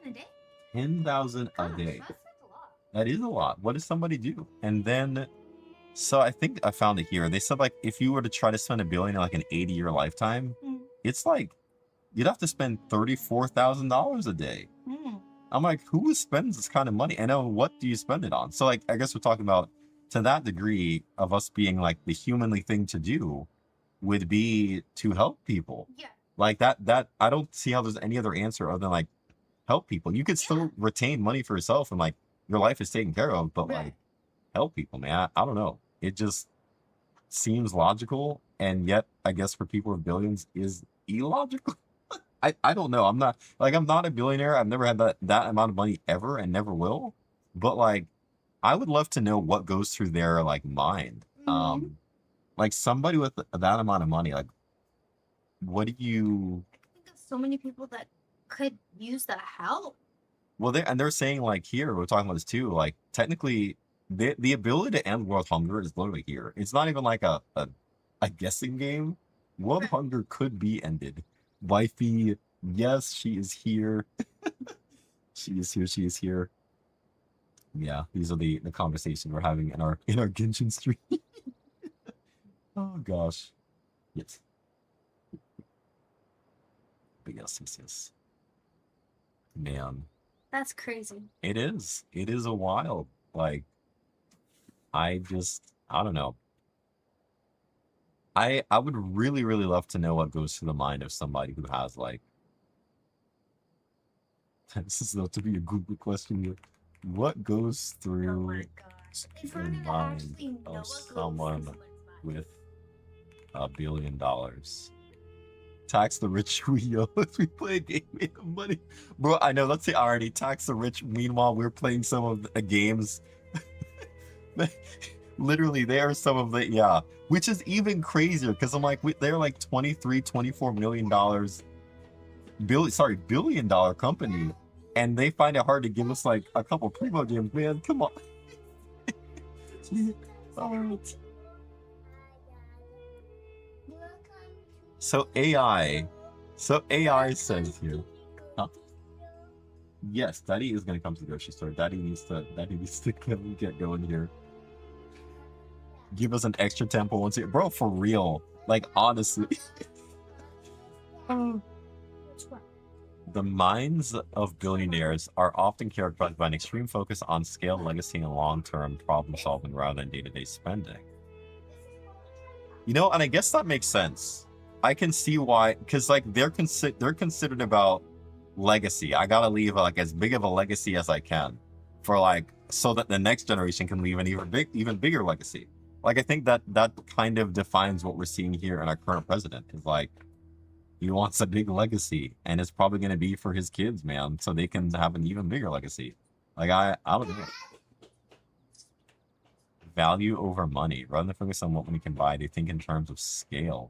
10,000 a day. That is a lot. What does somebody do? And then, so I think I found it here. They said, like, if you were to try to spend $1 billion in like an 80-year lifetime, it's like you'd have to spend $34,000 a day. I'm like, who spends this kind of money? And what do you spend it on? So, like, I guess we're talking about, to that degree of us being like the humanly thing to do would be to help people. Yeah. Like that I don't see how there's any other answer other than like help people. You could still retain money for yourself and like your life is taken care of, but like help people, man. I don't know. It just seems logical, and yet I guess for people with billions is illogical. I don't know. I'm not a billionaire. I've never had that amount of money ever and never will. But like I would love to know what goes through their like mind. Like somebody with that amount of money, like what do you So many people that could use the help. Well, they're saying like here, we're talking about this too, like technically the ability to end world hunger is literally here. It's not even like a guessing game. World hunger could be ended. Wifey, yes, she is here. She is here. Yeah, these are the conversations we're having in our Genshin stream. Oh gosh. Yes. But yes. Man. That's crazy. It is. It is a wild. Like, I don't know. I would really, really love to know what goes through the mind of somebody who has like. This is not to be a Google question here. What goes through the mind of someone with $1 billion? Tax the rich, we yell as we play a game made of money. Bro, I know, let's say already tax the rich. Meanwhile, we're playing some of the games. Literally, they are some of the, yeah. Which is even crazier, because I'm like, they're like $24 million billion dollar company, and they find it hard to give us like a couple primo games, man. Come on. Alright. So AI says here, huh? Yes, Daddy is gonna come to the grocery store. Daddy needs to get going here. Give us an extra tempo once it, bro, for real. Like honestly. The minds of billionaires are often characterized by an extreme focus on scale, legacy, and long-term problem solving rather than day-to-day spending. You know, and I guess that makes sense. I can see why, because like they're considered about legacy. I gotta leave like as big of a legacy as I can, for like so that the next generation can leave an even bigger legacy. Like I think that kind of defines what we're seeing here in our current president. Is like he wants a big legacy, and it's probably going to be for his kids, man, so they can have an even bigger legacy. Like I don't know. Value over money, rather than focus on what money can buy, they think in terms of scale.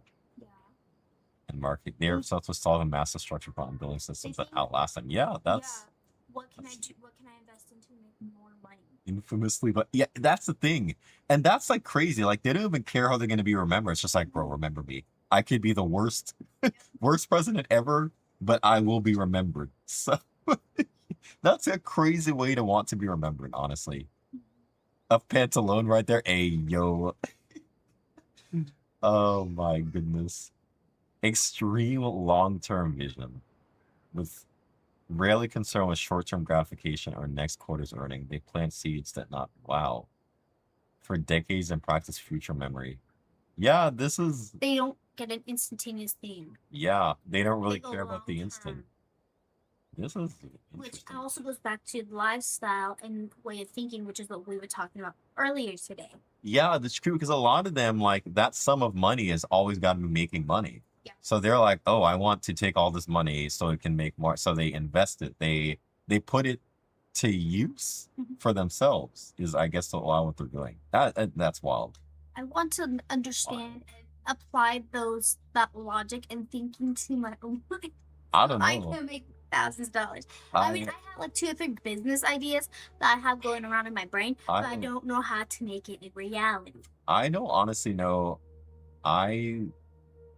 And market. They're obsessed with solving massive structure problem, building systems that outlast them. Yeah, that's. What can I do? What can I invest into to make more money? Infamously, but yeah, that's the thing, and that's like crazy. Like they don't even care how they're going to be remembered. It's just like, bro, remember me. I could be the worst president ever, but I will be remembered. So that's a crazy way to want to be remembered, honestly. A Pantalone right there. Hey, yo. Oh my goodness. Extreme long-term vision. With rarely concerned with short-term gratification or next quarter's earning, they plant seeds that for decades and practice future memory. Yeah, this is... They don't get an instantaneous thing. Yeah, they don't really care about the instant. This is Which also goes back to lifestyle and way of thinking, which is what we were talking about earlier today. Yeah, that's true, because a lot of them, like, that sum of money has always got to be making money. Yeah. So they're like, oh, I want to take all this money so it can make more. So they invest it. They put it to use for themselves, is, I guess, a lot of what they're doing. That's wild. I want to understand and apply that logic and thinking to my own life. I don't I know. can make thousands of dollars. I mean, I have like 2 or 3 business ideas that I have going around in my brain, but I don't know how to make it a reality. I don't honestly know. I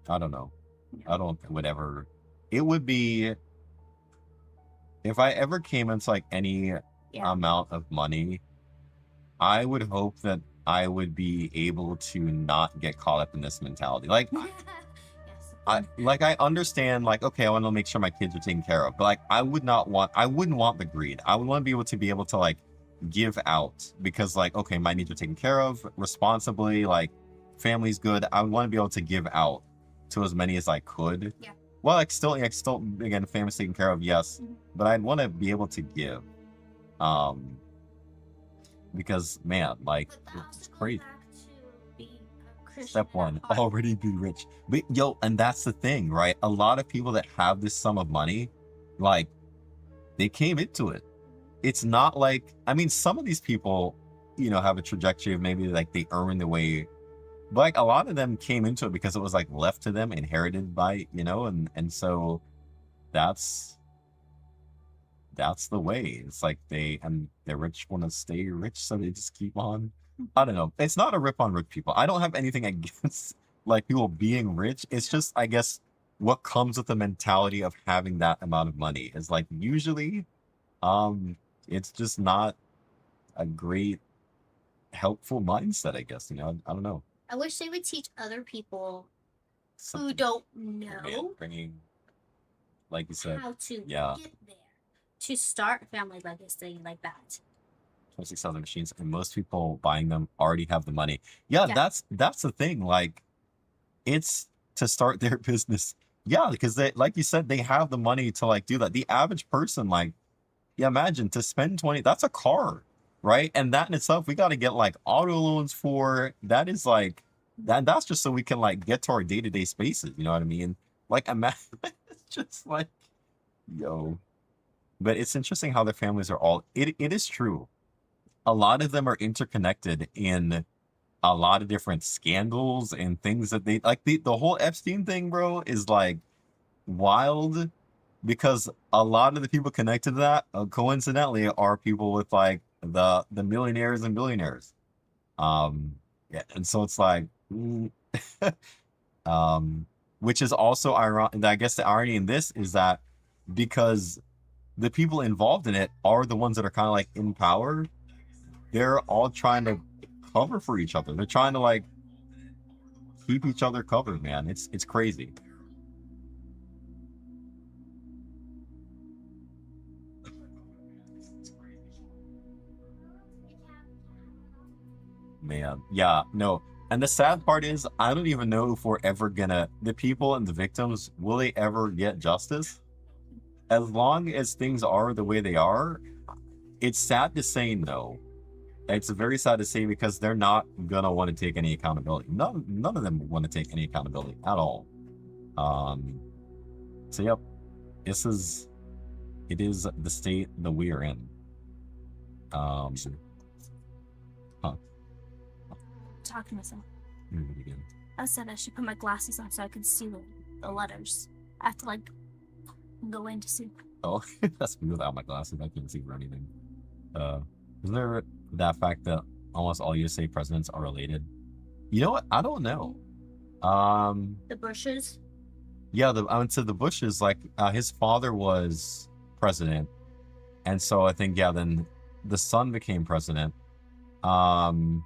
don't know. I don't would ever. It would be if I ever came into like any amount of money, I would hope that I would be able to not get caught up in this mentality. Like, I understand, like, okay, I want to make sure my kids are taken care of, but like, I wouldn't want the greed. I would want to be able to like give out because like, okay, my needs are taken care of responsibly, like family's good. I would want to be able to give out to as many as I could. Yeah. Well, like still again, family's taken care of, yes, but I'd want to be able to give. Because man, like it's crazy. Step 1, already be rich. But yo, and that's the thing, right? A lot of people that have this sum of money, like they came into it. It's not like, I mean, some of these people, you know, have a trajectory of maybe like they earn the way, but like a lot of them came into it because it was like left to them, inherited by, you know, and so that's the way. It's like the rich want to stay rich, so they just keep on. I don't know. It's not a rip on rich people. I don't have anything against like people being rich. It's just, I guess, what comes with the mentality of having that amount of money is like usually, it's just not a great helpful mindset. I guess, you know. I don't know. I wish they would teach other people who don't know Bringing, like you said, how to yeah. get there, to start a family legacy like that. 26,000 machines, and most people buying them already have the money. Yeah, that's the thing. Like, it's to start their business. Yeah, because they, like you said, they have the money to like do that. The average person, like, yeah, imagine to spend 20. That's a car, right? And that in itself, we got to get like auto loans for. That is like that. That's just so we can like get to our day-to-day spaces. You know what I mean? Like, imagine it's just like, yo. But it's interesting how their families are all. It is true. A lot of them are interconnected in a lot of different scandals and things that they like. The whole Epstein thing, bro, is like wild because a lot of the people connected to that, coincidentally, are people with like the millionaires and billionaires. Yeah, and so it's like, which is also ironic. I guess the irony in this is that because the people involved in it are the ones that are kind of like in power. They're all trying to cover for each other. They're trying to like keep each other covered, man. It's crazy. Man, yeah, no. And the sad part is, I don't even know if we're ever gonna, the people and the victims, will they ever get justice? As long as things are the way they are, it's sad to say no. It's very sad to say because they're not gonna want to take any accountability. None of them want to take any accountability at all. So yep, it is the state that we are in. Talking to myself. Again. I said I should put my glasses on so I could see the letters. I have to like go in to see. Oh, that's me without my glasses. I can't see for anything. Isn't there that fact that almost all USA presidents are related? You know what? I don't know. The Bushes. Yeah, I went to the Bushes. Like, his father was president, and so I think then the son became president. You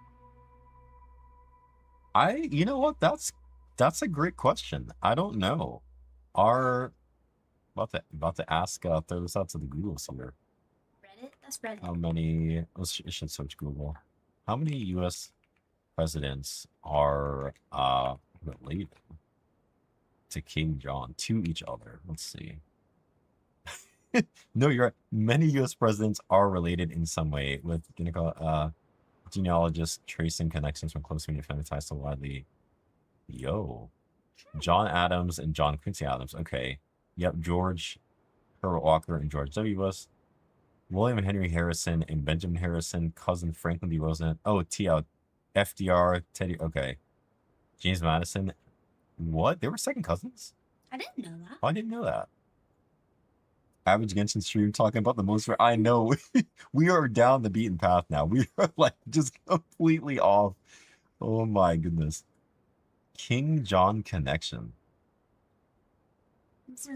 know what? That's a great question. I don't know. About to ask. Throw this out to the Google somewhere. Reddit. That's Reddit. How many? I should search Google. How many U.S. presidents are related to King John to each other? Let's see. No, you're right. Many U.S. presidents are related in some way, with genealogists tracing connections from close family ties to widely. Yo, John Adams and John Quincy Adams. Okay. Yep, George Herbert Walker and George W. Bush. William and Henry Harrison and Benjamin Harrison, cousin Franklin D. Roosevelt. Oh, FDR, Teddy. Okay. James Madison. What? They were second cousins? I didn't know that. Oh, I didn't know that. Average Genshin stream talking about the most. I know. We are down the beaten path now. We are like just completely off. Oh my goodness. King John connection.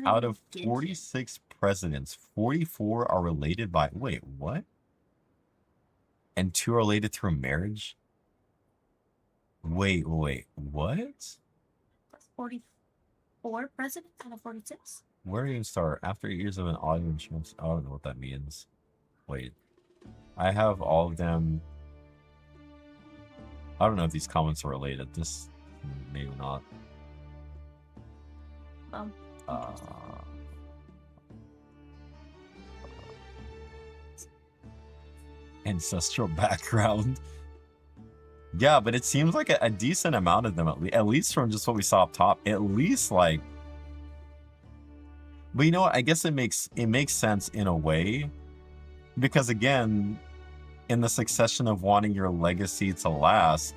Out of 46 presidents, 44 are related by. Wait, what? And 2 are related through marriage? Wait, what? That's 44 presidents out of 46? Where do you start? After 8 years of an audio insurance, I don't know what that means. Wait. I have all of them. I don't know if these comments are related. This, maybe not. Ancestral background. Yeah, but it seems like a decent amount of them, at least from just what we saw up top. At least like. But you know what? I guess it makes sense in a way, because again, in the succession of wanting your legacy to last,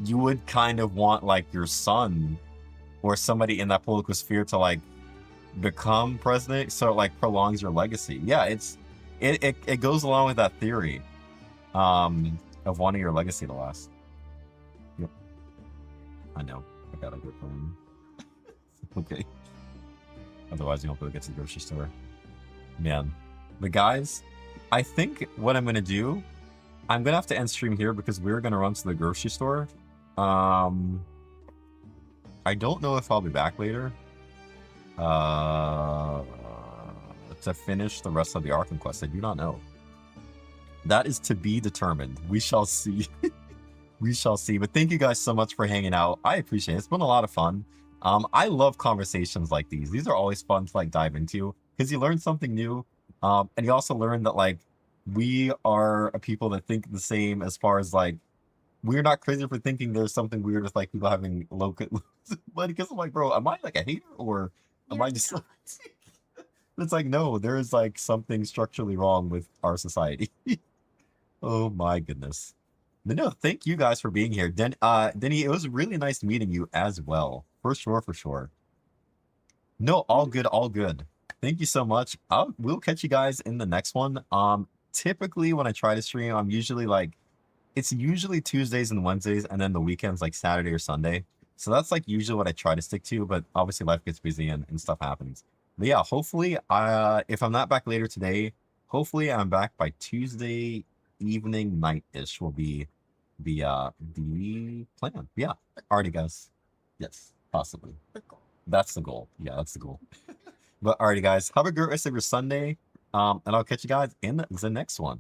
you would kind of want like your son or somebody in that political sphere to like become president, so it like prolongs your legacy. Yeah, it goes along with that theory of wanting your legacy to last. Yep. I know. I gotta go home. Okay. Otherwise, you won't be able to get to the grocery store. Man. But guys, I think what I'm gonna do, I'm gonna have to end stream here because we're gonna run to the grocery store. I don't know if I'll be back later. To finish the rest of the Arkham quest. I do not know. That is to be determined. We shall see. We shall see. But thank you guys so much for hanging out. I appreciate it. It's been a lot of fun. I love conversations like these. These are always fun to like dive into because you learn something new. And you also learn that like we are a people that think the same as far as like we're not crazy for thinking there's something weird with like people having low. But because I'm like, bro, am I like a hater or am I just? It's like no, there is like something structurally wrong with our society. Oh my goodness. But no, thank you guys for being here. Denny, it was really nice meeting you as well. For sure, for sure. No, all good, all good. Thank you so much. We'll catch you guys in the next one. Typically when I try to stream, I'm usually like, it's usually Tuesdays and Wednesdays, and then the weekends like Saturday or Sunday. So that's like usually what I try to stick to, but obviously life gets busy and stuff happens. But yeah, hopefully, if I'm not back later today, hopefully I'm back by Tuesday evening, night-ish will be the plan. Yeah. Alrighty, guys. Yes, possibly. That's the goal. Yeah, that's the goal. But alrighty, guys, have a great rest of your Sunday. And I'll catch you guys in the next one.